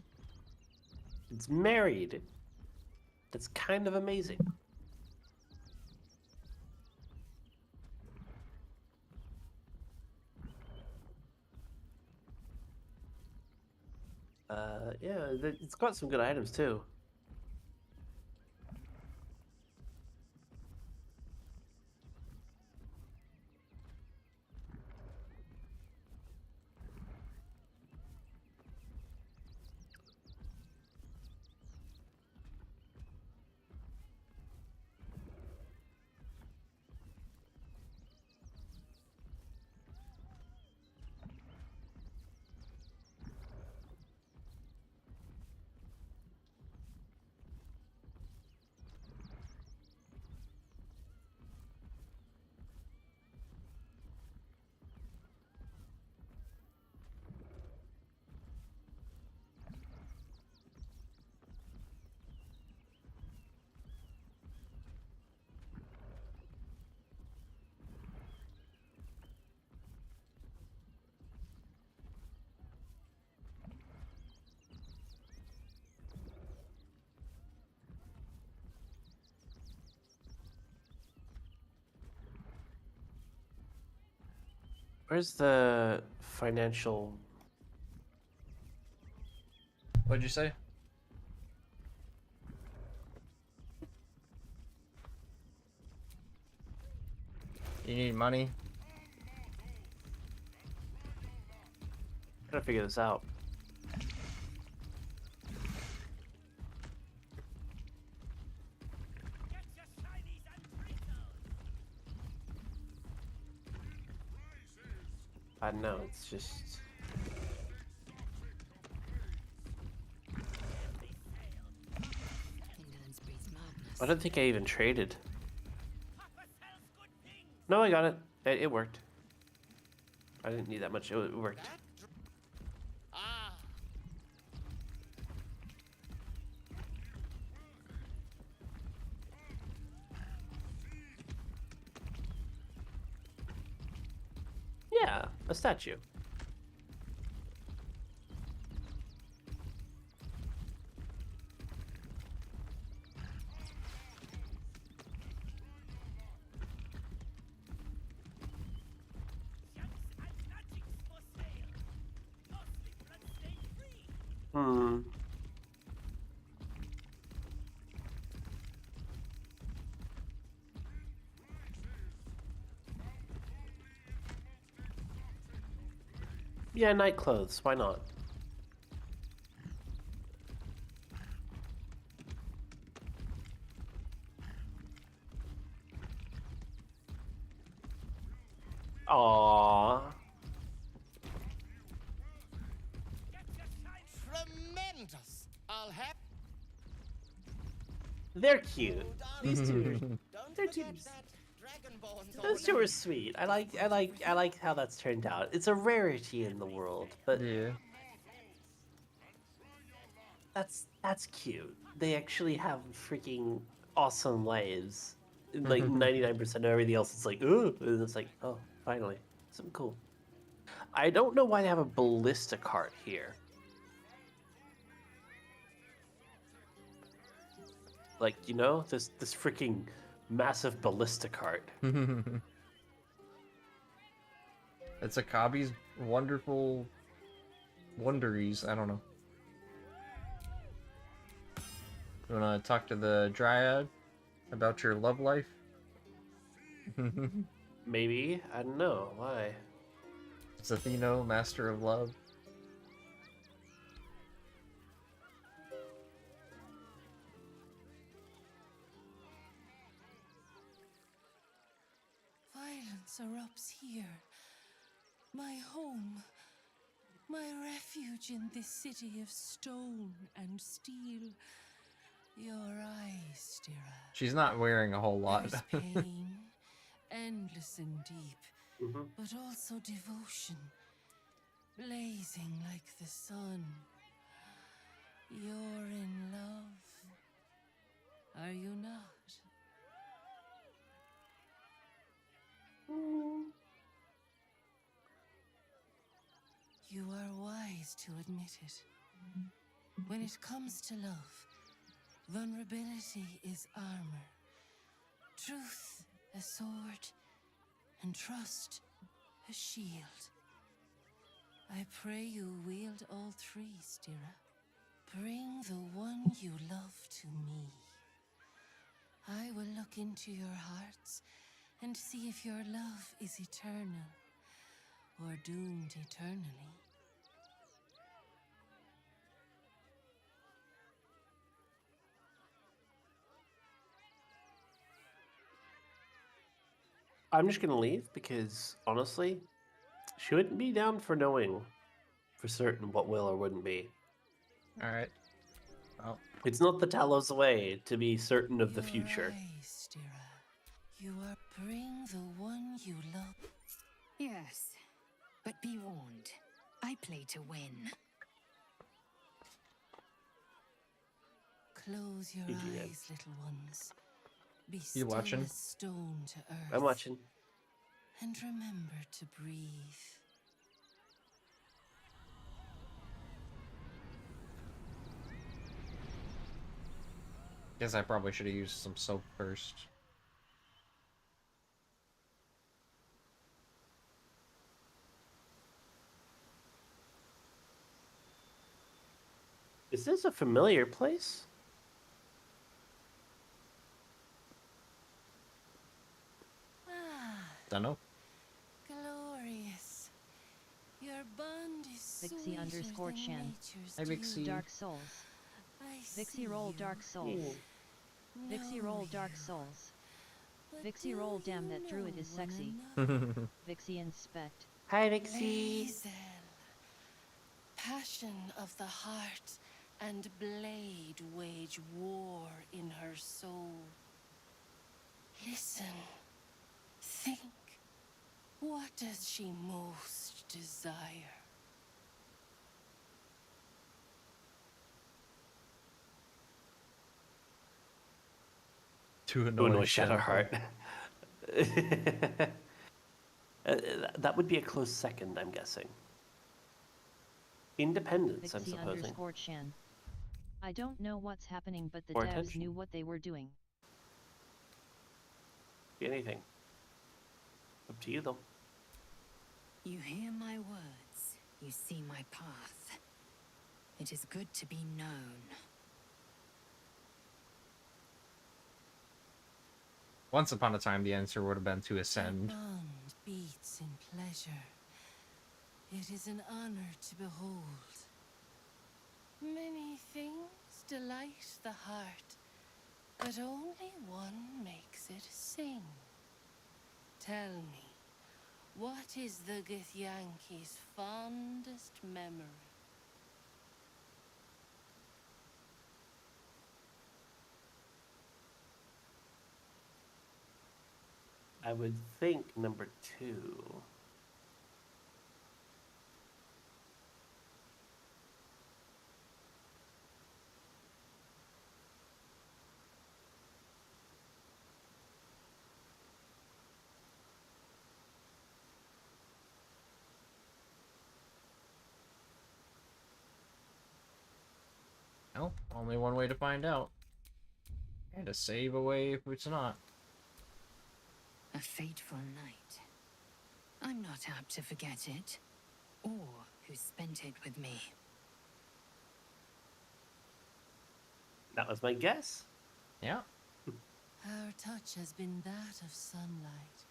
It's married. That's kind of amazing. Yeah, it's got some good items too. Where's the financial? What'd you say? You need money? Gotta figure this out. I know, it's just... I don't think I even traded. No, I got it. It worked. I didn't need that much. It worked. Yeah, a statue. Hmm. Yeah, night clothes. Why not? Aww. Tremendous. I'll have. They're cute. These two. They're cute. Those two are sweet. I like how that's turned out. It's a rarity in the world, but yeah, that's cute. They actually have freaking awesome lives. Like 99% of everything else is like, ooh, and it's like, oh, finally, something cool. I don't know why they have a ballista cart here. Like, you know, this freaking massive ballista cart. It's a Kabi's wonderful wonderies. I don't know. You wanna talk to the Dryad about your love life? Maybe. I don't know. Why? It's Atheno, Master of Love. Violence erupts here. My home. My refuge in this city of stone and steel. Your eyes, Stira. She's not wearing a whole lot. There's pain, endless and deep, Mm-hmm. but also devotion, blazing like the sun. You're in love, are you not? You are wise to admit it. When it comes to love, vulnerability is armor, truth a sword, and trust a shield. I pray you wield all three, Stira. Bring the one you love to me. I will look into your hearts and see if your love is eternal or doomed eternally. I'm just gonna leave because honestly, she wouldn't be down for knowing for certain what will or wouldn't be. Alright. Oh. It's not the Talos way to be certain of the future. Eyes, Stira. You are bring the one you love. Yes, but be warned. I play to win. Close your GG, man. eyes, little ones. Be You still watching? as stone to earth. I'm watching. And remember to breathe. Guess I probably should have used some soap first. Is this a familiar place? Dunno. Glorious. Your bond is Vixie underscore than Chan. nature's Hi, Vixie. Dark Souls. I Vixie see roll you. Dark Souls. Vixie Know roll Dark you. Souls. But Vixie do roll damn you that druid know is one sexy. another? Vixie inspect. Hi, Vixie. Lae'zel, passion of the heart and blade wage war in her soul. Listen, think, what does she most desire? To To annoy Shadowheart. That would be a close second, I'm guessing. Independence, I'm Vixie supposing. underscore Chan. I don't know what's happening, but the Or devs attention. knew what they were doing. Be anything. Up to you, though. You hear my words. You see my path. It is good to be known. Once upon a time, the answer would have been to ascend. Our bond beats in pleasure. It is an honor to behold. Many things delight the heart, but only one makes it sing. Tell me, what is the Githyanki's fondest memory? I would think number 2. Well, only one way to find out. And to save away if it's not. A fateful night. I'm not apt to forget it, or who spent it with me. That was my guess. Yeah. Our touch has been that of sunlight.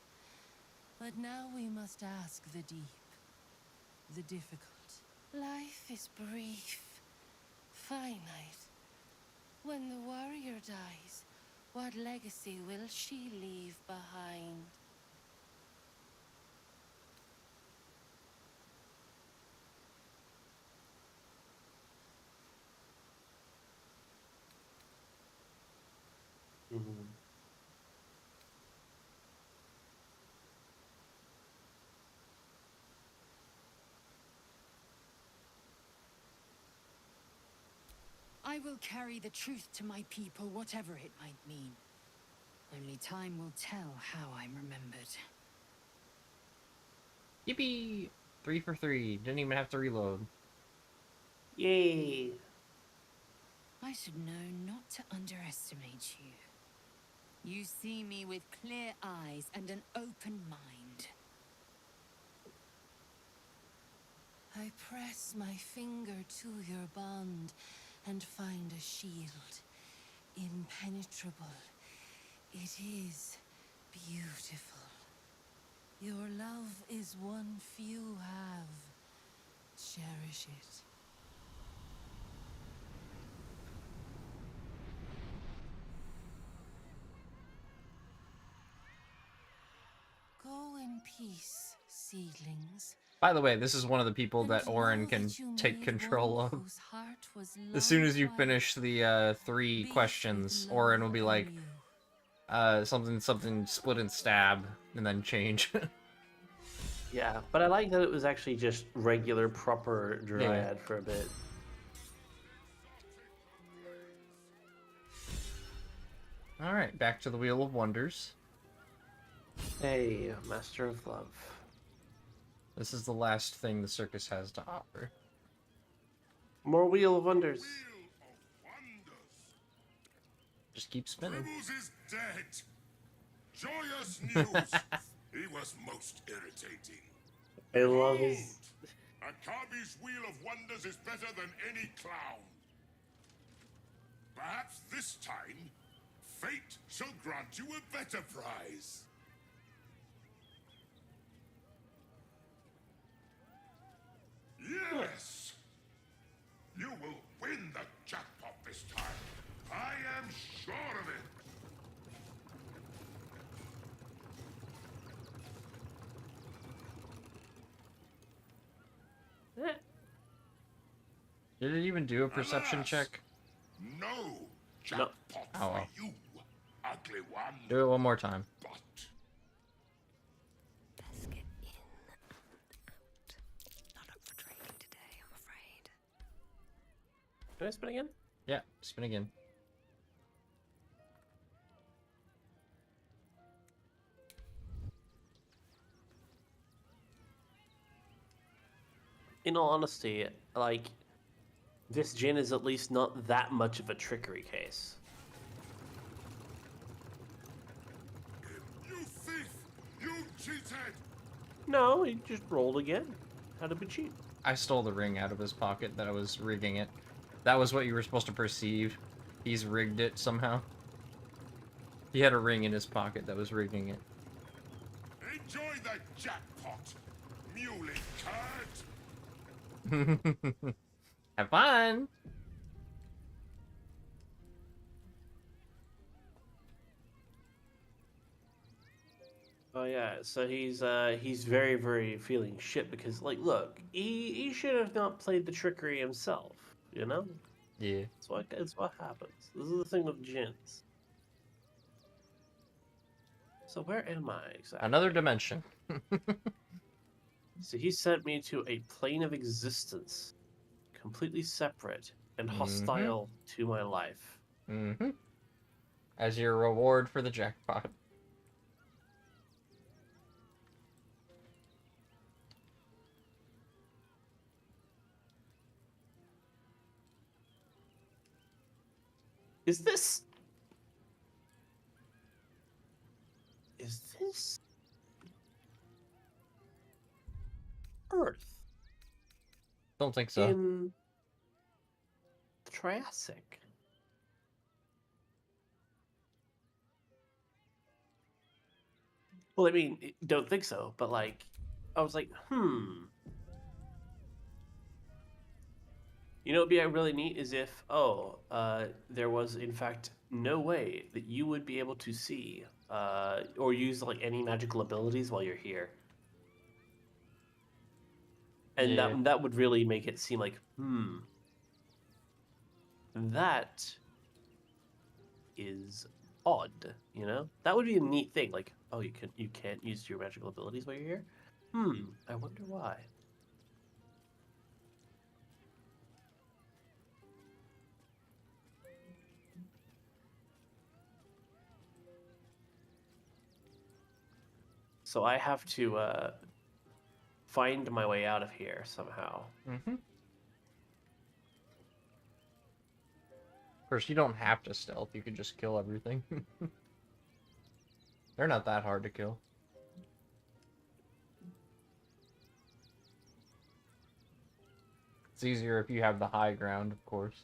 But now we must ask the deep, the difficult. Life is brief, finite. When the warrior dies, what legacy will she leave behind? Mm-hmm. I will carry the truth to my people, whatever it might mean. Only time will tell how I'm remembered. Yippee! 3 for 3. Didn't even have to reload. Yay! I should know not to underestimate you. You see me with clear eyes and an open mind. I press my finger to your bond and find a shield. Impenetrable. It is beautiful. Your love is one few have. Cherish it. Go in peace, seedlings. By the way, this is one of the people that And Orin know can that you take made control one of. whose heart was As soon long as you quiet. finish the 3 questions, Orin will be like, something split and stab, and then change. Yeah, but I like that it was actually just regular, proper Dryad for a bit. Alright, back to the Wheel of Wonders. Hey, Master of Love. This is the last thing the circus has to offer. More Wheel of Wonders. Just keep spinning. Dribbles is dead. Joyous news. He was most irritating. I love his... Akabi's Wheel of Wonders is better than any clown. Perhaps this time, fate shall grant you a better prize. Yes! You will win the jackpot this time. I am sure of it. Did it even do a perception check? No jackpot Oh, for well. you, ugly one. Do it one more time. Best get in and out. Not up for trading today, I'm afraid. Can I spin again? Yeah, spin again. In all honesty, like, this gin is at least not that much of a trickery case. You thief! You cheated! No, he just rolled again. How to be cheap? I stole the ring out of his pocket that I was rigging it. That was what you were supposed to perceive. He's rigged it somehow. He had a ring in his pocket that was rigging it. Enjoy the jackpot, muley curt! Have fun! Oh yeah, so he's very, very feeling shit because, like, look, he should have not played the trickery himself, you know? Yeah. It's what happens. This is the thing with gins. So where am I exactly? Another dimension. So he sent me to a plane of existence, completely separate and hostile to my life. Mm-hmm. As your reward for the jackpot. Is this Earth? Don't think so. In the Triassic. Well, I mean, don't think so, but like, I was like, You know, what'd be really neat is if, there was in fact no way that you would be able to see or use like any magical abilities while you're here, and Yeah. that would really make it seem like, that is odd. You know, that would be a neat thing. Like, oh, you can't use your magical abilities while you're here. I wonder why. So I have to find my way out of here somehow. Mm-hmm. Of course, you don't have to stealth. You could just kill everything. They're not that hard to kill. It's easier if you have the high ground, of course.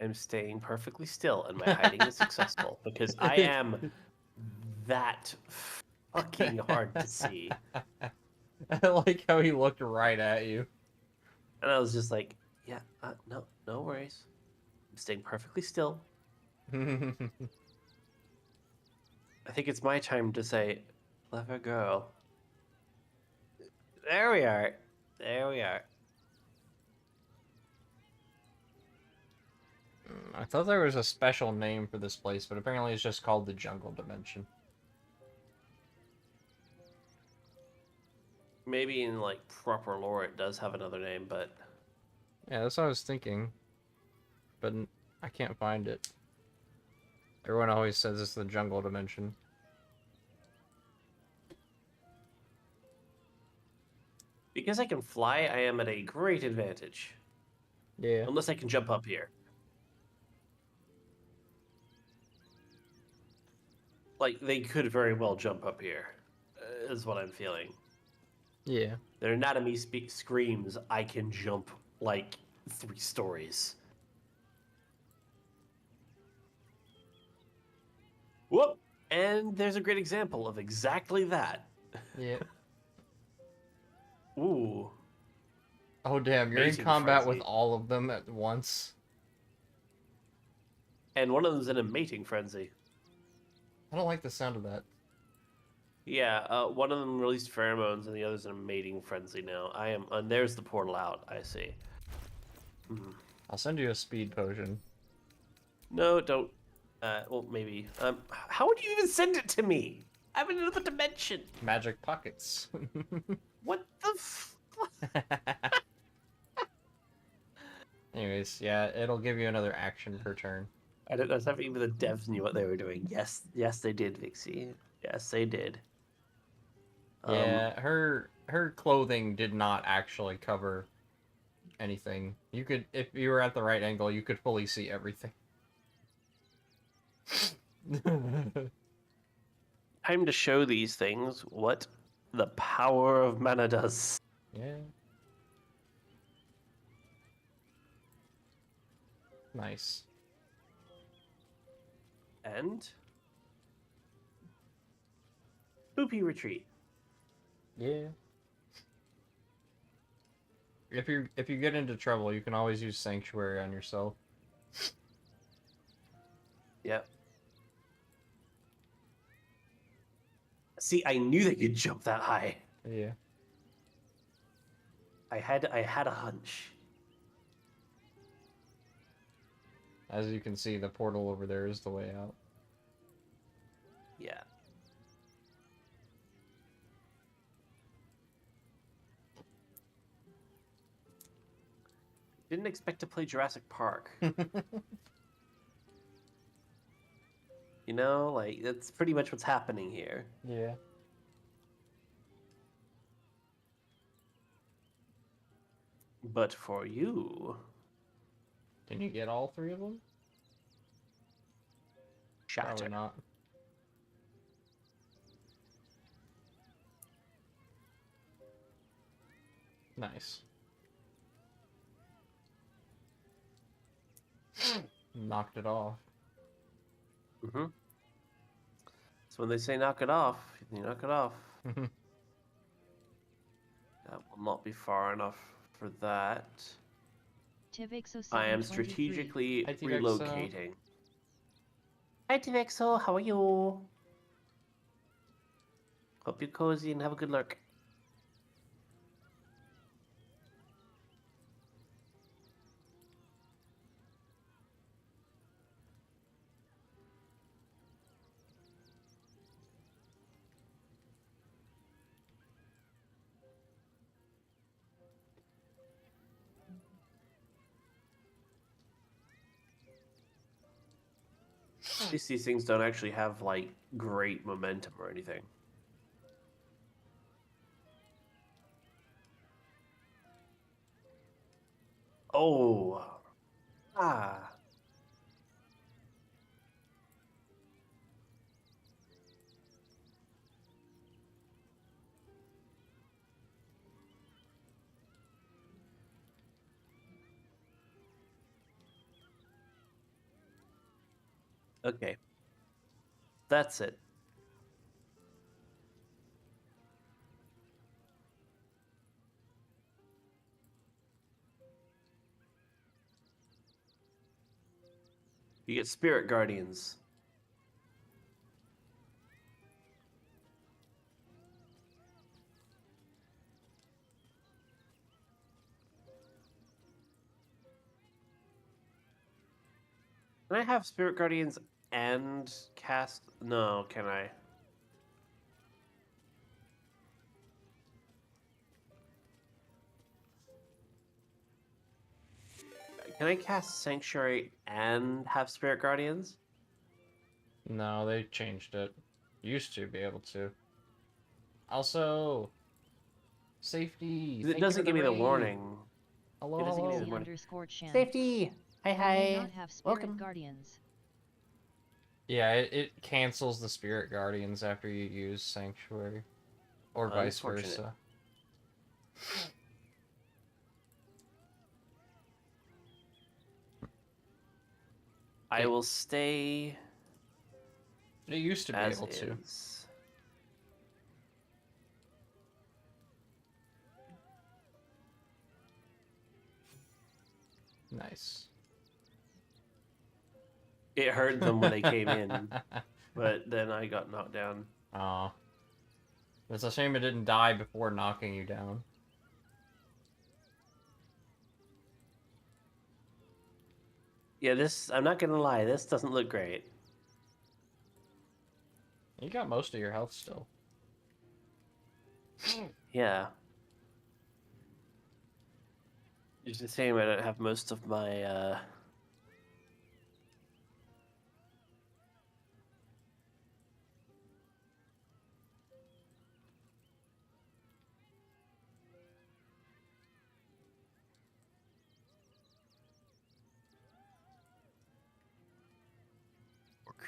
I'm staying perfectly still, and my hiding is successful because I am that fucking hard to see. I like how he looked right at you. And I was just like, yeah, no worries. I'm staying perfectly still. I think it's my time to say, clever girl. There we are. There we are. I thought there was a special name for this place, but apparently it's just called the Jungle Dimension. Maybe in like proper lore it does have another name, but yeah, that's what I was thinking, but I can't find it. Everyone always says it's the Jungle Dimension. because I can fly, I am at a great advantage. Yeah. Unless I can jump up here. Like, they could very well jump up here, is what I'm feeling. Yeah. Their anatomy screams, I can jump, like, 3 stories. Whoop! And there's a great example of exactly that. Yeah. Ooh. Oh, damn, you're in Mating combat frenzy. with all of them at once. And one of them's in a mating frenzy. I don't like the sound of that. Yeah, one of them released pheromones and the other's in a mating frenzy now. And there's the portal out, I see. I'll send you a speed potion. No, don't. Well, maybe. How would you even send it to me? I'm in another dimension. Magic pockets. What the Anyways, yeah, it'll give you another action per turn. I don't know if even the devs knew what they were doing. Yes, they did, Vixie. Yes, they did. Yeah, her clothing did not actually cover anything. You could, if you were at the right angle, you could fully see everything. Time to show these things what the power of mana does. Yeah. Nice. And Spoopy retreat. Yeah. If you get into trouble, you can always use Sanctuary on yourself. Yep. See, I knew they could jump that high. Yeah. I had a hunch. As you can see, the portal over there is the way out. Yeah. Didn't expect to play Jurassic Park. You know, like, that's pretty much what's happening here. Yeah. But for you... Can you get all 3 of them? Shatter. Probably not. Nice. Knocked it off. So when they say knock it off, you knock it off. That will not be far enough for that. I am strategically Hi, Tivexo. relocating. Hi Tivexo, how are you? Hope you're cozy and have a good lurk. At least these things don't actually have like great momentum or anything. Oh. Ah. Okay. That's it. You get spirit guardians. Can I have spirit guardians and cast? No, can I? Can I cast sanctuary and have spirit guardians? No, they changed it. Used to be able to. Also, safety. It doesn't give me the warning. Hello, It doesn't give me the hello. warning. Safety. Hi, hi. Welcome. Guardians. Yeah, it cancels the spirit guardians after you use sanctuary, or vice Unfortunate. versa. I will stay. It used to be as able to. is. Nice. It hurt them when they came in, but then I got knocked down. Aw. It's a shame it didn't die before knocking you down. Yeah, this, I'm not gonna lie, this doesn't look great. You got most of your health still. Yeah. It's a shame I don't have most of my,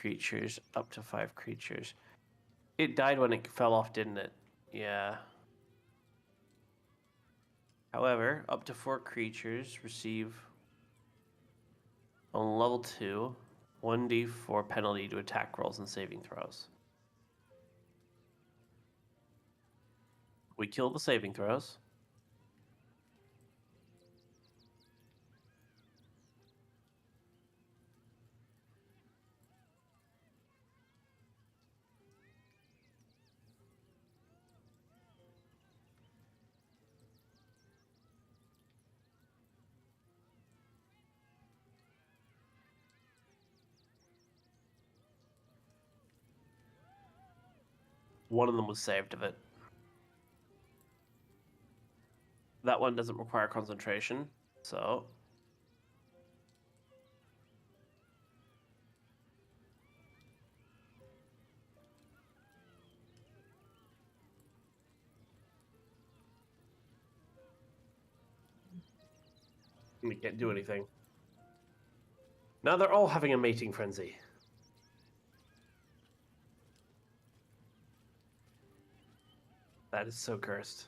creatures, up to 5 creatures. It died when it fell off, didn't it? Yeah. However, up to 4 creatures receive on level 2 1d4 penalty to attack rolls and saving throws. We kill the saving throws. One of them was saved of it. That one doesn't require concentration, so we can't do anything. Now they're all having a mating frenzy. That is so cursed.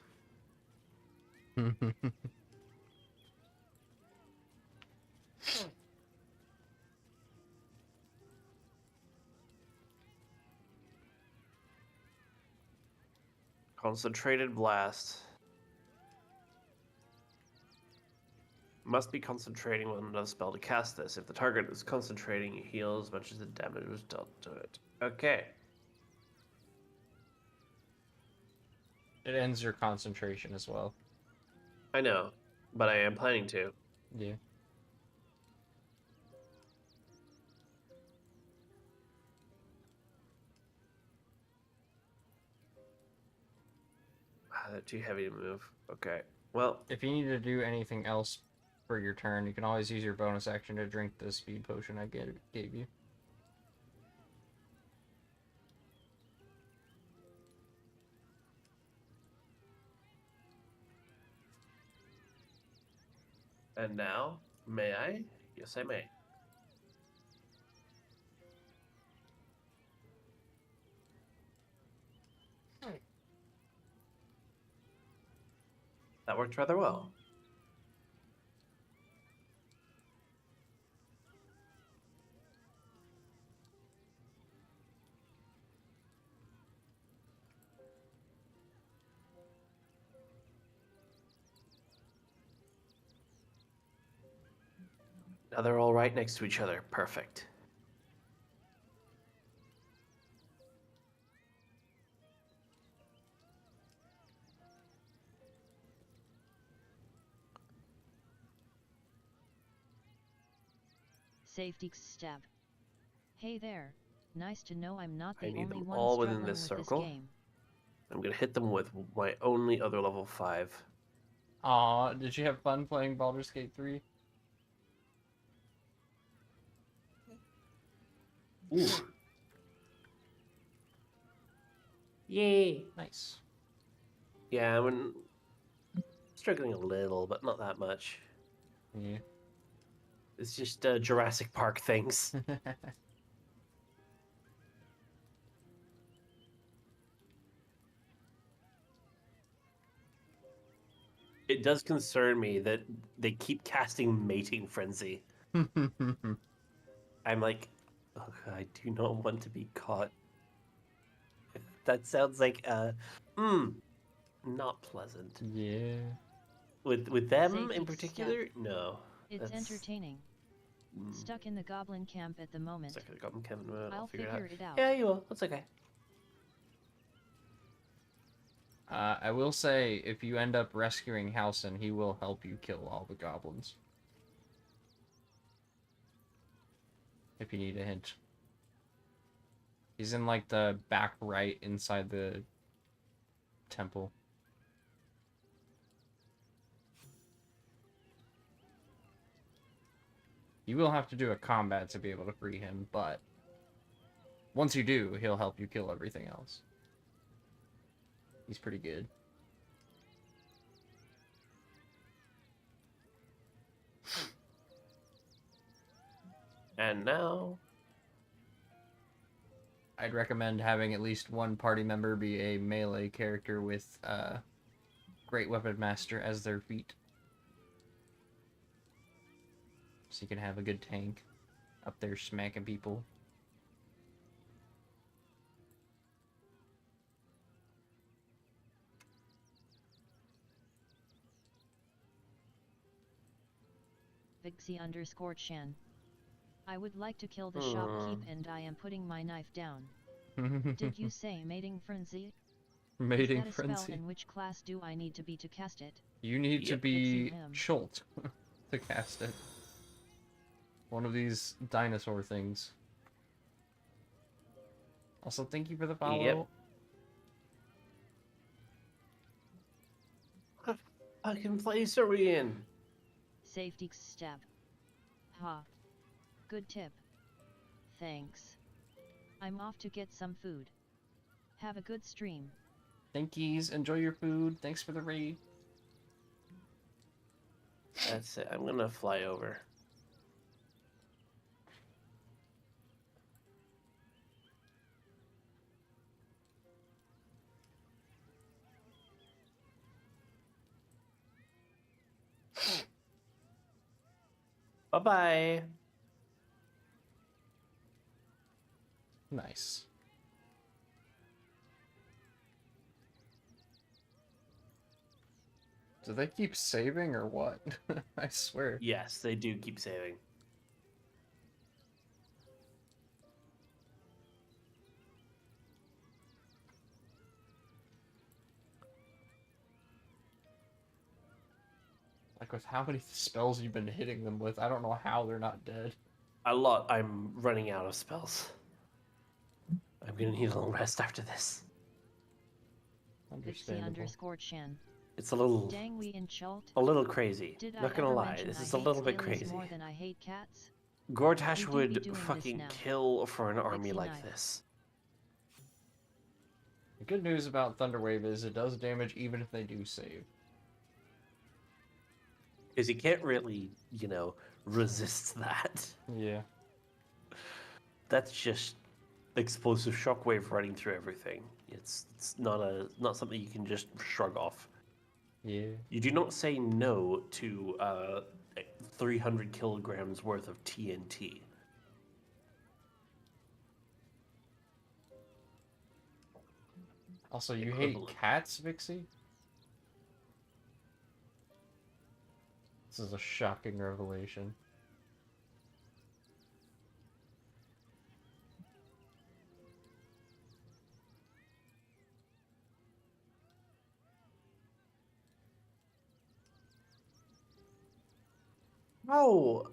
Concentrated blast. Must be concentrating when another spell to cast this. If the target is concentrating, you heal as much as the damage was dealt to it. Okay. It ends your concentration as well. I know, but I am planning to. Yeah. They're too heavy to move. Okay. Well, if you need to do anything else for your turn, you can always use your bonus action to drink the speed potion I gave you. and now, may I? Yes, I may. That worked rather well. Now they're all right next to each other. Perfect. Safety stab. Hey there. Nice to know I'm not I the need only them one all struggling within this with circle. this game. I'm gonna hit them with my only other level 5. Aw, did you have fun playing Baldur's Gate 3? Ooh. Yay. Nice. Yeah, I'm struggling a little, but not that much. Yeah. It's just Jurassic Park things. It does concern me that they keep casting Mating Frenzy. I'm like, oh, I do not want to be caught. That sounds like, not pleasant. Yeah. With them Safety in particular, step. no. It's entertaining. Stuck in the goblin camp at the moment. Stuck in the goblin camp at the moment. I'll figure it out. Yeah, you will. That's okay. I will say, if you end up rescuing Halson, he will help you kill all the goblins. If you need a hint. He's in, like, the back right inside the temple. You will have to do a combat to be able to free him, but once you do, he'll help you kill everything else. He's pretty good. And now, I'd recommend having at least one party member be a melee character with Great Weapon Master as their feet. So you can have a good tank up there smacking people. Vixie_Chan. I would like to kill the shopkeep and I am putting my knife down. Did you say mating frenzy? Mating Is that a frenzy. spell, and which class do I need to be to cast it? You need to be Vixie Schult to cast it. One of these dinosaur things. Also, thank you for the follow. Yep. I can play Syrian. Safety stab. Ha. Good tip. Thanks. I'm off to get some food. Have a good stream. Thankies. Enjoy your food. Thanks for the raid. That's it. I'm gonna fly over. Bye-bye. Nice. Do they keep saving or what? I swear. Yes, they do keep saving. Like with how many spells you've been hitting them with, I don't know how they're not dead. A lot. I'm running out of spells. I'm gonna need a little rest after this. Understandable. _Chan. It's a little, Dang, we in Chult. a little crazy. Did Not I gonna ever lie, mention this I is a hate little bit scalies crazy. more than I hate cats? Gortash We do be would doing this fucking now. kill for an army Vixie like knife. this. The good news about Thunderwave is it does damage even if they do save. Because you can't really, you know, resist that. Yeah. That's just explosive shockwave running through everything. It's not something you can just shrug off. Yeah. You do not say no to 300 kilograms worth of TNT. Also, you hate cats, Vixie? This is a shocking revelation. Oh,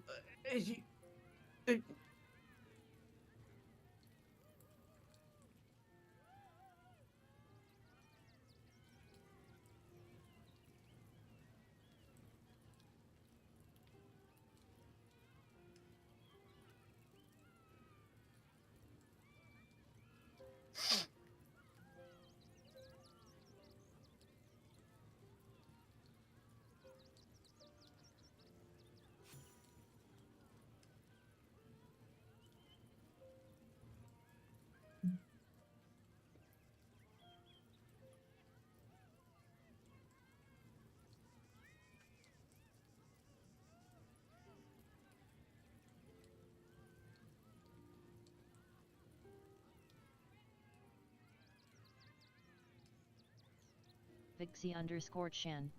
Vixie_Chan.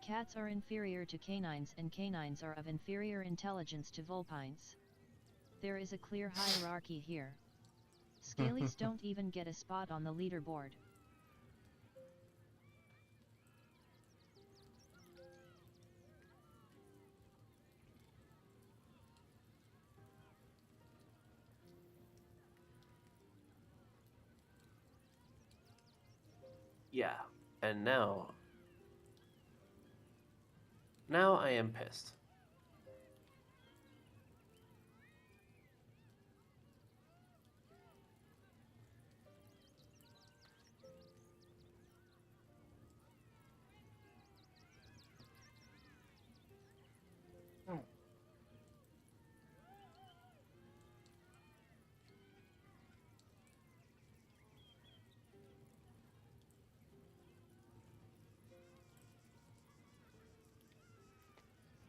Cats are inferior to canines and canines are of inferior intelligence to vulpines. There is a clear hierarchy here. Scalies don't even get a spot on the leaderboard. yeah. And now I am pissed.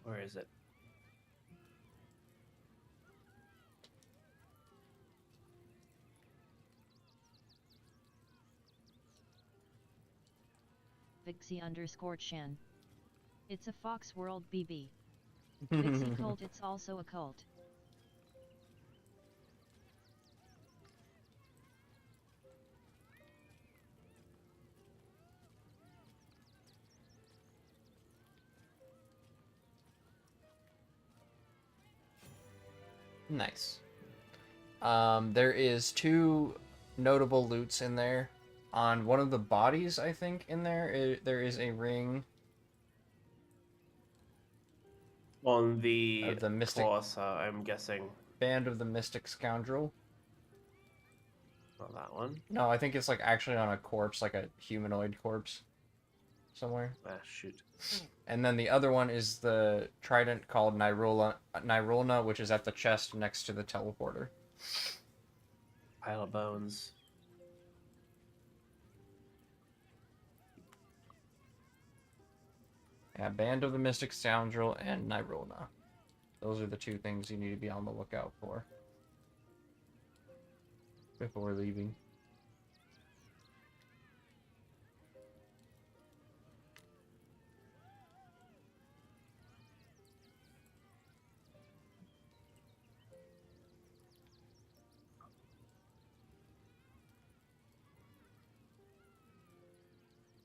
Where is it? Vixie_Chan. It's a Fox World BB. Vixie cult, it's also a cult. Nice. There is 2 notable loots in there. On one of the bodies, I think, in there, there is a ring. On the of the Mystic Colossus, I'm guessing. Band of the Mystic Scoundrel. Not that one. No, I think it's like actually on a corpse, like a humanoid corpse. Somewhere. Ah, shoot. And then the other one is the trident called Nirulna, which is at the chest next to the teleporter. Pile of bones. Yeah, Band of the Mystic Scoundrel and Nirulna. Those are the 2 things you need to be on the lookout for before leaving.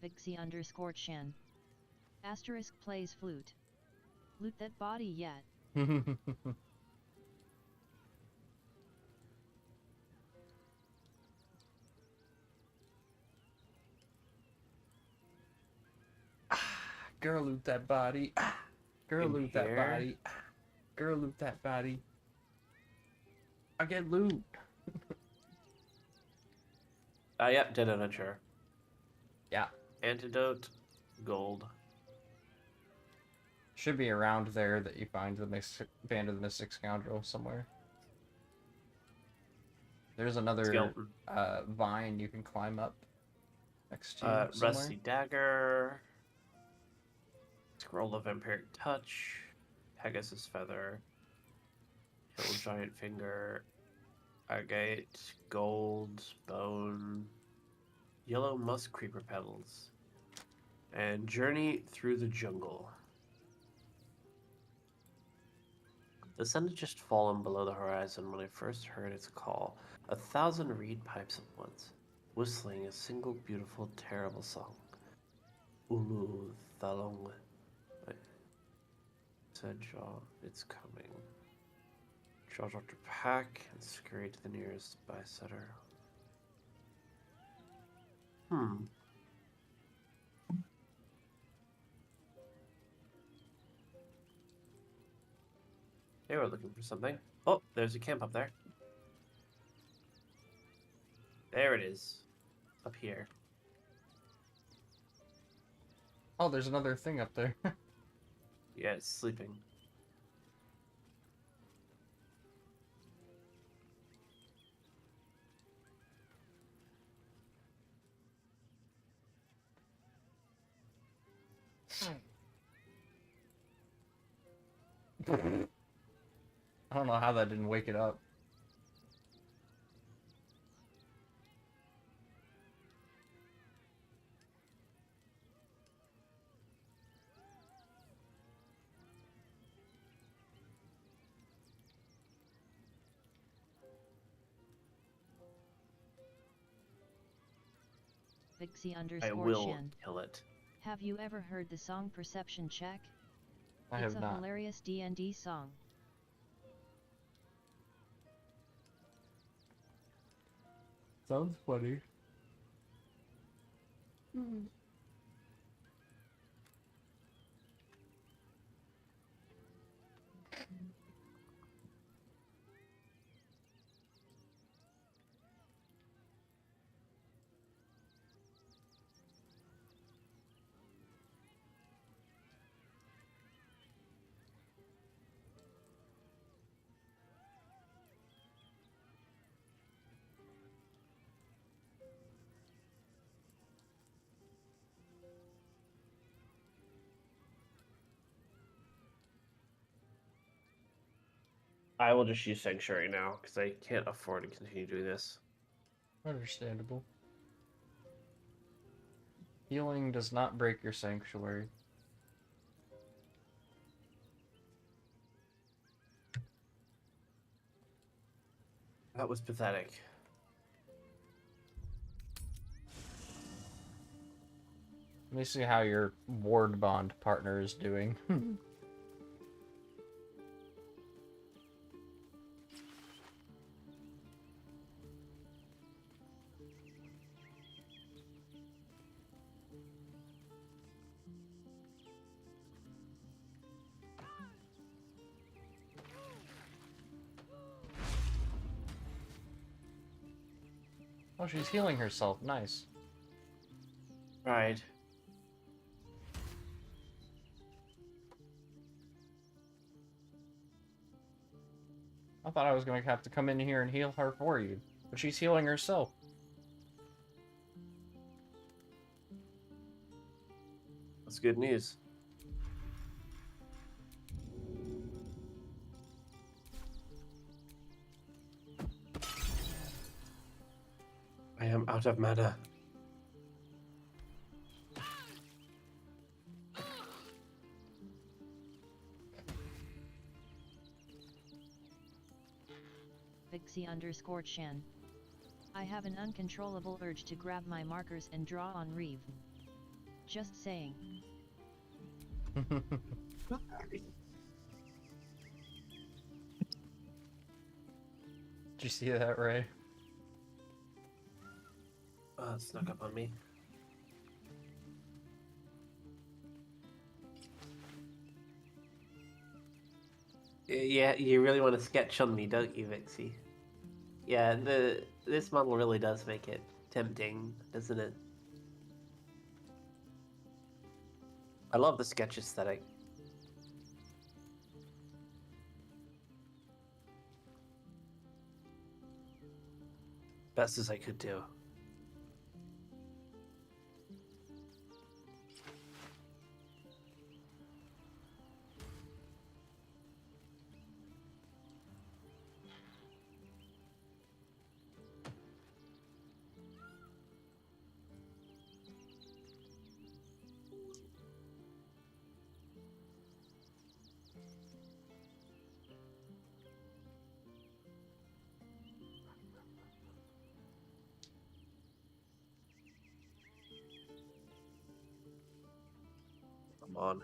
Vixie_Shan. Asterisk plays flute. Loot that body yet. Girl, loot that body. Girl, In loot that here? body. Girl, loot that body. I get loot. Yep, dead adventure. Yeah. Antidote, gold. Should be around there that you find the Band of the Mystic Scoundrel somewhere. There's another Skeleton. vine you can climb up next to you somewhere. Rusty dagger. Scroll of Vampiric Touch. Pegasus feather. Hill giant finger. Agate. Gold. Bone. Yellow musk creeper petals. And journey through the jungle. The sun had just fallen below the horizon when I first heard its call. 1,000 reed pipes at once, whistling a single beautiful, terrible song. Ulu Thalong, said Jaw, it's coming. Jaw dropped her pack and scurried to the nearest bysetter. They were looking for something. Oh, there's a camp up there. There it is. Up here. Oh, there's another thing up there. Yeah, it's sleeping. I don't know how that didn't wake it up. I will Vixie_Shan. kill it. Have you ever heard the song Perception Check? I It's have a not. hilarious D&D song. Sounds funny. I will just use Sanctuary now, because I can't afford to continue doing this. Understandable. Healing does not break your sanctuary. That was pathetic. Let me see how your ward bond partner is doing. Oh, she's healing herself. Nice. Right. I thought I was going to have to come in here and heal her for you, but she's healing herself. That's good news. I am out of mana. Vixie_Shan. I have an uncontrollable urge to grab my markers and draw on Reeve. Just saying. Did you see that, Ray? Oh, it snuck up on me. Yeah, you really want to sketch on me, don't you, Vixie? Yeah, this model really does make it tempting, doesn't it? I love the sketch aesthetic. Best as I could do. Come on.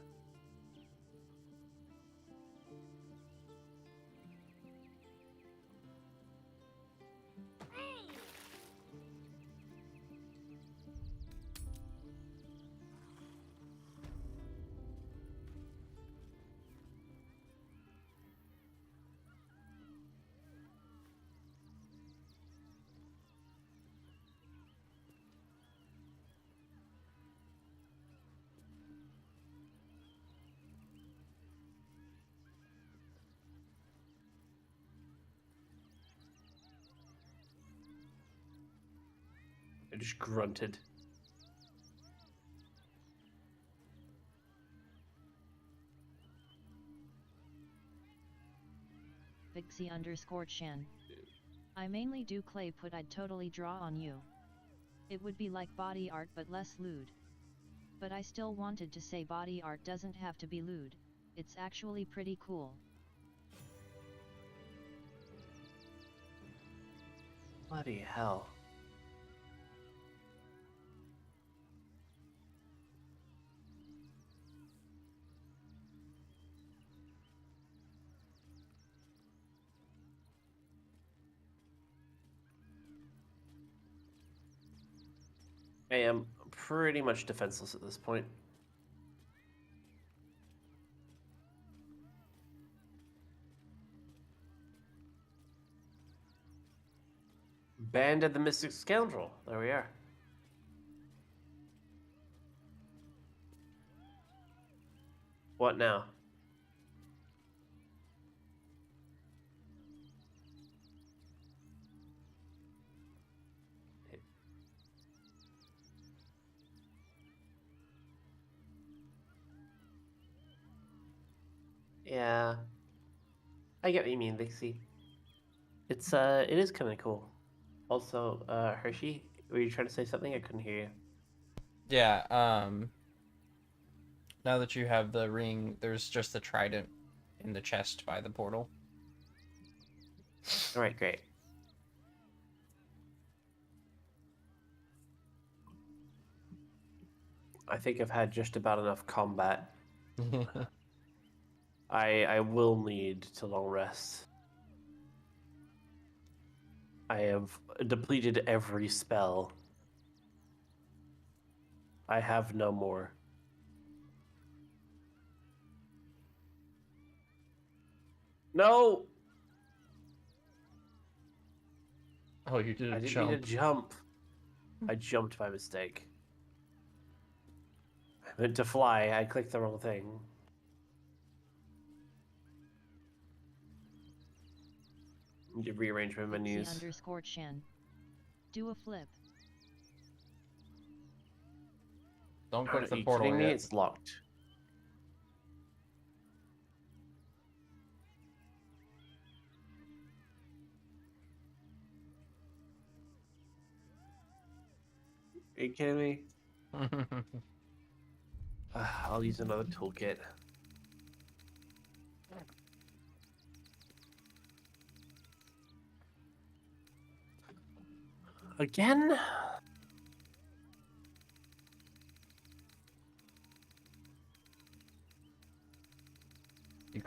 I just grunted. Vixie_Chan. I mainly do clay put. I'd totally draw on you. It would be like body art but less lewd. But I still wanted to say body art doesn't have to be lewd, it's actually pretty cool. Bloody hell. I am pretty much defenseless at this point. Band of the Mystic Scoundrel. There we are. What now? Yeah. I get what you mean, Vixie. It is kind of cool. Also, Hershey, were you trying to say something? I couldn't hear you. Yeah, now that you have the ring, there's just the trident in the chest by the portal. Alright, great. I think I've had just about enough combat. I will need to long rest. I have depleted every spell. I have no more. No! Oh, you did a I didn't jump. mean to jump. I jumped by mistake. I meant to fly. I clicked the wrong thing. Need to rearrange my menus. Vixie_Chan. Do a flip. Don't click Are the you portal kidding me? yet. It's locked. Are you kidding me? I'll use another toolkit. Again?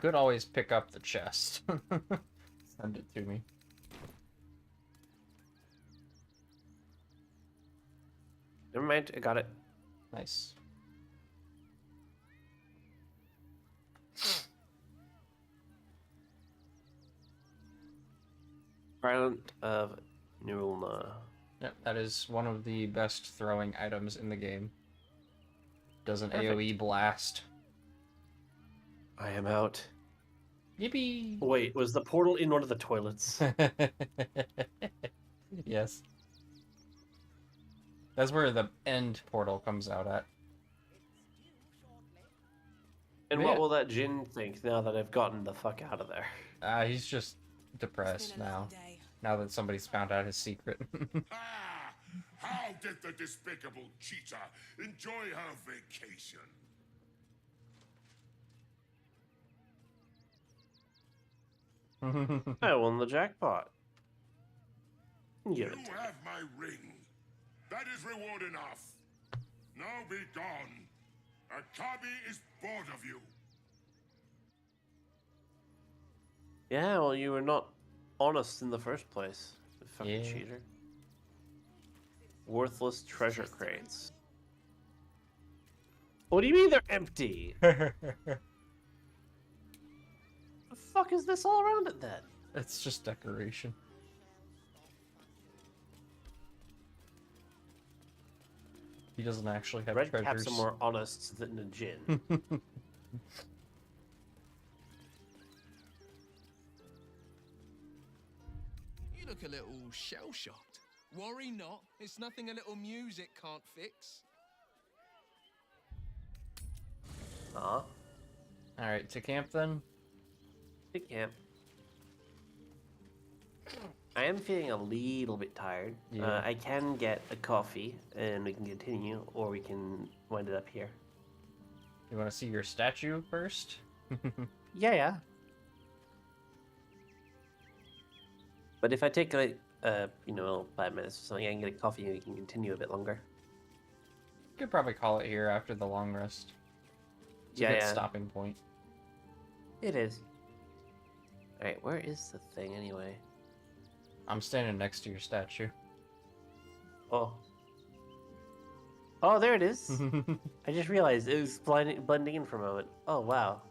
could always pick up the chest. Send it to me. Never mind, I got it. Nice. Trident of Nirulna. Yep, that is one of the best throwing items in the game. Does an Perfect. AoE blast. I am out. Yippee! Wait, was the portal in one of the toilets? Yes. That's where the end portal comes out at. And Yeah. what will that Jin think now that I've gotten the fuck out of there? He's just depressed now. Now that somebody's found out his secret. How did the despicable cheetah enjoy her vacation? I won the jackpot. You have my ring. That is reward enough. Now be gone. Akabi is bored of you. Yeah, well, you were not honest in the first place, you fucking Yeah. cheater. Worthless treasure crates. What do you mean they're empty? The fuck is this all around it then? It's just decoration. He doesn't actually have Red treasures. Caps are more honest than a Jin. You look a little shell-shocked. Worry not, it's nothing a little music can't fix. Alright, to camp then? To camp. I am feeling a little bit tired. Yeah. I can get a coffee and we can continue, or we can wind it up here. You want to see your statue first? Yeah. But if I take like, 5 minutes or something, I can get a coffee and we can continue a bit longer. Could probably call it here after the long rest. It's a good stopping point. It is. Alright, where is the thing anyway? I'm standing next to your statue. Oh, there it is. I just realized it was blending in for a moment. Oh, wow.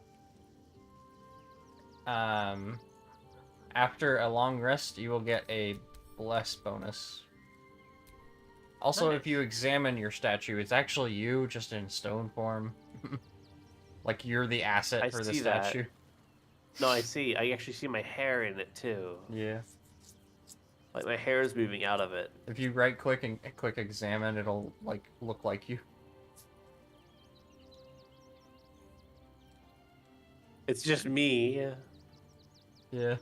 After a long rest, you will get a bless bonus. Also, if you examine your statue, it's actually you, just in stone form. Like you're the asset for the statue. No, I see. I actually see my hair in it too. Yeah. Like my hair is moving out of it. If you right click and click examine, it'll like look like you. It's just me. Yeah.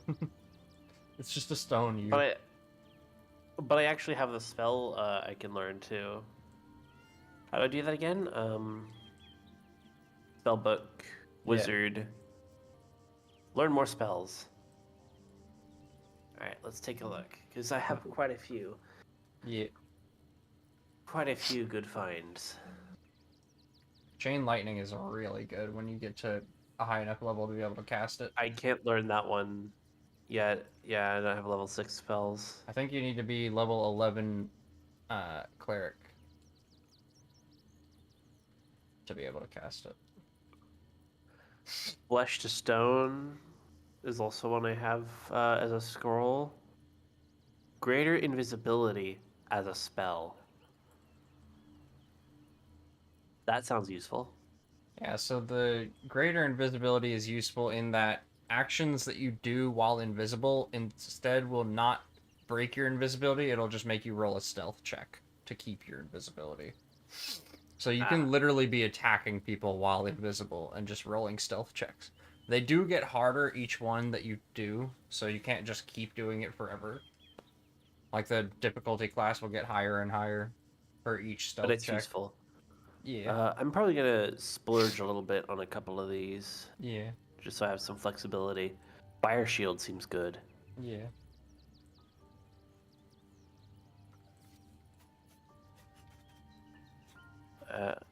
It's just a stone you. But I actually have the spell I can learn too. How do I do that again? Spell book, wizard. Learn more spells. Alright, let's take a look. Because I have quite a few. Yeah. Quite a few good finds. Chain lightning is really good when you get to a high enough level to be able to cast it. I can't learn that one yet. Yeah, I don't have level 6 spells. I think you need to be level 11 cleric to be able to cast it. Flesh to Stone is also one I have as a scroll. Greater Invisibility as a spell. That sounds useful. Yeah, so the greater invisibility is useful in that actions that you do while invisible instead will not break your invisibility, it'll just make you roll a stealth check to keep your invisibility. So you can literally be attacking people while invisible and just rolling stealth checks. They do get harder each one that you do, so you can't just keep doing it forever. Like the difficulty class will get higher and higher for each stealth check. But it's useful. Yeah. I'm probably gonna splurge a little bit on a couple of these. Yeah. Just so I have some flexibility. Fire Shield seems good. Yeah.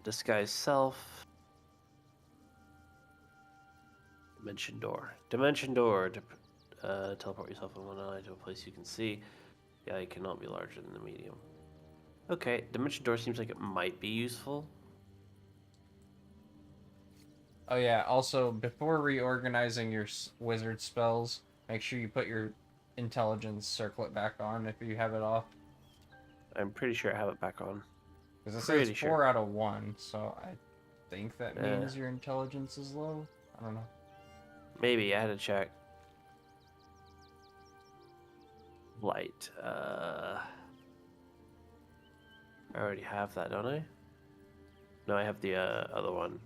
Disguise Self. Dimension door. Dimension door. Teleport yourself from one eye to a place you can see. Yeah, it cannot be larger than the medium. Okay, dimension door seems like it might be useful. Oh yeah, also, before reorganizing your wizard spells, make sure you put your intelligence circlet back on if you have it off. I'm pretty sure I have it back on. Because it Pretty says sure. 4 out of 1, so I think that means your intelligence is low. I don't know. Maybe, I had to check. Light. I already have that, don't I? No, I have the other one.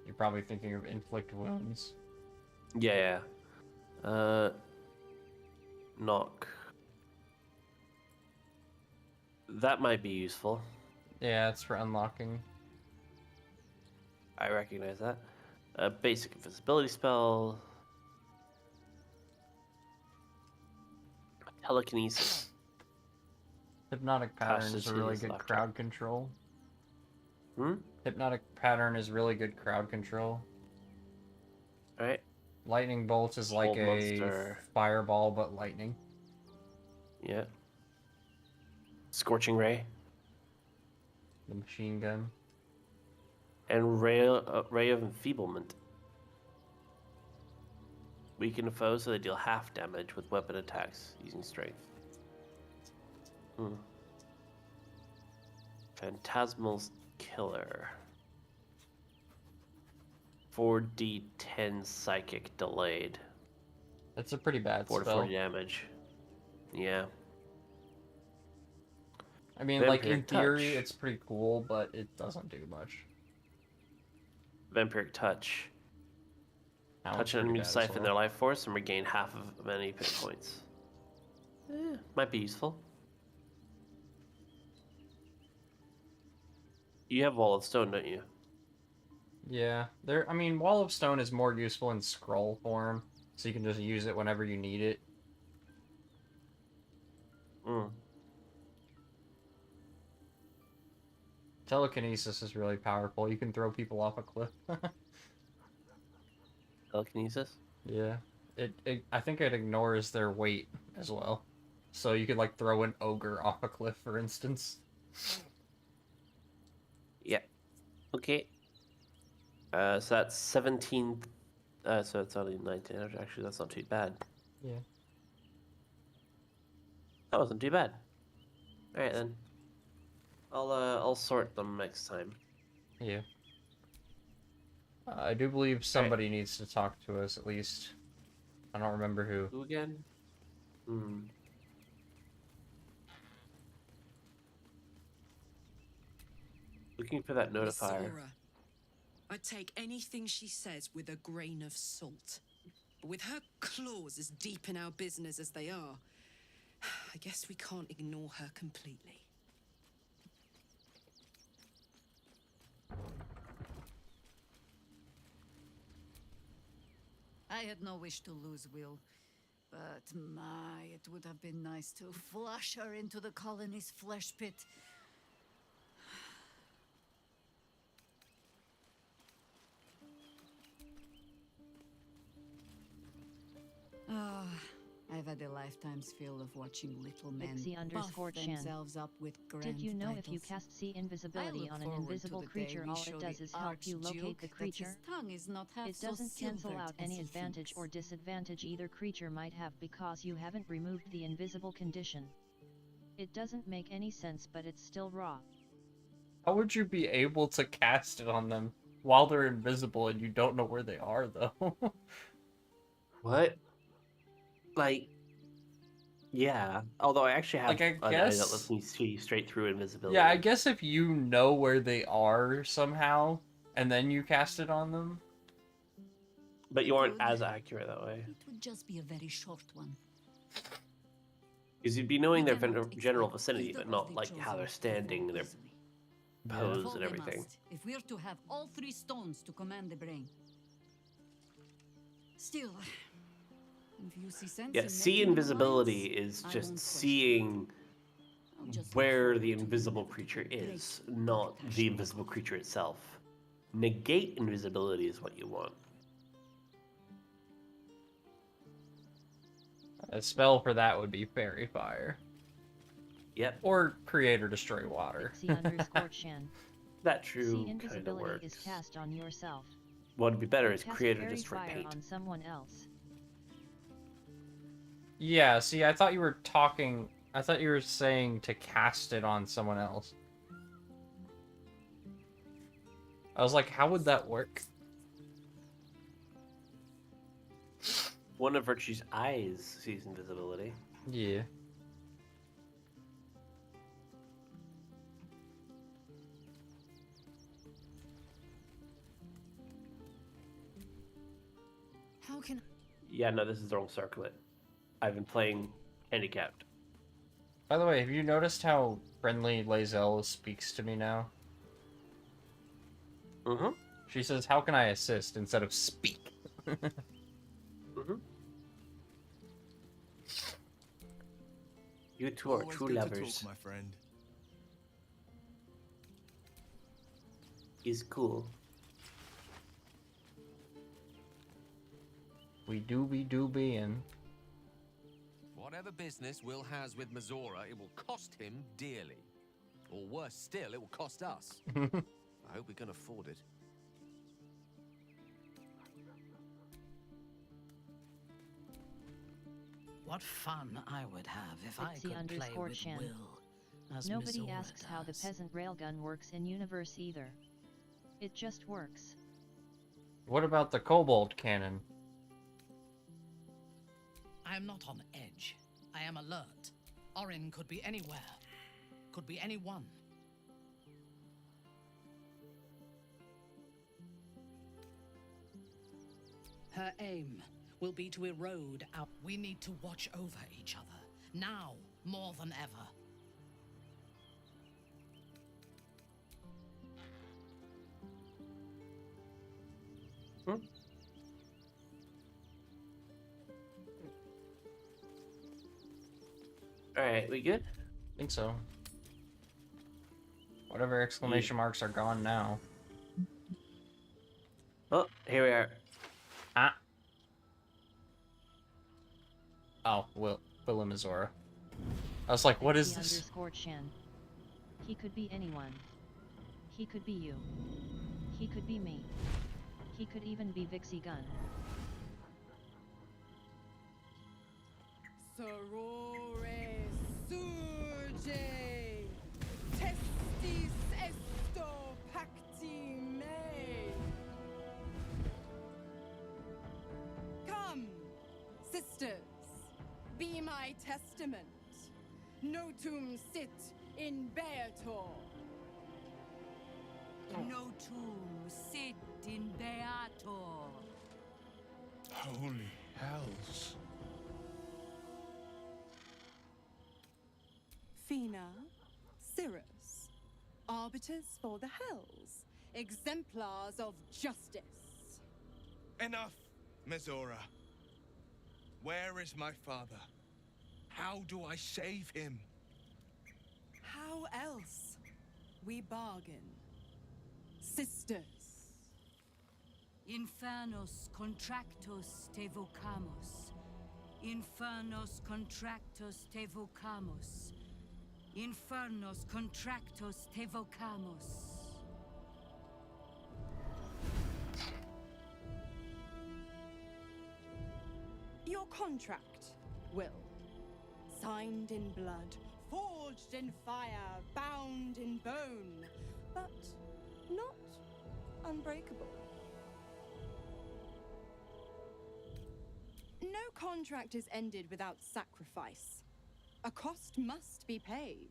You're probably thinking of inflict wounds. Yeah. Knock. That might be useful. Yeah, it's for unlocking. I recognize that. Basic invisibility spell. Telekinesis. Hypnotic pattern is a really good crowd control. Hypnotic pattern is really good crowd control. Alright. Lightning bolt is like a monster. fireball, but lightning. Yeah. Scorching ray. The machine gun. And ray of enfeeblement. Weaken foes so they deal half damage with weapon attacks using strength. Phantasmal's killer. 4d10 psychic delayed. That's a pretty bad 4 to spell. 40 damage. Yeah. I mean, like, in theory, it's pretty cool, but it doesn't do much. Vampiric touch. Touch an enemy to siphon their life force and regain half of many hit points. Might be useful. You have Wall of Stone, don't you? Yeah, I mean, Wall of Stone is more useful in scroll form, so you can just use it whenever you need it. Telekinesis is really powerful. You can throw people off a cliff. Telekinesis? Yeah. I think it ignores their weight as well. So you could, like, throw an ogre off a cliff, for instance. Yeah. Okay. So that's 17. So it's only 19. Actually, that's not too bad. Yeah. That wasn't too bad. All right then. I'll sort them next time. Yeah. I do believe somebody needs to talk to us at least. I don't remember who. Who again? Looking for that notifier. I take anything she says with a grain of salt. But with her claws as deep in our business as they are, I guess we can't ignore her completely. I had no wish to lose Will, but my, it would have been nice to flush her into the colony's flesh pit. Ah, I've had a lifetime's fill of watching little men buff themselves up with grand Did you know titles. if you cast see invisibility on an invisible creature, all it does is help you locate the creature? It doesn't cancel out any advantage or disadvantage either creature might have because you haven't removed the invisible condition. It doesn't make any sense, but it's still raw. How would you be able to cast it on them while they're invisible and you don't know where they are, though? What? Like, yeah. Although I actually have like, I an eye guess that lets me see straight through invisibility. Yeah, I guess if you know where they are somehow, and then you cast it on them. But you aren't as accurate that way. It would just be a very short one. Because you'd be knowing their general vicinity, but not like how they're standing, their pose, and everything. If we're to have all three stones to command the brain. Still, if you see sense Yeah, in see making invisibility alliance, is I just won't seeing just where the invisible creature is, not the invisible creature itself. negate invisibility is what you want. A spell for that would be Fairy Fire. Yep. Or Create or Destroy Water. _Shan. That true See, kind of invisibility works. is cast on yourself. What would be better Or is cast Create or fairy Destroy fire Paint. on someone else. Yeah, see, I thought you were talking... I thought you were saying to cast it on someone else. I was like, how would that work? One of Virtue's eyes sees invisibility. Yeah. How can... Yeah, no, this is the wrong circlet. I've been playing handicapped. By the way, have you noticed how friendly Lae'zel speaks to me now? Mm-hmm. She says, how can I assist, instead of speak? Mm-hmm. You two are Always true good to lovers. talk, my friend. He's cool. We do be in. Whatever business Will has with Mizora, it will cost him dearly. Or worse still, it will cost us. I hope we can afford it. What fun I would have if I Pixie could play with _Shan. Will, as Nobody Mizora asks how the does. peasant railgun works in universe either. It just works. What about the Kobold Cannon? I am not on edge. I am alert. Orin could be anywhere. Could be anyone. Her aim will be to erode our... We need to watch over each other. Now, more than ever. Alright, we good? Think so. Whatever exclamation marks are gone now. Oh, here we are. Ah. Oh, Will and Mizora. I was like, what is this? _Shan. He could be anyone. He could be you. He could be me. He could even be Vixie Gun. Sorore suje, testis esto pacti me. Come, sisters, be my testament. Notum sit in beator. Notum sit in beator. Holy hells. Fina, Cirrus, arbiters for the hells, exemplars of justice. Enough, Mizora. Where is my father? How do I save him? How else? We bargain. Sisters. Infernos contractos te vocamus. Infernos contractos te vocamus. Infernos contractos te vocamus. Your contract, Will. Signed in blood, forged in fire, bound in bone, but not unbreakable. No contract is ended without sacrifice. A cost must be paid.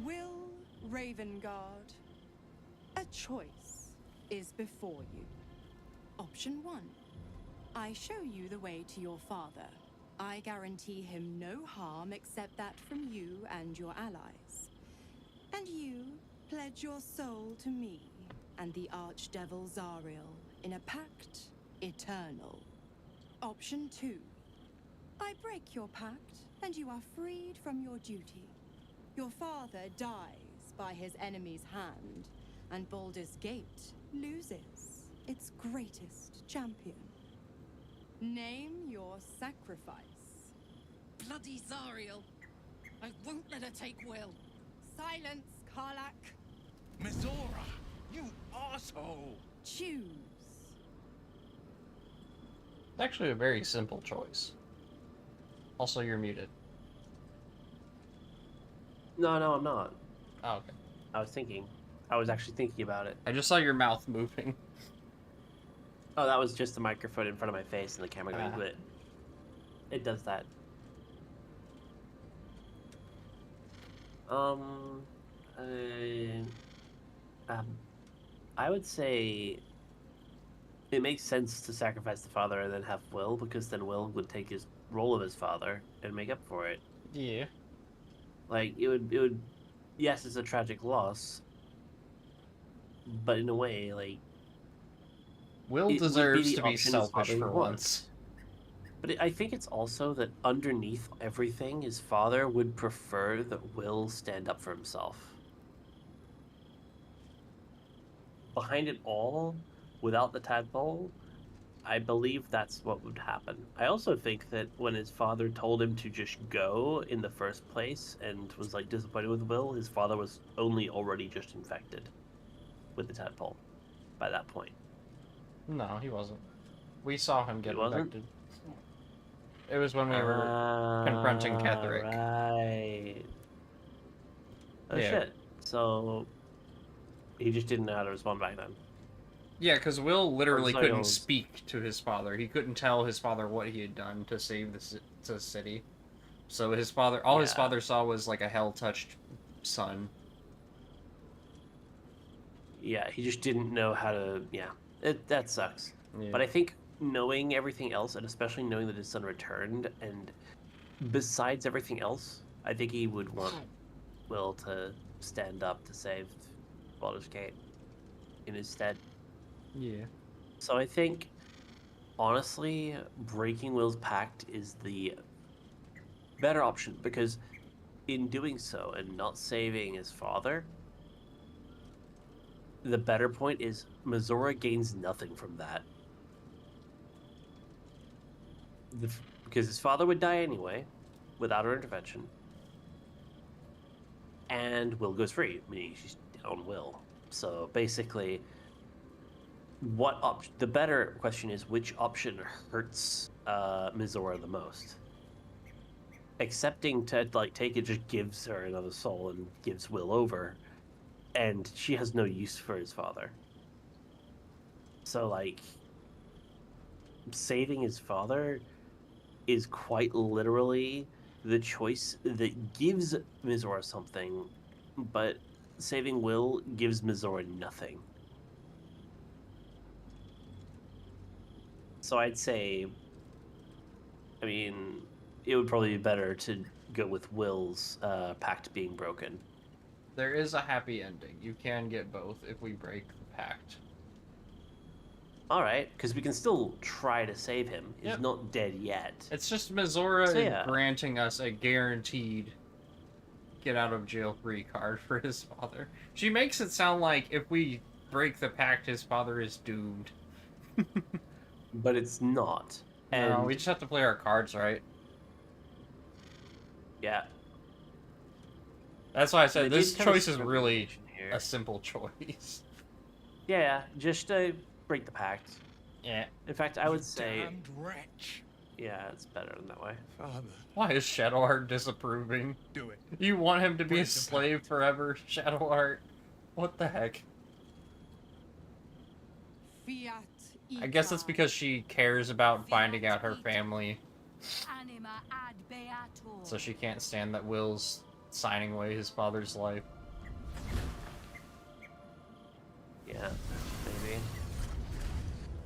Will Ravengard, a choice is before you. Option 1. I show you the way to your father. I guarantee him no harm except that from you and your allies. And you pledge your soul to me and the Archdevil Zariel in a pact eternal. Option 2. I break your pact and you are freed from your duty. Your father dies by his enemy's hand, and Baldur's Gate loses its greatest champion. Name your sacrifice. Bloody Zariel! I won't let her take Will. Silence, Karlak. Mizora, you asshole! Choose. It's actually a very simple choice. Also, you're muted. No, I'm not. Oh, okay. I was thinking. I was actually thinking about it. I just saw your mouth moving. Oh, that was just the microphone in front of my face and the camera going, but it does that. I would say it makes sense to sacrifice the father and then have Will, because then Will would take his role of his father and make up for it. Yeah. Like, it would, yes, it's a tragic loss, but in a way, like, Will it would deserves the to be option his selfish father for would want. once. But I think it's also that underneath everything, his father would prefer that Will stand up for himself. Behind it all, without the tadpole, I believe that's what would happen. I also think that when his father told him to just go in the first place and was like disappointed with Will, his father was only already just infected with the tadpole by that point. No, he wasn't. We saw him get He wasn't? infected. It was when we were confronting Ketherick. Right. Oh Yeah. shit. So he just didn't know how to respond back then. Yeah, because Will literally Sorry, couldn't speak to his father. He couldn't tell his father what he had done to save the city. So his father, all his father saw was like a hell-touched son. Yeah, he just didn't know how to. Yeah, that sucks. Yeah. But I think knowing everything else, and especially knowing that his son returned, and besides everything else, I think he would want Will to stand up to save Baldur's Gate in his stead. Yeah. So I think, honestly, breaking Will's pact is the better option, because in doing so and not saving his father, the better point is Mizora gains nothing from that. Because his father would die anyway, without her intervention. And Will goes free, meaning she's down Will. So basically, what option? The better question is, which option hurts Mizora the most? Accepting to take it just gives her another soul and gives Will over, and she has no use for his father. So like, saving his father is quite literally the choice that gives Mizora something, but saving Will gives Mizora nothing. So I'd say, I mean, it would probably be better to go with Will's pact being broken. There is a happy ending. You can get both if we break the pact. All right, because we can still try to save him. He's not dead yet. It's just Mizora So, yeah. is granting us a guaranteed get-out-of-jail-free card for his father. She makes it sound like if we break the pact, his father is doomed. But it's not. And no, we just have to play our cards right. Yeah. That's why I said They this did kind of choice is skip really here. a simple choice. Yeah, just break the pact. Yeah. In fact, I would say... Damned wretch. Yeah, it's better than that way. Father. Why is Shadowheart disapproving? Do it. You want him to be a Break the slave forever, Shadowheart? What the heck? Fiat I guess it's because she cares about finding out her family. Anima ad beator. So she can't stand that Will's signing away his father's life. Yeah, maybe.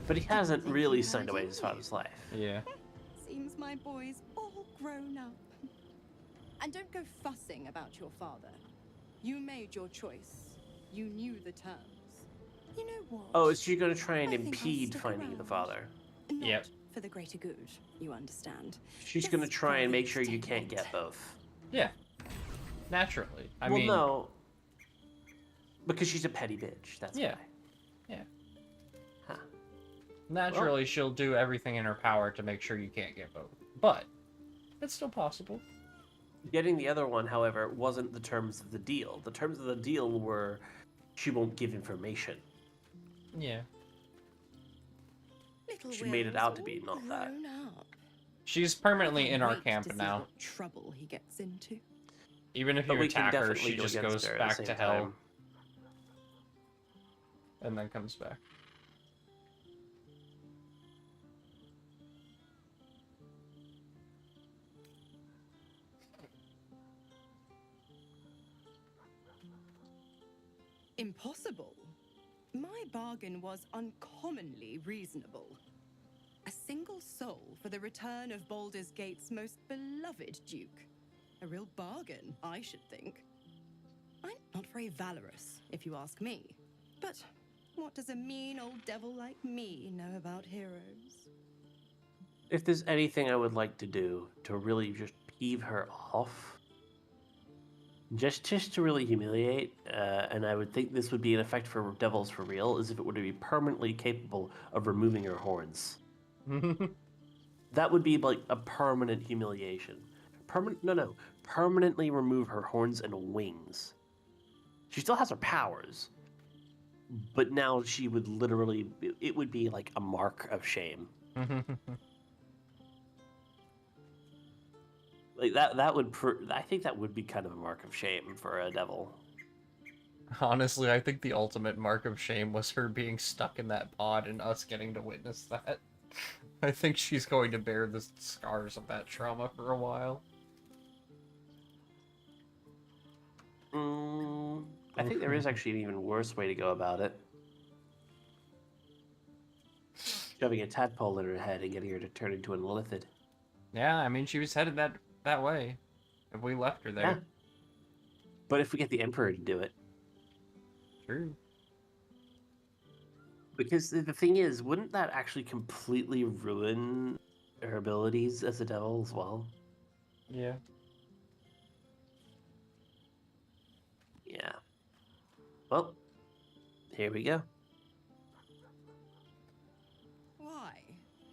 But he hasn't really signed away his father's life. Yeah. Seems my boy's all grown up. And don't go fussing about your father. You made your choice. You knew the terms. You know what? Oh, is she going to try and I think I'll impede stick finding the around. father? Not Yep. for the greater good, you understand. She's going to try and make sure you can't get both. Yeah. Naturally. I well, mean, no. Because she's a petty bitch, that's yeah. why. Yeah. Huh. Naturally, she'll do everything in her power to make sure you can't get both. But it's still possible. Getting the other one, however, wasn't the terms of the deal. The terms of the deal were she won't give information. Yeah. Little She made it Will's out to all be not that. grown up. She's permanently I can't in our wait camp to see now. what trouble he gets into. Even if But you we can attack her, definitely she go just against goes her at back the to same hell. time. And then comes back. Impossible. My bargain was uncommonly reasonable. A single soul for the return of Baldur's Gate's most beloved duke. A real bargain, I should think. I'm not very valorous, if you ask me. But what does a mean old devil like me know about heroes? If there's anything I would like to do to really just peeve her off, just to really humiliate, and I would think this would be an effect for devils for real, is if it were to be permanently capable of removing her horns. That would be like a permanent humiliation. Permanently remove her horns and wings. She still has her powers, but now she would literally, it would be like a mark of shame. Like that would, I think that would be kind of a mark of shame for a devil. Honestly, I think the ultimate mark of shame was her being stuck in that pod and us getting to witness that. I think she's going to bear the scars of that trauma for a while. I think there is actually an even worse way to go about it. Shoving a tadpole in her head and getting her to turn into an illithid. Yeah, I mean, she was headed that way. If we left her there. Yeah. But if we get the Emperor to do it. True. Because the thing is, wouldn't that actually completely ruin her abilities as a devil as well? Yeah. Yeah. Well, here we go. Why?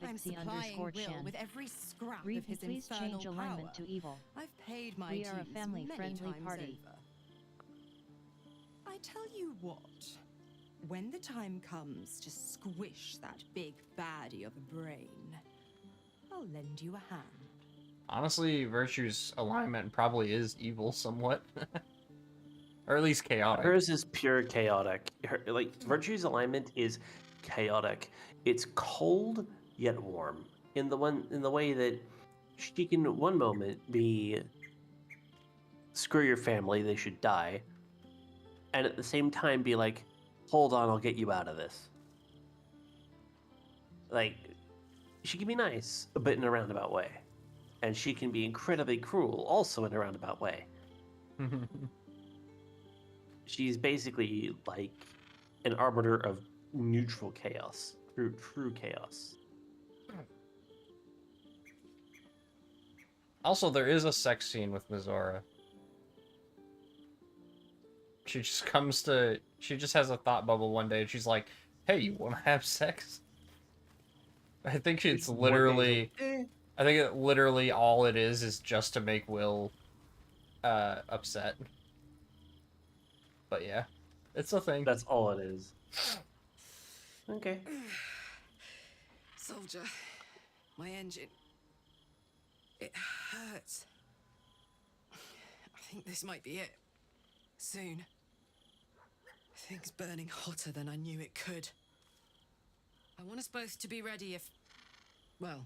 I'm Vixie supplying _ Will Shan. with every scrap Reeve, of his please infernal change alignment power. to evil. I've paid my We are a dues family-friendly many times party. over. I tell you what, when the time comes to squish that big baddie of a brain, I'll lend you a hand. Honestly, Virtue's alignment probably is evil somewhat. Or at least chaotic. Hers is pure chaotic. Virtue's alignment is chaotic. It's cold yet warm. In the way that she can one moment be screw your family, they should die, and at the same time be like, hold on, I'll get you out of this. Like, she can be nice, but in a roundabout way. And she can be incredibly cruel, also in a roundabout way. She's basically like an arbiter of neutral chaos, true chaos. Also, there is a sex scene with Mizora. She just has a thought bubble one day and she's like, hey, you want to have sex? I think it's literally, I think literally all it is just to make Will upset. But yeah, it's a thing. That's all it is. Okay. Soldier, my engine. It hurts. I think this might be it. Soon. Things burning hotter than I knew it could. I want us both to be ready if... well,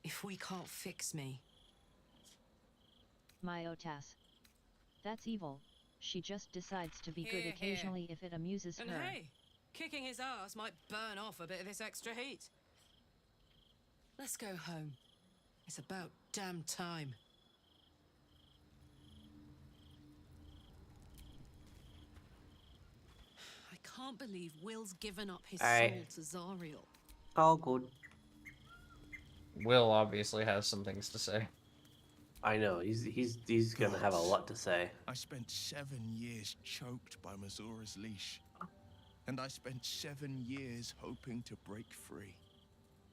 if we can't fix me. My Otas. That's evil. She just decides to be good Here, occasionally if it amuses And her. hey, kicking his ass might burn off a bit of this extra heat. Let's go home. It's about damn time. I can't believe Will's given up his Aye. soul to Zariel. All good. Will obviously has some things to say. I know, he's gonna have a lot to say. I spent 7 years choked by Mazora's leash. And I spent 7 years hoping to break free.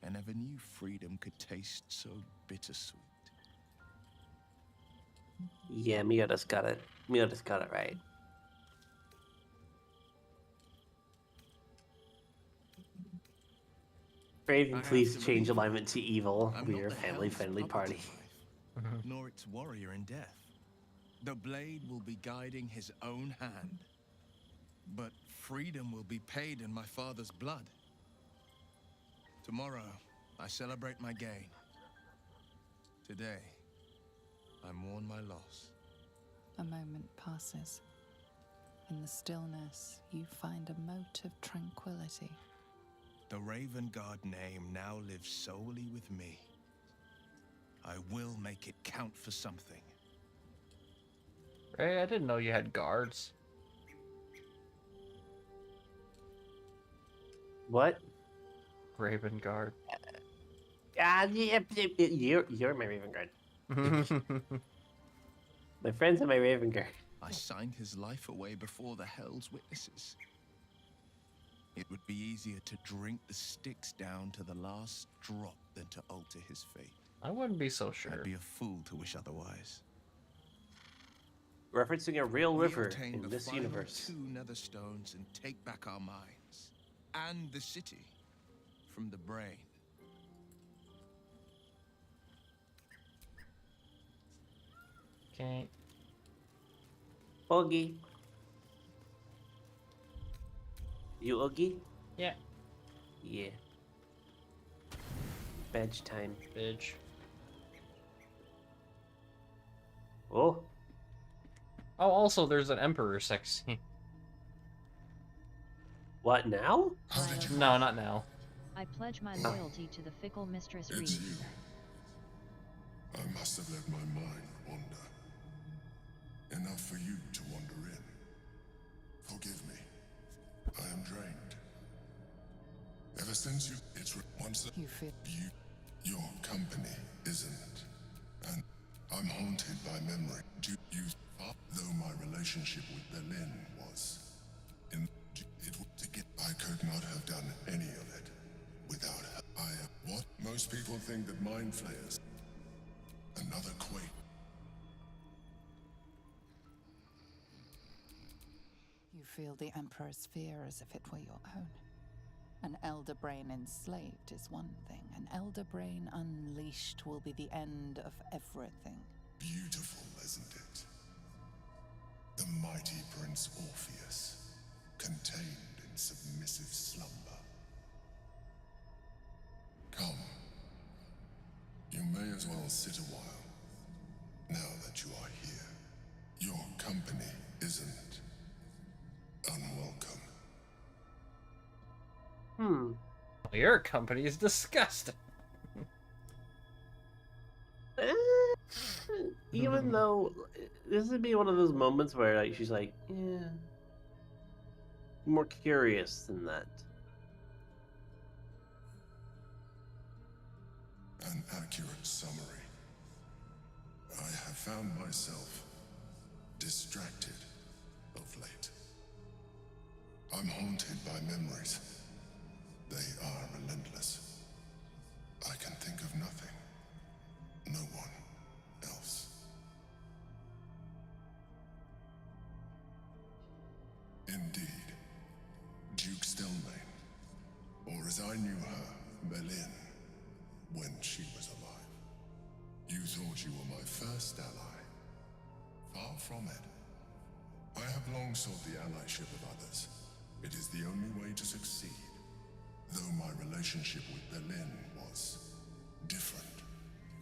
I never knew freedom could taste so bittersweet. Yeah, Miota's got it. Miota's got it right. Raven, please change alignment to evil. We are a family-friendly party. Nor its warrior in death. The blade will be guiding his own hand. But freedom will be paid in my father's blood. Tomorrow, I celebrate my gain. Today, I mourn my loss. A moment passes. In the stillness, you find a mote of tranquility. The Raven Guard name now lives solely with me. I will make it count for something. Ray, I didn't know you had guards. What? Raven Guard. Yeah, you're my Raven Guard. My friends are my Raven Guard. I signed his life away before the Hell's Witnesses. It would be easier to drink the sticks down to the last drop than to alter his fate. I wouldn't be so sure. I'd be a fool to wish otherwise. Referencing a real river obtain in the this final universe. 2 nether stones and take back our minds and the city from the brain. Okay. Oogie. You Oogie? Yeah. Yeah. Badge time. Badge. Oh. Oh, also, there's an Emperor sex scene. What, now? No, not now. I pledge my loyalty to the fickle Mistress Reed. It's you. I must have let my mind wander. Enough for you to wander in. Forgive me. I am drained. Ever since you, it's once you feel your company isn't, and I'm haunted by memory. Though my relationship with Berlin was, I could not have done any of it without her. What most people think that mind flayers. Another quake. You feel the Emperor's fear as if it were your own. An elder brain enslaved is one thing. An elder brain unleashed will be the end of everything. Beautiful, isn't it? The mighty Prince Orpheus, contained in submissive slumber. Come. You may as well sit a while. Now that you are here, your company isn't unwelcome. Your company is disgusting. Even though this would be one of those moments where like she's like, yeah, more curious than that. An accurate summary. I have found myself distracted of late. I'm haunted by memories. They are relentless. I can think of nothing. No one else. Indeed. Duke Stelmane, or as I knew her, Berlin, when she was alive. You thought you were my first ally. Far from it. I have long sought the allyship of others. It is the only way to succeed. Though my relationship with Berlin was different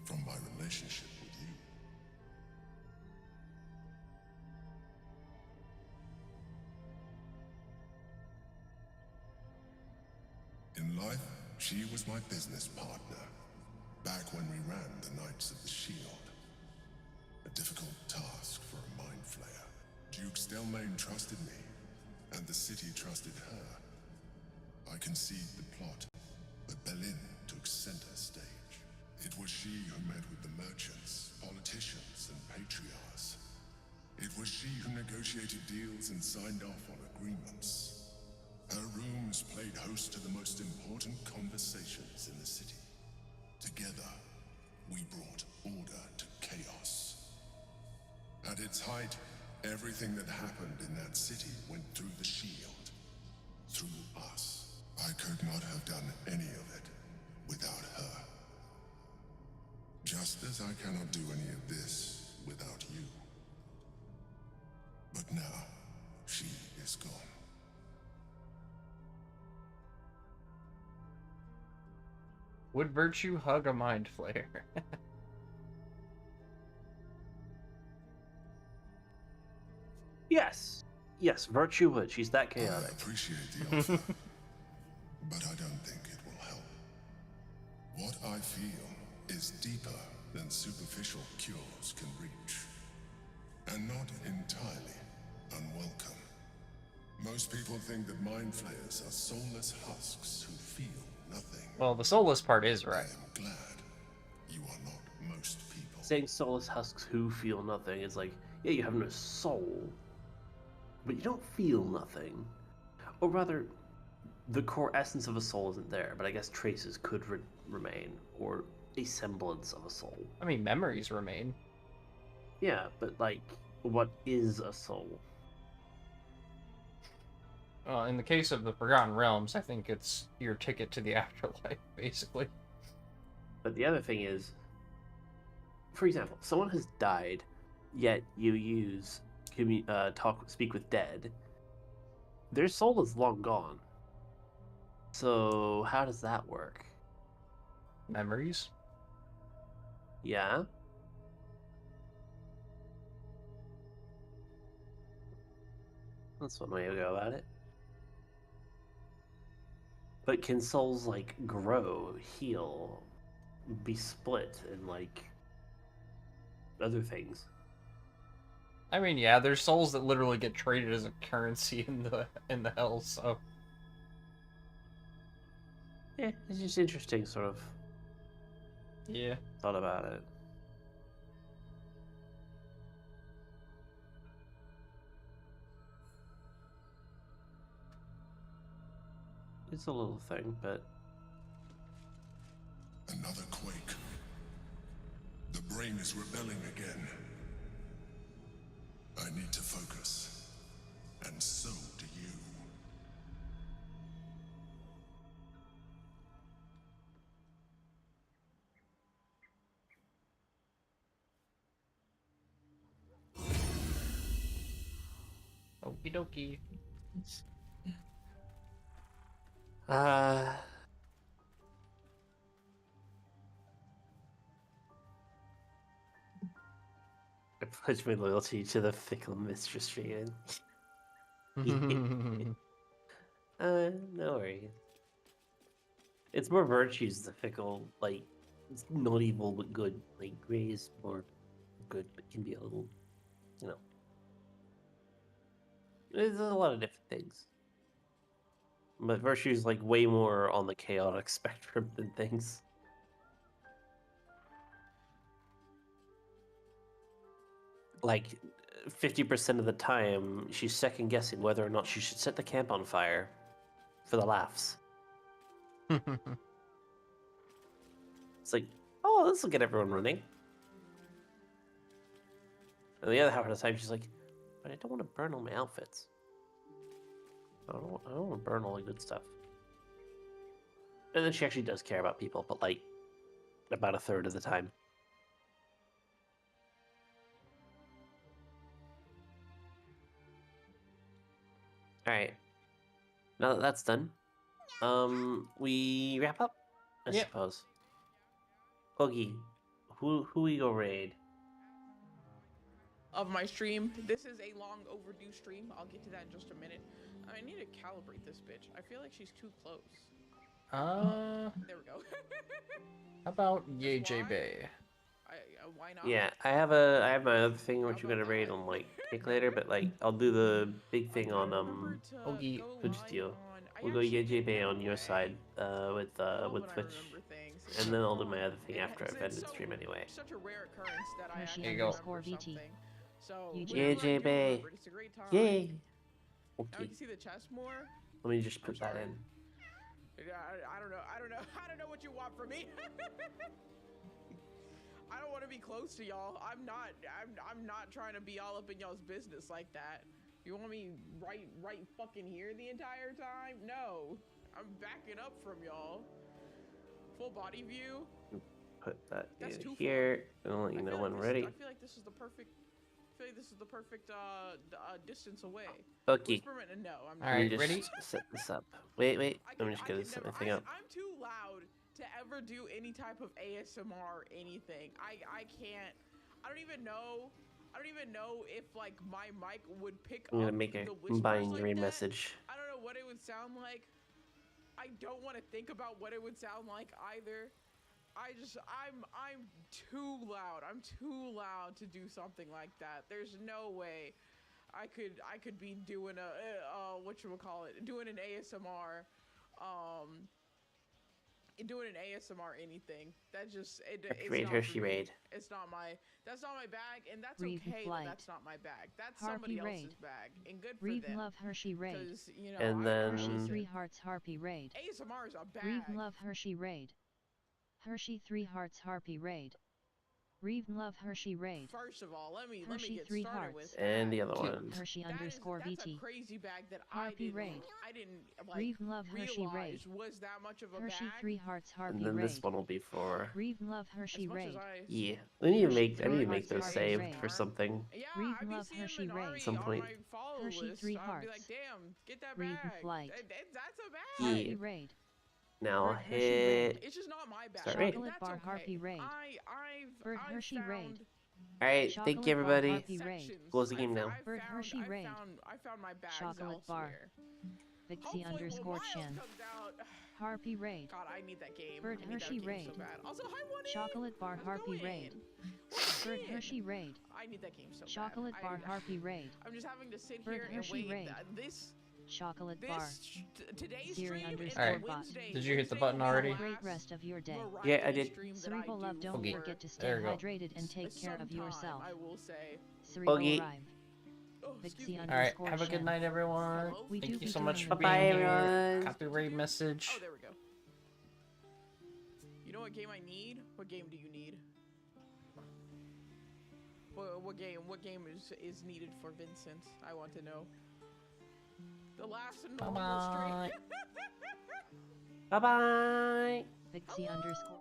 from my relationship with you. In life, she was my business partner, back when we ran the Knights of the Shield. A difficult task for a mind flayer. Duke Stelmane trusted me, and the city trusted her. I conceived the plot, but Berlin took center stage. It was she who met with the merchants, politicians, and patriarchs. It was she who negotiated deals and signed off on agreements. Her rooms played host to the most important conversations in the city. Together, we brought order to chaos. At its height, everything that happened in that city went through the shield. Through us. I could not have done any of it without her. Just as I cannot do any of this without you. But now, she is gone. Would virtue hug a mind flayer? Yes. Yes, Virtue would. She's that chaotic. I appreciate the offer, but I don't think it will help. What I feel is deeper than superficial cures can reach, and not entirely unwelcome. Most people think that mind flayers are soulless husks who feel nothing. Well, the soulless part is right. I am glad you are not most people. Saying soulless husks who feel nothing is like, yeah, you have no soul, but you don't feel nothing. Or rather, the core essence of a soul isn't there, but I guess traces could remain, or a semblance of a soul. I mean, memories remain. Yeah, but like, what is a soul? In the case of the Forgotten Realms, I think it's your ticket to the afterlife, basically. But the other thing is, for example, someone has died, yet you use speak with dead. Their soul is long gone. So how does that work? Memories? Yeah. That's one way to go about it. But can souls, like, grow, heal, be split, and, like, other things? I mean, yeah, there's souls that literally get traded as a currency in the hell, so... Yeah, it's just interesting, sort of. Yeah. Thought about it. It's a little thing, but... Another quake. The brain is rebelling again. I need to focus. And so do you. Okie dokie. I pledge my loyalty to the fickle mistress vegan. No worries. It's more virtues, the fickle, like, it's not evil but good. Like, Grey is more good but can be a little, you know. There's a lot of different things. But virtue is, like, way more on the chaotic spectrum than things. Like, 50% of the time, she's second guessing whether or not she should set the camp on fire for the laughs. It's like, oh, this will get everyone running. And the other half of the time, she's like, but I don't want to burn all my outfits. I don't want to burn all the good stuff. And then she actually does care about people, but like, about a third of the time. Alright. Now that that's done, we wrap up, I suppose. Oogie, who we go raid? Of my stream. This is a long overdue stream. I'll get to that in just a minute. I need to calibrate this bitch. I feel like she's too close. There we go. How about YJB? Why not? Yeah, I have my other thing which we're gonna raid on like Kick later, but like I'll do the big thing on Twitch deal. We'll go YJB on your side with Twitch. And then I'll do my other thing after It's I've ended so- stream anyway. Such a rare occurrence that I Hershey actually underscore remember VT. something. So You Yeah, whenever I do JB. remember it, it's a great time. Yay! Now we Okay. can see the chest more. Let me just put that in. I don't know. I don't know what you want from me. I don't want to be close to y'all. I'm not trying to be all up in y'all's business like that. You want me right fucking here the entire time? No. I'm backing up from y'all. Full body view. Put that That's in too here. And I'll let you know when ready. I feel like this is the perfect distance away. Okay. Whisperman, no, I'm not. Let me just set this up. Wait. I'm just gonna set my thing up. I'm too loud to ever do any type of ASMR or anything. I can't. I don't even know if like my mic would pick I'm up gonna make a the whispers binary like that. message. I don't know what it would sound like. I don't want to think about what it would sound like either. I'm too loud. I'm too loud to do something like that. There's no way I could be doing a whatchamacallit, doing an ASMR, doing an ASMR anything. That just it's Raid, not Hershey for me. Raid. That's not my bag, and that's Reeve okay. Flight. That's not my bag. That's Harpy somebody Raid. else's bag, and good for Reeve them. love Hershey Raid. 'Cause, you know, And then Hershey 3 hearts Harpy Raid. ASMR is a bag. Reeve love Hershey Raid. Hershey 3 hearts Harpy Raid. Reeve love Hershey Raid. First of all, let me Hershey get 3 started hearts. with And that. the other one. Hershey underscore That's VT. a crazy bag that Harpy Raid. I didn't like Reeve love Hershey realize Raid. was that much of a Hershey bag. 3 hearts Harpy And then Raid. this one will be for. Reeve love Hershey As much as Raid. I- Yeah. I need to make Hershey those Harpy saved Raid. for something. Yeah, Reeve I'd be love seeing Hershey an Raid. army Some on point. my follow Hershey list. 3 I'd be hearts. like, damn, get that Reeve bag. Flight. That's a bag. Harpy Raid. Now I'll Hershey Raid. hit. It's just not my bag. Start raid. Chocolate That's bar okay. Harpy Raid. I've Hershey Raid. found Alright, Chocolate thank you bar everybody. Harpy Raid. sections. Close the game now. Bird Hershey Raid. I found my bags Chocolate bar. elsewhere. Vixie Hopefully when underscore Miles Shen. comes out- Harpy Raid. God, I need that game. Bird I need Hershey that game so Raid. bad. Also, hi, what Chocolate bar Harpy Raid. Bird Hershey Raid. I need that game so Chocolate bad. bar Harpy Raid. I'm just having to sit Bird here and Hershey wait. Raid. This Chocolate bar. Today's Siri stream underscore and bot. Wednesday. Did you hit the Wednesday button will be already? the Great last rest of your day. Yeah, I variety did. stream that Cerebral I love, do don't Okay. forget to stay There you go. hydrated and take care of sometime, yourself. I will say. Cerebral Okay. Rive. Vixie Alright, underscore have a good Shen. night, everyone. We do Thank you be so much doing for the being Bye-bye, here. everyone. Copyright message. Oh, there we go. You know what game I need? What game do you need? What game is needed for Vincent? I want to know. The last normal Bye-bye. stream. Bye bye. Vixie underscore.